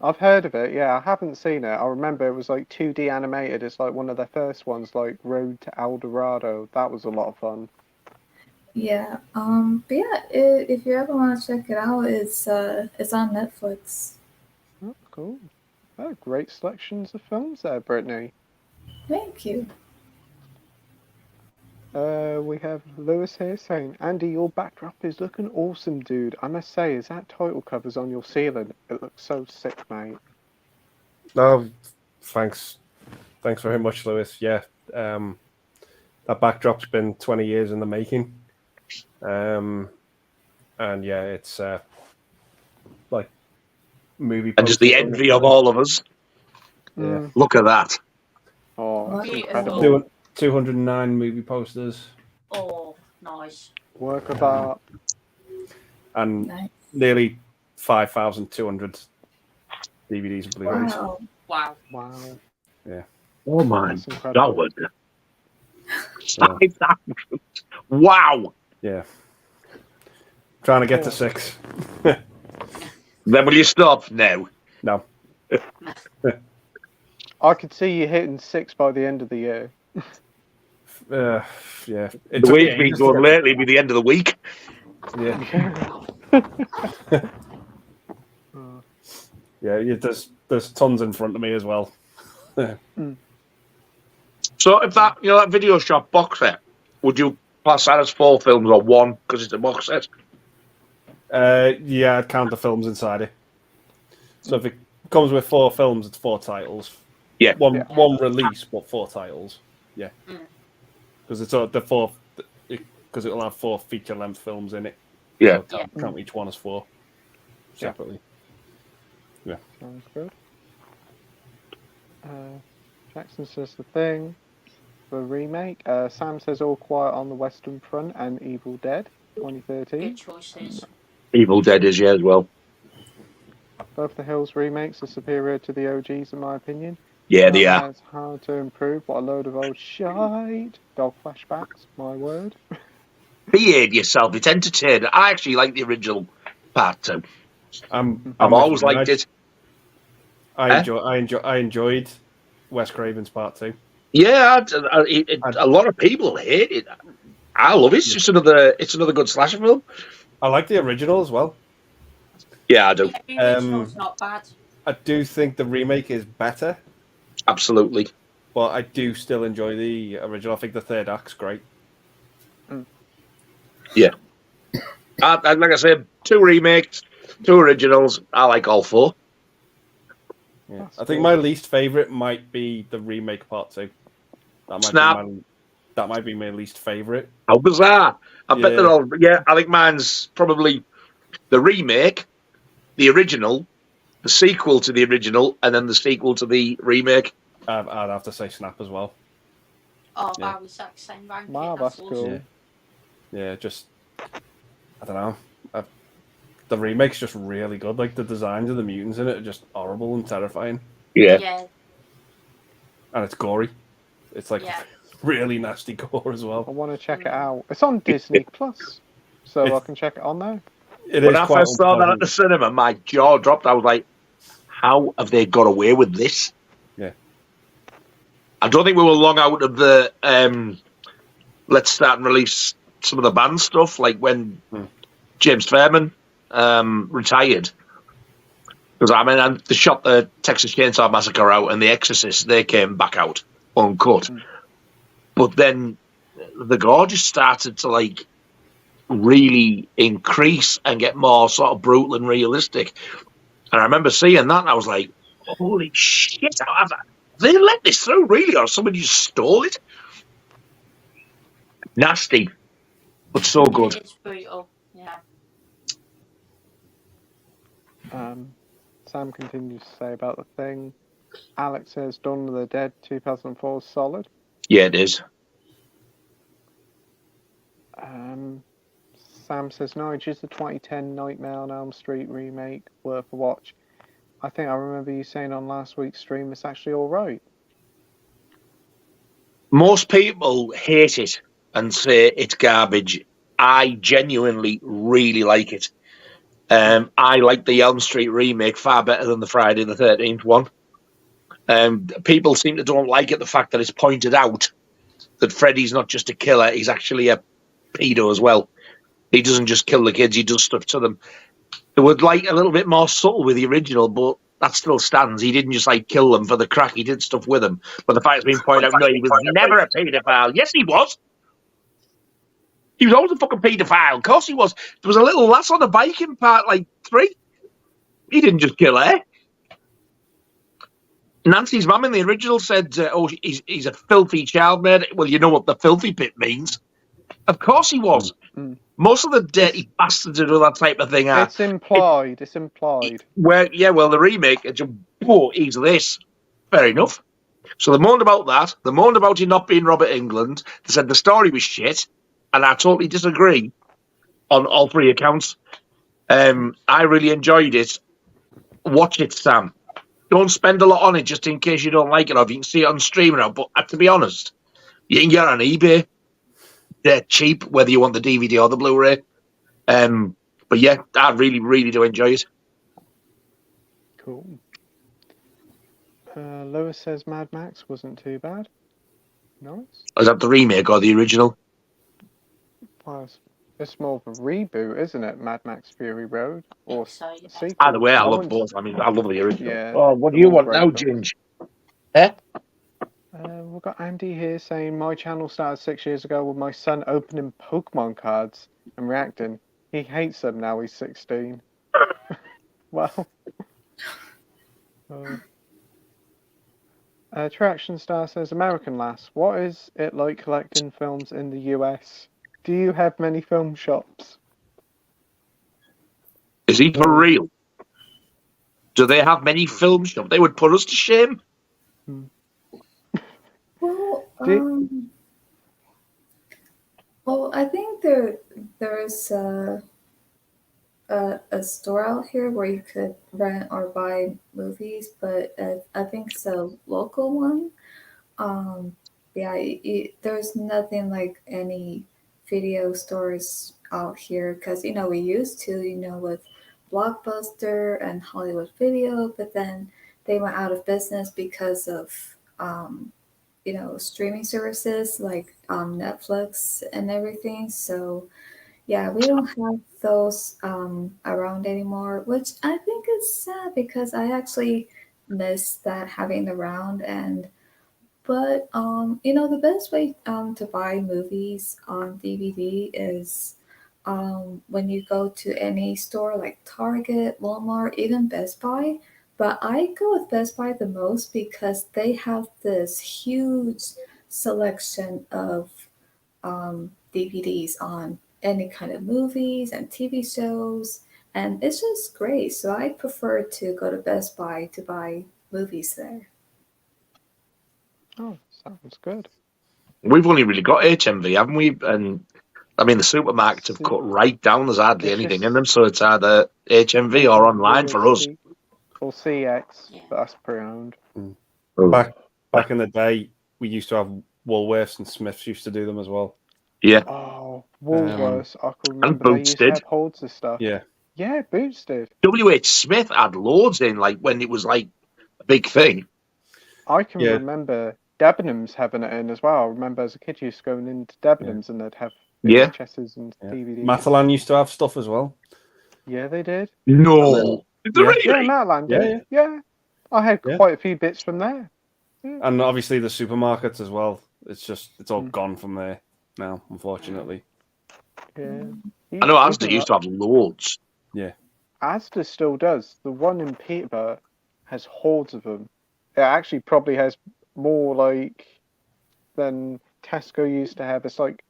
I've heard of it, yeah. I haven't seen it. I remember it was like 2D animated. It's like one of their first ones, like Road to El Dorado. That was a lot of fun. Yeah. But yeah, if you ever want to check it out, it's on Netflix. Oh, cool. Oh, great selections of films there, Brittany. Thank you. We have Lewis here saying, Andy, your backdrop is looking awesome, dude. I must say, is that title covers on your ceiling? It looks so sick, mate. No, thanks very much, Lewis. Yeah, that backdrop's been 20 years in the making, and yeah, it's like movie. And just the posters on envy of all of us. Yeah. Look at that. Oh, that's Beautiful. incredible. 209 movie posters. Oh, nice. Work of art. And Nice. nearly 5,200 DVDs and Blu-rays. Wow. Wow. Wow. Yeah. Oh my That's incredible. God. 5,000. Wow. Yeah. Trying to get to 6. Then will you stop? No. No. I could see you hitting 6 by the end of the year. Yeah. It The took way me it's been ages to going get- lately be the end of the week. Yeah. Yeah. There's tons in front of me as well. So if that that video shop box set, would you class that as 4 films or 1 because it's a box set? Yeah, I'd count the films inside it. So if it comes with 4 films, it's 4 titles. Yeah. One release, but 4 titles. Yeah. Mm. Because it's the 4. Because it'll have 4 feature-length films in it. Yeah. So count each one as 4 separately. Yeah. Sounds good. Jackson says The Thing, the remake. Sam says All Quiet on the Western Front and Evil Dead, 2013. Good choices. Evil Dead is, yeah, as well. Both the Hills remakes are superior to the OGs, in my opinion. Yeah, they are. It's hard to improve. What a load of old shite. Dog flashbacks, my word. Behave yourself. It's entertaining. I actually like the original part 2. I've always liked it. I enjoyed Wes Craven's Part 2. Yeah, a lot of people hate it. I love it. It's just another good slasher film. I like the original as well. Yeah, I do. Yeah, the original's not bad. I do think the remake is better, Absolutely. but I do still enjoy the original. I think the third act's great. Yeah. Like I said, 2 remakes, 2 originals. I like all 4. Yeah. I think my least favourite might be the remake Part 2. That might be my least favourite. How bizarre. I bet they're all... Yeah, I think mine's probably the remake, the original, the sequel to the original, and then the sequel to the remake. I'd have to say Snap as well. Oh, that was that same ranking. Wow, that's awesome. cool. Yeah, just... I don't know. The remake's just really good. Like, the designs of the mutants in it are just horrible and terrifying. Yeah. And it's gory. It's like really nasty gore as well. I want to check it out. It's on Disney Plus, so I can check it on there. When I first saw that at the cinema, my jaw dropped. I was like, how have they got away with this? Yeah. I don't think we were long out of the let's start and release some of the band stuff, like when James Fairman retired. Because I mean, they shot the Texas Chainsaw Massacre out and The Exorcist, they came back out uncut. But then the gore just started to like really increase and get more sort of brutal and realistic. And I remember seeing that and I was like, holy shit, have they let this through really, or somebody just stole it? Nasty, but so good. It's brutal, yeah. Sam continues to say about The Thing. Alex says Dawn of the Dead 2004 is solid. Yeah, it is. Sam says Nige is the 2010 Nightmare on Elm Street remake worth a watch. I think I remember you saying on last week's stream it's actually all right. Most people hate it and say it's garbage. I genuinely really like it. I like the Elm Street remake far better than the Friday the 13th one. People seem to don't like it, the fact that it's pointed out that Freddy's not just a killer, he's actually a pedo as well. He doesn't just kill the kids, he does stuff to them. It would like a little bit more subtle with the original, but that still stands. He didn't just like kill them for the crack, he did stuff with them. But the fact it's been pointed out, no, he was never a paedophile. Yes, he was. He was always a fucking paedophile. Of course he was. There was a little lass on a bike in part like 3. He didn't just kill her. Nancy's mum in the original said, oh, he's a filthy child, mate. Well, you know what the filthy bit means. Of course he was. Most of the dirty bastards who do that type of thing are... It's implied. It's implied. Well, the remake, he's this. Fair enough. So they moaned about that. They moaned about him not being Robert Englund. They said the story was shit. And I totally disagree on all 3 accounts. I really enjoyed it. Watch it, Sam. Don't spend a lot on it just in case you don't like it or if you can see it on stream now. But to be honest, you can get it on eBay. They're cheap, whether you want the DVD or the Blu-ray. But yeah, I really, really do enjoy it. Cool. Lewis says Mad Max wasn't too bad. Nice. Is that the remake or the original? Well, it's more of a reboot, isn't it? Mad Max Fury Road or sequel. Either way, I love both. I mean, I love the original. Yeah, what do you want now, Ginge? Eh? We've got Andy here saying my channel started 6 years ago with my son opening Pokemon cards and reacting. He hates them now. He's 16. Well. Traction Star says, American Lass, what is it like collecting films in the US? Do you have many film shops? Is he for real? Do they have many film shops? They would put us to shame. Well, I think there's a store out here where you could rent or buy movies, but I think it's a local one. Yeah, there's nothing like any video stores out here because we used to with Blockbuster and Hollywood Video, but then they went out of business because of streaming services like Netflix and everything. So yeah, we don't have those around anymore, which I think is sad because I actually miss that having around. But the best way to buy movies on DVD is when you go to any store like Target, Walmart, even Best Buy. But I go with Best Buy the most because they have this huge selection of DVDs on any kind of movies and TV shows, and it's just great. So I prefer to go to Best Buy to buy movies there. Oh, sounds good. We've only really got HMV, haven't we? And I mean, the supermarkets have cut right down. There's hardly anything in them, so it's either HMV or online for us. Or CX, but that's pre-owned. Back in the day, we used to have Woolworths and Smiths used to do them as well. Yeah. Oh, Woolworths. I can remember they used to have hordes of stuff. Yeah. Yeah, Boots did. WH Smith had loads in, like, when it was, like, a big thing. I can remember Debenhams having it in as well. I remember as a kid used to go into Debenhams and they'd have VHSs and DVDs. Matalan used to have stuff as well. Yeah, they did. No. Yeah, Matalan did. Yeah. I had quite a few bits from there. Yeah. And obviously the supermarkets as well. It's all gone from there now, unfortunately. Yeah. I know Asda used to have loads. Yeah. Asda still does. The one in Peterborough has hordes of them. It actually probably has more than Tesco used to have. It's like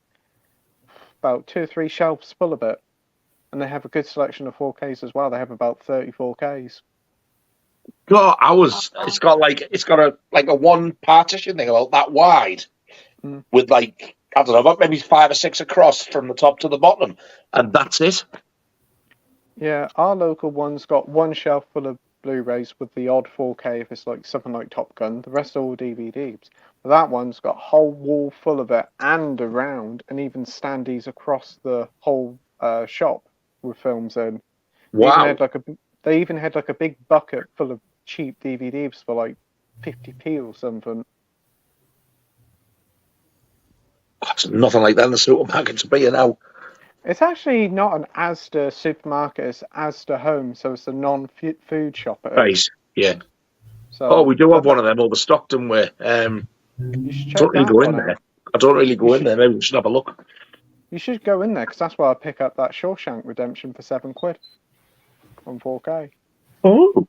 about 2 or 3 shelves full of it. And they have a good selection of 4Ks as well. They have about 30 4Ks. God, it's got a one partition thing about that wide with I don't know, about maybe 5 or 6 across from the top to the bottom, and that's it. Yeah, our local one's got one shelf full of Blu-rays with the odd 4K if it's like something like Top Gun. The rest are all DVDs. But that one's got a whole wall full of it and around, and even standees across the whole shop with films in. Wow. They even had a big bucket full of cheap DVDs for like 50p or something. There's nothing like that in the supermarket to be now. It's actually not an Asda supermarket, it's Asda Home, so it's a non-food shop. Right, yeah. So, we do have one of them overstocked, don't we? You should check don't really that go one in out. there. I don't really go in there. Maybe we should have a look. You should go in there, because that's where I pick up that Shawshank Redemption for £7 on 4K. Oh.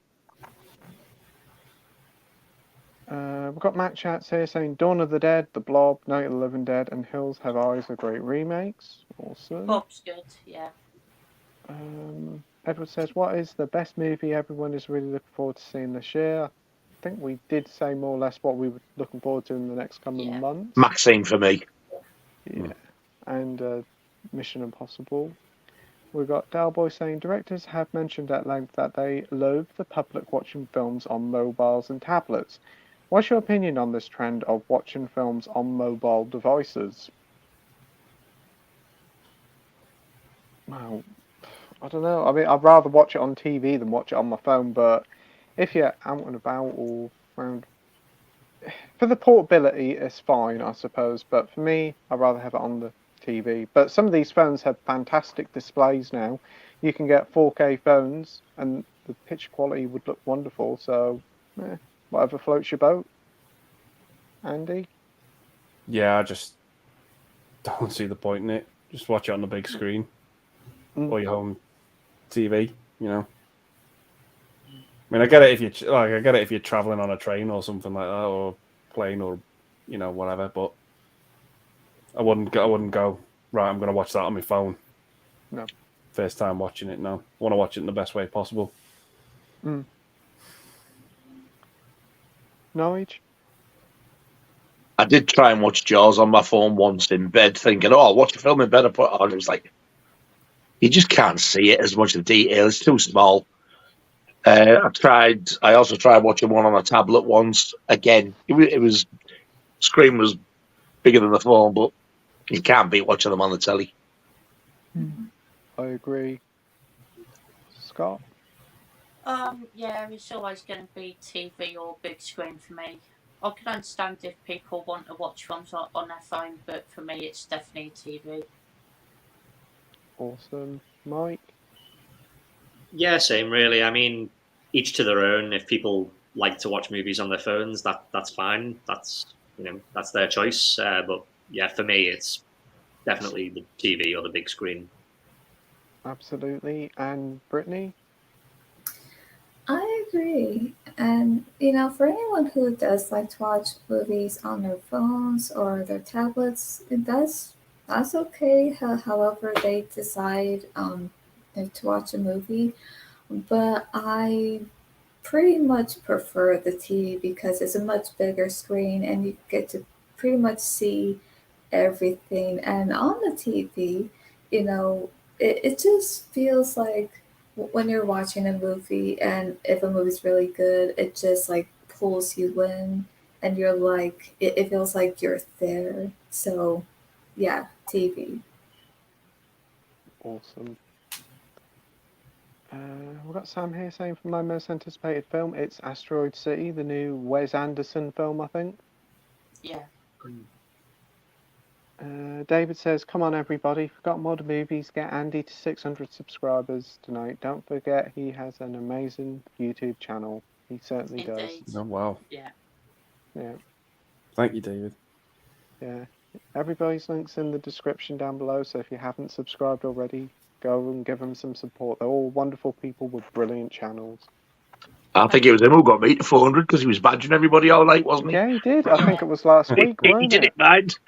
We've got Matt Chats here saying Dawn of the Dead, The Blob, Night of the Living Dead, and Hills Have Eyes are great remakes. Awesome. Bob's good, yeah. Edward says, what is the best movie everyone is really looking forward to seeing this year? I think we did say more or less what we were looking forward to in the next coming months. Maxine for me. Yeah. And Mission Impossible. We've got Dalboy saying directors have mentioned at length that they loathe the public watching films on mobiles and tablets. What's your opinion on this trend of watching films on mobile devices? Well, I don't know. I mean, I'd rather watch it on TV than watch it on my phone, but if you're out and about or around... For the portability, it's fine, I suppose, but for me, I'd rather have it on the TV. But some of these phones have fantastic displays now. You can get 4K phones, and the picture quality would look wonderful, so whatever floats your boat. Andy? Yeah, I just don't see the point in it. Just watch it on the big screen. or your home TV. You know. I mean, I get it if you're traveling on a train or something like that, or plane, or whatever. But I wouldn't go right. I'm going to watch that on my phone. No. First time watching it. No, I want to watch it in the best way possible. Nige? I did try and watch Jaws on my phone once in bed, thinking, "Oh, I'll watch a film in bed." I put it on. It was like you just can't see it as much of the detail. It's too small. I also tried watching one on a tablet once. Again, it was screen was bigger than the phone, but you can't beat watching them on the telly. I agree. Scott? Yeah, it's always going to be TV or big screen for me. I can understand if people want to watch films on their phone, but for me, it's definitely TV. Awesome. Mike? Yeah, same really. I mean, each to their own. If people like to watch movies on their phones, that's fine. That's their choice. But yeah, for me, it's definitely the TV or the big screen. Absolutely. And Brittany? I agree. And, for anyone who does like to watch movies on their phones or their tablets, that's okay, however they decide to watch a movie. But I pretty much prefer the TV because it's a much bigger screen and you get to pretty much see everything. And on the TV, it just feels like when you're watching a movie and if a movie's really good, it just like pulls you in and you're like, it feels like you're there. So, yeah, TV. Awesome. We've got Sam here saying for my most anticipated film, it's Asteroid City, the new Wes Anderson film, I think. Yeah. David says, come on everybody, forgot mod movies, get Andy to 600 subscribers tonight. Don't forget he has an amazing YouTube channel. He certainly Indeed. Oh wow! Yeah. Yeah, Thank you, David. yeah. Everybody's links in the description down below, so if you haven't subscribed already, go and give them some support. They're all wonderful people with brilliant channels. I think it was him who got me to 400 because he was badgering everybody all night, wasn't he? Yeah, he did. I think it was last week, He wasn't did it? it, mind.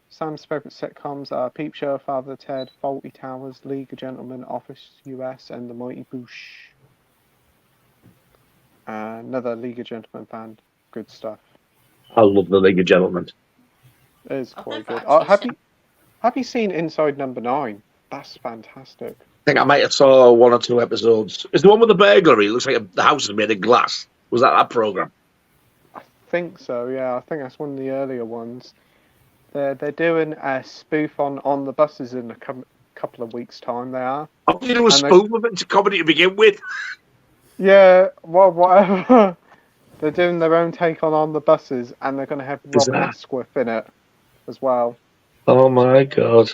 Sam's favourite sitcoms are Peep Show, Father Ted, Fawlty Towers, League of Gentlemen, Office US, and The Mighty Boosh. Another League of Gentlemen fan. Good stuff. I love the League of Gentlemen. It is I've quite never good. actually Have you seen Inside Number 9? That's fantastic. I think I might have saw one or two episodes. Is the one with the burglary? It looks like the house is made of glass. Was that program? I think so, yeah. I think that's one of the earlier ones. They're doing a spoof on the buses in a couple of weeks' time, they are. How can you do a And spoof of it? It's a comedy to begin with. Yeah, well, whatever. They're doing their own take on the buses, and they're going to have Is Robin that- Asquith in it as well. Oh my god.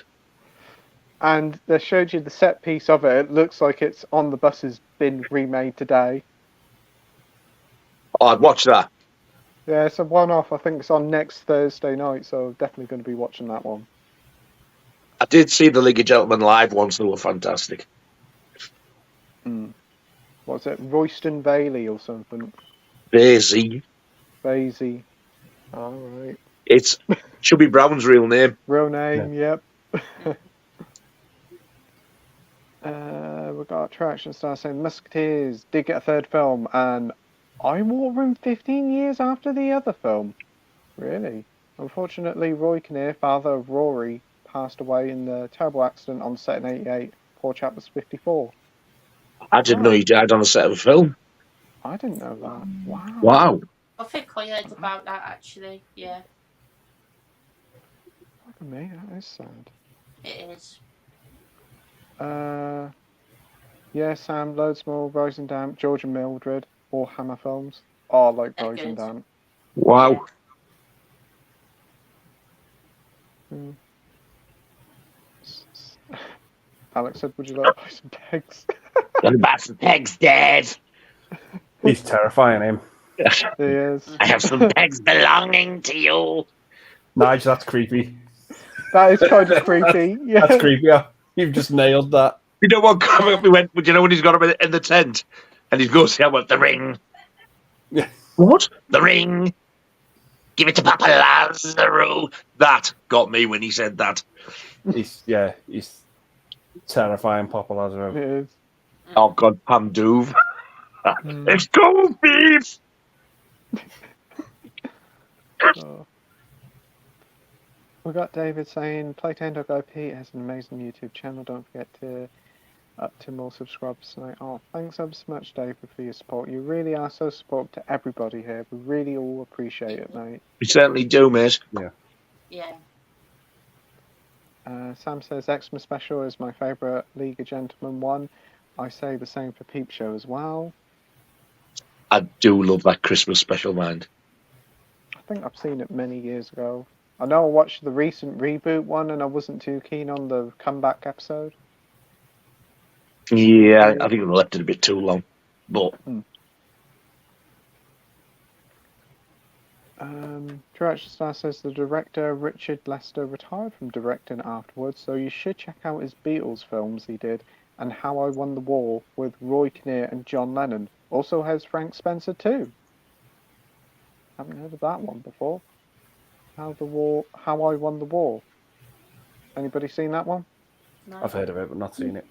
And they showed you the set piece of it. It looks like it's on the buses been remade today. Oh, I'd watch that. Yeah, it's a one-off. I think it's on next Thursday night, so definitely going to be watching that one. I did see the League of Gentlemen live once. They were fantastic. What's it? Royston Bailey or something? Daisy. Basie. All right. It's Chubby Brown's real name. Real name, yep. We've got Attraction Star saying Musketeers did get a third film, and I'm War Room 15 years after the other film. Really? Unfortunately, Roy Kinnear, father of Rory, passed away in the terrible accident on set in '88. Poor chap was 54. I didn't know he died on the set of a film. I didn't know that. Wow. Wow. I think I heard about that actually. Yeah, Look at me, that is sad. it is. Yeah, Sam, loads more Rising Damp, George and Mildred, or Hammer films. Oh, I like They're Rising good. Damp. Wow. Alex said, would you like to buy some pegs? Gonna buy some pegs, Dad. He's terrifying him. He is. I have some pegs belonging to you. Nige, that's creepy. That is kind of creepy. Yeah. That's creepy. Yeah. You've just nailed that. You know what? We went. You know when he's got him in the tent, and he goes, "Yeah, what the ring? Yeah. What the ring? Give it to Papa Lazaro." That got me when he said that. He's terrifying, Papa Lazaro. It is. Oh God, Pam Duve. Mm. It's cold beef. Oh. We got David saying Playtendoguy has an amazing YouTube channel. Don't forget to up to more subscribers tonight. Oh, thanks ever so much, David, for your support. You really are so supportive to everybody here. We really all appreciate it, mate. We certainly do, mate. Yeah. Sam says Xmas Special is my favourite League of Gentlemen one. I say the same for Peep Show as well. I do love that Christmas special, man. I think I've seen it many years ago. I know I watched the recent reboot one and I wasn't too keen on the comeback episode. Yeah, I think we left it a bit too long. But Director Star says the director Richard Lester retired from directing afterwards, so you should check out his Beatles films he did, and How I Won the War with Roy Kinnear and John Lennon. Also has Frank Spencer too. Haven't heard of that one before. How I Won the War. Anybody seen that one? No. I've heard of it, but not seen it.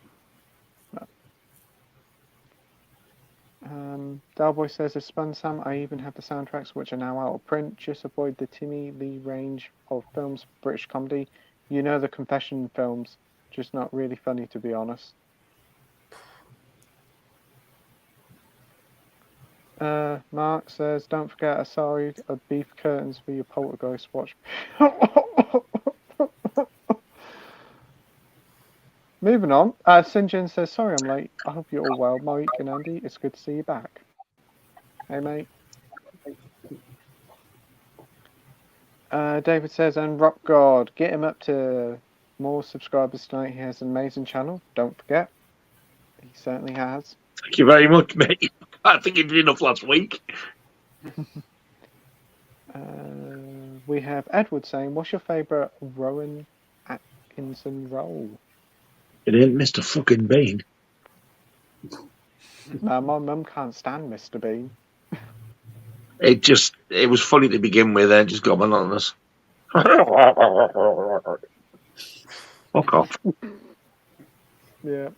Dalboy says, as Spun Sam, I even have the soundtracks which are now out of print. Just avoid the Timmy Lee range of films, British comedy. You know the confession films, just not really funny to be honest. Mark says, don't forget a side of beef curtains for your poltergeist watch. Moving on. Sinjin says, sorry I'm late. I hope you're all well, Mike and Andy. It's good to see you back. Hey, mate. David says, and Rockgod, get him up to more subscribers tonight. He has an amazing channel. Don't forget. He certainly has. thank you very much, mate. I think he did enough last week. We have Edward saying, what's your favourite Rowan Atkinson role? It ain't Mr. fucking Bean. No, my mum can't stand Mr. Bean. It was funny to begin with, and just got monotonous. Fuck off. Yeah.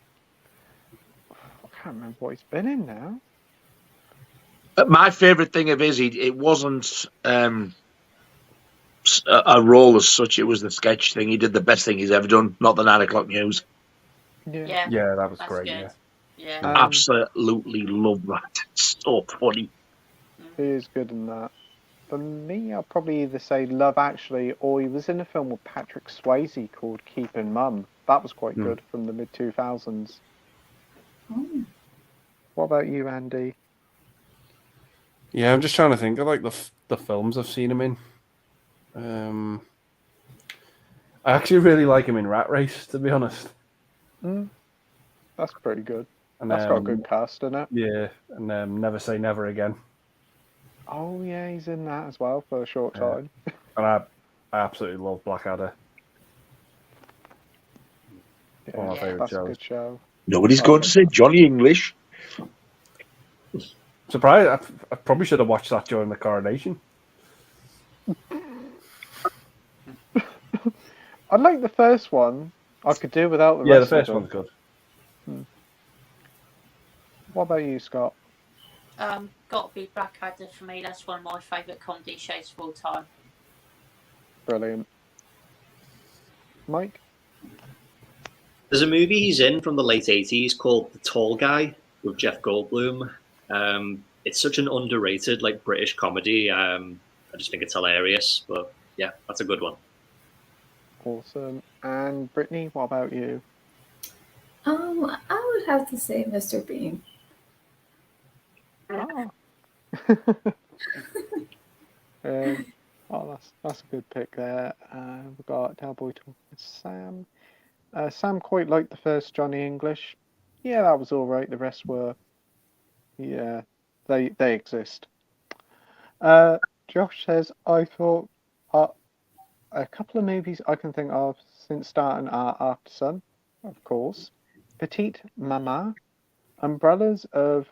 I can't remember what he's been in now. My favourite thing of his, it wasn't a role as such. It was the sketch thing. He did the best thing he's ever done. Not the 9 o'clock news. Yeah. Yeah, that was That's great. good. Yeah. Yeah. Absolutely love that. It's so funny. He is good in that. For me, I'll probably either say Love Actually, or he was in a film with Patrick Swayze called Keeping Mum. That was quite good from the mid-2000s. What about you, Andy? Yeah, I'm just trying to think of like the films I've seen him in. I actually really like him in Rat Race, to be honest. That's pretty good. And That's got a good cast in it. Yeah, and Never Say Never Again. Oh yeah, he's in that as well for a short time. And I absolutely love Blackadder. Yeah, One of my favourite that's shows. a good show. Nobody's going to say Johnny English. Surprised! I probably should have watched that during the coronation. I like the first one. I could do without the Yeah, the rest first of one's them. good. What about you, Scott? Got to be Blackadder for me. That's one of my favourite comedy shows of all time. Brilliant. Mike? There's a movie he's in from the late 80s called The Tall Guy with Jeff Goldblum. It's such an underrated British comedy. I just think it's hilarious. But yeah, that's a good one. Awesome. And Brittany, what about you? I would have to say Mr. Bean. Oh. That's a good pick there. We've got Cowboy talking to Sam. Sam quite liked the first Johnny English. Yeah, that was all right. The rest were, yeah, they exist. Josh says, I thought a couple of movies I can think of since starting are After Sun, of course, Petite Mama, Umbrellas of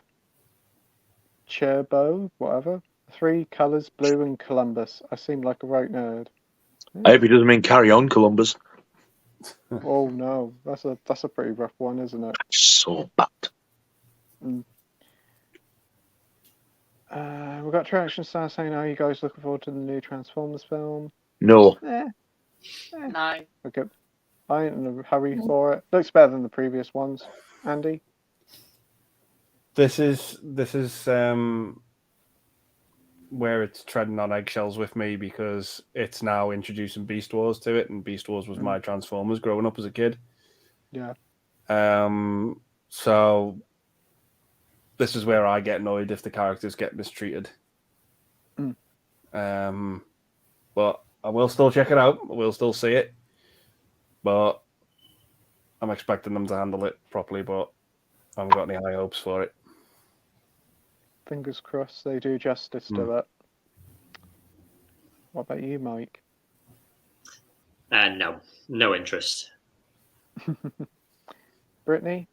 Cherbourg, whatever, Three Colors Blue, and Columbus. I seem like a right nerd. I hope he doesn't mean Carry On, Columbus. Oh no, that's a pretty rough one, isn't it? So bad. We've got True Action Star saying, "Are you guys looking forward to the new Transformers film?" No. No. Okay, I ain't in a hurry for it. Looks better than the previous ones. Andy, This is where it's treading on eggshells with me because it's now introducing Beast Wars to it, and Beast Wars was my Transformers growing up as a kid. yeah, So this is where I get annoyed if the characters get mistreated. But I will still check it out. I will still see it. But I'm expecting them to handle it properly, but I haven't got any high hopes for it. fingers crossed they do justice to it. What about you, Mike? No interest. Brittany?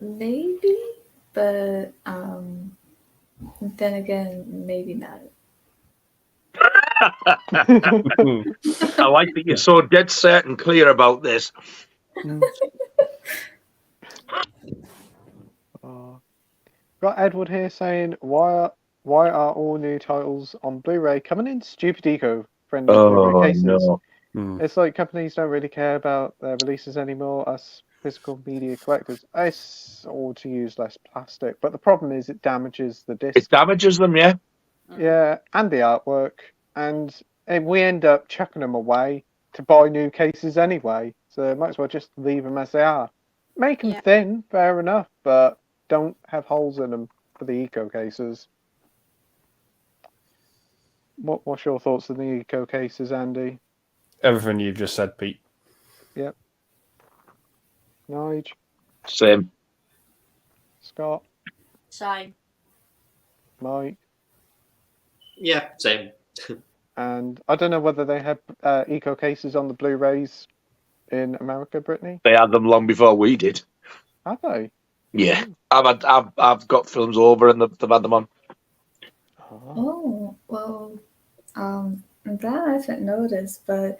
Maybe, but then again, maybe not. I like that you're so dead set and clear about this. Got Edward here saying, why are all new titles on Blu-ray coming in stupid eco-friendly Blu-ray cases? No. It's like companies don't really care about their releases anymore, us physical media collectors. It's all to use less plastic, but the problem is it damages the disc. It damages them, yeah. Yeah, and the artwork, and we end up chucking them away to buy new cases anyway, so might as well just leave them as they are. Make them thin, fair enough, but don't have holes in them for the eco cases. What's your thoughts on the eco cases, Andy? Everything you've just said, Pete. Yep. Nige? Same. Scott? Same. Mike? Yeah, same. And I don't know whether they have eco cases on the Blu-rays in America, Brittany. They had them long before we did. Have they? Yeah, I've got films over and they've had them on. Oh, well, that I haven't noticed, but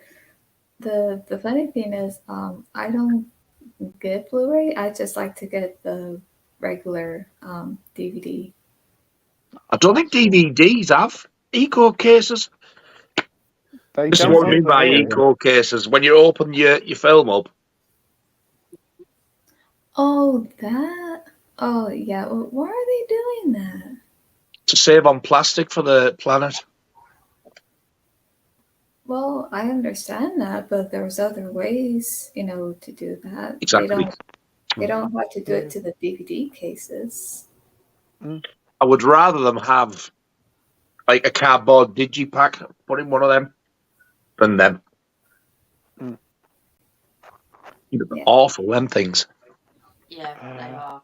the funny thing is, I don't get Blu-ray. I just like to get the regular DVD. I don't think DVDs have eco cases. This is what I mean by eco cases. When you open your film up. Oh, that? Oh, yeah. Well, why are they doing that? To save on plastic for the planet. Well, I understand that, but there's other ways, to do that. Exactly. They don't have to do it to the DVD cases. I would rather them have like a cardboard digipack, put in one of them, than them. Awful, them things. Yeah, they are.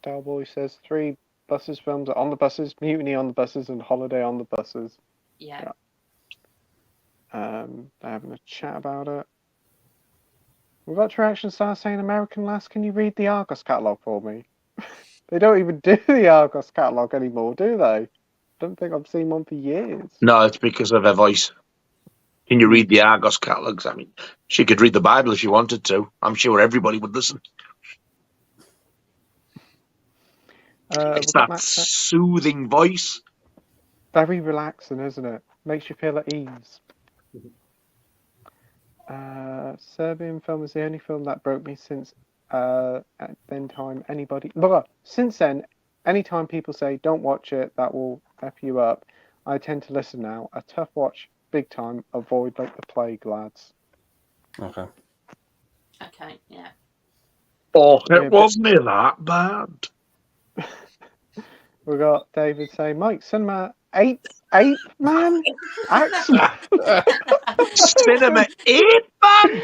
Dalboy says 3 buses films are on the buses, Mutiny on the buses, and Holiday on the buses. Yeah. They're having a chat about it. We've got True Action Star saying, American Lass, can you read the Argos catalogue for me? They don't even do the Argos catalogue anymore, do they? Don't think I've seen one for years. No, it's because of her voice. Can you read the Argos catalogues? I mean, she could read the Bible if she wanted to. I'm sure everybody would listen. It's that soothing voice. Very relaxing, isn't it? Makes you feel at ease. Serbian film is the only film that broke me since since then, anytime people say don't watch it, that will F you up, I tend to listen now. A tough watch, big time. Avoid like the plague, lads. Okay, yeah. Oh, it wasn't that bad. We got David saying, Mike, Cinema 8 man? Cinema 8 man?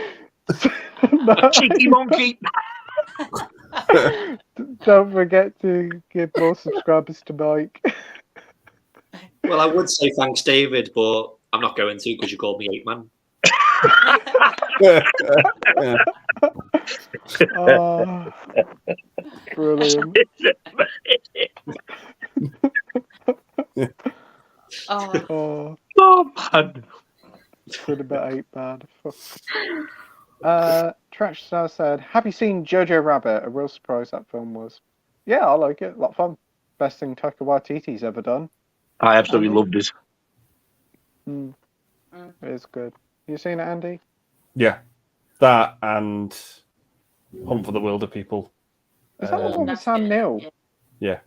Cheeky monkey. Don't forget to give more subscribers to Mike. Well, I would say thanks, David, but I'm not going to because you called me Ape Man. Oh, brilliant. Oh, Oh, Oh, man. could have been 8 bad. Trash Star said, "Have you seen Jojo Rabbit? A real surprise that film was." Yeah, I like it. A lot of fun. Best thing Taika Waititi's ever done. I absolutely Andy? loved it. It is good. You seen it, Andy? Yeah, that and Hunt for the Wilder People. Is that the one with that's Sam good. Neill? Yeah,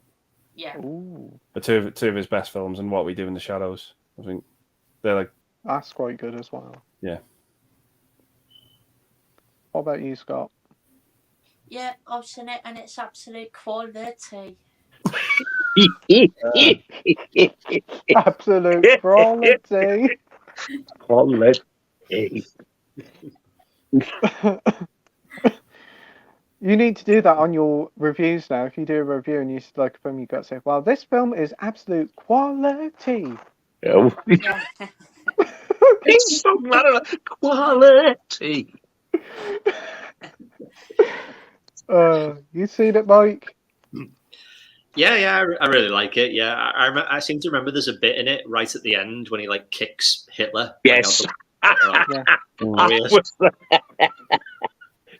Yeah. Ooh, the two of his best films, and What We Do in the Shadows. I think they're like, that's quite good as well. yeah. What about you, Scott? Yeah, I've seen it and it's absolute quality. Absolute quality. You need to do that on your reviews now. If you do a review and you like a film, you've got to say, "Well, this film is absolute quality." Oh. Yeah. It's so matter quality. You seen it, Mike? Yeah, I really like it. Yeah, I seem to remember there's a bit in it right at the end when he like kicks Hitler. Yes. Yeah.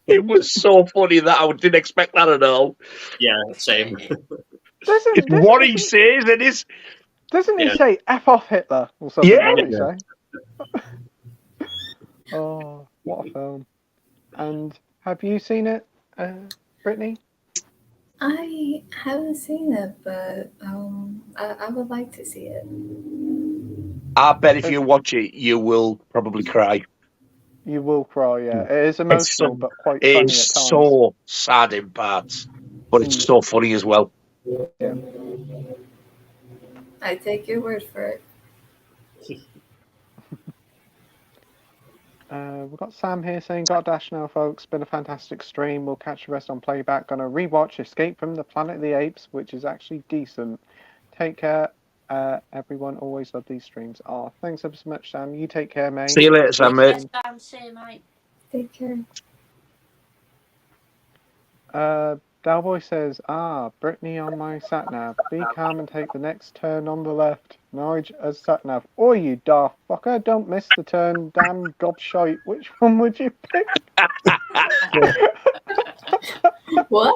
It was so funny that I didn't expect that at all. Yeah, same. It's what he says, it is. Doesn't he Yeah. say "F off Hitler" or something? Yeah. What did he say? Oh, what a film! And have you seen it, Brittany? I haven't seen it, but I would like to see it. I bet if you watch it, you will probably cry. You will cry. Yeah, it is emotional, but quite It funny is at times. so sad in parts, but it's so funny as well. Yeah. I take your word for it. We've got Sam here saying, "Got a dash now, folks. Been a fantastic stream. We'll catch the rest on playback. Gonna rewatch Escape from the Planet of the Apes, which is actually decent. Take care, everyone. Always love these streams." Oh, thanks ever so much, Sam. You take care, mate. See you later, Sam, mate. See you, mate. Take care. Dalboy says, Brittany on my sat-nav. Be calm and take the next turn on the left. Nige as sat-nav. Or you daft fucker, don't miss the turn, damn gobshite. Which one would you pick? What?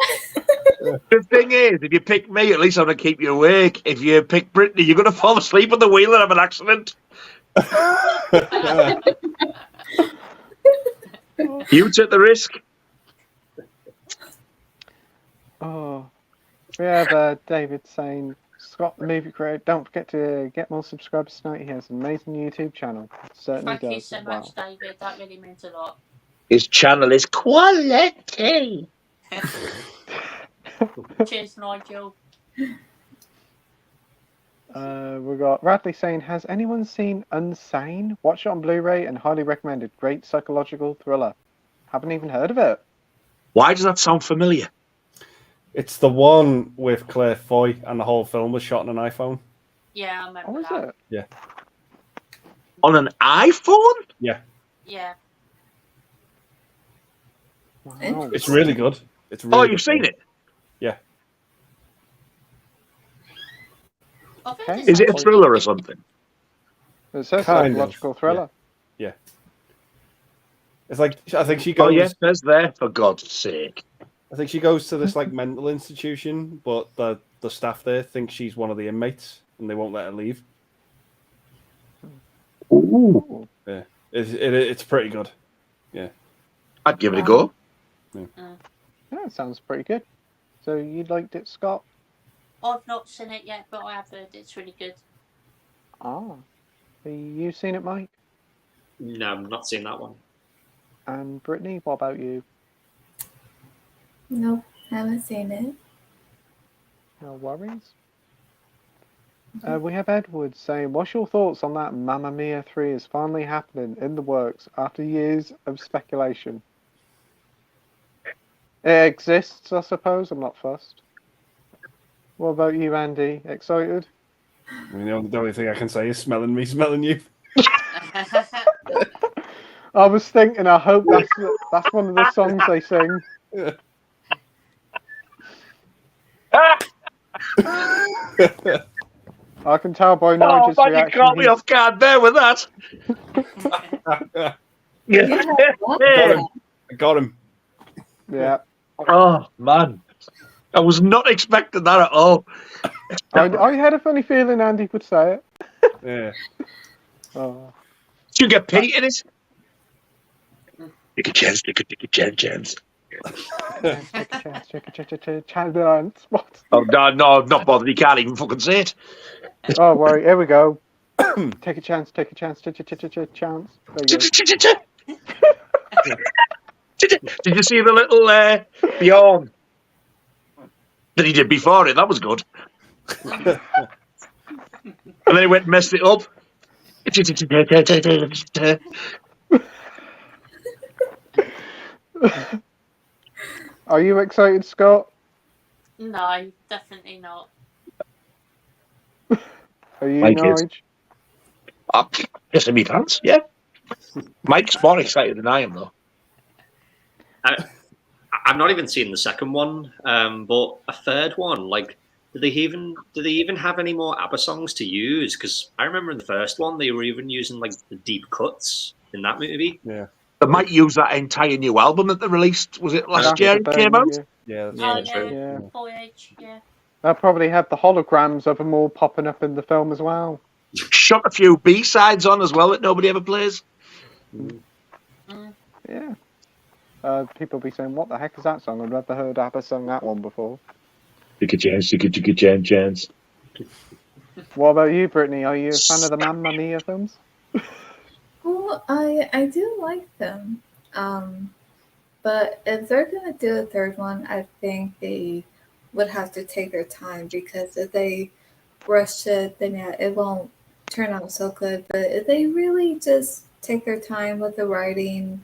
The thing is, if you pick me, at least I'm going to keep you awake. If you pick Brittany, you're going to fall asleep on the wheel and have an accident. You took the risk. Oh, we have David saying, "Scott the movie creator, don't forget to get more subscribers tonight. He has an amazing YouTube channel." It certainly Thank you does so as much, well. David. That really means a lot. His channel is quality. Cheers, Nigel. We've got Radley saying, "Has anyone seen Unsane? Watch it on Blu-ray and highly recommended. Great psychological thriller." Haven't even heard of it. Why does that sound familiar? It's the one with Claire Foy, and the whole film was shot on an iPhone. Yeah, I remember Oh, is that. it? Yeah. On an iPhone? Yeah. Yeah. Wow. It's really good. It's really Oh, good you've seen film. it? Yeah. I think Okay. it's Is it a actually thriller or good. something? It says Kind of, psychological thriller. Yeah. It's like, I think she goes. Oh, yes, there's there, for God's sake. I think she goes to this like mental institution, but the staff there think she's one of the inmates, and they won't let her leave. Ooh. Yeah, it's pretty good. Yeah, I'd give it a go. Yeah, it sounds pretty good. So you liked it, Scott? I've not seen it yet, but I have heard it's really good. Ah. Have you seen it, Mike? No, I've not seen that one. And Brittany, what about you? Nope, haven't seen it. No worries. We have Edward saying, "What's your thoughts on that Mamma Mia 3 is finally happening in the works after years of speculation?" It exists, I suppose. I'm not fussed. What about you, Andy? Excited? I mean, the only thing I can say is smelling me, smelling you. I was thinking, I hope that's one of the songs they sing. I can tell by Nigel's man, you reaction. caught me off guard there with that. You have what? Got him. I got him. Yeah. Oh, man. I was not expecting that at all. I had a funny feeling Andy would say it. Yeah. Oh. Did you get Pete in it? Take a chance, take a chance. Take a chance. What? Oh, no, I'm not bothered. He can't even fucking say it. Oh, right, here we go. Take a chance, take a chance, chance. There you go. Did you see the little yawn that he did before it? That was good. And then he went and messed it up. Are you excited, Scott? No, definitely not. Are you, Mike is. Nige? Oh, yes, in me pants, yeah. Mike's more excited than I am, though. I've not even seen the second one, but a third one. Like, do they even have any more ABBA songs to use? Because I remember in the first one they were even using like the deep cuts in that movie. Yeah. They might use that entire new album that they released. Was it last year it came out? Yeah, Oh, that's true. Yeah. Voyage, yeah. They'll probably have the holograms of them all popping up in the film as well. Shot a few B-sides on as well that nobody ever plays. Yeah. People be saying, what the heck is that song? I've never heard ABBA sing that one before. Take a chance. What about you, Brittany? Are you a fan of the Mamma Mia films? Well, I do like them. But if they're gonna do a third one, I think they would have to take their time, because if they rush it, then yeah, it won't turn out so good. But if they really just take their time with the writing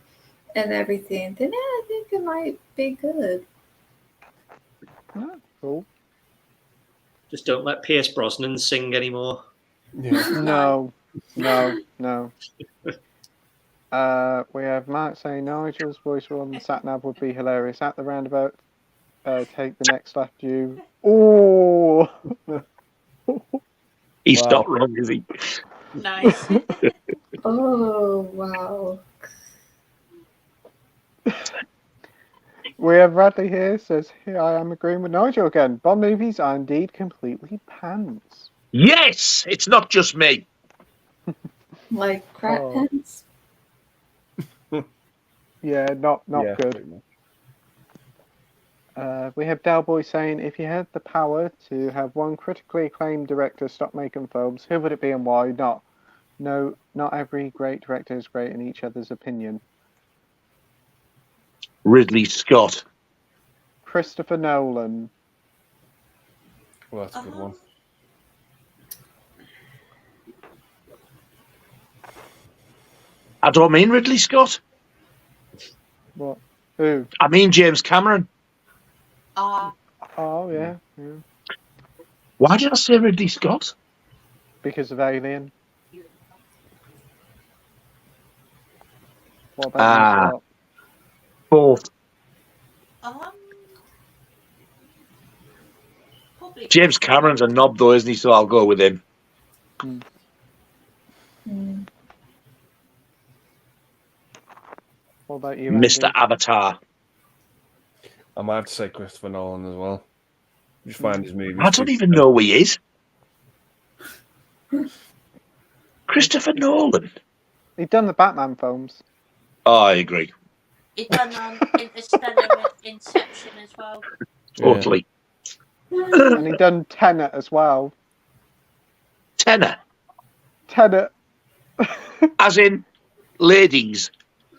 and everything, then yeah, I think it might be good. Oh, cool. Just don't let Pierce Brosnan sing anymore. Yeah. No. We have Mark saying Nigel's voice on the sat-nav would be hilarious. At the roundabout, take the next left you. Oh! He's Wow. not wrong, is he? Nice. Oh wow. We have Radley here, says, here I am agreeing with Nigel again. Bond movies are indeed completely pants. Yes! It's not just me. Like crap Oh. pants. Yeah, not Yeah, good. pretty much. We have Dalboy saying, if you had the power to have one critically acclaimed director stop making films, who would it be and why? No, not every great director is great in each other's opinion. Ridley Scott. Christopher Nolan. Well, that's a good one. I don't mean Ridley Scott. What? Who? I mean James Cameron. Ah, Oh, yeah. Why did I say Ridley Scott? Because of Alien. What about you, Scott? Both. probably James Cameron's a knob, though, isn't he? So I'll go with him. What about you, Mr. Andy? Avatar. I might have to say Christopher Nolan as well. Just find his movies. I don't even know who he is. Christopher Nolan. He'd done the Batman films. Oh, I agree. He'd done Interstellar, Inception as well. Totally. And he'd done Tenet as well. Tenet. As in ladies.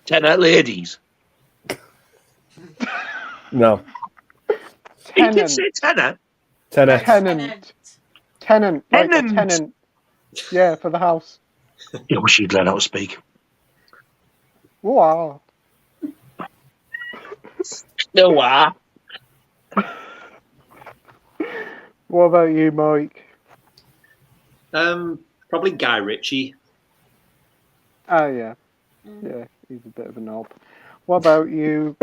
Tenet ladies. No. He did say Tenet. Tenet. Tenant. Like a Tenant. tenant. Yeah, for the house. I wish you'd learn how to speak. Wow. No, why? What about you, Mike? Probably Guy Ritchie. Oh yeah, yeah, he's a bit of a knob. What about you?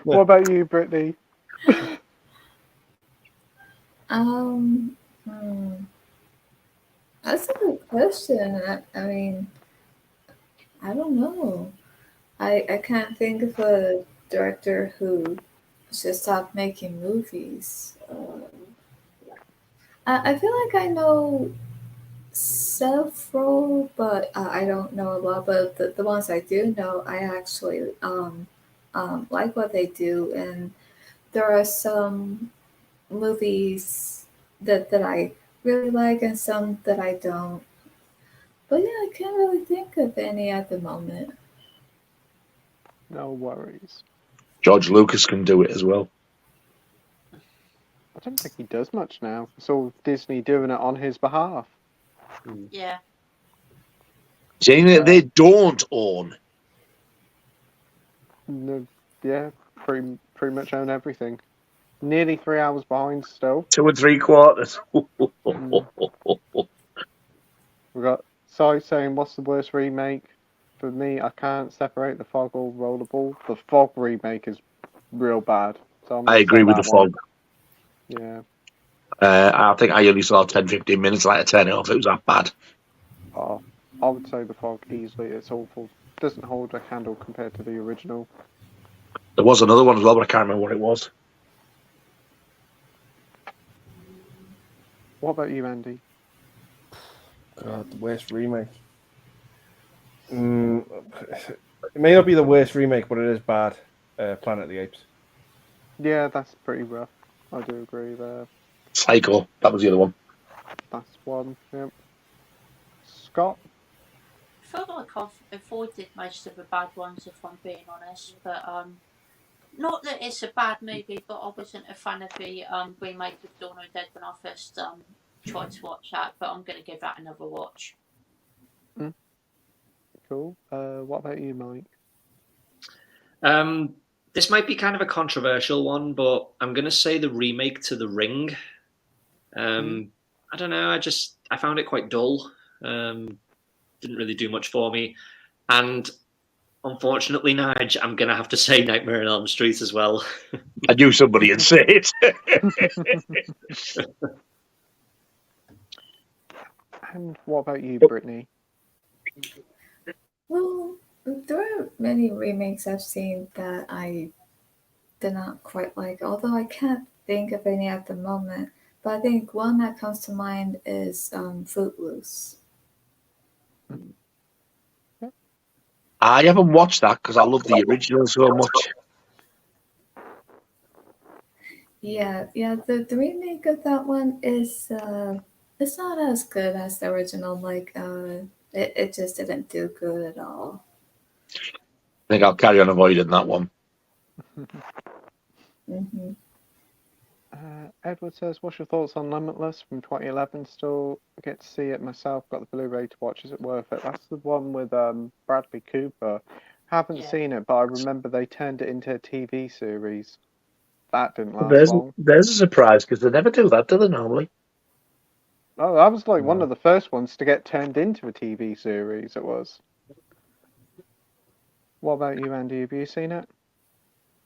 What about you, Brittany? Um, hmm, that's a good question. I mean, I don't know. I can't think of a director who should stop making movies. I feel like I know several, but I don't know a lot. But the ones I do know, I actually like what they do, and there are some movies that I really like and some that I don't. But yeah, I can't really think of any at the moment. No worries. George Lucas can do it as well. I don't think he does much now. It's all Disney doing it on his behalf. Yeah. Saying that they don't own. No, yeah, pretty much own everything. Nearly 3 hours behind still. 2 3/4. We got Sai saying, "What's the worst remake?" For me, I can't separate the Fog or Rollerball. The Fog remake is real bad. So I'm I gonna agree say with that the one. fog. Yeah. I think I only saw 10-15 minutes. I had to turn it off. It was that bad. Oh, I would say the Fog easily. It's awful. Doesn't hold a candle compared to the original. There was another one as well, but I can't remember what it was. What about you, Andy? God, the worst remake. It may not be the worst remake, but it is bad. Planet of the Apes. Yeah, that's pretty rough. I do agree there. Psycho. That was the other one. That's one. Yep. Scott? I feel like I've avoided most of the bad ones, if I'm being honest. But not that it's a bad movie, but I wasn't a fan of the remake of Dawn of the Dead when I first tried to watch that. But I'm going to give that another watch. Cool. What about you, Mike? This might be kind of a controversial one, but I'm going to say the remake to The Ring. I don't know. I found it quite dull. Didn't really do much for me. And unfortunately, Nige, I'm going to have to say Nightmare on Elm Street as well. I knew somebody would say it. And what about you, Brittany? Well, there are many remakes I've seen that I did not quite like, although I can't think of any at the moment. But I think one that comes to mind is Footloose. I haven't watched that because I love the original so much. Yeah, the remake of that one is it's not as good as the original. Like it just didn't do good at all. I think I'll carry on avoiding that one. Mm-hmm. Edward says, "What's your thoughts on Limitless from 2011? Still get to see it myself. Got the Blu-ray to watch. Is it worth it?" That's the one with Bradley Cooper. Haven't seen it, but I remember they turned it into a TV series. That didn't last long. There's a surprise because they never do that, do they, normally? Oh, that was like one of the first ones to get turned into a TV series. It was. What about you, Andy? Have you seen it?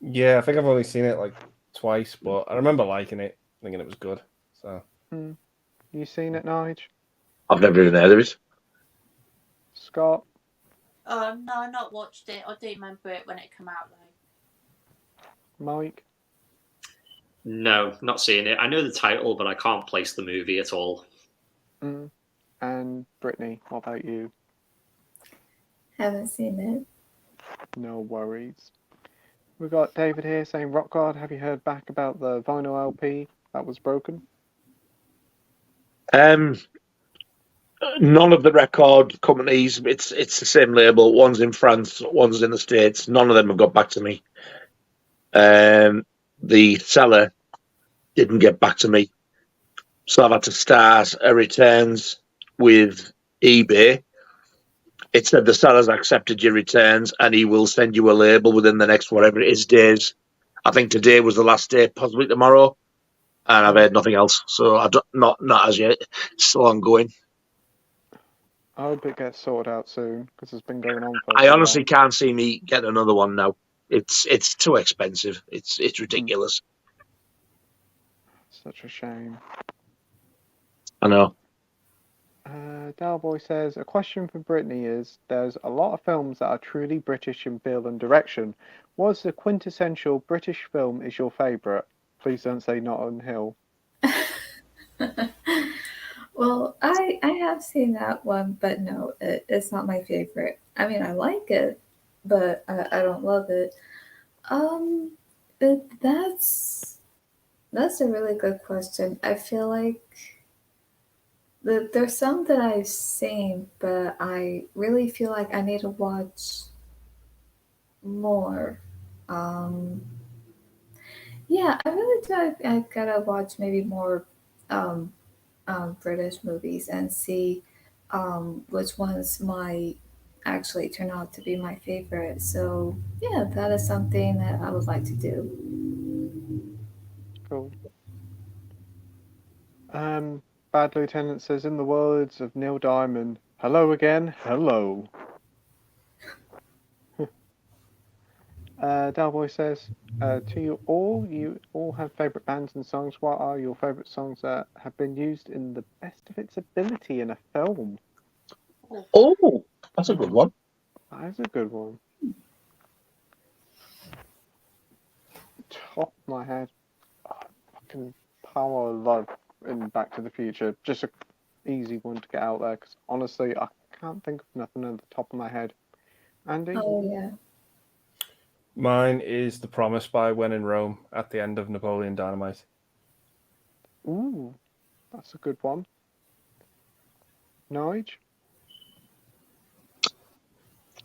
Yeah, I think I've only seen it like twice, but I remember liking it, thinking it was good. So, You seen it, Nige? I've never even heard of it. Scott? No, not watched it. I do remember it when it came out though. Mike? No, not seeing it. I know the title, but I can't place the movie at all. And Brittany, what about you? Haven't seen it. No worries. We've got David here saying, "Rockgod, have you heard back about the vinyl LP that was broken?" None of the record companies, it's the same label. One's in France, one's in the States. None of them have got back to me. The seller didn't get back to me. So I've had to start a returns with eBay. It said the seller's accepted your returns and he will send you a label within the next whatever it is days. I think today was the last day, possibly tomorrow. and I've heard nothing else. So not as yet. Still ongoing. I hope it gets sorted out soon because it's been going on for I too honestly long. can't see me getting another one now. It's too expensive. It's ridiculous. Such a shame. I know. Dalboy says, a question for Brittany is, there's a lot of films that are truly British in feel and direction. What's the quintessential British film is your favourite? Please don't say Notting Hill. Well, I have seen that one, but no, it's not my favorite. I mean, I like it, but I don't love it. That's a really good question. I feel like there's some that I've seen, but I really feel like I need to watch more. Um, yeah, I really do. I gotta watch maybe more um, British movies and see which ones might actually turn out to be my favorite. So yeah, that is something that I would like to do. Cool. Bad Lieutenant says, in the words of Neil Diamond, hello again, hello. Dalboy says, to you all have favourite bands and songs. What are your favourite songs that have been used in the best of its ability in a film? Oh, that's a good one. That is a good one. Top of my head, fucking Power Love in Back to the Future. Just a easy one to get out there because honestly, I can't think of nothing at the top of my head. Andy? Oh yeah. Mine is The Promise by When in Rome at the end of Napoleon Dynamite. Ooh, that's a good one. Nige?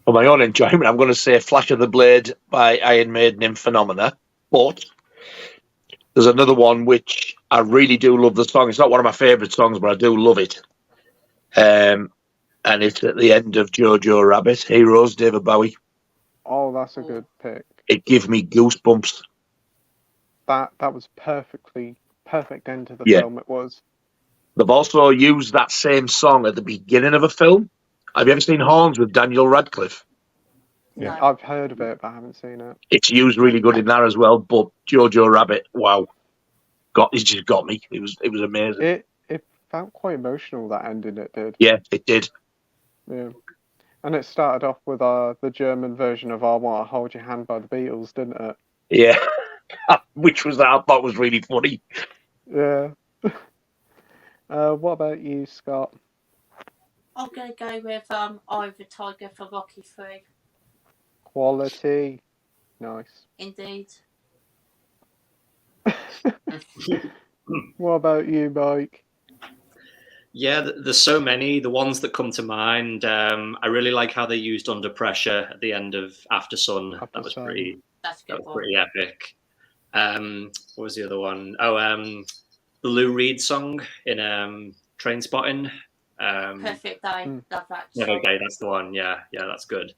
For my own enjoyment, I'm going to say Flash of the Blade by Iron Maiden in Phenomena. But there's another one which I really do love the song. It's not one of my favourite songs, but I do love it. And it's at the end of Jojo Rabbit, Heroes, David Bowie. Oh, that's a good pick. It gives me goosebumps. That was perfect end to the Yeah. film. It was. They've also used that same song at the beginning of a film. Have you ever seen Horns with Daniel Radcliffe? Yeah. No. I've heard of it, but I haven't seen it. It's used really good in that as well. But Jojo Rabbit, wow, it just got me. It was amazing. It felt quite emotional, that ending. It did. Yeah, it did. Yeah. And it started off with the German version of "I Want to Hold Your Hand" by the Beatles, didn't it? Yeah, which was I thought was really funny. Yeah. What about you, Scott? I'm gonna go with Eye of the Tiger for Rocky 3. Quality. Nice. Indeed. What about you, Mike? Yeah, there's so many. The ones that come to mind, I really like how they used Under Pressure at the end of After Sun. After That was Sun. pretty. That's a That good was one. pretty epic. What was the other one? Oh, the Lou Reed song in Trainspotting. Perfect Day. Love that Yeah, song. okay, that's the one. Yeah, that's good.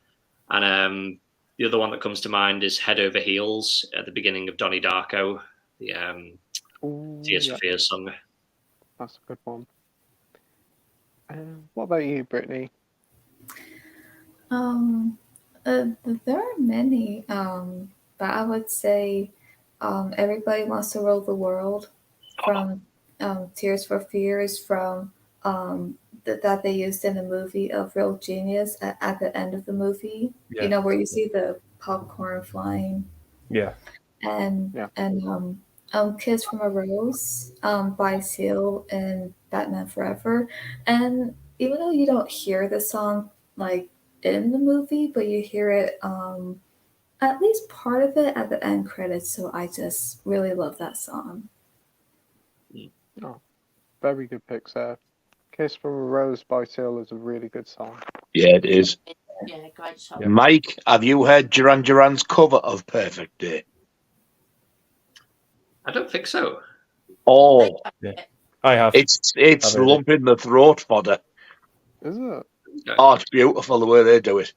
And the other one that comes to mind is Head Over Heels at the beginning of Donnie Darko, the Ooh, Tears yeah, for Fears song. that's a good one. What about you, Brittany? There are many, but I would say Everybody Wants to Rule the World from Tears for Fears from that they used in the movie of Real Genius at the end of the movie. Yeah. You know, where you see the popcorn flying. Yeah. And Yeah. and Kiss from a Rose by Seal and Batman Forever. And even though you don't hear the song like in the movie, but you hear it at least part of it at the end credits. So I just really love that song. Oh, very good picks there. "Kiss from a Rose" by Seal is a really good song. Yeah, it is. Yeah, great song. Yeah. Mike, have you heard Duran Duran's cover of Perfect Day? I don't think so. Oh, I have. it's I've heard lump in the throat fodder. Is it? Oh, it's beautiful the way they do it.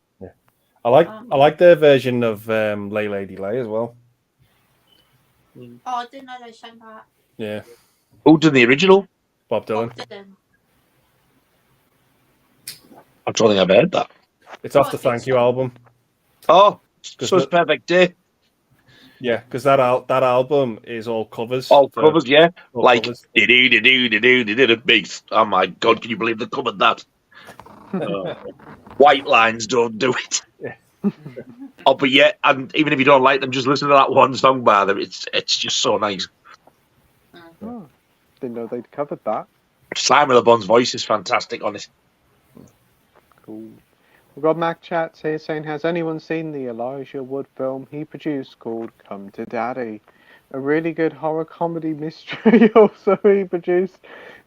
I like their version of Lay Lady Lay as well. Oh, I didn't know they sang that. Yeah, Who did the original? Bob Dylan. Dylan. I don't think I've heard that. It's off the I think Thank You so. album. Oh, Because so it's Perfect Day. Yeah, because that album is all covers. All covers, yeah. all Like, covers. beast. Oh my God, can you believe they covered that? White Lines don't do it. Yeah. Oh, but yeah, and even if you don't like them, just listen to that one song by them. It's just so nice. Oh, didn't know they'd covered that. Simon Le Bon's voice is fantastic on it. Cool. We've got Mac Chats here saying, has anyone seen the Elijah Wood film he produced called Come to Daddy? A really good horror comedy mystery. Also, he produced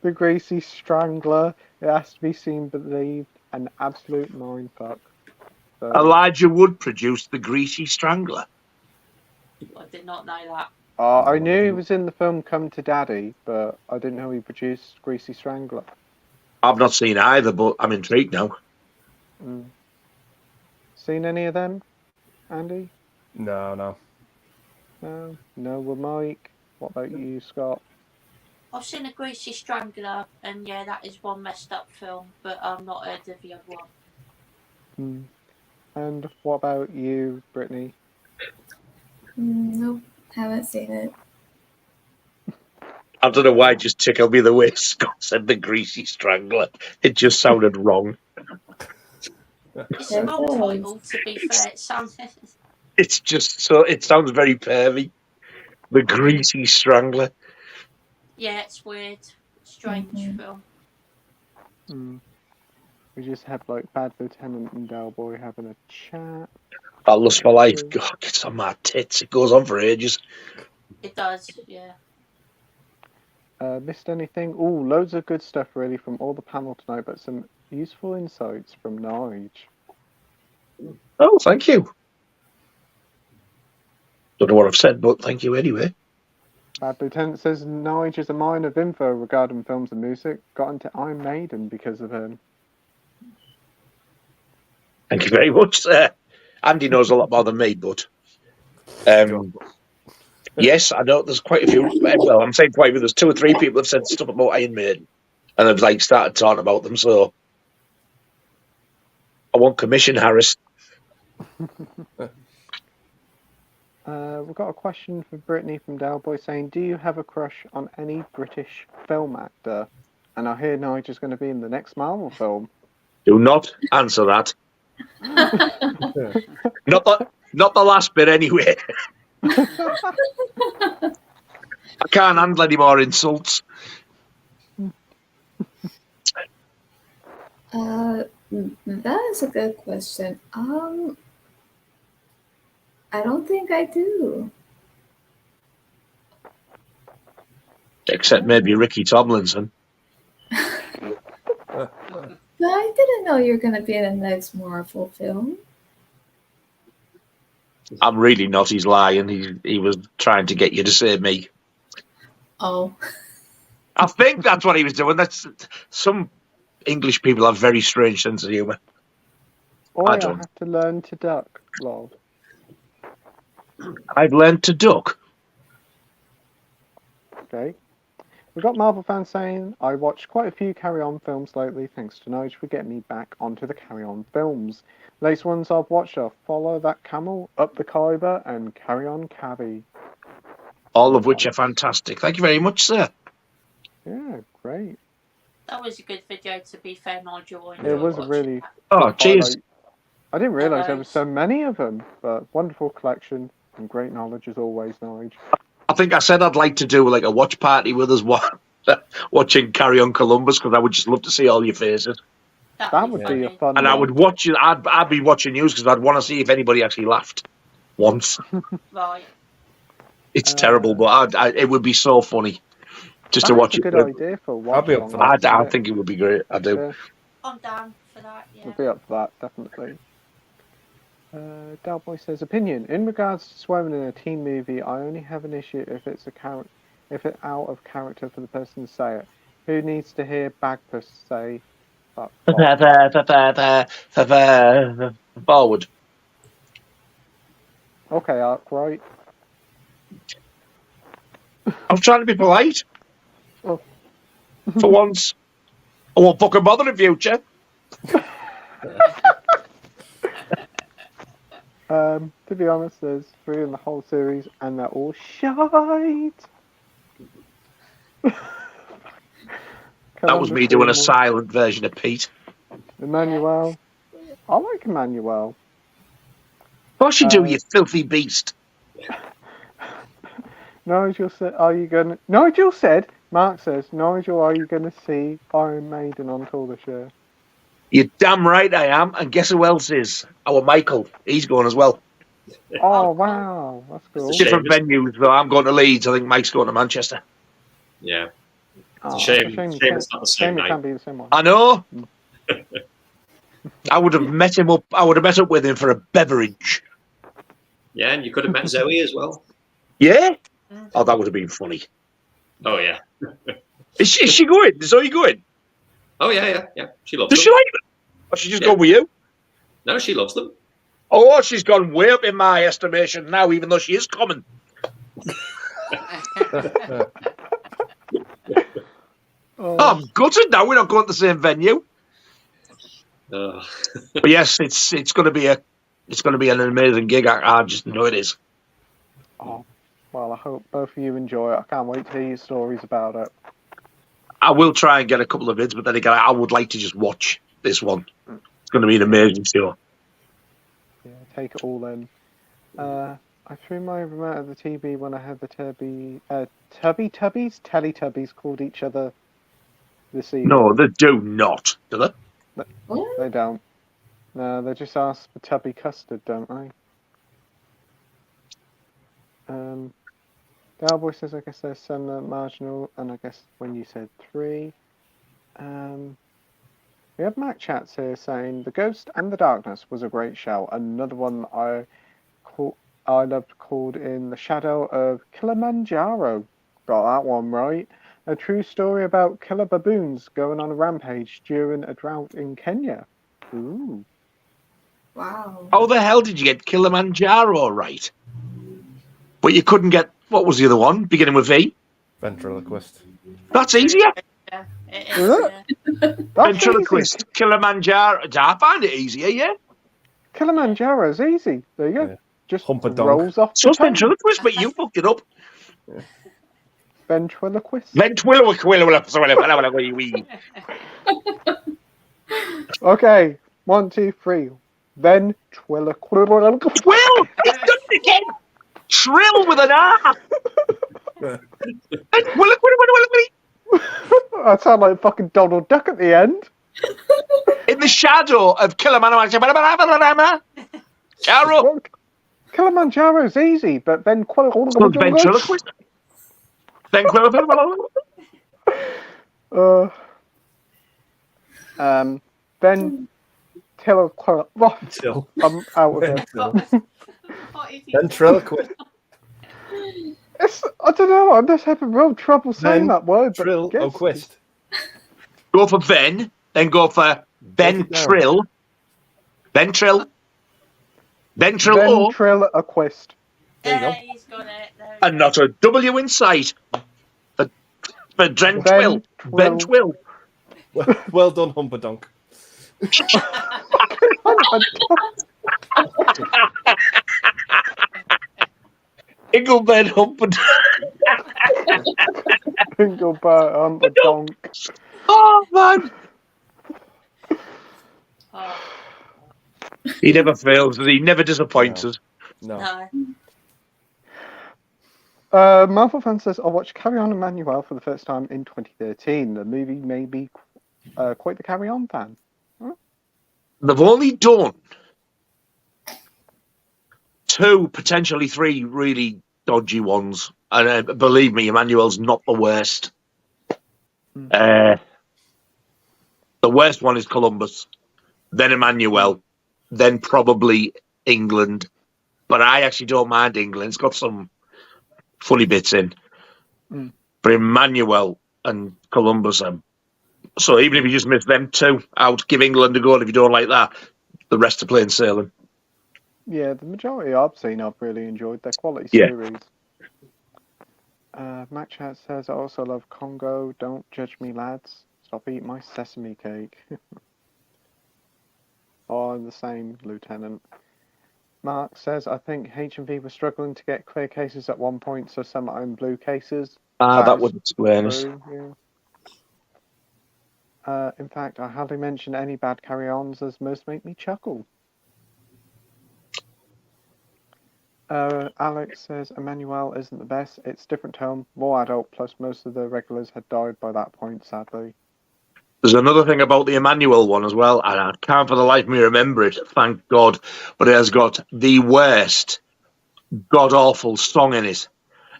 The Greasy Strangler. It has to be seen, believed, an absolute mindfuck. So, Elijah Wood produced The Greasy Strangler. I did not know that. I knew he was in the film Come to Daddy, but I didn't know he produced Greasy Strangler. I've not seen either, but I'm intrigued now. Seen any of them, Andy? No. No? No, well, Mike. What about you, Scott? I've seen A Greasy Strangler, and yeah, that is one messed up film, but I've not heard of the other one. And what about you, Brittany? Nope, haven't seen it. I don't know why it just tickled me the way Scott said The Greasy Strangler. It just sounded wrong. It's a wrong title, to be fair. It sounds. It's just so, it sounds very pervy. The Greasy Strangler. Yeah, it's weird. Strange film. We just have like Bad Lieutenant and Delboy having a chat. That Lust for Life. God, it's on my tits. It goes on for ages. It does, yeah. Missed anything? Oh, loads of good stuff really from all the panel tonight, but some useful insights from Nige. Oh, thank you. Don't know what I've said, but thank you anyway. Bad Lieutenant says Nige is a mine of info regarding films and music. Got into Iron Maiden because of him. Thank you very much, sir. Andy knows a lot more than me, but yes, I know there's quite a few. Well, I'm saying quite a few. There's 2 or 3 people have said stuff about Iron Maiden, and I've like started talking about them. So I want commission, Harris. We've got a question for Brittany from Delboy saying, do you have a crush on any British film actor? And I hear Nige is going to be in the next Marvel film. Do not answer that. Not the last bit, anyway. I can't handle any more insults. That is a good question. I don't think I do. Except maybe Ricky Tomlinson. But I didn't know you were going to be in the next Marvel film. I'm really not. He's lying. He was trying to get you to say me. Oh. I think that's what he was doing. That's some English people have very strange sense of humour. I don't. Have to learn to duck, lol. I've learned to duck. Okay. We've got Marvel fans saying, I watched quite a few Carry On films lately, thanks to Nige for getting me back onto the Carry On films. Latest ones I've watched are Follow That Camel, Up the Khyber, and Carry On Cabby. All of which are fantastic. Thank you very much, sir. Yeah, great. That was a good video, to be fair, Nigel. It was a really... Oh, cheers. I didn't realise there were so many of them, but wonderful collection and great knowledge as always, Nige. I think I said I'd like to do like a watch party with us watching Carry On Columbus, because I would just love to see all your faces. That would be a fun And one. I would watch you. I'd be watching you because I'd want to see if anybody actually laughed once. Right. It's terrible, but it would be so funny just to watch it. That's a good idea for watch. I'll be up for that. I think it would be great. I do. Yeah. I'm down for that, yeah. We'll be up for that, definitely. Dalboy says, opinion. In regards to swearing in a teen movie, I only have an issue if it's out of character for the person to say it. Who needs to hear Bagpuss say Forward. Okay, Wright. I was trying to be polite. Oh. For once. I won't fucking bother in future. To be honest, there's 3 in the whole series, and they're all shite. That was me doing a silent version of Pete. Emmanuel. I like Emmanuel. What you do, you filthy beast? Nigel said, "Are you gonna?" Nigel said, "Mark says, Nigel, are you gonna see Iron Maiden on tour this year?" You're damn right I am. And guess who else is? Our Michael. He's going as well. Oh wow, that's cool. Different venues though. I'm going to Leeds. I think Mike's going to Manchester. Yeah. Oh, It's a shame it's not the same night. It can't be the same one. I know. I would have met him up. I would have met up with him for a beverage. Yeah, and you could have met Zoe as well. Yeah. Oh, that would have been funny. Oh yeah. Is she going? Is Zoe going? Oh yeah. She loves Does them. she like them? Or she just gone with you? No, she loves them. Oh, she's gone way up in my estimation now, even though she is common. I'm gutted now. We're not going to the same venue. But yes, it's going to be an amazing gig. I just know it is. Oh, well, I hope both of you enjoy it. I can't wait to hear your stories about it. I will try and get a couple of vids, but then again, I would like to just watch this one. It's going to be an amazing show. Yeah, take it all in. I threw my remote at the TV when I had the Teletubbies called each other this evening. No, they do not, do they? They don't. No, they just ask for tubby custard, don't they? Cowboy says, I guess there's some marginal, and I guess when you said 3. We have Mac Chats here saying, The Ghost and the Darkness was a great show. Another one I loved called In the Shadow of Kilimanjaro. Got that one right. A true story about killer baboons going on a rampage during a drought in Kenya. Ooh. Wow. How the hell did you get Kilimanjaro right? But you couldn't get, what was the other one, beginning with V? Ventriloquist. That's easier. Yeah, it is. Yeah. Ventriloquist, Kilimanjaro. I find it easier, yeah. Kilimanjaro's easy. There you go. Yeah. Just Humpadonk. rolls off So the tongue. ventriloquist, but you fucked it up. Ventriloquist. Ventriloquist. Okay, 1, 2, 3. Ventriloquist. Will! He's done it again! Trill with an R! I sound like fucking Donald Duck at the end. In the shadow of Kilimanjaro. Kilimanjaro's easy, but ventriloquist. Ventriloquist. Ventriloquist. I'm out of it. Ventriloquist. I don't know. I'm just having real trouble saying that word. Ventriloquist. Go for Ven, then go for Ventrill. Ventrill. Ventriloquist. There you go. He's got it. And not a W in sight. For Drentwill. Ventwill. Well done, Humpadonk. Engelbert Humperdonk. Engelbert Humperdonk. Oh, man. He never fails, does he? Never disappoints us. No. Marvel fan says, I watched Carry On Emmanuel for the first time in 2013. The movie made me quite the Carry On fan. Huh? They've only done 2, potentially 3 really dodgy ones. And believe me, Emmanuel's not the worst. The worst one is Columbus, then Emmanuel, then probably England. But I actually don't mind England. It's got some funny bits in. But Emmanuel and Columbus, so even if you just miss them 2 out, give England a go. And if you don't like that, the rest are plain sailing. Yeah, the majority I've seen I've really enjoyed. They're quality Yeah. series. Mac Chat says, I also love Congo. Don't judge me, lads. Stop eating my sesame cake. Oh, I'm the same, Lieutenant. Mark says, I think H&V were struggling to get clear cases at one point, so some own blue cases. That is would explain it. true, yeah. In fact, I hardly mention any bad carry-ons, as most make me chuckle. Alex says, Emmanuel isn't the best. It's different tone, more adult, plus most of the regulars had died by that point, sadly. There's another thing about the Emmanuel one as well, and I can't for the life of me remember it, thank God, but it has got the worst, god-awful song in it.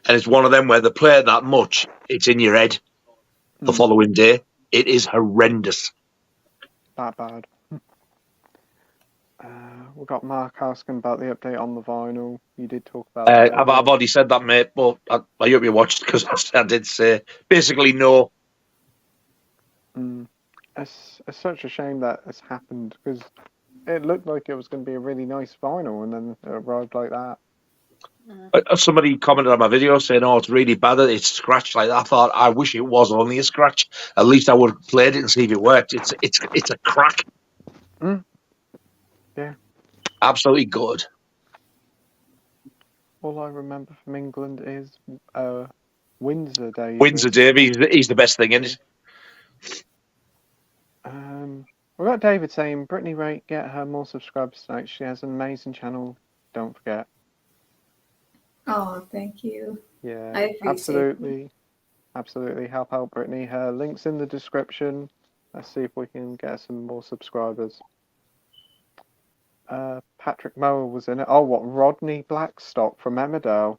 And it's one of them where they play it that much, it's in your head the following day. It is horrendous. That bad. We've got Mark asking about the update on the vinyl. You did talk about that. I've already said that, mate, but I hope you watched because I did say basically no. It's such a shame that it's happened because it looked like it was going to be a really nice vinyl and then it arrived like that. Somebody commented on my video saying, "Oh, it's really bad that it's scratched like that." I thought, I wish it was only a scratch. At least I would have played it and see if it worked. It's a crack. Yeah. Absolutely good. All I remember from England is Windsor Days. Windsor Derby, he's the best thing in it. We've got David saying, Brittany Wright, get her more subscribers tonight. She has an amazing channel. Don't forget. Oh, thank you. Yeah, I appreciate absolutely help out Brittany. Her link's in the description. Let's see if we can get some more subscribers. Patrick Moore was in it. Oh, what, Rodney Blackstock from Emmerdale?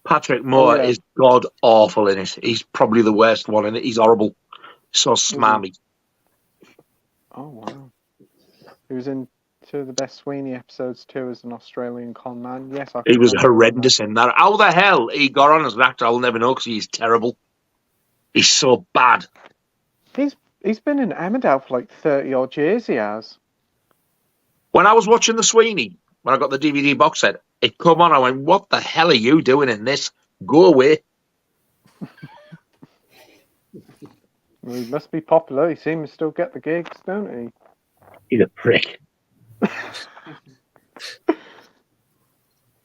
Patrick Moore is god awful in it. He's probably the worst one in it. He's horrible. So smarmy. Oh wow. He was in two of the best Sweeney episodes too as an Australian con man. Yes, I. He was horrendous in that. How the hell he got on as an actor, I'll never know because he's terrible. He's so bad. He's been in Emmerdale for like 30 odd years. He has. When I was watching the Sweeney, when I got the DVD box set, it come on. I went, "What the hell are you doing in this? Go away." Well, he must be popular. He seems to still get the gigs, don't he? He's a prick.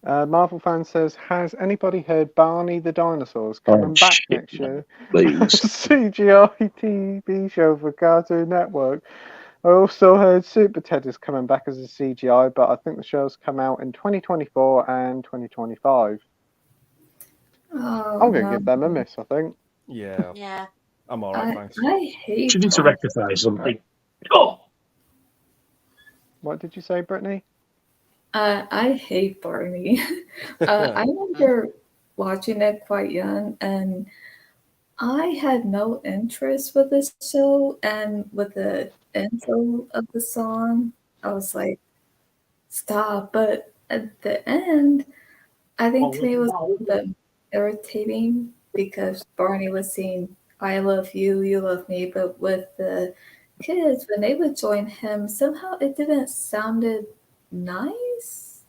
Marvel fan says, has anybody heard Barney the Dinosaur's coming back next year? CGI TV show for Cartoon Network. I also heard Super Ted is coming back as a CGI, but I think the show's come out in 2024 and 2025. Oh, I'm going to give them a miss, I think. Yeah. I'm alright, thanks. I hate. She needs to rectify something. Oh. What did you say, Brittany? I hate Barney. I remember watching it quite young, and I had no interest with this show. And with the intro of the song, I was like, "Stop!" But at the end, I think to me it was a little bit irritating because Barney was saying, "I love you, you love me," but with the kids, when they would join him, somehow it didn't sounded nice.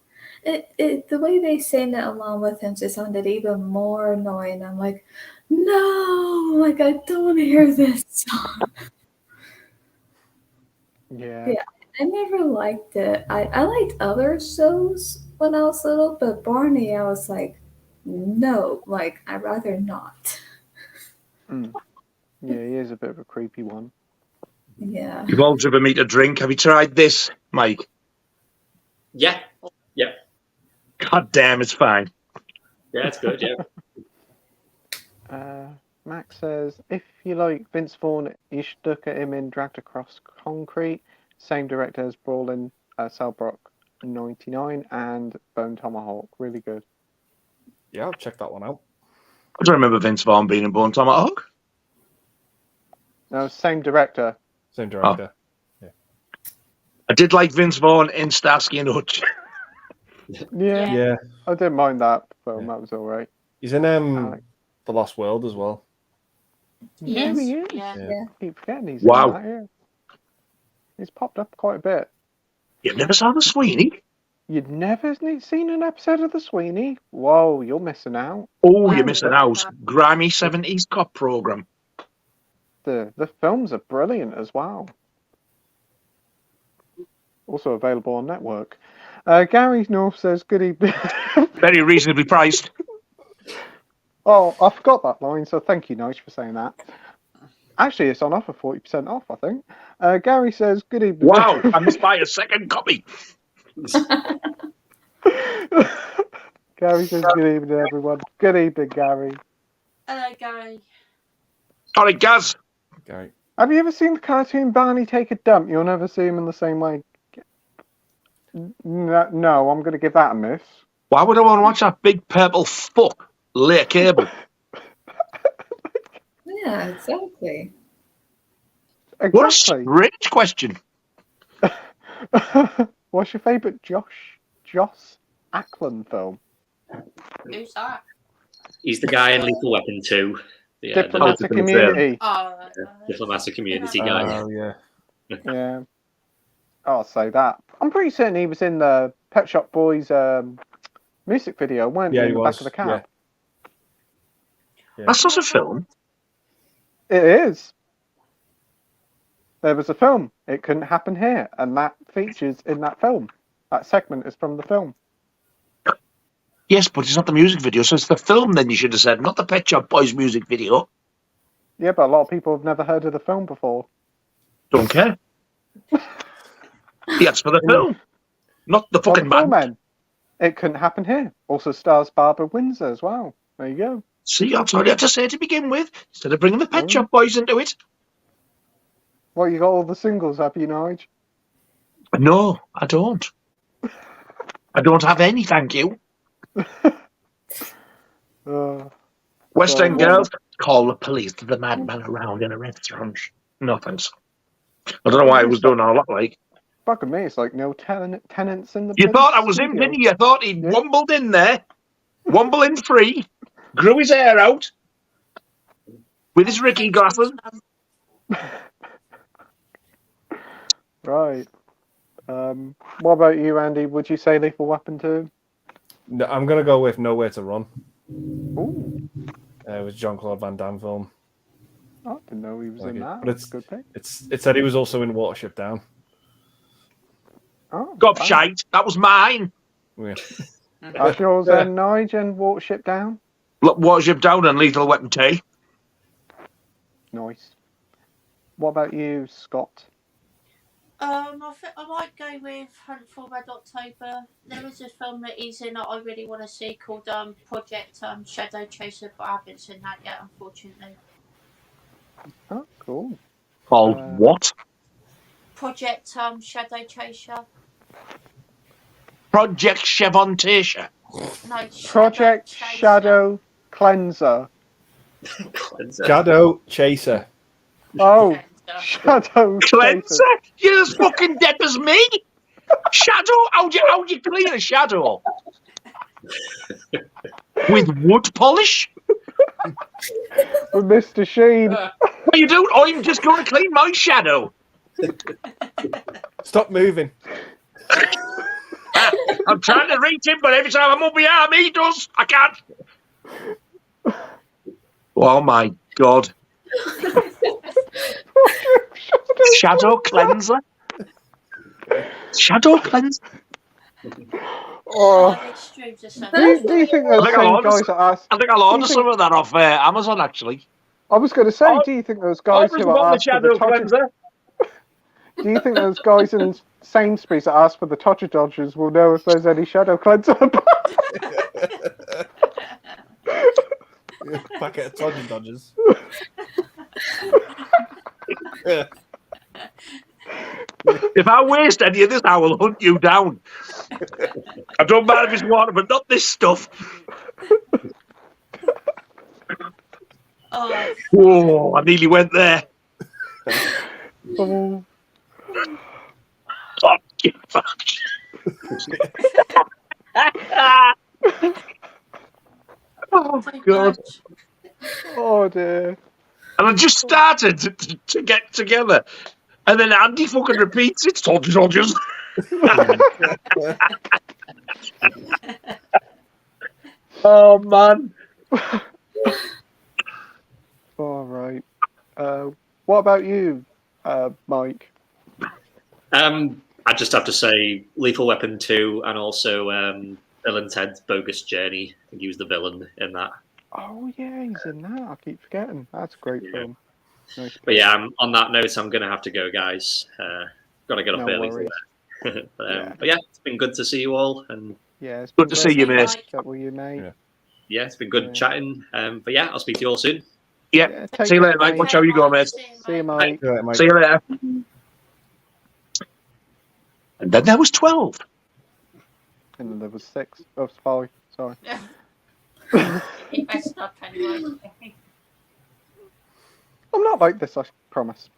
The way they sang it along with him just sounded even more annoying. I'm like, no, like I don't want to hear this song. Yeah, I never liked it. I liked other shows when I was little, but Barney, I was like, no, like I'd rather not. Yeah, he is a bit of a creepy one. Yeah. You've all driven me to drink. Have you tried this, Mike? Yeah. God damn, it's fine. Yeah, it's good, yeah. Max says, if you like Vince Vaughn, you should look at him in Dragged Across Concrete. Same director as Brawlin', Cellbrock 99 and Bone Tomahawk. Really good. Yeah, I'll check that one out. I don't remember Vince Vaughn being in Bone Tomahawk. No, same director. Same director. Oh. Yeah. I did like Vince Vaughn in Starsky and Hutch. Yeah. I didn't mind that film. That was all right. He's in The Lost World as well. Yeah, he is. Yeah. Keep forgetting he's Wow. in that, yeah. He's popped up quite a bit. You never saw the Sweeney? You'd never seen an episode of The Sweeney? Whoa, you're missing out. Oh, you're Wow. missing out. Grimy 70s cop program. The films are brilliant as well. Also available on network. Gary North says, good evening. Very reasonably priced. Oh, I forgot that line, so thank you, Nige, for saying that. Actually, it's on offer, 40% off, I think. Gary says, good evening. Wow, I must buy a second copy. Gary says, good evening, everyone. Good evening, Gary. Hello, Gary. All right, Gaz. Gary. Have you ever seen the cartoon Barney Take a Dump? You'll never see him in the same way. No, I'm going to give that a miss. Why would I want to watch that big purple fuck lay a cable? Yeah, exactly. What a Exactly. strange question. What's your favourite Joss Ackland film? Who's that? He's the guy in Lethal Weapon 2. The Diplomatic Immunity. Oh, diplomatic immunity guy. Oh, yeah. Yeah. I'll say that. I'm pretty certain he was in the Pet Shop Boys music video, weren't Yeah, he? he In the was. back of the cab. Yeah. That's not a film. It is. There was a film. It couldn't happen here, and that features in that film. That segment is from the film. Yes, but it's not the music video, so it's the film then you should have said, not the Pet Shop Boys music video. Yeah, but a lot of people have never heard of the film before. Don't care. Yes, for the film. Not the fucking Well, the film, band. then, It Couldn't Happen Here. Also stars Barbara Windsor as well. There you go. See, that's all you have to say to begin with, instead of bringing the Pet Shop Boys into it. Well, you got all the singles, have you, Nige? No, I don't. I don't have any, thank you. West End girls, call the police to the madman around in a restaurant. No thanks. I don't know why I was doing all that, like. Fucking me, it's like no tenants in the You bloody thought I was in, studio. didn't you? You thought he'd wumbled in there, wumbling free, grew his hair out, with his Ricky glasses. Right. What about you, Andy? Would you say Lethal Weapon 2? No, I'm going to go with Nowhere to Run. Ooh. It was Jean-Claude Van Damme film. I didn't know he was in that. But it's good thing. It said he was also in Watership Down. Oh, Gobshite, that was mine. Yeah. That's yours then, Nige, and Watership Down? Look, Watership Down and Lethal Weapon 2. Nice. What about you, Scott? I think I might go with Hunt for Red October. There is a film that he's in that I really want to see called Project Shadow Chaser, but I haven't seen that yet, unfortunately. Oh, cool. Called what? Project Shadow Chaser. Project Chevontasia. No, Project Shadow Cleanser. Shadow Chaser. Oh, Shadow Cleanser? You're as fucking dead as me. Shadow? How'd you clean a shadow? With wood polish? With Mr. Sheen. What are you doing? I'm just going to clean my shadow. Stop moving. I'm trying to reach him, but every time I'm up my arm, he does. I can't. Oh my God. Shadow cleanser? Shadow cleanser? Oh. Do you think those same guys that asked? I think I'll order some of that off Amazon, actually. I was going to say, do you think those guys who are asked for the cleanser? Do you think those guys in Sainsbury's that ask for the Todger Dodgers will know if there's any shadow cleanser? Packet of Todger Dodgers. If I waste any of this, I will hunt you down. I don't mind if it's water, but not this stuff. Whoa, I nearly went there. Oh. Oh, God. Oh, dear. And I just started to get together. And then Andy fucking repeats it. Todgers. Oh man. All right. What about you, Mike? I just have to say Lethal Weapon 2 and also Bill and Ted's Bogus Journey. I think he was the villain in that. Oh yeah, he's in that. I keep forgetting. That's a great film. Nice. But yeah, on that note, I'm going to have to go, guys. Got to get up No early. worries. But yeah, it's been good to see you all. And Yeah, it's Good been to great see you, mate. catch up with you, mate. Yeah. it's been good chatting. But yeah, I'll speak to you all soon. Yeah. take See you care, later, mate. mate. Watch how you go, mate. See you, Mike. Yeah, mate. See you later. And then there was 12. And then there was 6. Oh, sorry. Sorry. You messed up anyway. I'm not like this, I promise.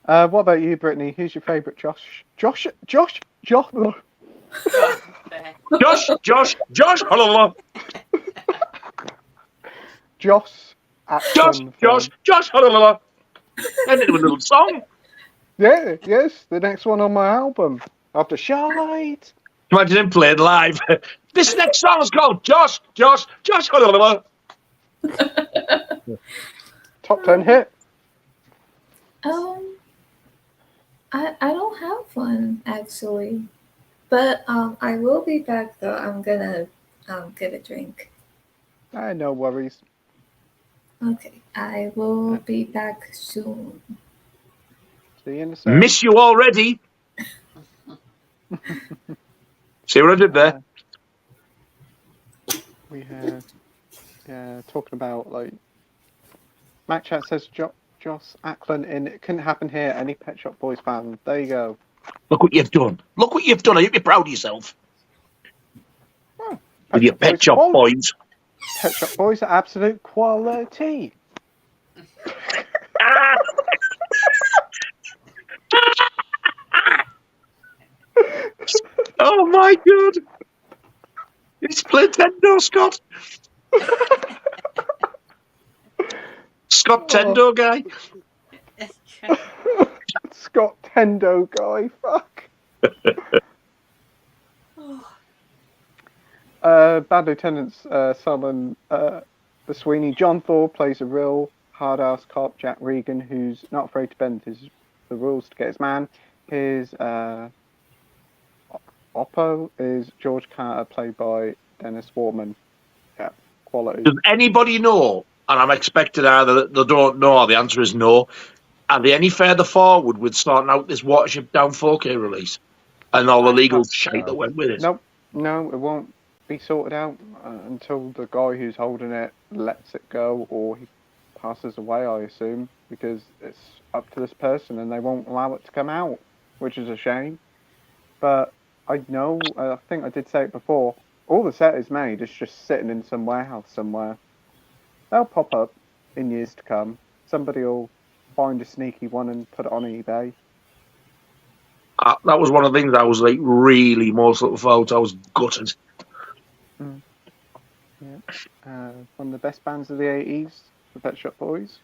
What about you, Brittany? Who's your favourite Josh? Josh. Josh. Hello. Josh. Josh. Hello. And it was a little song. Yeah, yes, the next one on my album. After Shite. Imagine him playing live. This next song is called Josh. Hello. Top 10 hit. I don't have one actually, but I will be back though. I'm gonna get a drink. No worries. Okay, I will be back soon. See you in a second. Miss you already. See what I did there? We have, talking about like. Mac Chat says Joss Ackland in It Couldn't Happen Here. Any Pet Shop Boys fan? There you go. Look what you've done. I hope you're proud of yourself. Oh, With your Pet Shop Boys. Pet Shop Boys are absolute quality. Oh my god. It's Playtendo, Scott. Scott Tendo guy. Scott Tendo guy. Fuck. Bad Lieutenants Solomon the Sweeney. John Thor plays a real hard-ass cop, Jack Regan, who's not afraid to bend the rules to get his man. His Oppo is George Carter, played by Dennis Wortman. Yeah, quality. Does anybody know, and I'm expecting either they don't know or the answer is no, are they any further forward with starting out this Watership Down 4K release? And all the legal shite that went with it? Nope, no, it won't be sorted out until the guy who's holding it lets it go or he passes away, I assume, because it's up to this person and they won't allow it to come out, which is a shame. But I know, I think I did say it before, all the set is made, it's just sitting in some warehouse somewhere. They'll pop up in years to come. Somebody will find a sneaky one and put it on eBay. That was one of the things I was like really most looking forward to. I was gutted. Yeah. One of the best bands of the 80s, the Pet Shop Boys.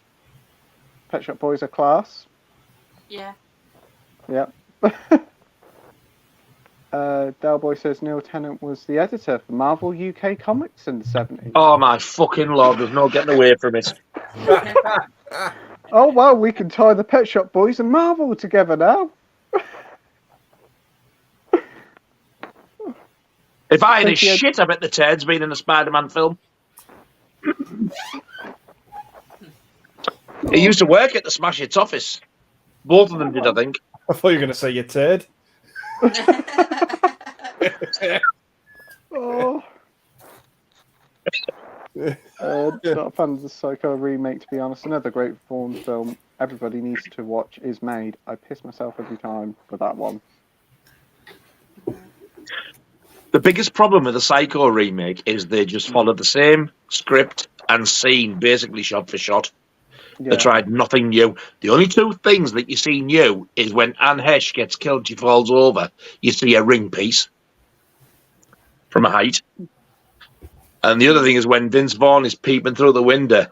Pet Shop Boys are class. Yeah. Yep. Delboy says Neil Tennant was the editor for Marvel UK Comics in the 70s. Oh my fucking lord, there's no getting away from it. Oh well, we can tie the Pet Shop Boys and Marvel together now. If I had a shit, I bet the Ted's been in a Spider-Man film. He used to work at the Smash Hits office. Both of them did, I think. I thought you were going to say your turd. Oh. Not a fan of the Psycho remake, to be honest. Another great Vaughan film everybody needs to watch is Made. I piss myself every time with that one. The biggest problem with the Psycho remake is they just followed the same script and scene, basically shot for shot. Yeah. They tried nothing new. The only two things that you see new is when Anne Hesh gets killed, she falls over, you see a ring piece from a height. And the other thing is when Vince Vaughn is peeping through the window,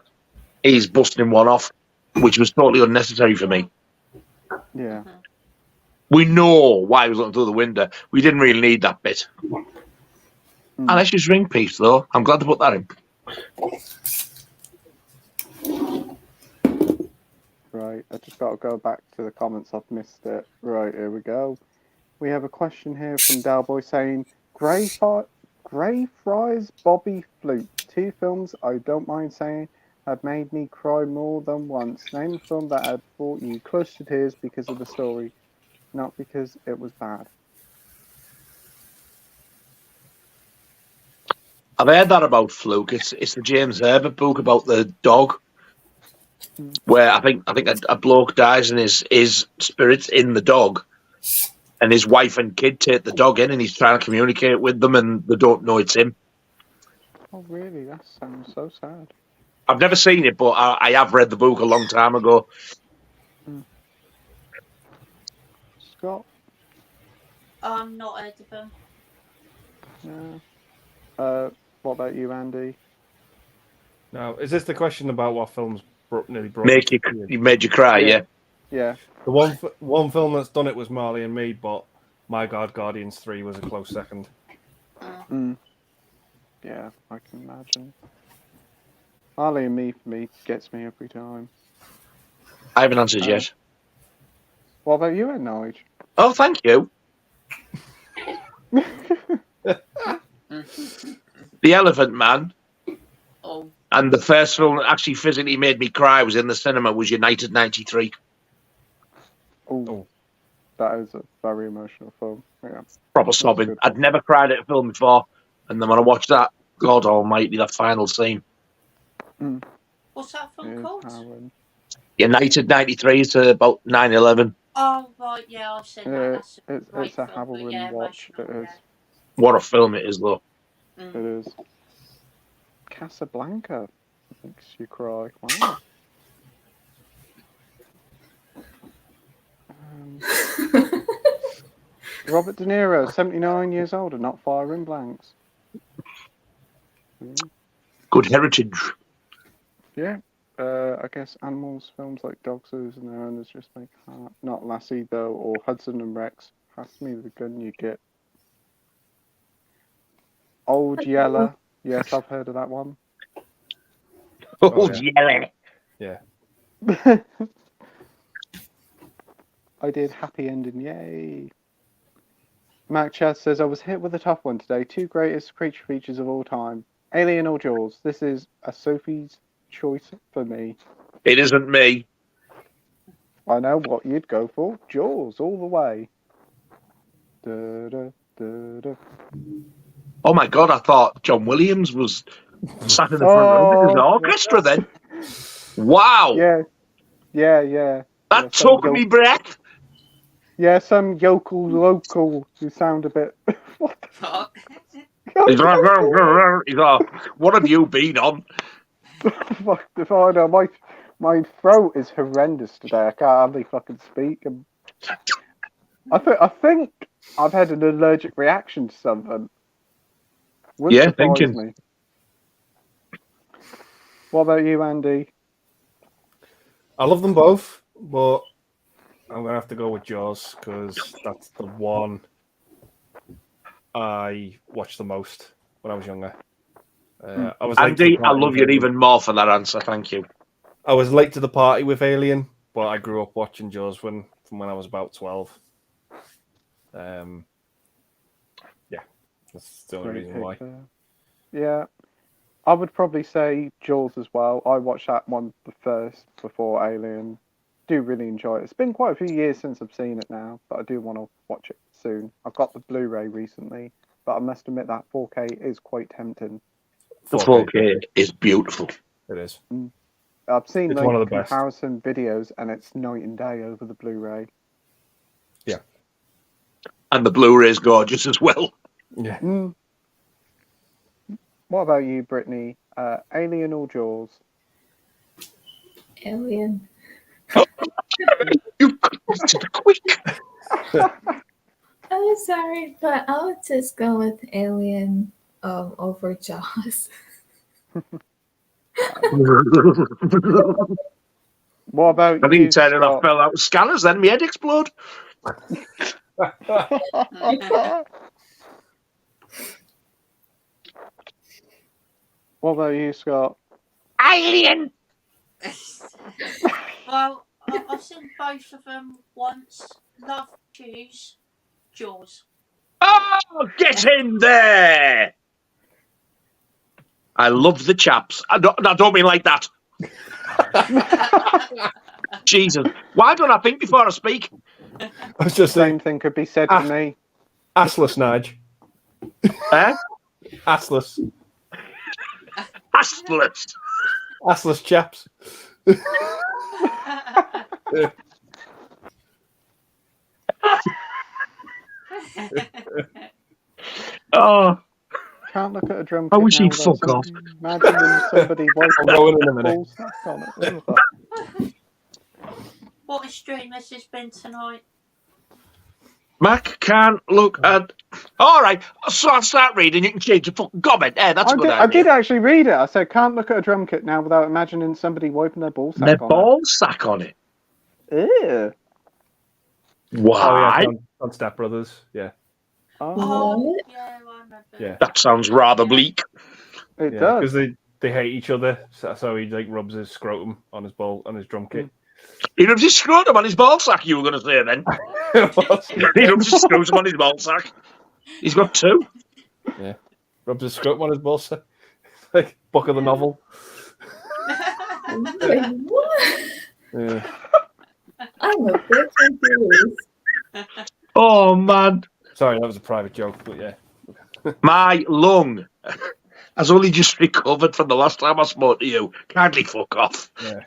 he's busting one off, which was totally unnecessary for me. Alessia's ring piece, though. I'm glad to put that in. Right, I just got to go back to the comments. I've missed it. Right, here we go. We have a question here from Dalboy saying, Grey Fries Bobby Flute. 2 films I don't mind saying have made me cry more than once. Name a film that had brought you close to tears because of the story, not because it was bad. I've heard that about Fluke. It's the James Herbert book about the dog, where I think a bloke dies and his spirit's in the dog, and his wife and kid take the dog in, and he's trying to communicate with them, and they don't know it's him. Oh, really? That sounds so sad. I've never seen it, but I have read the book a long time ago. Scott? I'm not heard of them. Yeah. What about you, Andy? Now, is this the question about what films nearly brought Made you cry, yeah. Yeah. The one film that's done it was Marley and Me, but My God, Guardians 3 was a close second. Yeah, I can imagine. Marley and Me, for me, gets me every time. I haven't answered yet. What about you, Nige? Oh, thank you. The Elephant Man. Oh. And the first film that actually physically made me cry was in the cinema was United 93. Oh. That is a very emotional film. Yeah. Proper sobbing. I'd never cried at a film before. And then when I watched that, God almighty, that final scene. What's that film called? United 93 is about 9/11. Oh, right, yeah, I've seen that. It's a harrowing watch. It is. What a film it is, though. It is. Casablanca makes you cry. Wow. Robert De Niro, 79 years old and not firing blanks. Good heritage. Yeah. I guess animals films like Dog Zoos and their owners just make heart. Not Lassie, though, or Hudson and Rex. Pass me the gun you get. Old Yeller. Yes, I've heard of that one. Old Yeller. Yeah. I did Happy Ending, yay. Mac Chad says, I was hit with a tough one today. 2 greatest creature features of all time. Alien or Jaws? This is a Sophie's choice for me. It isn't me. I know what you'd go for. Jaws, all the way. Da, da, da, da. Oh my God, I thought John Williams was sat in the front row with his orchestra then. Wow. Yeah. That took me breath. Yeah, some yokel local who sound a bit... What the fuck? He's like, what have you been on? Fuck if I know. My throat is horrendous today. I can't hardly fucking speak. I think I've had an allergic reaction to something. Wouldn't surprise thinking. me. What about you, Andy? I love them both, but I'm gonna have to go with Jaws because that's the one I watched the most when I was younger. I was Andy, I love you even more for that answer. Thank you. I was late to the party with Alien, but I grew up watching Jaws from when I was about 12. Yeah, that's the only reason why. Yeah, I would probably say Jaws as well. I watched that one the first before Alien. Do really enjoy it. It's been quite a few years since I've seen it now, but I do want to watch it soon. I've got the Blu-ray recently, but I must admit that 4K is quite tempting. The 4K is beautiful. It is. I've seen one of the best comparison videos, and it's night and day over the Blu-ray. Yeah, and the Blu-ray is gorgeous as well. Yeah. What about you, Brittany? Alien or Jaws? Alien. You quick. I'm sorry, but I would just go with Alien over Jaws. What about I think you, you said it, I Scott? fell out with scanners, then my head explode. What about you, Scott? Alien. Well, I've seen both of them once. Love Jaws. Oh, get in there! I love the chaps. I don't mean like that. Jesus. Why don't I think before I speak? I was just Same saying, thing could be said for me. assless, Nige. Eh? Assless. Assless. Assless chaps. Oh, Can't look at a drum I kit wish now he'd without fuck off. imagining somebody wiping I'll go in a minute. balls sack on it. Ugh. What a stream this has been tonight. Mac can't look at. All right, so I'll start reading. You can change the fucking comment. That's a good I idea. did actually read it. I said, can't look at a drum kit now without imagining somebody wiping their ball sack Their on ball sack on it. it. Ew. Why? Oh, yeah, on Step Brothers. Yeah. Oh, What? Yeah, I remember. Yeah. That sounds rather bleak. it Yeah, does. because they hate each other, so he like rubs his scrotum on his ball on his drum kit. He rubs his scrotum on his ball sack, you were going to say then. He rubs his scrotum on his ball sack. He's got two. Yeah, rubs his scrotum on his ball sack. Like book of the novel. Wait, what? Yeah. I'm a bit confused. Oh, man. Sorry, that was a private joke, but yeah. My lung has only just recovered from the last time I spoke to you. Kindly fuck off. Yeah.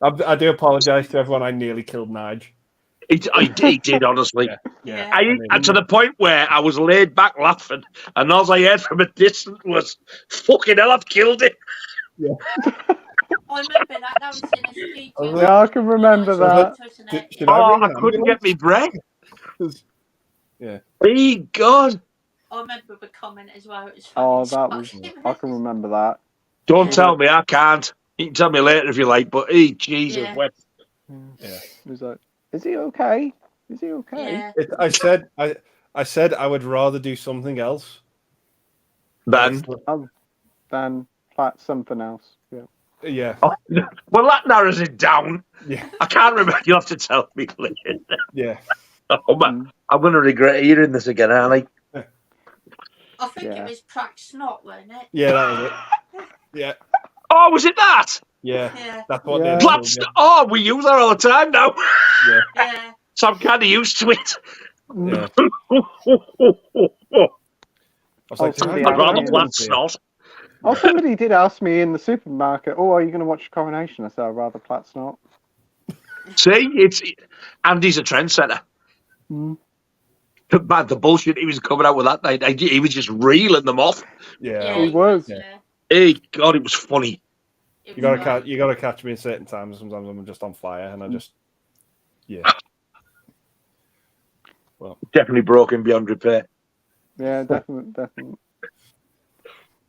I do apologise to everyone. I nearly killed Nige. He did, honestly. Yeah. And to the point where I was laid back laughing, and all I heard from a distance was, fucking hell, I've killed it. I remember that. That was in a studio. Yeah, I can remember that. Should I ring I an couldn't get me breath. Yeah. Hey, God. I remember the comment as well. It was Oh, funny. that was. I can remember that. Don't tell me, I can't. You can tell me later if you like, but hey, Jesus, Yeah. wept. Yeah. It was like, is he okay? Is he okay? Yeah. I said I would rather do something else. Then, Then that's something else. Yeah. Yeah. oh, well, that narrows it down. Yeah. I can't remember. You'll have to tell me later. Yeah. Oh, man. I'm going to regret hearing this again, aren't I? I think Yeah. it was Pratt Snot, wasn't it? Yeah, that was it. Yeah. Oh, was it that? Yeah. Yeah. That's what Yeah. they That's, oh, we use that all the time now. Yeah. Yeah. So I'm kind of used to it. Yeah. I'd I was like, somebody "Can I rather Yeah. plant snot. Oh, somebody did ask me in the supermarket, oh, are you going to watch Coronation? I said, I'd rather Platt's not. See, Andy's a trendsetter. Mm. Man, the bullshit he was coming out with that night, he was just reeling them off. Yeah. He was. Yeah. Hey, God, it was funny. It You was gotta like- catch. You gotta catch me in certain times. Sometimes I'm just on fire, and I just. Yeah. Definitely broken beyond repair. Yeah, definitely.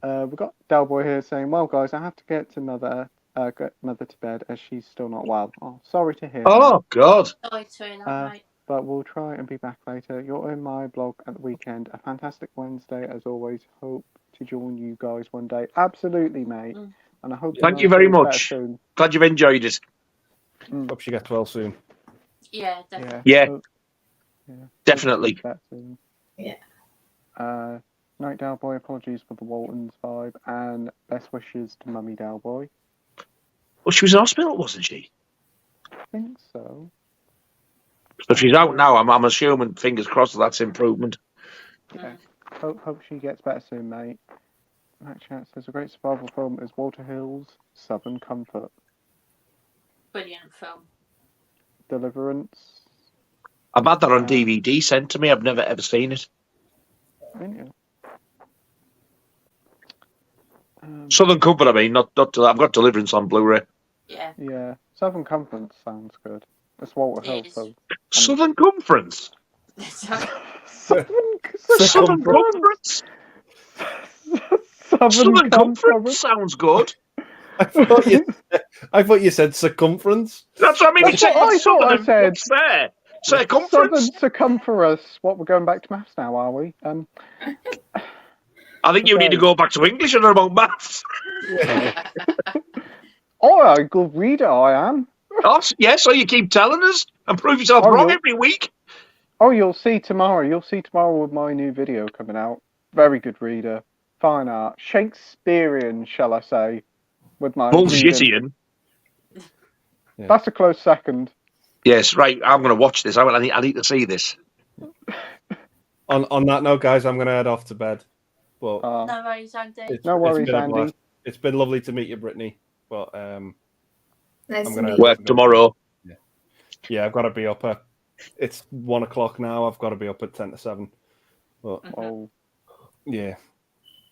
We've got Delboy here saying, well, guys, I have to get Mother to bed as she's still not well. Oh, sorry to hear that. Oh, God. Sorry to hear that, mate. But we'll try and be back later. You're in my blog at the weekend. A fantastic Wednesday, as always. Hope to join you guys one day. Absolutely, mate. Mm. And I hope Thank your you very night gets much. better soon. Glad you've enjoyed it. Hope she gets well soon. Yeah, definitely. Yeah, Hope- definitely. hope she gets better soon. Yeah. Night Delboy, apologies for the Waltons vibe, and best wishes to Mummy Delboy. Well, she was in hospital, wasn't she? I think so. So she's out now. I'm assuming, fingers crossed, that's improvement. Yeah. Hope she gets better soon, mate. Matt Chat says a great survival film is Walter Hill's Southern Comfort. Brilliant film. Deliverance. I've had that on DVD sent to me. I've never ever seen it. Didn't you? Southern Comfort, I mean, not I've got Deliverance on Blu-ray. Yeah. Yeah, Southern Comfort sounds good. It's Walter Hill, It is. so. Southern Conference. Southern Southern Conference. Southern Conference sounds good. I thought you said circumference. That's what I mean. That's what I thought I said. What's there? Southern Circumference. circumference. What, we're going back to maths now, are we? I think you need to go back to English and about maths. All right, good reader I am. Oh, yeah, so you keep telling us and prove yourself wrong every week. Oh, you'll see tomorrow. You'll see tomorrow with my new video coming out. Very good reader. Fine art. Shakespearean, shall I say, with my reading. Bullshittian. Yeah. That's a close second. Yes, right. I'm going to watch this. I need to see this. On that note, guys, I'm going to head off to bed. But No worries, Andy. No worries, been a Andy. blast. It's been lovely to meet you, Brittany. But Nice I'm to going meet to you. Work tomorrow. Yeah, I've got to be up at. It's 1 o'clock now. I've got to be up at 10 to 7. But yeah,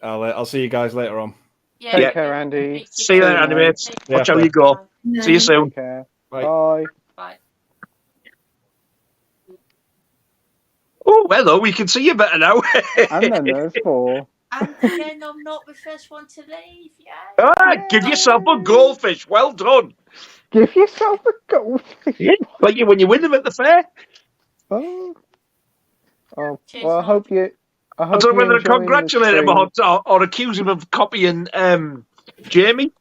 I'll see you guys later on. Yeah. Take care, Andy. See you later, Andy, mates. Watch how you go. Nice. See you soon. Take care. Bye. Bye. Bye. Oh, hello. We can see you better now. And then there's 4. And again, I'm not the first one to leave. Yeah. Give yourself a goldfish. Well done. Give yourself a goldfish. Yeah, like when you win them at the fair. Oh. Cheers, Well, I hope you. I don't know whether to congratulate him or accuse him of copying Jamie.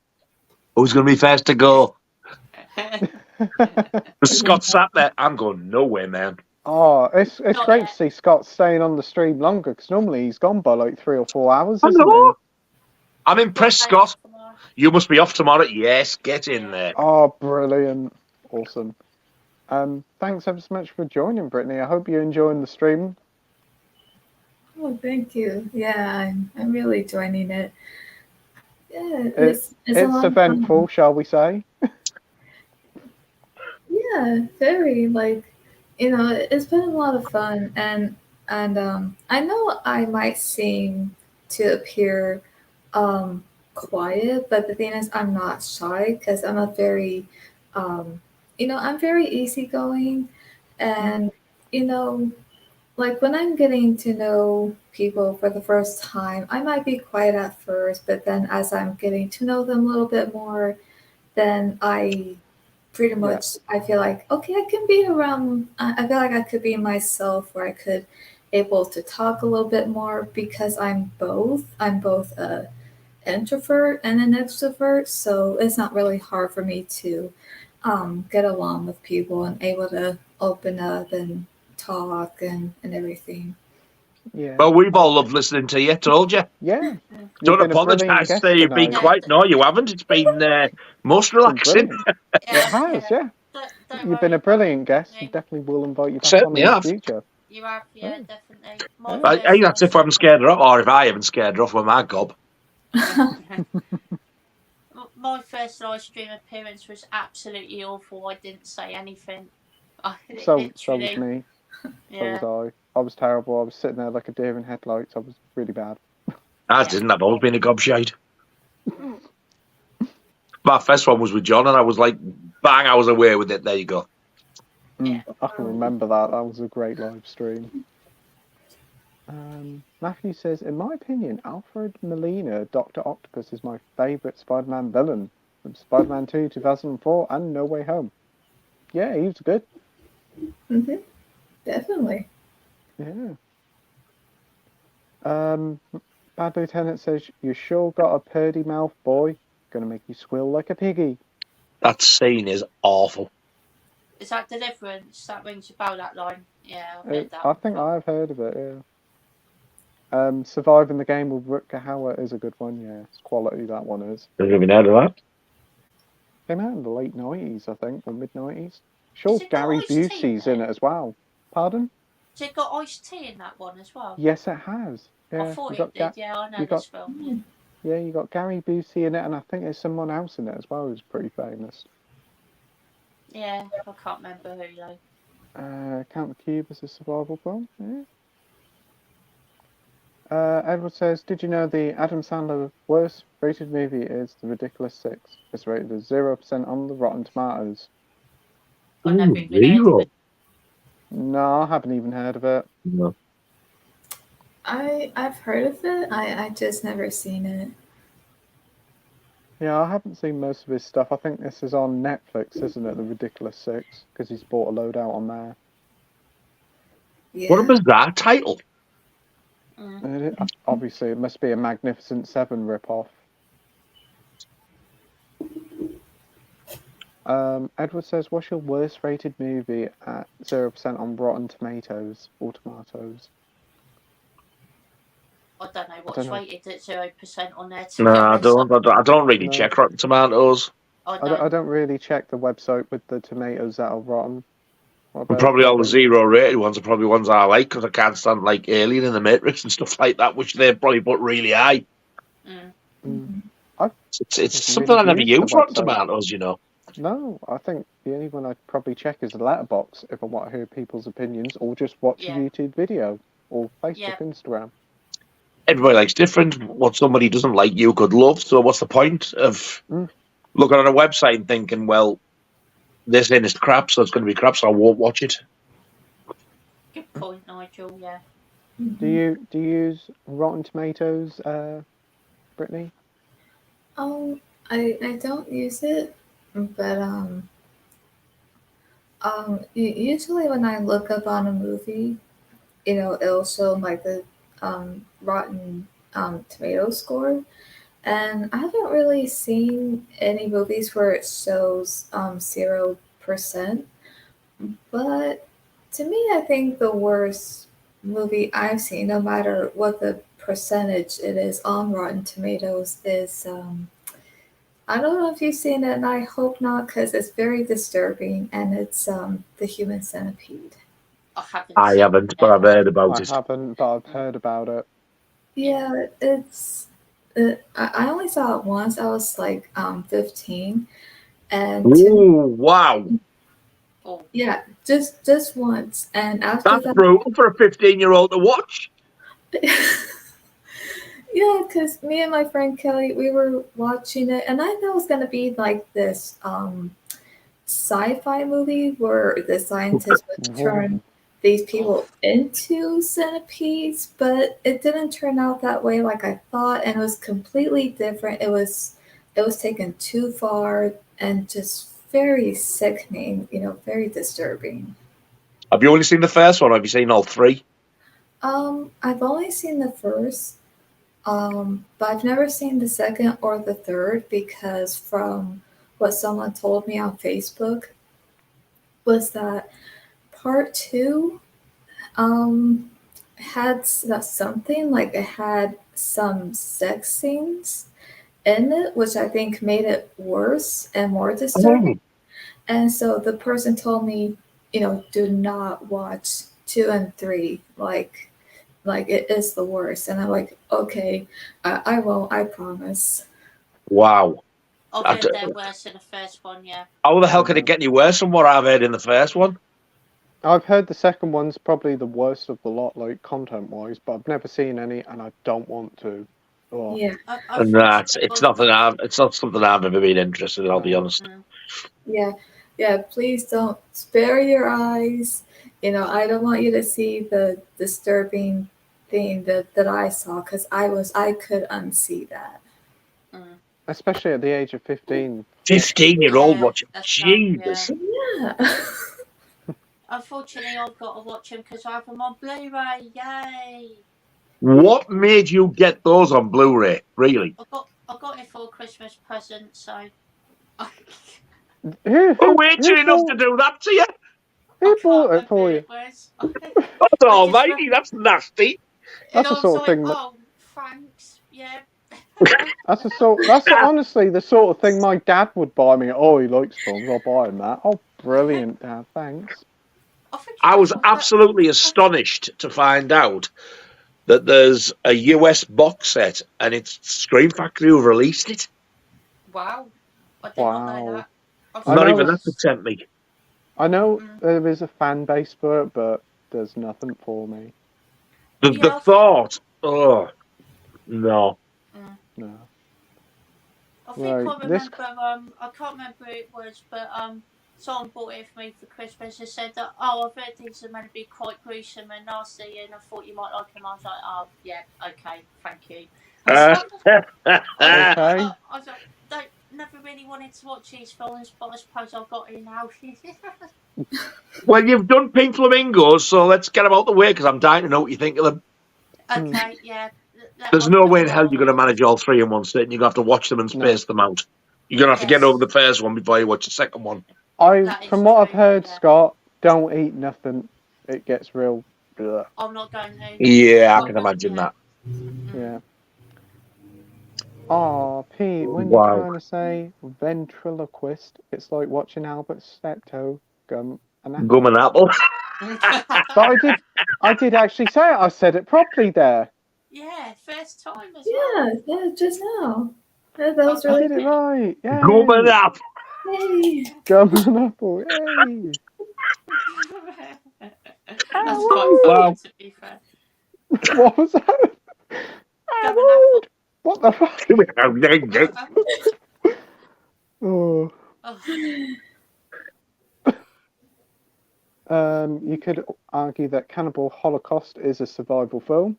Who's going to be first to go? Scott sat there. I'm going nowhere, man. Oh, it's great to see Scott staying on the stream longer because normally he's gone by like 3 or 4 hours, isn't he? I'm impressed, Scott. You must be off tomorrow. Yes, get in there. Oh, brilliant. Awesome. Thanks ever so much for joining, Brittany. I hope you're enjoying the stream. Oh, thank you. Yeah, I'm really joining it. Yeah, It's a lot of fun. eventful, shall we say? Yeah, very. Like, it's been a lot of fun, and I know I might seem to appear quiet, but the thing is, I'm not shy because I'm a very, I'm very easygoing, and like when I'm getting to know people for the first time, I might be quiet at first, but then as I'm getting to know them a little bit more, then I pretty much I feel like, okay, I can be around. I feel like I could be myself, where I could able to talk a little bit more because I'm both. I'm both a introvert and an extrovert, so it's not really hard for me to get along with people and able to open up and talk and everything. Yeah. Well, we've all loved listening to you. Told you. Yeah. Don't apologise. You've been quite. No, you haven't. It's been most relaxing. It has, yeah. You've been a brilliant guest. We definitely will invite you back Certainly on in have. the future. You have, yeah, definitely. That's if I'm scared her off, or if I haven't scared her off with my gob. My first live stream appearance was absolutely awful. I didn't say anything. So was me. Yeah. So was I. I was terrible. I was sitting there like a deer in headlights. I was really bad. I didn't. I've always been a gobshite. My first one was with John, and I was like, bang, I was away with it. There you go. I can remember that. That was a great live stream. Matthew says, in my opinion, Alfred Molina, Dr. Octopus, is my favourite Spider-Man villain from Spider-Man 2, 2004, and No Way Home. Yeah, he was good. Mm-hmm. Definitely. Yeah. Bad Lieutenant says, you sure got a purdy mouth, boy. Gonna make you squeal like a piggy. That scene is awful. Is that Deliverance? That rings a bell, that line. Yeah, I've heard that. I think I've heard of it, yeah. Surviving the Game with Rutger Hauer is a good one, yeah. It's quality, that one is. Have you heard of that? Came out in the late 90s, I think, or mid-90s. Sure, Gary Busey's in it as well. Pardon? Has it got iced tea in that one as well? Yes, it has. Yeah, I thought it did, yeah, I know this film. Yeah, you got Gary Busey in it, and I think there's someone else in it as well who's pretty famous. Yeah, I can't remember who though. Count the Cube is a survival film, yeah. Edward says, did you know the Adam Sandler worst rated movie is The Ridiculous Six? It's rated as 0% on the Rotten Tomatoes. I never even heard of it. No, I haven't even heard of it. No. I've heard of it. I just never seen it. Yeah, I haven't seen most of his stuff. I think this is on Netflix, isn't it? The Ridiculous Six, because he's bought a load out on there. Yeah. What a bizarre title. It Obviously, it must be a Magnificent Seven ripoff. Edward says, "What's your worst rated movie at 0% on Rotten Tomatoes or Tomatoes?" I don't know don't what's know. rated at 0% on there. To No, be I honest, don't. I don't really No. check Rotten Tomatoes. I don't really check the website with the tomatoes that are rotten. What And about probably all the Brittany? 0 rated ones are probably ones I like because I can't stand like Alien and the Matrix and stuff like that, which they probably put really high. It's something I never use, Rotten Tomatoes, you know. No, I think the only one I'd probably check is the letterbox if I want to hear people's opinions, or just watch a YouTube video or Facebook, Instagram. Everybody likes different. What somebody doesn't like, you could love. So what's the point of looking on a website and thinking, well, this in is crap, so it's going to be crap, so I won't watch it. Good point, Nigel. Yeah. Do you use Rotten Tomatoes, Brittany? I don't use it, but usually when I look up on a movie, it'll show like the Rotten Tomato score, and I haven't really seen any movies where it shows 0%. But to me, I think the worst movie I've seen, no matter what the percentage it is on Rotten Tomatoes, is I don't know if you've seen it, and I hope not, because it's very disturbing, and it's The Human Centipede. I haven't, but I've heard about it. I haven't, but I've heard about it. Yeah, I only saw it once. I was like 15, and wow. Yeah, just once, and after That's that, brutal for a 15-year-old to watch. Yeah, because me and my friend Kelly, we were watching it, and I thought it was gonna be like this sci-fi movie where the scientists would turn these people into centipedes, but it didn't turn out that way like I thought, and it was completely different. It was taken too far and just very sickening, very disturbing. Have you only seen the first one, or have you seen all three? I've only seen the first. But I've never seen the second or the third, because from what someone told me on Facebook was that part 2 had something, like it had some sex scenes in it, which I think made it worse and more disturbing. And so the person told me, do not watch 2 and 3, like it is the worst. And I'm like, okay, I won't, I promise. Wow. I've heard they're worse than the first one, yeah. How the hell could it get any worse than what I've heard in the first one? I've heard the second one's probably the worst of the lot, like content-wise, but I've never seen any, and I don't want to. Oh. Yeah. And it's not something I've ever been interested in, I'll be honest. Yeah, please don't spare your eyes. I don't want you to see the disturbing thing that I saw, because I could unsee that. Especially at the age of 15. 15-year-old watching. Jesus. Yeah. Unfortunately, I've got to watch them because I have them on Blu-ray. Yay! What made you get those on Blu-ray? Really? I got it for a Christmas present, so. Who made you enough to do that to you? Who bought it for you? That's almighty. That's nasty. That's the sort of thing. Oh, thanks. Yeah. That's honestly the sort of thing my dad would buy me. Oh, he likes films. I'll buy him that. Oh, brilliant, Dad. Thanks. I was absolutely astonished to find out that there's a US box set, and it's Scream Factory who released it. Wow. I did not know that. Not even that could tempt me. I know there is a fan base for it, but there's nothing for me. The thought. Oh, no. No. I think I remember. I can't remember who it was, but someone bought it for me for Christmas and said that, I've heard things are meant to be quite gruesome and nasty, and I thought you might like them. I was like, oh yeah, okay, thank you. Okay. I never really wanted to watch these films, but I suppose I've got in now. Well, you've done Pink Flamingos, so let's get them out the way, because I'm dying to know what you think of them. Okay, yeah. There's no way in hell you're going to manage all three in one sitting. You're going to have to watch them and space them out. You're going to have to get over the first one before you watch the second one. From what I've heard, Scott, don't eat nothing. It gets real. Bleh. I'm not going to. Yeah, I can imagine that. Yeah. Oh, Pete, when Wow. you're trying to say ventriloquist, it's like watching Albert Steptoe gum an apple. Gum and apple. But I did actually say it. I said it properly there. Yeah, first time as well. Yeah, just now. That was really I did it right. Yay. Gum and apple. Yay. Gum and apple. Yay. That's quite funny, to be fair. What was that? What the fuck? Oh. You could argue that Cannibal Holocaust is a survival film.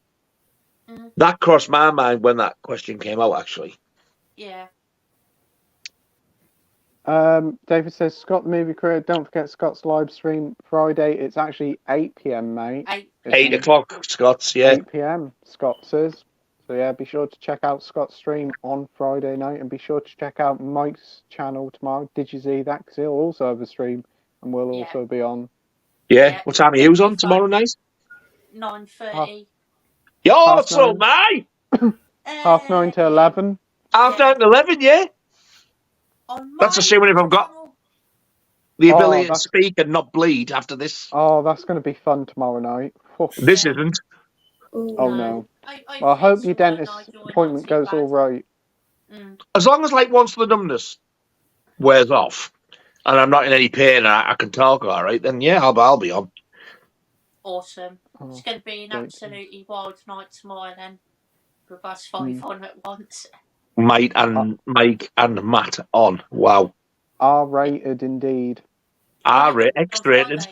That crossed my mind when that question came out, actually. Yeah. David says, Scott the movie career, don't forget Scott's live stream Friday. It's actually 8 p.m, mate. 8 o'clock, Scott's, yeah. 8 p.m, Scott says. So yeah, be sure to check out Scott's stream on Friday night, and be sure to check out Mike's channel tomorrow. Did you see that? Because he'll also have a stream, and we'll also be on. Yeah. What time are you on tomorrow night? 9:30. Yo, so am I. 9:30 to 11. 9:30 to 11, yeah. That's assuming if I've got the ability to speak and not bleed after this. Oh, that's going to be fun tomorrow night. This isn't. Oh no. Well, I hope your dentist appointment goes all right. As long as, like, once the numbness wears off and I'm not in any pain and I can talk all right, then yeah, I'll be on. Awesome. It's going to be an absolutely wild night tomorrow then, with us 5 on at once. Mike and Matt on. Wow. R-rated indeed. R-rated, X-rated.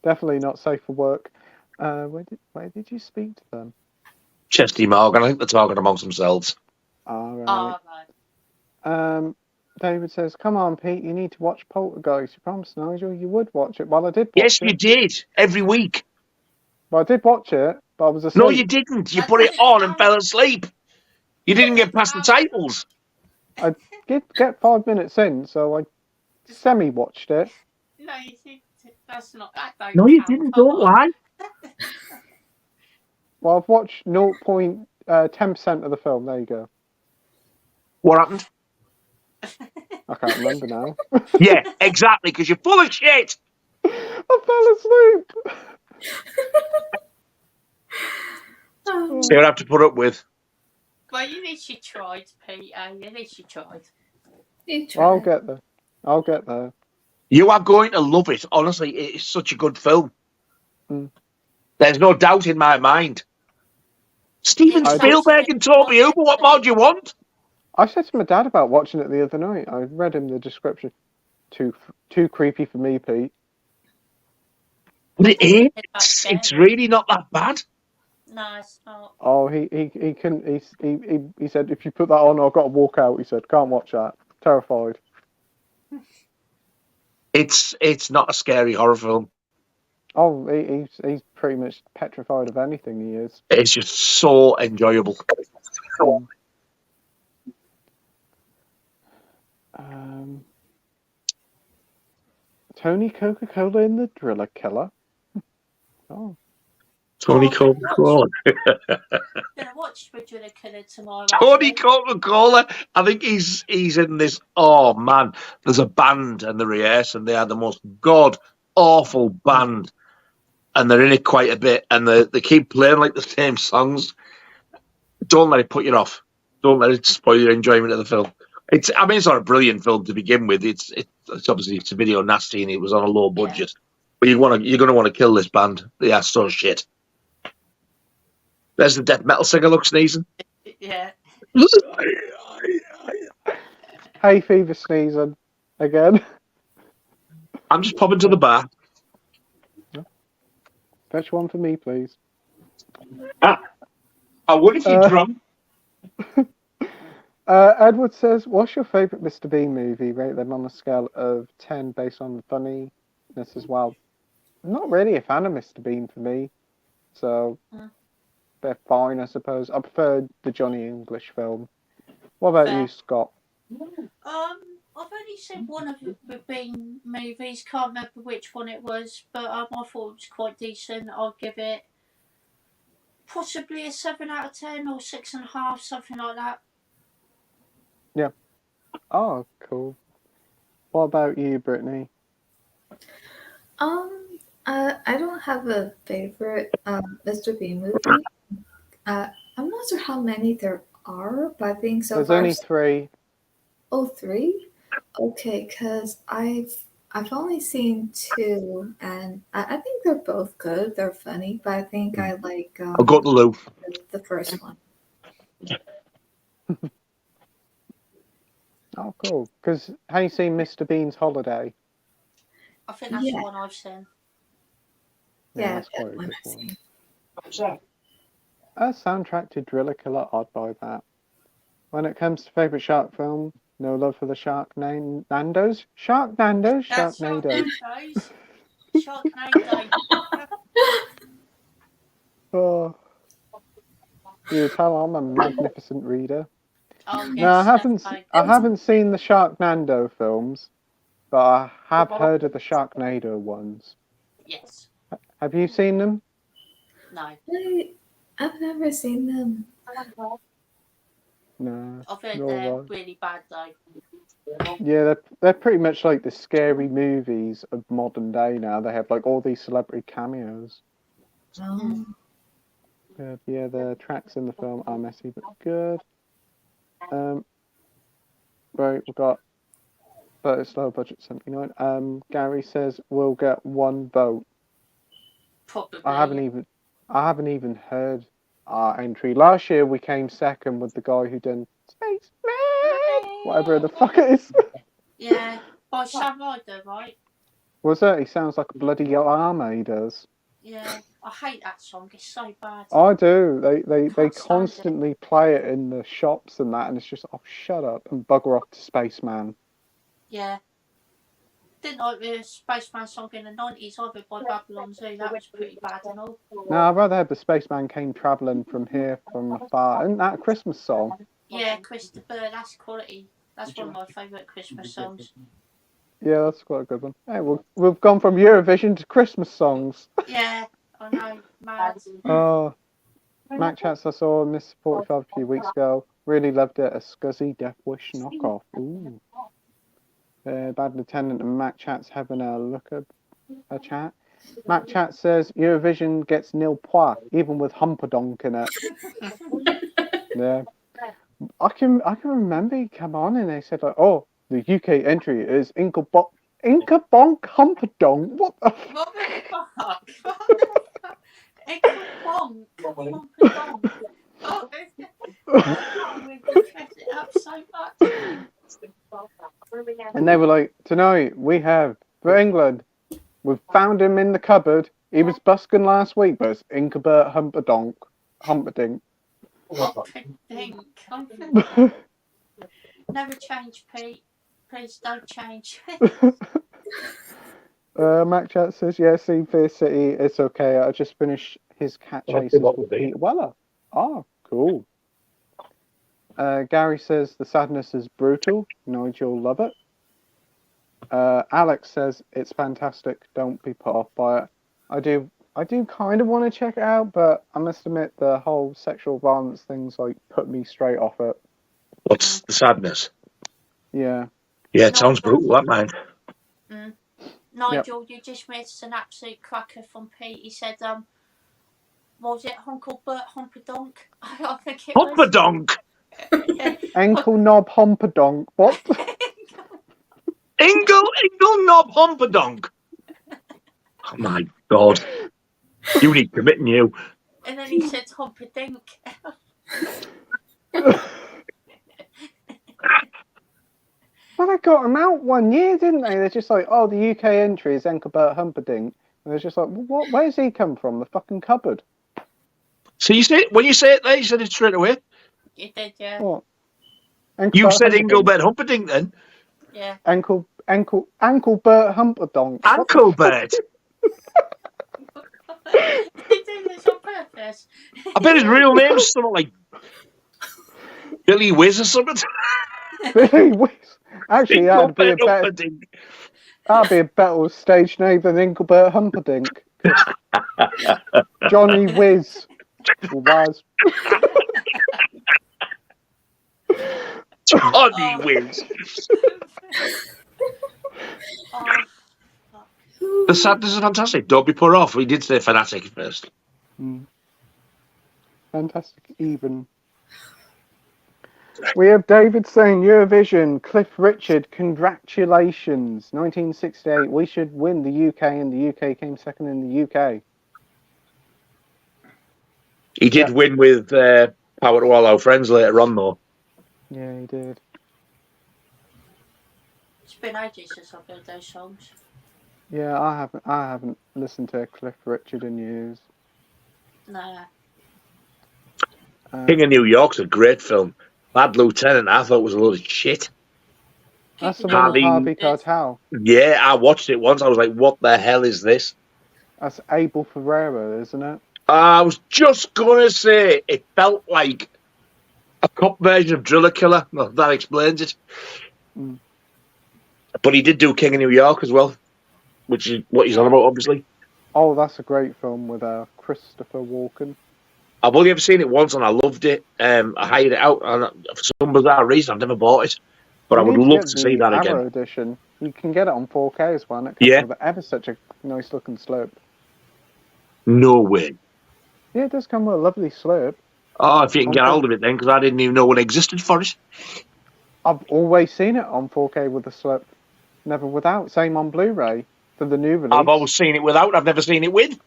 Definitely not safe for work. Where did you speak to them? Chesty Morgan. I think they're talking amongst themselves. All right. David says, "Come on, Pete. You need to watch Poltergeist. You promised Nigel you would watch it." Well, I did. Yes, you did every week. Well, I did watch it, but I was asleep. No, you didn't. You put it on and fell asleep. You didn't get past the titles. I did get 5 minutes in, so I semi-watched it. No, you didn't. That's not that. No, you didn't. Don't lie. Well, I've watched 0.10% of the film. There you go. What happened? I can't remember now. Yeah, exactly, because you're full of shit. I fell asleep. So you'll have to put up with. Well, you literally tried, Pete. You literally tried. I'll get there. I'll get there. You are going to love it. Honestly, it is such a good film. There's no doubt in my mind. Steven Spielberg and Toby Hooper, what more do you want? I said to my dad about watching it the other night. I read him the description. Too creepy for me, Pete. But it is. It's really not that bad. No, it's not. Oh, he couldn't. He said if you put that on, I've got to walk out. He said can't watch that. Terrified. It's not a scary horror film. Oh, he's pretty much petrified of anything. He is. It's just so enjoyable. Tony Coca-Cola in the Driller Killer. Oh. Tony Coca-Cola. Gonna watch the Driller Killer tomorrow. Tony Coca-Cola. I think he's in this. Oh man, there's a band and they're rehearsing. They are the most god awful band, and they're in it quite a bit. And they keep playing like the same songs. Don't let it put you off. Don't let it spoil your enjoyment of the film. It's not a brilliant film to begin with. It's obviously it's a video nasty and it was on a low budget. But you're going to want to kill this band. They are so shit. There's the death metal singer, look, sneezing. Yeah. Hay fever sneezing again. I'm just popping to the bar. Fetch one for me, please. I would if you drunk. Edward says, "What's your favourite Mr. Bean movie? Rate them on a scale of 10 based on the funniness as well." I'm not really a fan of Mr. Bean for me, so they're fine, I suppose. I prefer the Johnny English film. What about Fair. you, Scott? I've only seen one of the Bean movies. Can't remember which one it was, but I thought it was quite decent. I'll give it possibly a 7 out of 10 or 6.5, something like that. Yeah. Oh, cool. What about you, Brittany? I don't have a favorite Mr. Bean movie. I'm not sure how many there are, but I think so There's far. only 3. Oh, 3? Okay, because I've only seen 2, and I think they're both good. They're funny, but I think I like I'll go to the loo. the first one. Oh, cool. Because have you seen Mr. Bean's Holiday? I think that's Yeah. the one I've seen. Yeah, that's that quite a one good I've one. seen. A soundtrack to Driller Killer, I'd buy that. When it comes to favourite shark film, no love for the Sharknadoes? Sharknadoes? That's Sharknadoes. Sharknado. Oh. You tell I'm a magnificent reader. Oh yes. No, Definitely. I haven't seen the Sharknado films, but I have heard of the Sharknado ones. Yes. Have you seen them? No. I've never seen them. No. I've heard nor they're have I. really bad though. Yeah, they're pretty much like the scary movies of modern day now. They have like all these celebrity cameos. Yeah, the tracks in the film are messy but good. Right, we've got but it's low budget 79. Gary says we'll get 1 vote. Probably. I haven't even heard our entry. Last year we came second with the guy who done Spaceman, whatever the fuck it is. Yeah, by Sam Ryder, right? Was it? He sounds like a bloody llama. He does. Yeah, I hate that song. It's so bad. I do. They Can't stand constantly play it in the shops and that, and it's just shut up and bugger off to Spaceman. Yeah. Didn't like the Spaceman song in the 90s either by Babylon Zoo. That was pretty bad and all. No, I'd rather have the Spaceman came travelling from here from afar. Isn't that a Christmas song? Yeah, Christopher, that's quality. That's one of my favourite Christmas songs. Yeah, that's quite a good one. Hey, we've gone from Eurovision to Christmas songs. Yeah, I know, mad. Oh, Mac Chats I saw Miss 45 a few weeks ago. Really loved it. A scuzzy Death Wish knockoff. Ooh. Bad Lieutenant and Mac Chats having a look at a chat. Mac Chat says Eurovision gets nil point, even with Humperdonk in it. Yeah. I can remember he came on and they said like, oh, the UK entry is Inka Bonk Humperdonk. What the What the fuck? What the fuck? Inka Bonk Humperdonk. Oh, we've dressed it up so much. And they were like, tonight we have for England, we've found him in the cupboard. He was busking last week, but it's Inkabert Humperdink. Humperdink. Never change, Pete. Please don't change. Mac Chat says, yeah, see Fear City, it's okay. I just finished his cat chases with Peter Weller. Oh, cool. Gary says the sadness is brutal. Nige will love it. Alex says it's fantastic. Don't be put off by it. I do kind of want to check it out, but I must admit the whole sexual violence things like put me straight off it. What's the sadness? Yeah. Yeah, it sounds brutal, that man. Nigel, you just missed an absolute cracker from Pete. He said, what was it, Uncle Bert Humperdonk? I think it was. Humperdonk! Yeah. Ankle knob humperdonk. What? Ingle knob humperdonk. Oh my god. You need committing, you. And then he said Humperdink. Well, they got him out one year, didn't they? They're just like, oh, the UK entry is Engelbert Humperdinck. And they're just like, what? Where's he come from? The fucking cupboard. So when you say it there, you said it straight away. You did, yeah. What? You said Engelbert Humperdinck then. Yeah. Anklebert Humperdonk. Anklebert. Did he do this on purpose? I bet his real name's something like Billy Whiz or something. Billy Whiz. Actually, that'd be a better stage name than Engelbert Humperdinck. Johnny Whiz. Was. Johnny Whiz. Oh, The sadness is fantastic. Don't be put off. We did say fanatic first. Fantastic. Even. We have David saying Eurovision. Cliff Richard, congratulations. 1968. We should win the UK, and the UK came second in the UK. He did win with Power to All Our Friends later on, though. Yeah, he did. it's been ages since I've heard those songs. Yeah, I haven't listened to Cliff Richard in years. No. King of New York's a great film. Bad Lieutenant, I thought was a load of shit. That's the one with Harvey It's- Keitel. Yeah, I watched it once. I was like, what the hell is this? That's Abel Ferrara, isn't it? I was just going to say, it felt like a cop version of Driller Killer. Well, that explains it. But he did do King of New York as well, which is what he's on about, obviously. Oh, that's a great film with Christopher Walken. I've only ever seen it once and I loved it. I hired it out, and for some bizarre reason, I've never bought it. But I would love to see that again. Arrow edition. You can get it on 4K as well. And it comes with ever such a nice looking slurp. No way. Yeah, it does come with a lovely slurp. Oh, if you can get hold of it then, because I didn't even know one existed for it. I've always seen it on 4K with a slurp, never without. Same on Blu-ray for the new release. I've always seen it without. I've never seen it with.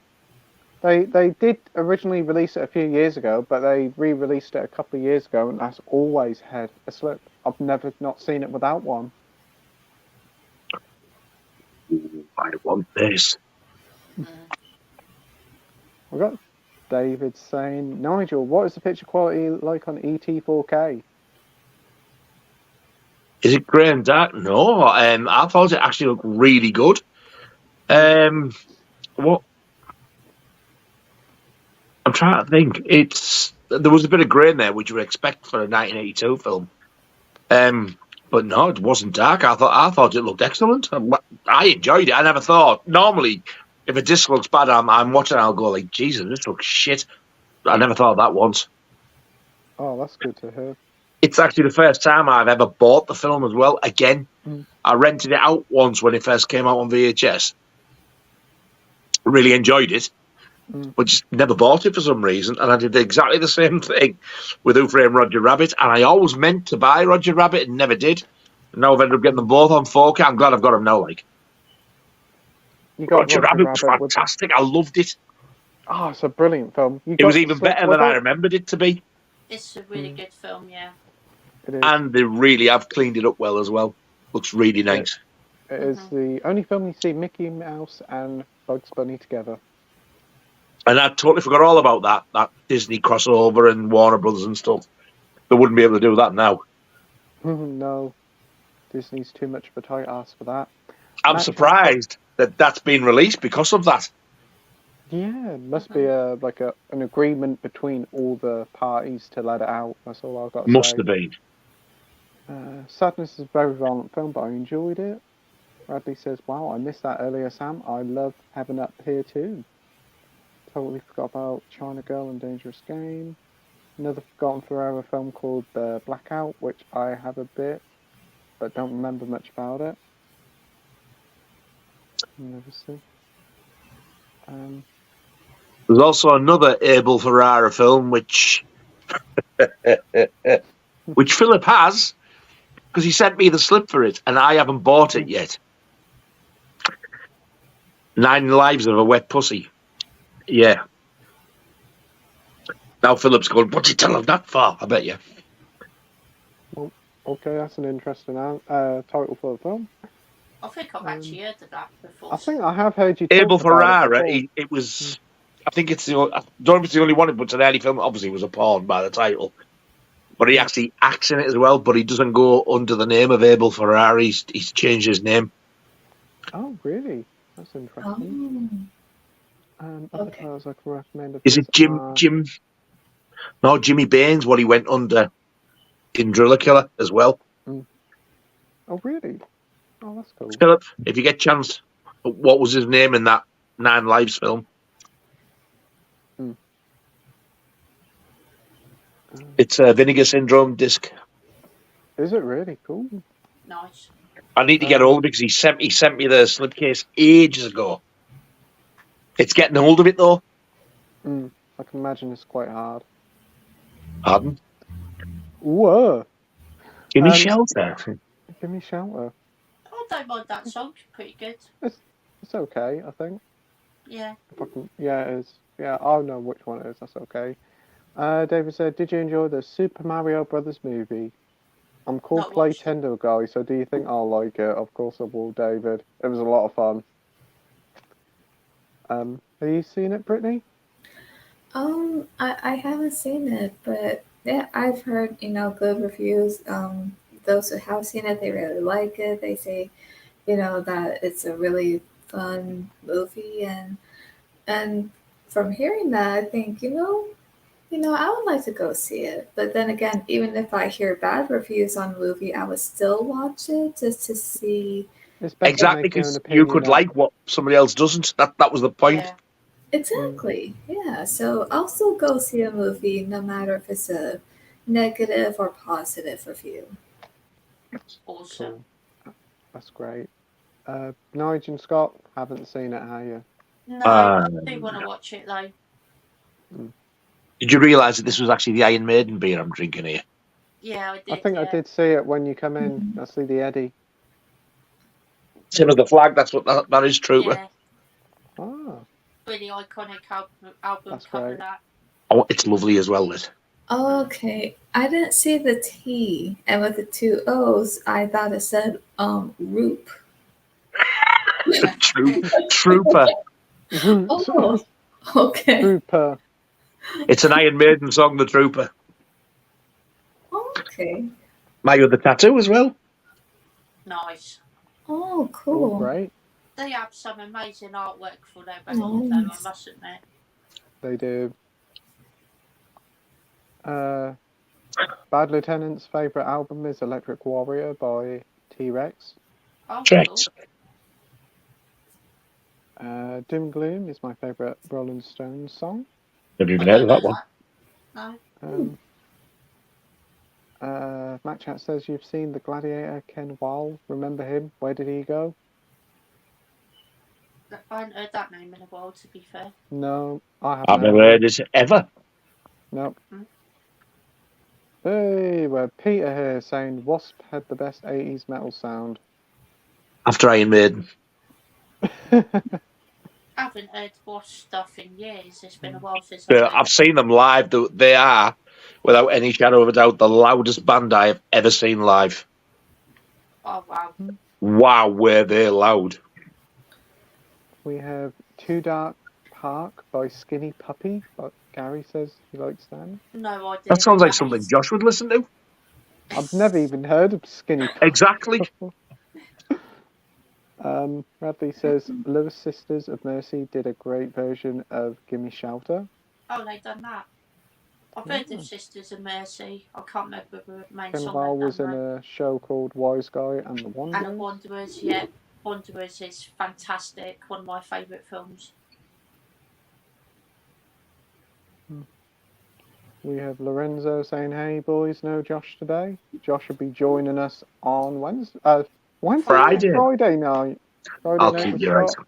They did originally release it a few years ago, but they re-released it a couple of years ago, and that's always had a slurp. I've never not seen it without one. Ooh, I want this. We've got David saying, Nigel, what is the picture quality like on ET 4K? Is it grey and dark? No, I thought it actually looked really good. What? I'm trying to think. There was a bit of grey in there, which you would expect for a 1982 film. But no, it wasn't dark. I thought it looked excellent. I enjoyed it. I never thought. Normally, if a disc looks bad, I'm watching and I'll go like, Jesus, this looks shit. I never thought that once. Oh, that's good to hear. It's actually the first time I've ever bought the film as well. Again, I rented it out once when it first came out on VHS. Really enjoyed it, but just never bought it for some reason. And I did exactly the same thing with Who Framed Roger Rabbit. And I always meant to buy Roger Rabbit and never did. And now I've ended up getting them both on 4K. I'm glad I've got them now. Like, Roger Rabbit was fantastic. I loved it. Oh, it's a brilliant film. It was even better than I remembered it to be. It's a really good film, yeah. It is. And they really have cleaned it up well as well. Looks really nice. It is the only film you see Mickey Mouse and Bugs Bunny together. And I totally forgot all about that Disney crossover and Warner Brothers and stuff. They wouldn't be able to do that now. No. Disney's too much of a tight ass for that. I'm surprised that that's been released because of that. Yeah, it must be an agreement between all the parties to let it out. That's all I've got to say. Must have been. Sadness is a very violent film, but I enjoyed it. Bradley says, wow, I missed that earlier, Sam. I love Heaven Up Here too. Totally forgot about China Girl and Dangerous Game. Another forgotten forever film called Blackout, which I have a bit, but don't remember much about it. Never see. There's also another Abel Ferrara film, which Philip has, because he sent me the slip for it, and I haven't bought it yet. 9 Lives of a Wet Pussy. Yeah. Now Philip's going, what'd you tell him that for? I bet you. Well, okay, that's an interesting title for the film. I think I've actually heard of that before. I think I have heard you talk Abel about Ferrara, it was... I think it's I don't know if it's the only one, but it's an early film. Obviously, it was a porn by the title. But he actually acts in it as well, but he doesn't go under the name of Abel Ferrara. He's changed his name. Oh, really? That's interesting. Other Okay. titles I can recommend of Is his it Jim? are- No, Jimmy Baines. What he went under in Driller Killer as well. Oh, really? Oh, that's cool. Philip, if you get a chance, what was his name in that Nine Lives film? It's a Vinegar Syndrome disc. Is it really cool? Nice. I need to get hold of it because he sent me the slipcase ages ago. It's getting hold of it though. I can imagine it's quite hard. Pardon? Whoa! Give me Um, shelter. Give me shelter. I don't mind that song. It's pretty good. It's okay, I think. Yeah. Yeah, it is. Yeah, I'll know which one it is. That's okay. David said, "Did you enjoy the Super Mario Brothers movie?" I'm called Not watched it. Playtendoguy, so do you think I'll like it? Of course I will, David. It was a lot of fun. Have you seen it, Brittany? I haven't seen it, but yeah, I've heard, good reviews. Those who have seen it, they really like it. They say, that it's a really fun movie, and from hearing that, I think, I would like to go see it. But then again, even if I hear bad reviews on the movie, I would still watch it just to see. It's better to Exactly, make your own because you opinion could up. like what somebody else doesn't. That was the point. Yeah. Exactly. Yeah. So I'll still go see a movie no matter if it's a negative or positive review. Awesome. Cool. That's great. Nige and Scott, haven't seen it, have you? No, I do want to watch it though. Did you realise that this was actually the Iron Maiden beer I'm drinking here? Yeah, I did. I think I did see it when you come in. I see the Eddie. Same as the flag. That's what that is true. Yeah. Ah, Really iconic album That's cover great. that. Oh, it's lovely as well, Liz. Okay. I didn't see the T, and with the two O's, I thought it said Roop. Trooper. Oh, okay. Trooper. It's an Iron Maiden song, The Trooper. Okay. My other tattoo as well. Nice. Oh, Oh, cool. great. They have some amazing artwork for their band, though, I must admit. They do. Bad Lieutenant's favourite album is Electric Warrior by T-Rex. Oh, Correct. cool. Doom Gloom is my favourite Rolling Stones song. Never even I heard of don't that know one. No. Matt Chat says you've seen the Gladiator Ken Wall. Remember him? Where did he go? I haven't heard that name in a while, to be fair. No, I haven't. I've never heard it ever. Nope. Hey, we're Peter here saying Wasp had the best 80s metal sound. After Iron Maiden. I haven't heard Wasp stuff in years. It's been a while since I've heard I've seen them live. They are, without any shadow of a doubt, the loudest band I have ever seen live. Oh, wow. Wow, were they loud. We have Too Dark Park by Skinny Puppy, but Gary says he likes that. No idea. That sounds like That something is- Josh would listen to. I've never even heard of Skinny Puppy. Exactly. Bradley says Lewis Sisters of Mercy did a great version of Gimme Shelter. Oh, they've done that. I've heard of Sisters of Mercy. I can't remember the main Ken song. Wall they've was done, in though. a show called Wise Guy and the Wanderers. And the Wanderers, yeah. Wanderers is fantastic. One of my favourite films. We have Lorenzo saying, "Hey boys, no Josh today. Josh will be joining us on Wednesday. Friday. Friday night. Friday I'll night keep with you right. Scott.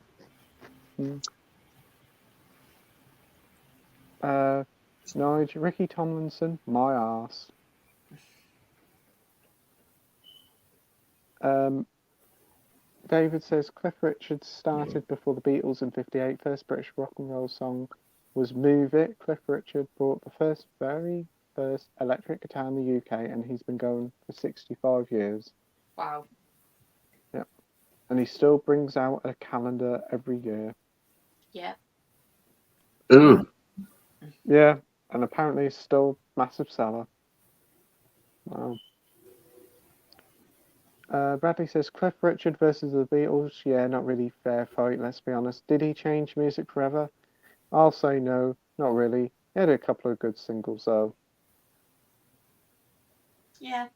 Nige, Ricky Tomlinson, my arse. David says Cliff Richard started before the Beatles in '58. First British rock and roll song was "Move It." Cliff Richard brought the very first electric guitar in the UK, and he's been going for 65 years. Wow. Yeah, and he still brings out a calendar every year. Yeah. Ooh. Yeah, and apparently it's still massive seller. Wow. Bradley says Cliff Richard versus the Beatles. Yeah, not really fair fight, let's be honest. Did he change music forever? I'll say no, not really. He had a couple of good singles though. Yeah.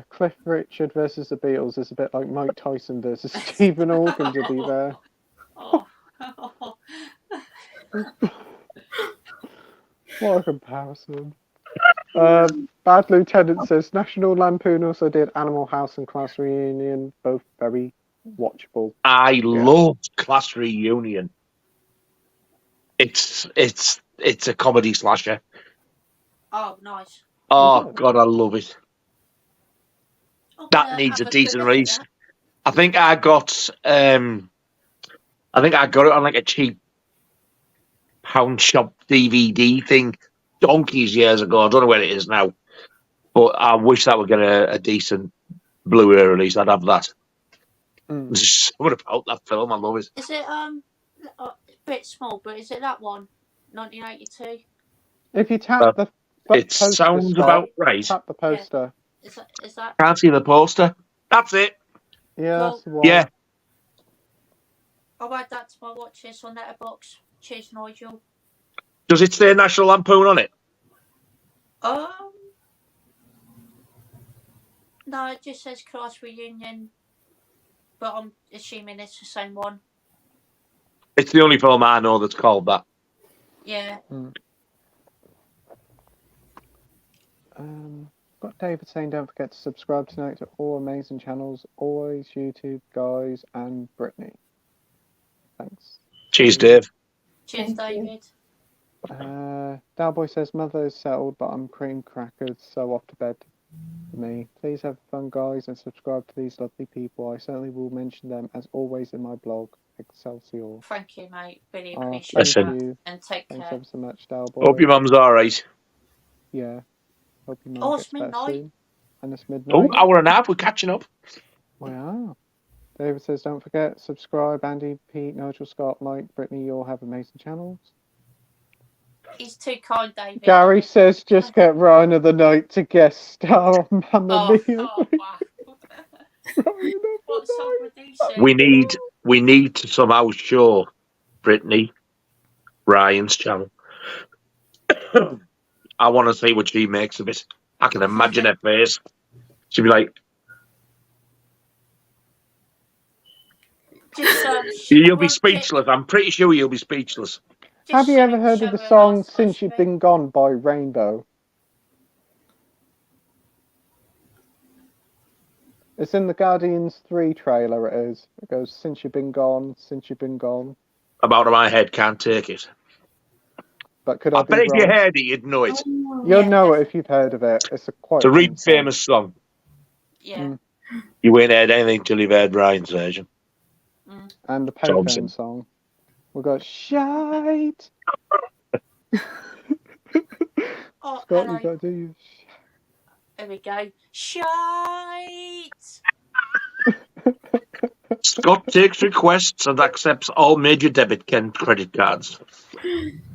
Cliff Richard versus the Beatles is a bit like Mike Tyson versus Stephen Hawking, to be fair. Oh. What a comparison. Bad Lieutenant says National Lampoon also did Animal House and Class Reunion, both very watchable. I loved Class Reunion. It's a comedy slasher. Oh, nice. Oh it? God, I love it. I'm That gonna needs a have good decent look at release. that. I think I got it on like a cheap pound shop DVD thing donkeys years ago. I don't know where it is now, but I wish that would get a decent Blu-ray release. I'd have that. There's something about that film. I love it. Is it a bit small, but is it that one? 1982. If you tap the It poster, sounds Scott, about right. tap the poster. Is that? Can't see the poster. That's it. Yeah, Cool. that's the one. Yeah. I'll add that to my watch list on Letterboxd. Cheers, Nigel. Does it say National Lampoon on it? No, it just says Class Reunion, but I'm assuming it's the same one. It's the only film I know that's called that. Yeah. Got David saying don't forget to subscribe tonight to all amazing channels, always YouTube guys and Brittany. Thanks. Cheers, Dave. Cheers, David. Dalboy says mother is settled, but I'm cream crackers, so off to bed for me. Please have fun, guys, and subscribe to these lovely people. I certainly will mention them as always in my blog, Excelsior. Thank you, mate. Really Oh, appreciate thank that. you. And take Thanks care. ever so much, Dalboy. Hope your mum's all right. Yeah. Hope your mum Oh, gets it's better midnight. soon. And it's midnight. Oh, hour and a half. We're catching up. Wow. David says, don't forget, subscribe. Andy, Pete, Nigel, Scott, Mike, Brittany, you all have amazing channels. He's too kind, David. Gary says, just get Ryan of the Night to guest star on Mamma Mia. Oh, wow. What song would he sing? We need to somehow show Brittany Ryan's channel. I want to see what she makes of it. I can imagine her face. She'd be like, you'll be speechless. I'm pretty sure you'll be speechless. Have you ever heard of the song Since You've Been Gone by Rainbow? It's in the Guardians 3 trailer, it is. It goes, since you've been gone, since you've been gone. About my head can't take it. But could I I be bet if wrong? you heard it, you'd know it. You'll know it if you've heard of it. It's quite It's a really famous song. Yeah. You ain't heard anything till you've heard Ryan's version. And the Thompson. Payphone song. We've got Shite. Oh, Scott, hello. you got to do your... There we go. Shite. Scott takes requests and accepts all major debit credit cards.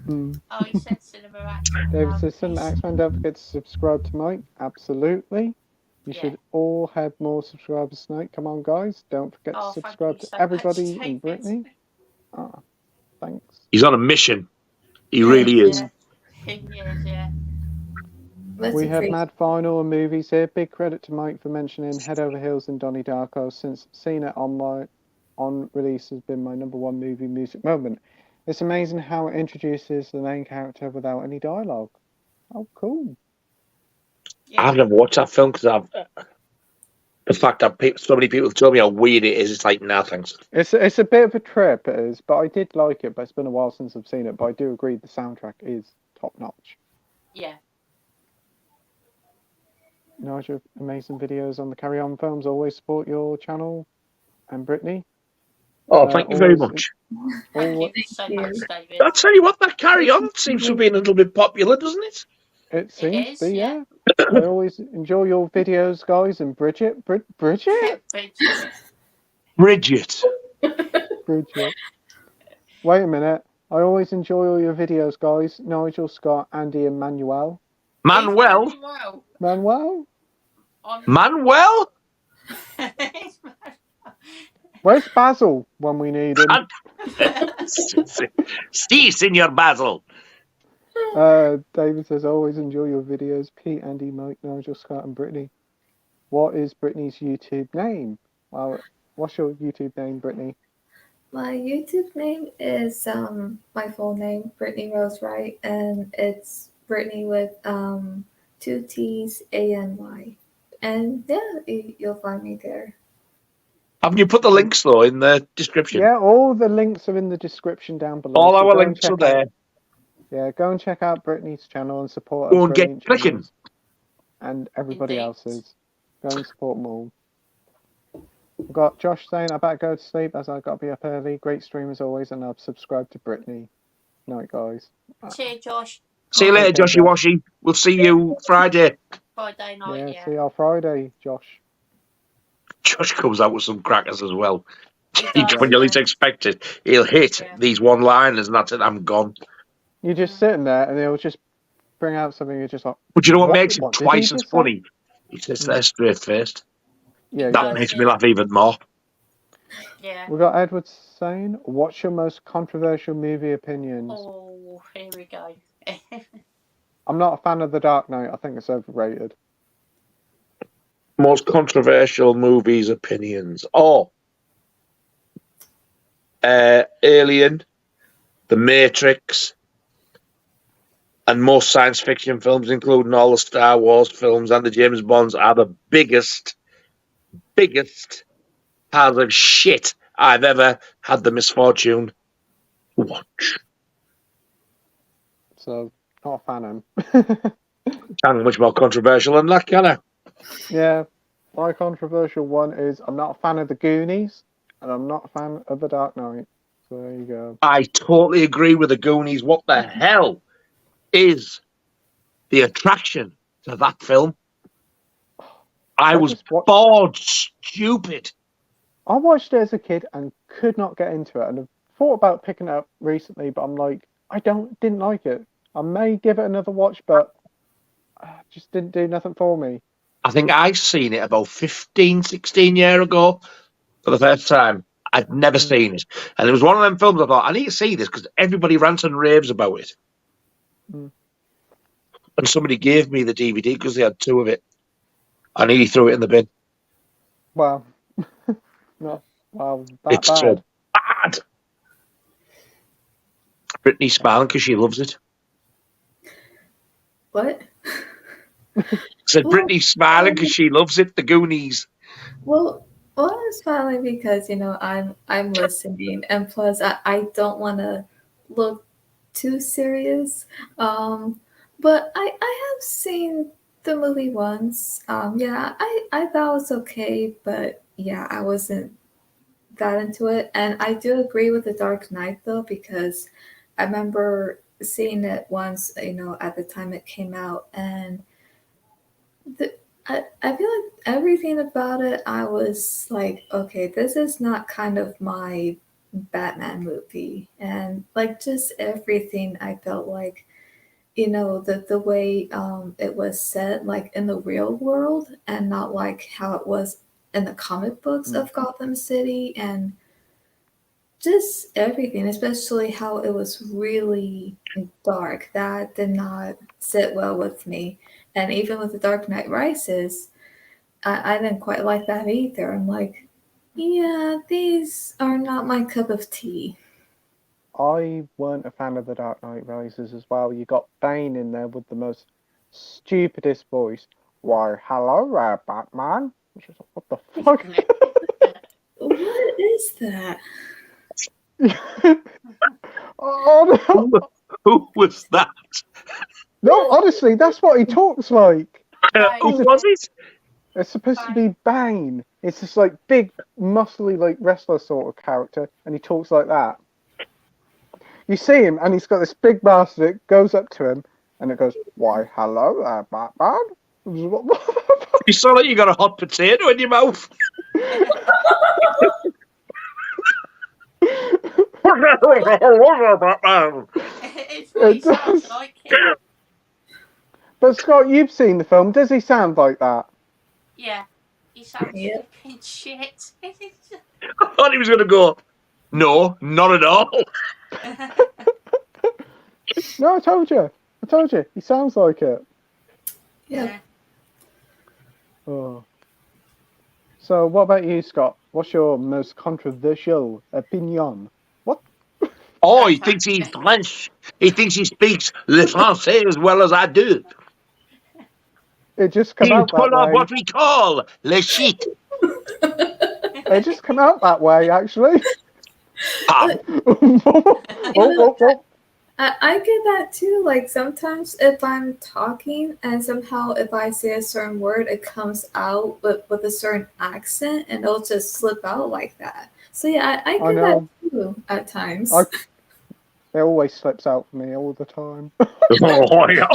Oh, he said Cinema Action. David says, Cinema Axeman, don't forget to subscribe to Mike. Absolutely. You should all have more subscribers tonight. Come on, guys. Don't forget to subscribe to everybody in Brittany. Ah, thanks. He's on a mission. He really is. He is, yeah. We have Mad Final and movies here. Big credit to Mike for mentioning Head Over Heels and Donnie Darko, since seeing it on release has been my #1 movie music moment. It's amazing how it introduces the main character without any dialogue. Oh, cool. Yeah. I've never watched that film because the fact that so many people have told me how weird it is, it's like, nah, thanks. It's a bit of a trip, it is, but I did like it, but it's been a while since I've seen it, but I do agree the soundtrack is top-notch. Yeah. Nige, amazing videos on the Carry On films. Always support your channel and Brittany. Oh, thank you very much. Thank you so much, David. I'll tell you what, that Carry On seems to have been a little bit popular, doesn't it? It seems to be, yeah. I always enjoy your videos, guys. And Bridget? Bridget? Bridget. Bridget. Wait a minute. I always enjoy all your videos, guys. Nigel, Scott, Andy, and Manuel. Manuel? Manuel? Manuel? Where's Basil when we need him? See, Senor Basil. David says, always enjoy your videos. Pete, Andy, Mike, Nigel, Scott, and Brittany. What is Brittany's YouTube name? Well, what's your YouTube name, Brittany? My YouTube name is my full name, Brittany Rose Wright, and it's Brittany with 2 T's ANY. And yeah, you'll find me there. Haven't you put the links though in the description? Yeah, all the links are in the description down below. All so our go and links check are there. Yeah, go and check out Brittany's channel and support Go her and get brilliant clicking. channels. And everybody Indeed. else's. Go and support them all. We've got Josh saying, I better go to sleep as I've got to be up early. Great stream as always, and I've subscribed to Brittany. Night, guys. See you, Josh. See you later, Joshy Washy. We'll see you Friday. Friday night, Yeah, see you on Friday, Josh. Josh comes out with some crackers as well. He does, When you least expect it, he'll hit these one-liners, and that's it. I'm gone. You're just sitting there, and he'll just bring out something. You're just like, But you know what makes it did he twice as just say? funny? He sits there straight faced. Yeah, he That does. makes me laugh even more. Yeah. We've got Edward saying, what's your most controversial movie opinions? Oh, here we go. I'm not a fan of The Dark Knight. I think it's overrated. Most controversial movies opinions. Oh, Alien, The Matrix, and most science fiction films, including all the Star Wars films and the James Bonds, are the biggest piles of shit I've ever had the misfortune to watch. So, not a fan of him. Can't be much more controversial than that, can I? Yeah, my controversial one is I'm not a fan of The Goonies, and I'm not a fan of The Dark Knight. So there you go. I totally agree with the Goonies. What the hell is the attraction to that film? I was bored, stupid. I watched it as a kid and could not get into it, and I've thought about picking it up recently, but I'm like, didn't like it. I may give it another watch, but just didn't do nothing for me. I think I seen it about 15, 16 years ago for the first time. I'd never seen it. And it was one of them films I thought, I need to see this because everybody rants and raves about it. And somebody gave me the DVD because they had 2 of it. I nearly threw it in the bin. Wow. No, wow, It's bad. so bad. Brittany's smiling because she loves it. What? I said Brittany's smiling because she loves it, the Goonies. Well, I'm smiling because I'm listening, and plus I don't want to look too serious. But I have seen the movie once. Yeah, I thought it was okay, but yeah, I wasn't that into it. And I do agree with The Dark Knight though, because I remember seeing it once, at the time it came out, and I feel like everything about it, I was like, okay, this is not kind of my Batman movie. And like just everything, I felt like, the way it was set, like in the real world, and not like how it was in the comic books of Gotham City, and just everything, especially how it was really dark. That did not sit well with me. And even with The Dark Knight Rises, I didn't quite like that either. I'm like, yeah, these are not my cup of tea. I weren't a fan of The Dark Knight Rises as well. You got Bane in there with the most stupidest voice. Why, hello there, Batman. Which is like, what the fuck? What is that? Oh, no. Who was that? No, honestly, that's what he talks like. Who was it? It's supposed to be Bane. It's this like big, muscly, like wrestler sort of character, and he talks like that. You see him, and he's got this big mask that goes up to him, and it goes, "Why, hello there, Batman." You sound like you got a hot potato in your mouth. It's what he sounds like. But Scott, you've seen the film. Does he sound like that? Yeah, he sounds flipping shit. I thought he was going to go, no, not at all. No, I told you. He sounds like it. Yeah. Oh. So, what about you, Scott? What's your most controversial opinion? What? Oh, he thinks he's French. He thinks he speaks le français as well as I do. It just come He's out that full of way. what we call le shit. It just come out that way, actually. Ah, Oh. I get that too. Like sometimes if I'm talking and somehow if I say a certain word, it comes out with a certain accent and it'll just slip out like that. So yeah, I get that know. too at times. It always slips out for me all the time. oh, yeah.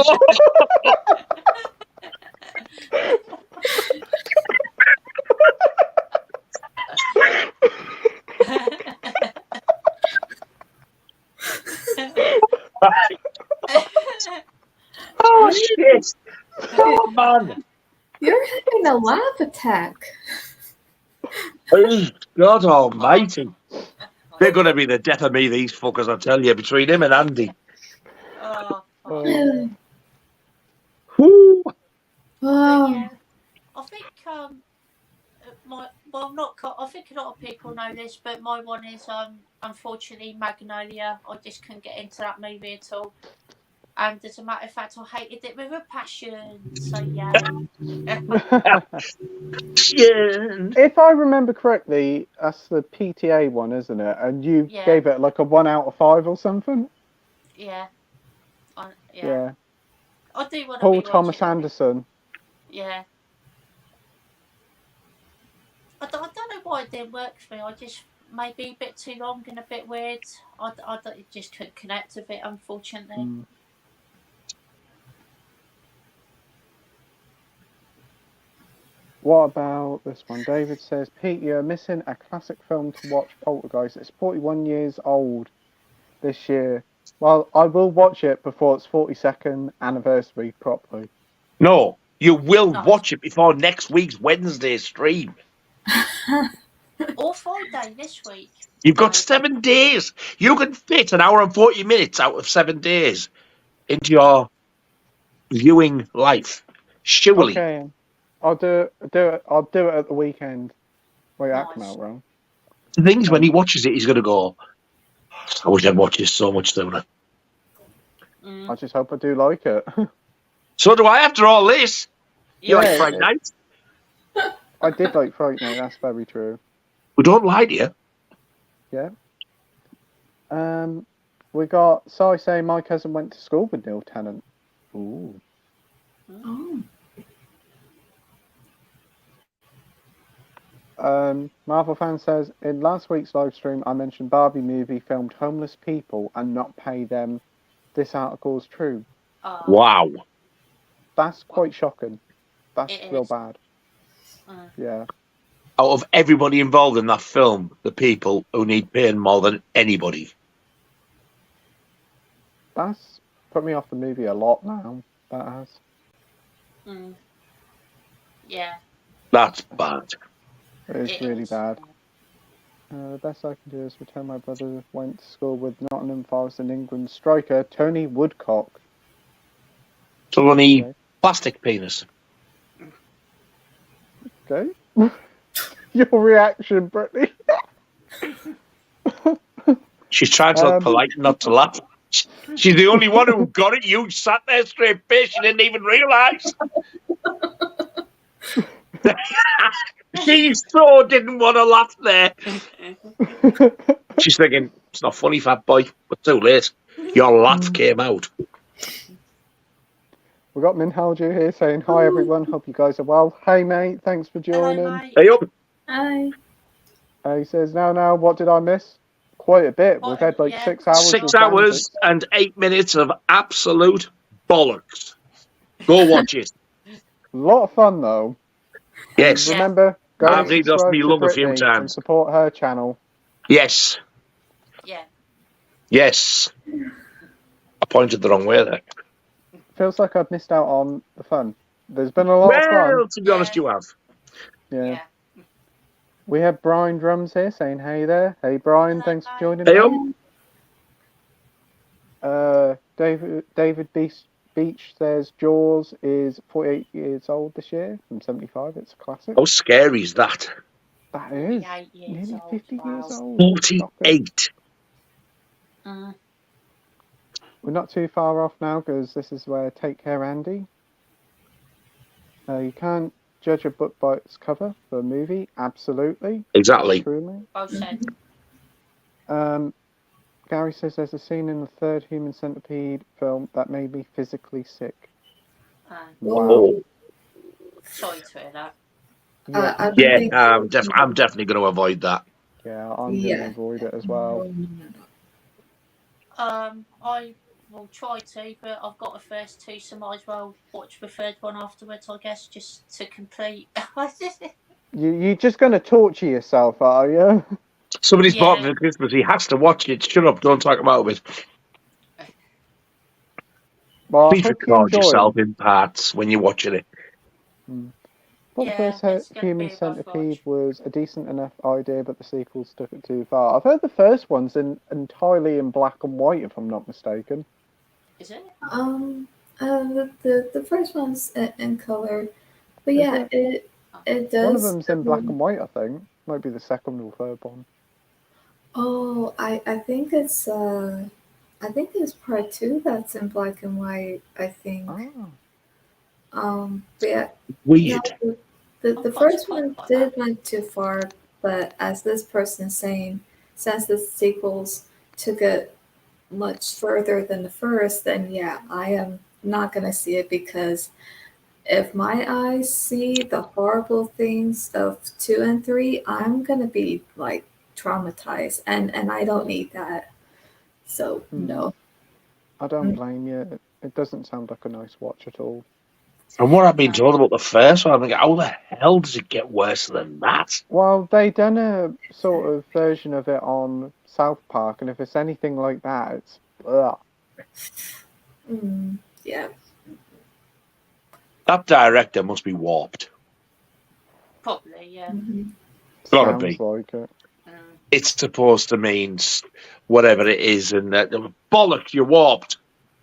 Oh, shit. Oh, man. You're having a laugh attack. Oh, God almighty. They're going to be the death of me, these fuckers, I tell you, between him and Andy. Oh, Oh. Whoo. Oh, yeah. I think I think a lot of people know this, but my one is unfortunately Magnolia. I just couldn't get into that movie at all. And as a matter of fact, I hated it with a passion. So yeah. If I remember correctly, that's the PTA one, isn't it? And you Yeah. gave it like a 1 out of 5 or something? Yeah. Yeah. I do want to Paul rewatch Thomas it. Anderson. Yeah. I don't know why it didn't work for me. I just maybe a bit too long and a bit weird. I just couldn't connect with it, unfortunately. What about this one? David says, Pete, you're missing a classic film to watch, Poltergeist. It's 41 years old this year. Well, I will watch it before its 42nd anniversary properly. No, you will watch it before next week's Wednesday stream. Or Friday this week. You've got 7 days. You can fit an hour and 40 minutes out of 7 days into your viewing life. Surely. Okay, I'll do it. I'll do it at the weekend. Wait, that come out wrong. The thing is, when he watches it, he's going to go, I wish I'd watch this so much sooner. I just hope I do like it. So do I after all this. You like Friday night? I did like Fright Night, that's very true. We don't lie to you. Yeah. We got Sai saying my cousin went to school with Neil Tennant. Ooh. Marvel fan says in last week's live stream I mentioned Barbie movie filmed homeless people and not pay them. This article is true. Wow. That's quite shocking. That's It real is. bad. Yeah. Out of everybody involved in that film, the people who need paying more than anybody. That's put me off the movie a lot now. That has. Yeah. That's bad. It is It really is. bad. The best I can do is pretend my brother went to school with Nottingham Forest and England striker Tony Woodcock. So only Okay. plastic penis. Okay. Your reaction, Brittany. She's trying to look polite and not to laugh. She's the only one who got it. You sat there straight face. She didn't even realise. She so didn't want to laugh there. She's thinking, it's not funny, fat boy, but too late. Your laugh came out. We got Minhalju here saying, hi everyone, hope you guys are well. Hey mate, thanks for joining. Hello, mate. Hey up. Hi. He says, now, what did I miss? Quite a bit. We've had like 6 hours. 6 of hours and 8 minutes of absolute bollocks. Go watch it. A lot of fun though. Yes. Remember, go I've and read off subscribe me to lung a few Brittany and times. support her channel. Yes. Yeah. Yes. I pointed the wrong way there. Feels like I've missed out on the fun. There's been a lot of fun. Well, to be honest, you have. Yeah. We have Brian Drums here saying hey there. Hey Brian, Hello, thanks for Brian. joining. Hey, David Beach says Jaws is 48 years old this year from 75. It's a classic. how scary is that? That is 48 years nearly old. 50 Wow. years old. Shocking. 48. Mm. We're not too far off now because this is where Take Care Andy. You can't judge a book by its cover for a movie. Absolutely. Exactly. Truly. Well said. Gary says there's a scene in the third Human Centipede film that made me physically sick. Wow. Oh, Sorry to hear that. Yeah, I don't yeah. think. I'm definitely going to avoid that. yeah, I'm going to avoid it as well. I will try to, but I've got the first two, so might as well watch the third one afterwards, I guess, just to complete. You're just going to torture yourself, are you? Somebody's bought Yeah. for Christmas. He has to watch it. Shut up. Don't talk about it. Well, I Please hope you record enjoy. yourself in parts when you're watching it. But Yeah, the first it's gonna Human be a rough Centipede watch. was a decent enough idea, but the sequels took it too far. I've heard the first one's entirely in black and white, if I'm not mistaken. Is it? The first one's in color, but Is yeah, it does. One of them's in black and white, I think. Might be the second or third one. Oh, I think it's part two that's in black and white. I think. But yeah, Weird. no, the first one did went too far, but as this person's saying, since the sequels took it much further than the first, then yeah, I am not gonna see it because if my eyes see the horrible things of 2 and 3, I'm gonna be like traumatized, and I don't need that. So no. I don't blame you. It doesn't sound like a nice watch at all. From what I've been told about the first one, I'm thinking, how the hell does it get worse than that? Well, they done a sort of version of it on South Park, and if it's anything like that, it's ugh. Yeah. That director must be warped. Probably, yeah. Gotta Sounds be. like it. It's supposed to mean whatever it is, and bollocks, you're warped.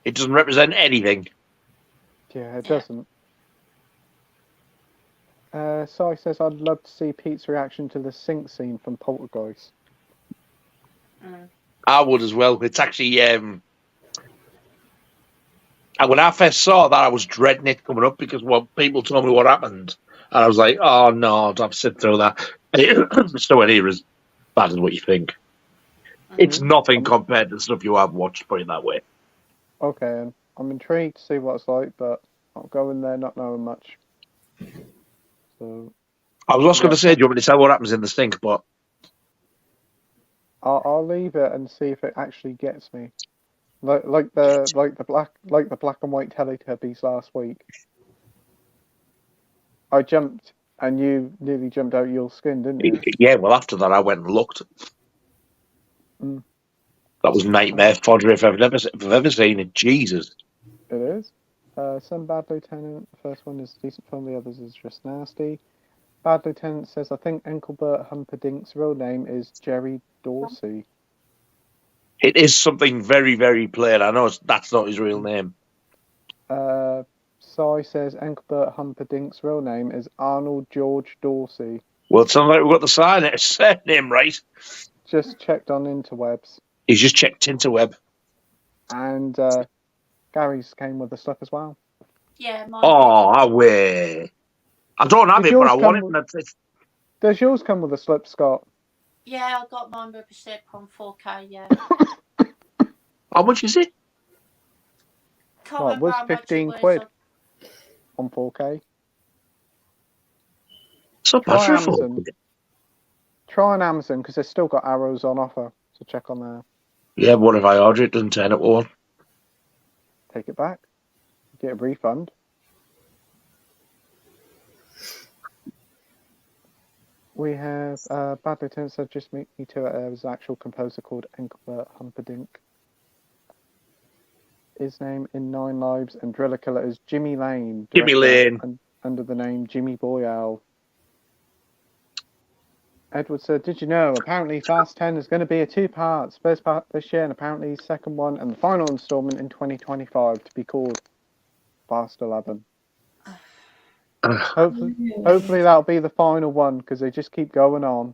It doesn't represent anything. Yeah, it doesn't. Sai says, I'd love to see Pete's reaction to the sink scene from Poltergeist. I would as well. It's actually, when I first saw that, I was dreading it coming up because people told me what happened. And I was like, oh no, I'd have to sit through that. It's nowhere near as bad as what you think. It's nothing compared to the stuff you have watched, put it that way. Okay, I'm intrigued to see what it's like, but I'll go in there not knowing much. So I was also going to say, do you want me to tell what happens in the stink? But I'll leave it and see if it actually gets me. Like the black and white Teletubbies last week. I jumped and you nearly jumped out your skin, didn't you? yeah, well, after that, I went and looked. That was nightmare fodder if I've ever seen it. Jesus. It is. Some Bad Lieutenant. The first one is a decent film. The others is just nasty. Bad Lieutenant says, I think Engelbert Humperdinck's real name is Jerry Dorsey. It is something very, very plain. I know that's not his real name. Sai says Engelbert Humperdinck's real name is Arnold George Dorsey. Well, it sounds like we've got the surname right. Just checked on interwebs. He's just checked interweb. And Gary's came with the stuff as well. Yeah, mine I will. I don't have it, but I want it. And that's it. Does yours come with a slip, Scott? Yeah, I got mine with a slip on 4K, yeah. How much is it? Well, it was 15 quid on 4K. So Try Amazon. Try on Amazon because they've still got arrows on offer. So check on there. Yeah, but what if I order it? Doesn't turn up one. Take it back. Get a refund. We have Bad Lieutenant said just meet me to it. There was an actual composer called Engelbert Humperdinck. His name in 9 Lives and Driller Killer is Jimmy Lane. Jimmy Lane. Under the name Jimmy Boyale. Edward said, "Did you know? Apparently, Fast 10 is going to be a 2 parts. First part this year, and apparently second one and the final installment in 2025 to be called Fast 11. Hopefully that'll be the final one because they just keep going on.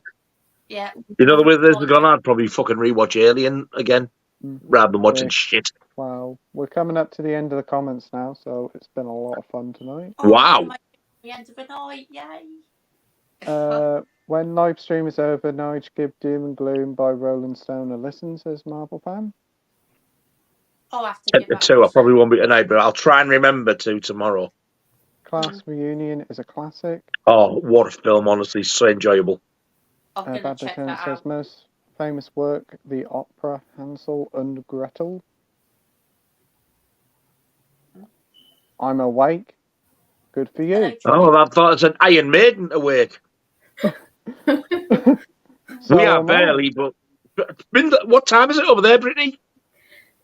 Yeah. You know the way this has gone, I'd probably fucking rewatch Alien again rather than watching Yeah. shit. Wow, we're coming up to the end of the comments now, so it's been a lot of fun tonight. Wow. The end of the night, yay! When live stream is over, Nige give Doom and Gloom by Rolling Stone a listen, says Marvel Fan. I'll have to 10 give to that 2, I probably won't be tonight, but I'll try and remember to tomorrow. Class Reunion is a classic. Oh, what a film, honestly. So enjoyable. I'm going to check that says out. most famous work, the opera Hansel and Gretel. I'm awake. Good for you. Oh, I thought it said Iron Maiden awake. So we are am I. barely, but what time is it over there, Brittany?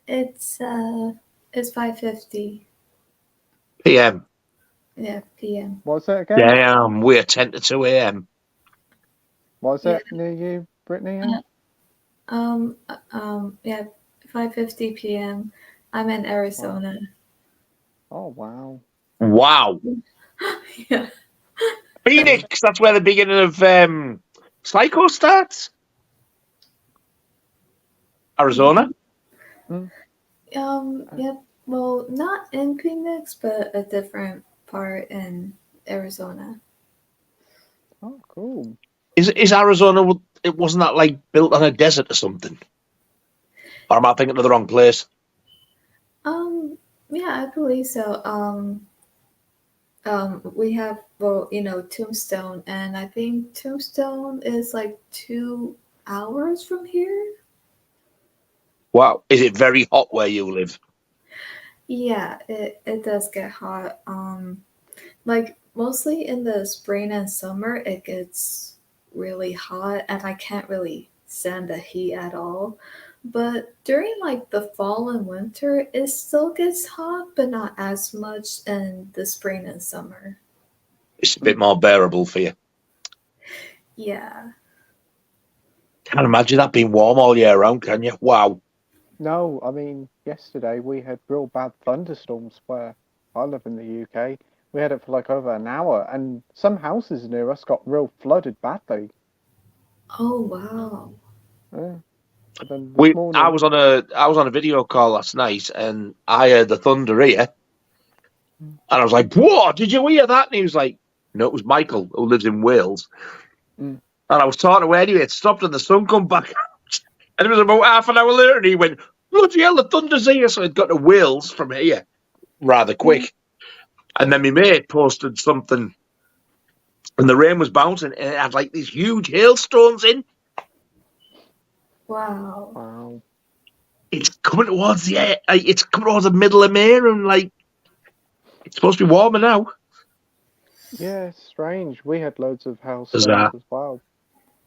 It's 5:50. PM. Yeah, PM. What's it again? Damn, we're 10 to 2 AM. What's it near you, Brittany? Yeah, 5:50 PM. I'm in Arizona. Oh wow. Wow. Yeah. Phoenix, that's where the beginning of Psycho starts. Arizona. Yep. Well, not in Phoenix, but a different part in Arizona. Oh, cool. Is Arizona? It wasn't that like built on a desert or something? Or am I thinking of the wrong place? Yeah, I believe so. We have Tombstone, and I think Tombstone is like 2 hours from here. Wow, is it very hot where you live? Yeah, it does get hot. Like mostly in the spring and summer, it gets really hot, and I can't really stand the heat at all. But during like the fall and winter, it still gets hot, but not as much in the spring and summer. It's a bit more bearable for you. Yeah. Can't imagine that being warm all year round, can you? Wow. No, I mean, yesterday we had real bad thunderstorms where I live in the UK. We had it for like over an hour, and some houses near us got real flooded badly. Oh wow. Yeah. But then I was on a video call last night, and I heard the thunder here, and I was like, "What? Did you hear that?" And he was like, "No, it was Michael who lives in Wales." And I was talking to him anyway. It stopped, and the sun come back out, and it was about half an hour later, and he went, "Bloody hell, the thunder's here!" So I'd got to Wales from here rather quick. And then my mate posted something, and the rain was bouncing, and it had like these huge hailstones in. Wow. It's coming towards it's coming towards the middle of May, and like it's supposed to be warmer now. Yeah, it's strange. We had loads of hailstones as well.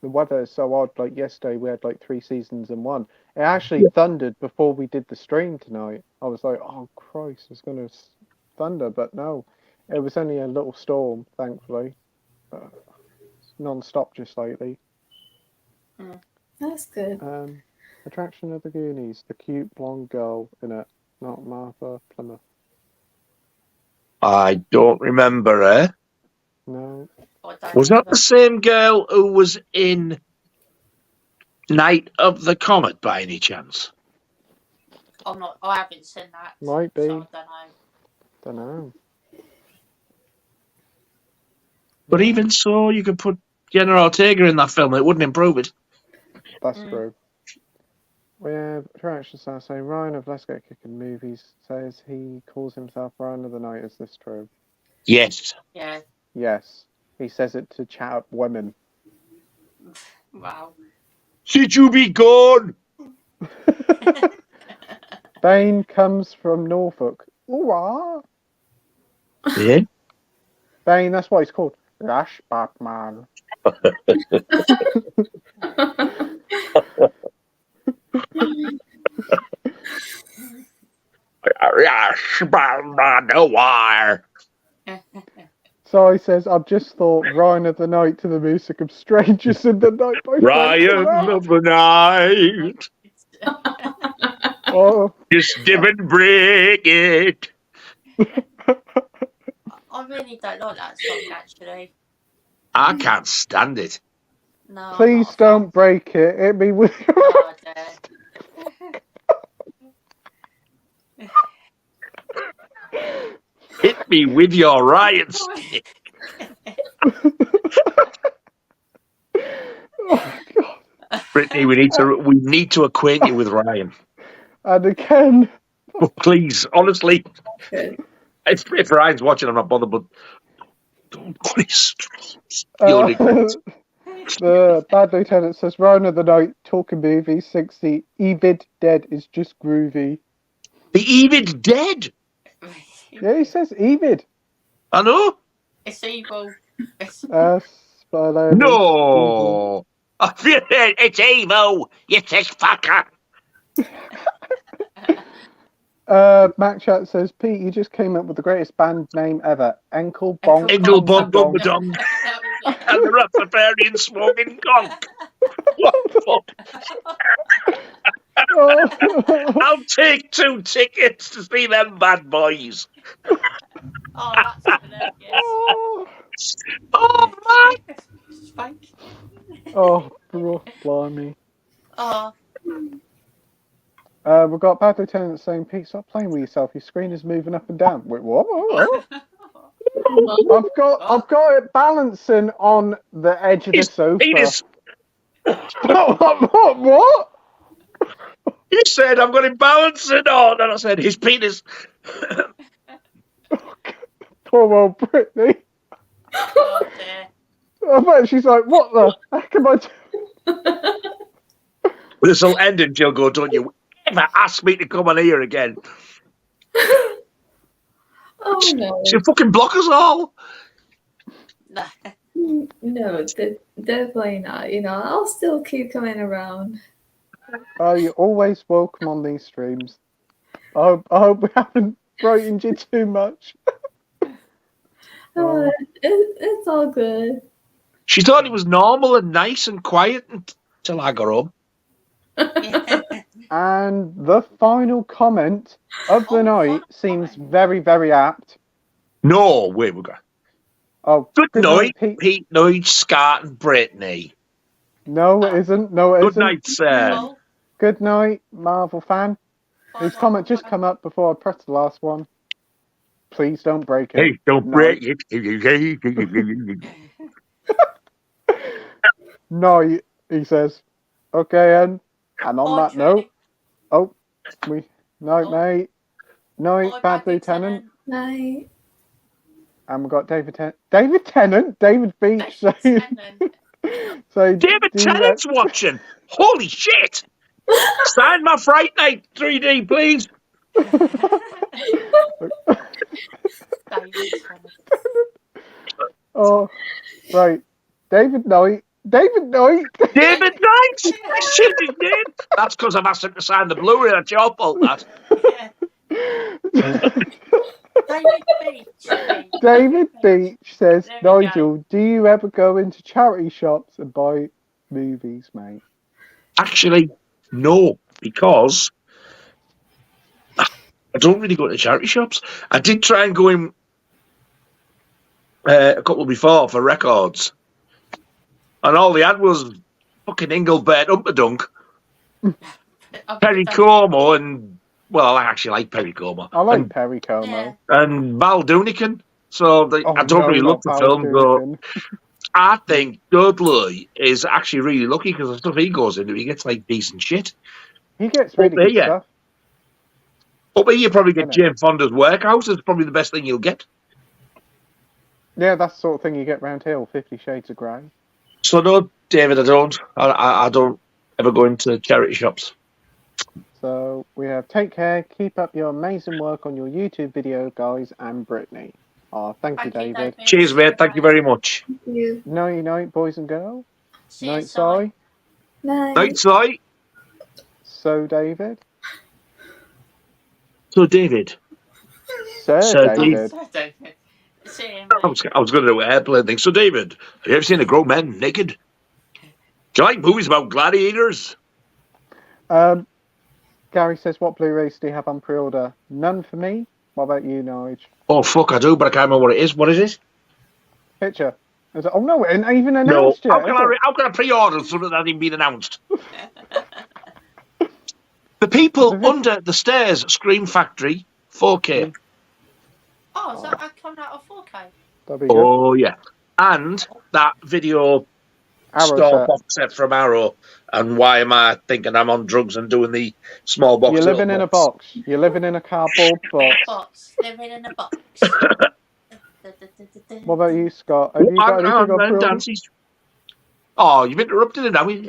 The weather is so odd. Like yesterday, we had like 3 seasons in one. It actually thundered before we did the stream tonight. I was like, "Oh Christ, it's going to thunder," but no, it was only a little storm, thankfully. It's non-stop just lately. That's good. Attraction of the Goonies, the cute blonde girl in it, not Martha Plymouth. I don't remember her. No. Was that the same girl who was in Night of the Comet by any chance? I haven't seen that. Might be. So I don't know. But even so, you could put Jenna Ortega in that film; it wouldn't improve it. That's true. We have Attraction Star saying Ryan of Let's Get Kicking Movies says he calls himself Ryan of the Night. Is this true? Yes. Yeah. Yes. He says it to chat up women. Wow. Should you be gone? Bane comes from Norfolk. Ooh, Yeah. Bane, that's what he's called. Rash Batman. Si says, I've just thought Ryan of the Night to the music of Strangers in the Night by Frank Ryan Sinatra. of the night, Oh, just didn't break it. I really don't like that song, actually. I can't stand it. No, I'm please not a don't break it. It'd be weird. fan. Oh, dear. Hit me with your Ryan stick. Oh, God. Brittany, we need to acquaint you with Ryan. And again, Oh, please, honestly, Good. if Ryan's watching, I'm not bothered, but don't put his streams. the Bad Lieutenant says, Ryan of the Night, talking movie, 60, Evid Dead is just groovy. The Evid dead. Yeah, he says Evid. I know. It's evil. It's... Spoiler. No. It's evil, you sick fucker. Mac Chat says, Pete, you just came up with the greatest band name ever. Enkel Bonk. Engle Bonk Bonk Dong. And the Rastafarian smoking conch. What the fuck? Oh. I'll take 2 tickets to see them bad boys. Oh, that's hilarious. Oh, man. Spank. Oh, bro, blimey. Oh, We've got Bad Lieutenant saying, Pete, stop playing with yourself. Your screen is moving up and down. Wait, what? I've got it balancing on the edge of the sofa. Penis. What? He said, I've got him balancing on. And I said, his penis. Poor old Brittany. oh dear. I bet she's like, what the heck am I doing? This will end and she'll go, don't you ever ask me to come on here again. Oh no. She'll fucking block us all. No, definitely not. You know, I'll still keep coming around. You're always welcome on these streams. I hope we haven't frightened you too much. It's all good. She thought it was normal and nice and quiet until I got home. And the final comment of the night seems very, very apt. No, wait, we go. Oh, Good night, Pete. Pete, Nige, Scott, and Brittany. No, it isn't. No, it Good isn't. night, sir. Oh, Good night, Marvel fan. His comment just come up before I pressed the last one. Please don't break it. Hey, don't No. break it. No, he says. Okay, and on Bye, that Trini. note, night, Oh. mate. Night, Bye, Bad Bad Lieutenant. Night. And we've got David Tennant. David Beach saying. So David Tennant's watching. Holy shit. Sign my Fright Night 3D, please. Oh, right. David Knight. David Knight? I shit his name. That's because I've asked him to sign the Blu-ray. That's your fault, that. David Beach says, There we Nigel, do you ever go into charity shops and buy movies, mate? Actually, no, because I don't really go to charity shops. I did try and go in a couple before for records, and all they had was fucking Engelbert Humperdinck, Perry Como, and well, I actually like Perry Como. I like Perry Como. Yeah. And Val Doonican. So I don't really look for films, but I think Dudley is actually really lucky because the stuff he goes into, he gets like decent shit. He gets really good stuff. Up here, you probably get Jane Fonda's Workhouse. It's probably the best thing you'll get. Yeah, that's the sort of thing you get round here, 50 Shades of Grey. So no, David, I don't. I don't ever go into charity shops. So we have take care, keep up your amazing work on your YouTube video, guys, and Brittany. Thank you, David. Cheers, mate. Thank you very much. Thank you. Night, boys and girls. Night, Si. Night. Night, Si. So, David. So, David. Sir Sir David. Same, I was going to do an airplane thing. So, David, have you ever seen a grown man naked? Do you like movies about gladiators? Gary says, what Blu-rays do you have on pre-order? None for me. What about you, Nige? Oh, fuck, I do, but I can't remember what it is. What is it? Picture. Is it, oh no, it ain't even No. announced yet. How can I pre-order something that hasn't been announced? The People Under the Stairs, Scream Factory, 4K. Oh, is that coming out of 4K? That'd be good. Oh, yeah. And that video Arrow store set. box set from Arrow. And why am I thinking I'm on drugs and doing the small box? You're living in a box. You're living in a cardboard box. Living in a box. What about you, Scott? Have you got anything on pre-order? Oh, you've interrupted it now. He's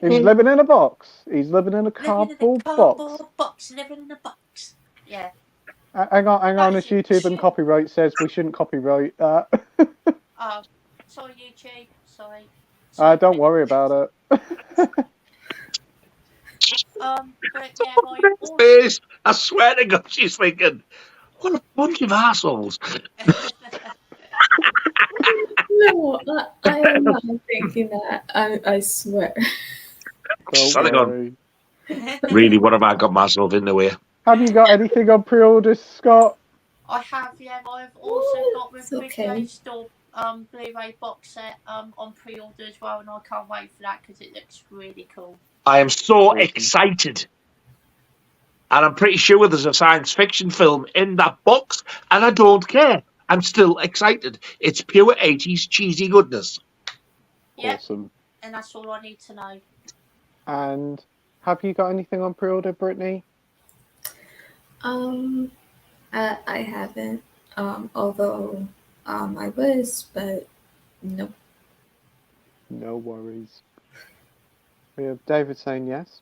living in a box. He's living in a cardboard box. Living in a box. Yeah. Hang on. It's YouTube and copyright says we shouldn't copyright that. Oh, sorry, YouTube. Sorry. Don't worry about it. But yeah, I swear to God, she's thinking, what a bunch of assholes. No, I am not thinking that. I swear. Don't worry. Really, what have I got myself in the way? Have you got anything on pre-order, Scott? I have, yeah. I've also got with Big Store Blu-ray box set on pre-order as well, and I can't wait for that because it looks really cool. I am so excited. And I'm pretty sure there's a science fiction film in that box, and I don't care. I'm still excited. It's pure 80s cheesy goodness. Yep. Awesome. And that's all I need to know. And have you got anything on pre-order, Brittany? I haven't. Although I was, but nope. No worries. We have David saying yes.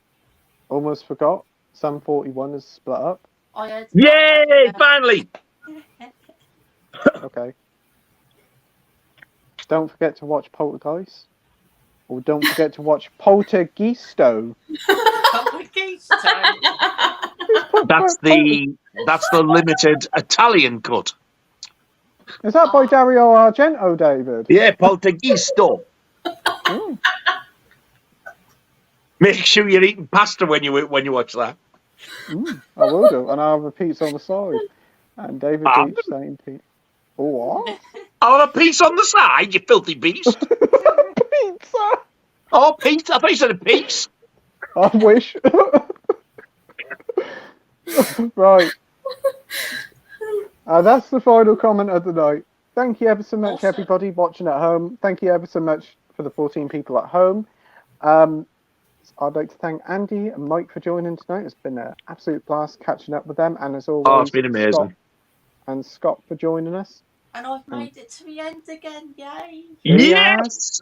Almost forgot. Sum 41 is split up. Yay! Finally! Okay. Don't forget to watch Poltergeist. Or don't forget to watch Poltergeisto. That's the limited Italian cut. Is that by Dario Argento, David? Yeah, Poltergeisto. Make sure you're eating pasta when you watch that. I will do, and I'll have a pizza on the side. And David keeps saying pizza. Oh, what? I'll have a piece on the side, you filthy beast. Pizza! Oh, pizza? I thought you said a piece. I wish. Right. That's the final comment of the night. Thank you ever so much, everybody watching at home. Thank you ever so much for the 14 people at home. I'd like to thank Andy and Mike for joining tonight. It's been an absolute blast catching up with them. And as always, it's been amazing. Scott for joining us. And I've made it to the end again. Yay! Yes!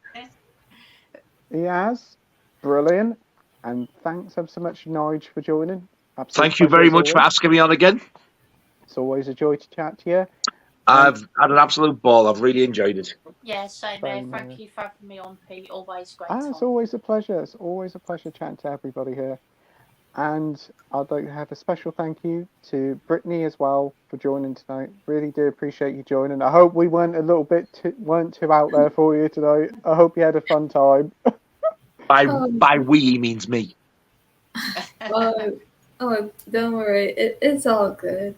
He has. Brilliant. And thanks ever so much, Nige, for joining. Thank you very much for asking me on again. It's always a joy to chat to you. I've had an absolute ball. I've really enjoyed it. Yeah, same here. Thank you for having me on, Pete. Always great. It's always a pleasure. It's always a pleasure chatting to everybody here. And I'd like to have a special thank you to Brittany as well for joining tonight. Really do appreciate you joining. I hope we weren't weren't too out there for you tonight. I hope you had a fun time. By we, he means me. Oh, don't worry. It's all good.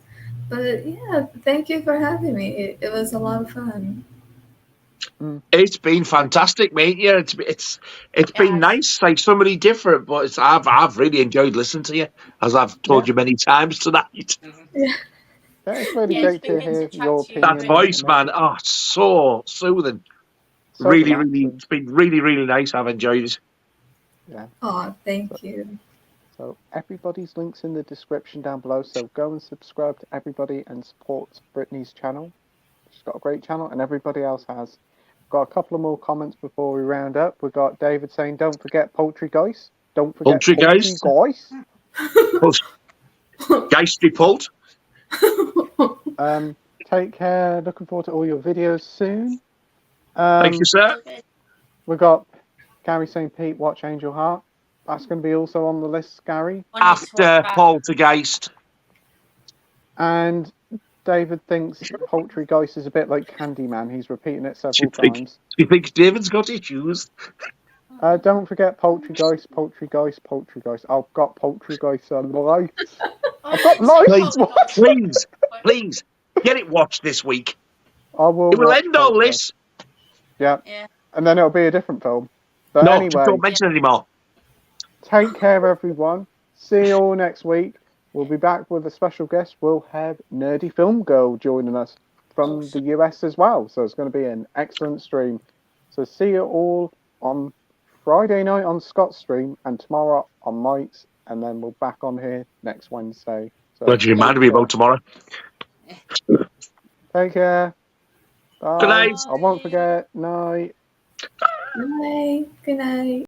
But yeah, thank you for having me. It was a lot of fun. It's been fantastic, mate. Yeah, it's been nice, like somebody different. But I've really enjoyed listening to you, as I've told you many times tonight. Yeah. It's really great to hear your opinion. That voice, man. Oh, it's so soothing. So really, it's been really, really nice. I've enjoyed it. Yeah. Oh, thank you. So everybody's links in the description down below. So go and subscribe to everybody and support Brittany's channel. She's got a great channel, and everybody else has. Got a couple of more comments before we round up. We got David saying, "Don't forget Poultrygeist. Don't forget Poultrygeist. Geisty Pult." Take care. Looking forward to all your videos soon. Thank you, sir. We got Gary saying, "Pete, watch Angel Heart." That's going to be also on the list, Gary. After Poltergeist. And David thinks Poultrygeist is a bit like Candyman. He's repeating it several times. Do you think David's got issues? Don't forget Poultrygeist, Poultrygeist, Poultrygeist. I've got Poultrygeist on life. I've got life. Please, get it watched this week. I will. It will watch end all Poultrygeist. this. Yeah. Yeah. And then it'll be a different film. But No, anyway, just don't mention it anymore. take care, everyone. See you all next week. We'll be back with a special guest. We'll have Nerdy Film Girl joining us from the US as well. So it's going to be an excellent stream. So see you all on Friday night on Scott's stream and tomorrow on Mike's. And then we'll back on here next Wednesday. So What do you mind me about tomorrow? take care. Bye. Good night. I won't forget. Night. Bye. Good night.